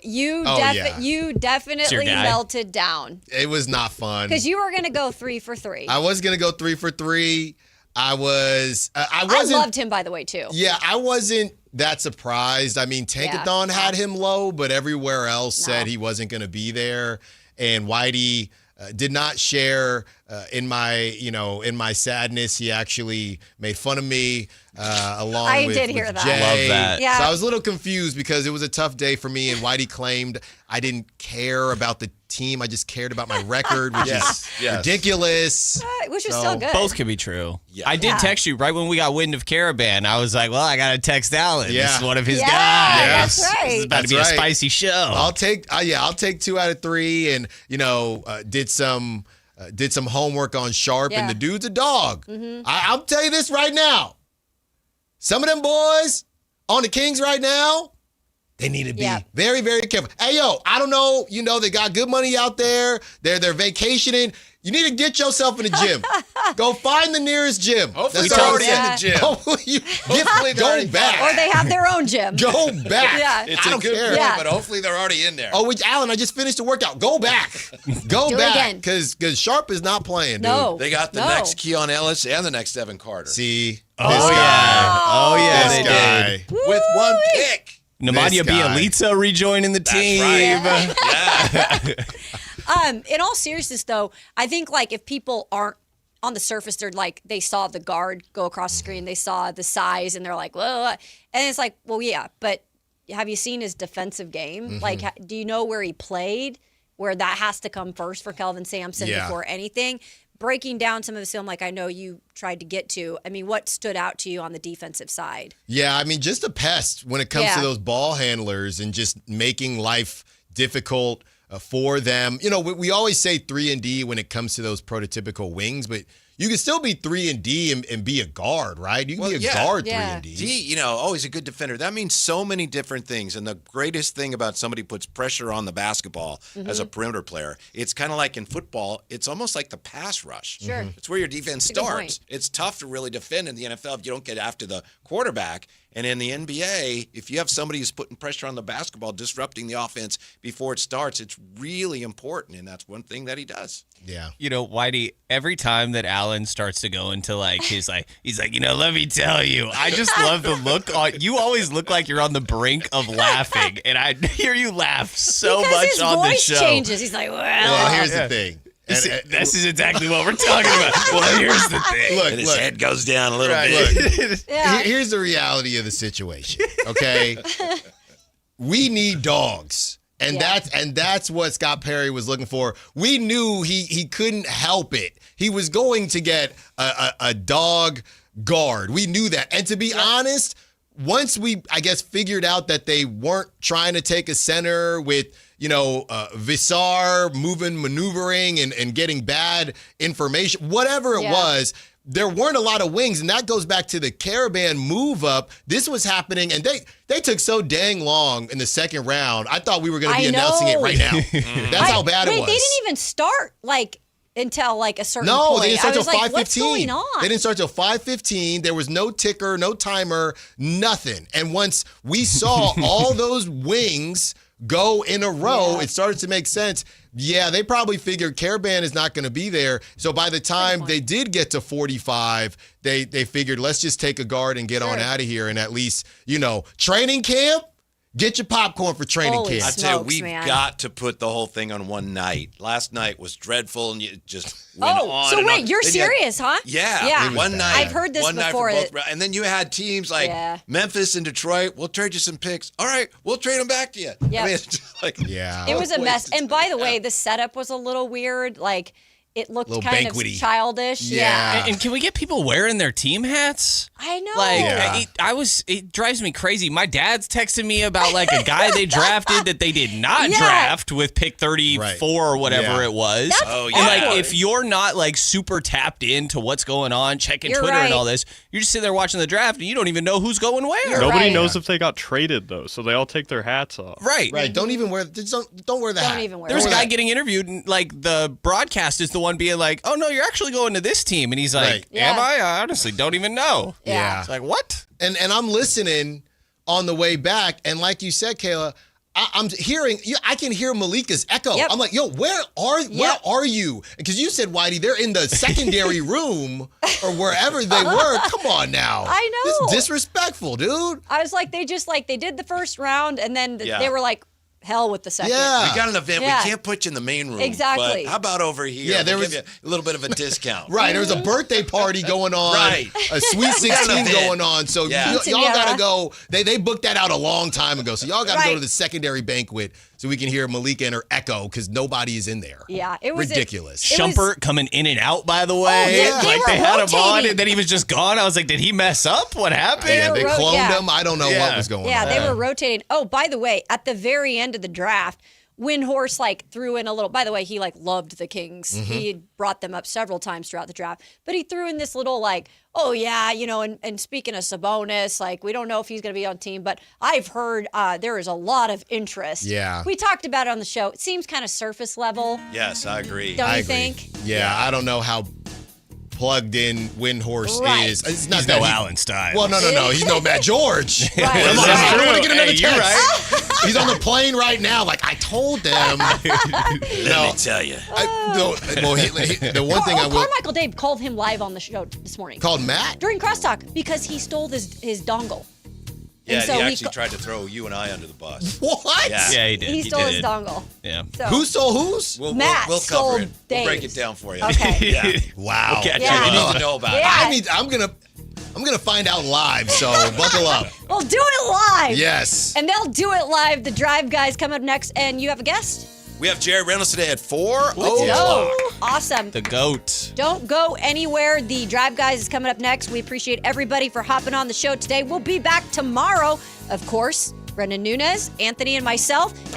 definitely melted down. It was not fun. Because you were going to go 3 for 3. I was going to go 3 for 3. I loved him, by the way, too. Yeah, I wasn't that surprised. I mean, Tankathon had him low, but everywhere else said he wasn't going to be there. And Whitey did not share in my sadness. He actually made fun of me along with did hear that. Jay. Love that. Yeah. So I was a little confused because it was a tough day for me, and Whitey claimed I didn't care about the team. I just cared about my record, which is ridiculous. Which was still good. Both could be true. Yeah. I did text you right when we got wind of Karaban. I was like, well, I got to text Alan. Yeah. This is one of his guys. That's right. This is about to be a spicy show. I'll take 2 out of 3, and did some homework on Sharp, and the dude's a dog. I'll tell you this right now. Some of them boys on the Kings right now, they need to be very, very careful. Hey, yo, I don't know. They got good money out there. They're vacationing. You need to get yourself in the gym. Go find the nearest gym. Hopefully they're already in the gym. Hopefully go back. Or they have their own gym. Go back. Yeah. It's a good point, but hopefully they're already in there. Oh, Alan, I just finished the workout. Go back. Go Do it back. again. Because Sharp is not playing, dude. No. They got the next Keon Ellis and the next Evan Carter. See? This yeah. Oh, yeah, This they guy. did. With one pick. Namadia This guy. Bielitsa rejoining the team. Right. Yeah. In all seriousness, though, I think if people aren't on the surface, they're they saw the guard go across the screen, they saw the size, and they're like, whoa. And it's like, well, yeah, but have you seen his defensive game? Do you know where he played? Where that has to come first for Kelvin Sampson before anything? Breaking down some of his film, I know you tried to get to. I mean, what stood out to you on the defensive side? Yeah, I mean, just a pest when it comes to those ball handlers and just making life difficult for them. We always say 3-and-D when it comes to those prototypical wings, but you can still be 3-and-D and be a guard, right? You can be a guard 3-and-D. D, always a good defender. That means so many different things. And the greatest thing about somebody who puts pressure on the basketball as a perimeter player, it's kind of like in football, it's almost like the pass rush. Sure. It's where your defense That's a good starts. point. It's tough to really defend in the NFL if you don't get after the quarterback. And in the NBA, if you have somebody who's putting pressure on the basketball, disrupting the offense before it starts, it's really important. And that's one thing that he does. Yeah. You know, Whitey, every time that Alan starts to go into he's like, let me tell you, I just love the look on you. Always look like you're on the brink of laughing, and I hear you laugh so because much his on the voice show. changes. He's like, Well, here's the thing. This is exactly what we're talking about. Well, here's the thing. And his head goes down a little bit. Look, here's the reality of the situation. Okay, we need dogs. And that's what Scott Perry was looking for. We knew he couldn't help it. He was going to get a dog guard. We knew that. And to be honest, once we, I guess, figured out that they weren't trying to take a center with, Visar maneuvering and getting bad information, whatever it was, there weren't a lot of wings, and that goes back to the Karaban move up. This was happening, and they took so dang long in the second round. I thought we were going to be announcing it right now. That's how bad it was. They didn't even start until a certain No, point. they didn't start till 5:15. What's going on? They didn't start till 5:15. There was no ticker, no timer, nothing. And once we saw all those wings go in a row, it started to make sense. Yeah, they probably figured Karaban is not going to be there. So by the time they did get to 45, they figured, let's just take a guard and get on out of here. And at least, training camp, get your popcorn for training camp. I tell you, we've got to put the whole thing on one night. Last night was dreadful, and it just went on. So and wait, on. you're Then serious, huh? Yeah. One night. I've heard this one before. Night for both, and then you had teams like Memphis and Detroit. We'll trade you some picks. All right, we'll trade them back to you. Yep. I mean, it's just It was a mess. And by the way, the setup was a little weird. It looked kind of childish. Yeah. And can we get people wearing their team hats? I know. It drives me crazy. My dad's texting me about a guy they drafted that they did not draft with pick 34 or whatever it was. And if you're not super tapped into what's going on, checking Twitter and all this, you're just sitting there watching the draft and you don't even know who's going where. Nobody knows if they got traded though, so they all take their hats off. Right. Don't even wear. Don't wear the hat. There's a guy getting interviewed, and the broadcast is the one being like, "Oh no, you're actually going to this team," and he's like, "Am I? I honestly don't even know." Yeah. It's like, what? And I'm listening on the way back, and like you said, Kayla, I'm hearing. I can hear Malika's echo. Yep. I'm like, "Yo, where are you?" Because you said, Whitey, they're in the secondary room or wherever they were. Come on now. I know. This is disrespectful, dude. I was like, they did the first round, and then they were like, hell with the second. Yeah. We got an event. Yeah. We can't put you in the main room. Exactly. But how about over here? Yeah, there we'll was give you a little bit of a discount. Right. There was a birthday party going on. Right. A Sweet 16 going on. So y'all got to go. They booked that out a long time ago. So y'all got to go to the secondary banquet so we can hear Malika and her echo because nobody is in there. Yeah. It was ridiculous. Shumpert coming in and out, by the way. They had him on and then he was just gone. I was like, did he mess up? What happened? Yeah, they cloned him. I don't know what was going on. Yeah, they were rotating. Oh, by the way, at the very end of the draft, Windhorse threw in a little. By the way, he loved the Kings. Mm-hmm. He brought them up several times throughout the draft. But he threw in this little oh yeah, and speaking of Sabonis, we don't know if he's going to be on team, but I've heard there is a lot of interest. Yeah, we talked about it on the show. It seems kind of surface level. Yes, I agree. Don't you think? Yeah, I don't know how plugged in Windhorse is. It's not He's that no Allen Stein. Well, no. He's no Matt George. Right. I don't want to get another Hey, you're text. right. He's on the plane right now. I told them. Let me tell you. The one thing I will. Carmichael Dave called him live on the show this morning. Called Matt? During crosstalk because he stole his dongle. Yeah, And so he we actually tried to throw you and I under the bus. What? Yeah, he did. He stole his dongle. Yeah. So, Who stole whose? Matt We'll stole cover it. We'll break Dave's. it down for you. Okay. Yeah. Wow. We'll catch Yeah. You need to know about Yeah. it. I'm gonna find out live. So buckle up. We'll do it live. Yes. And they'll do it live. The Drive guys come up next, and you have a guest. We have Jerry Reynolds today at 4 Let's o'clock. go. Awesome. The GOAT. Don't go anywhere. The Drive Guys is coming up next. We appreciate everybody for hopping on the show today. We'll be back tomorrow, of course. Brendan Nunez, Anthony, and myself.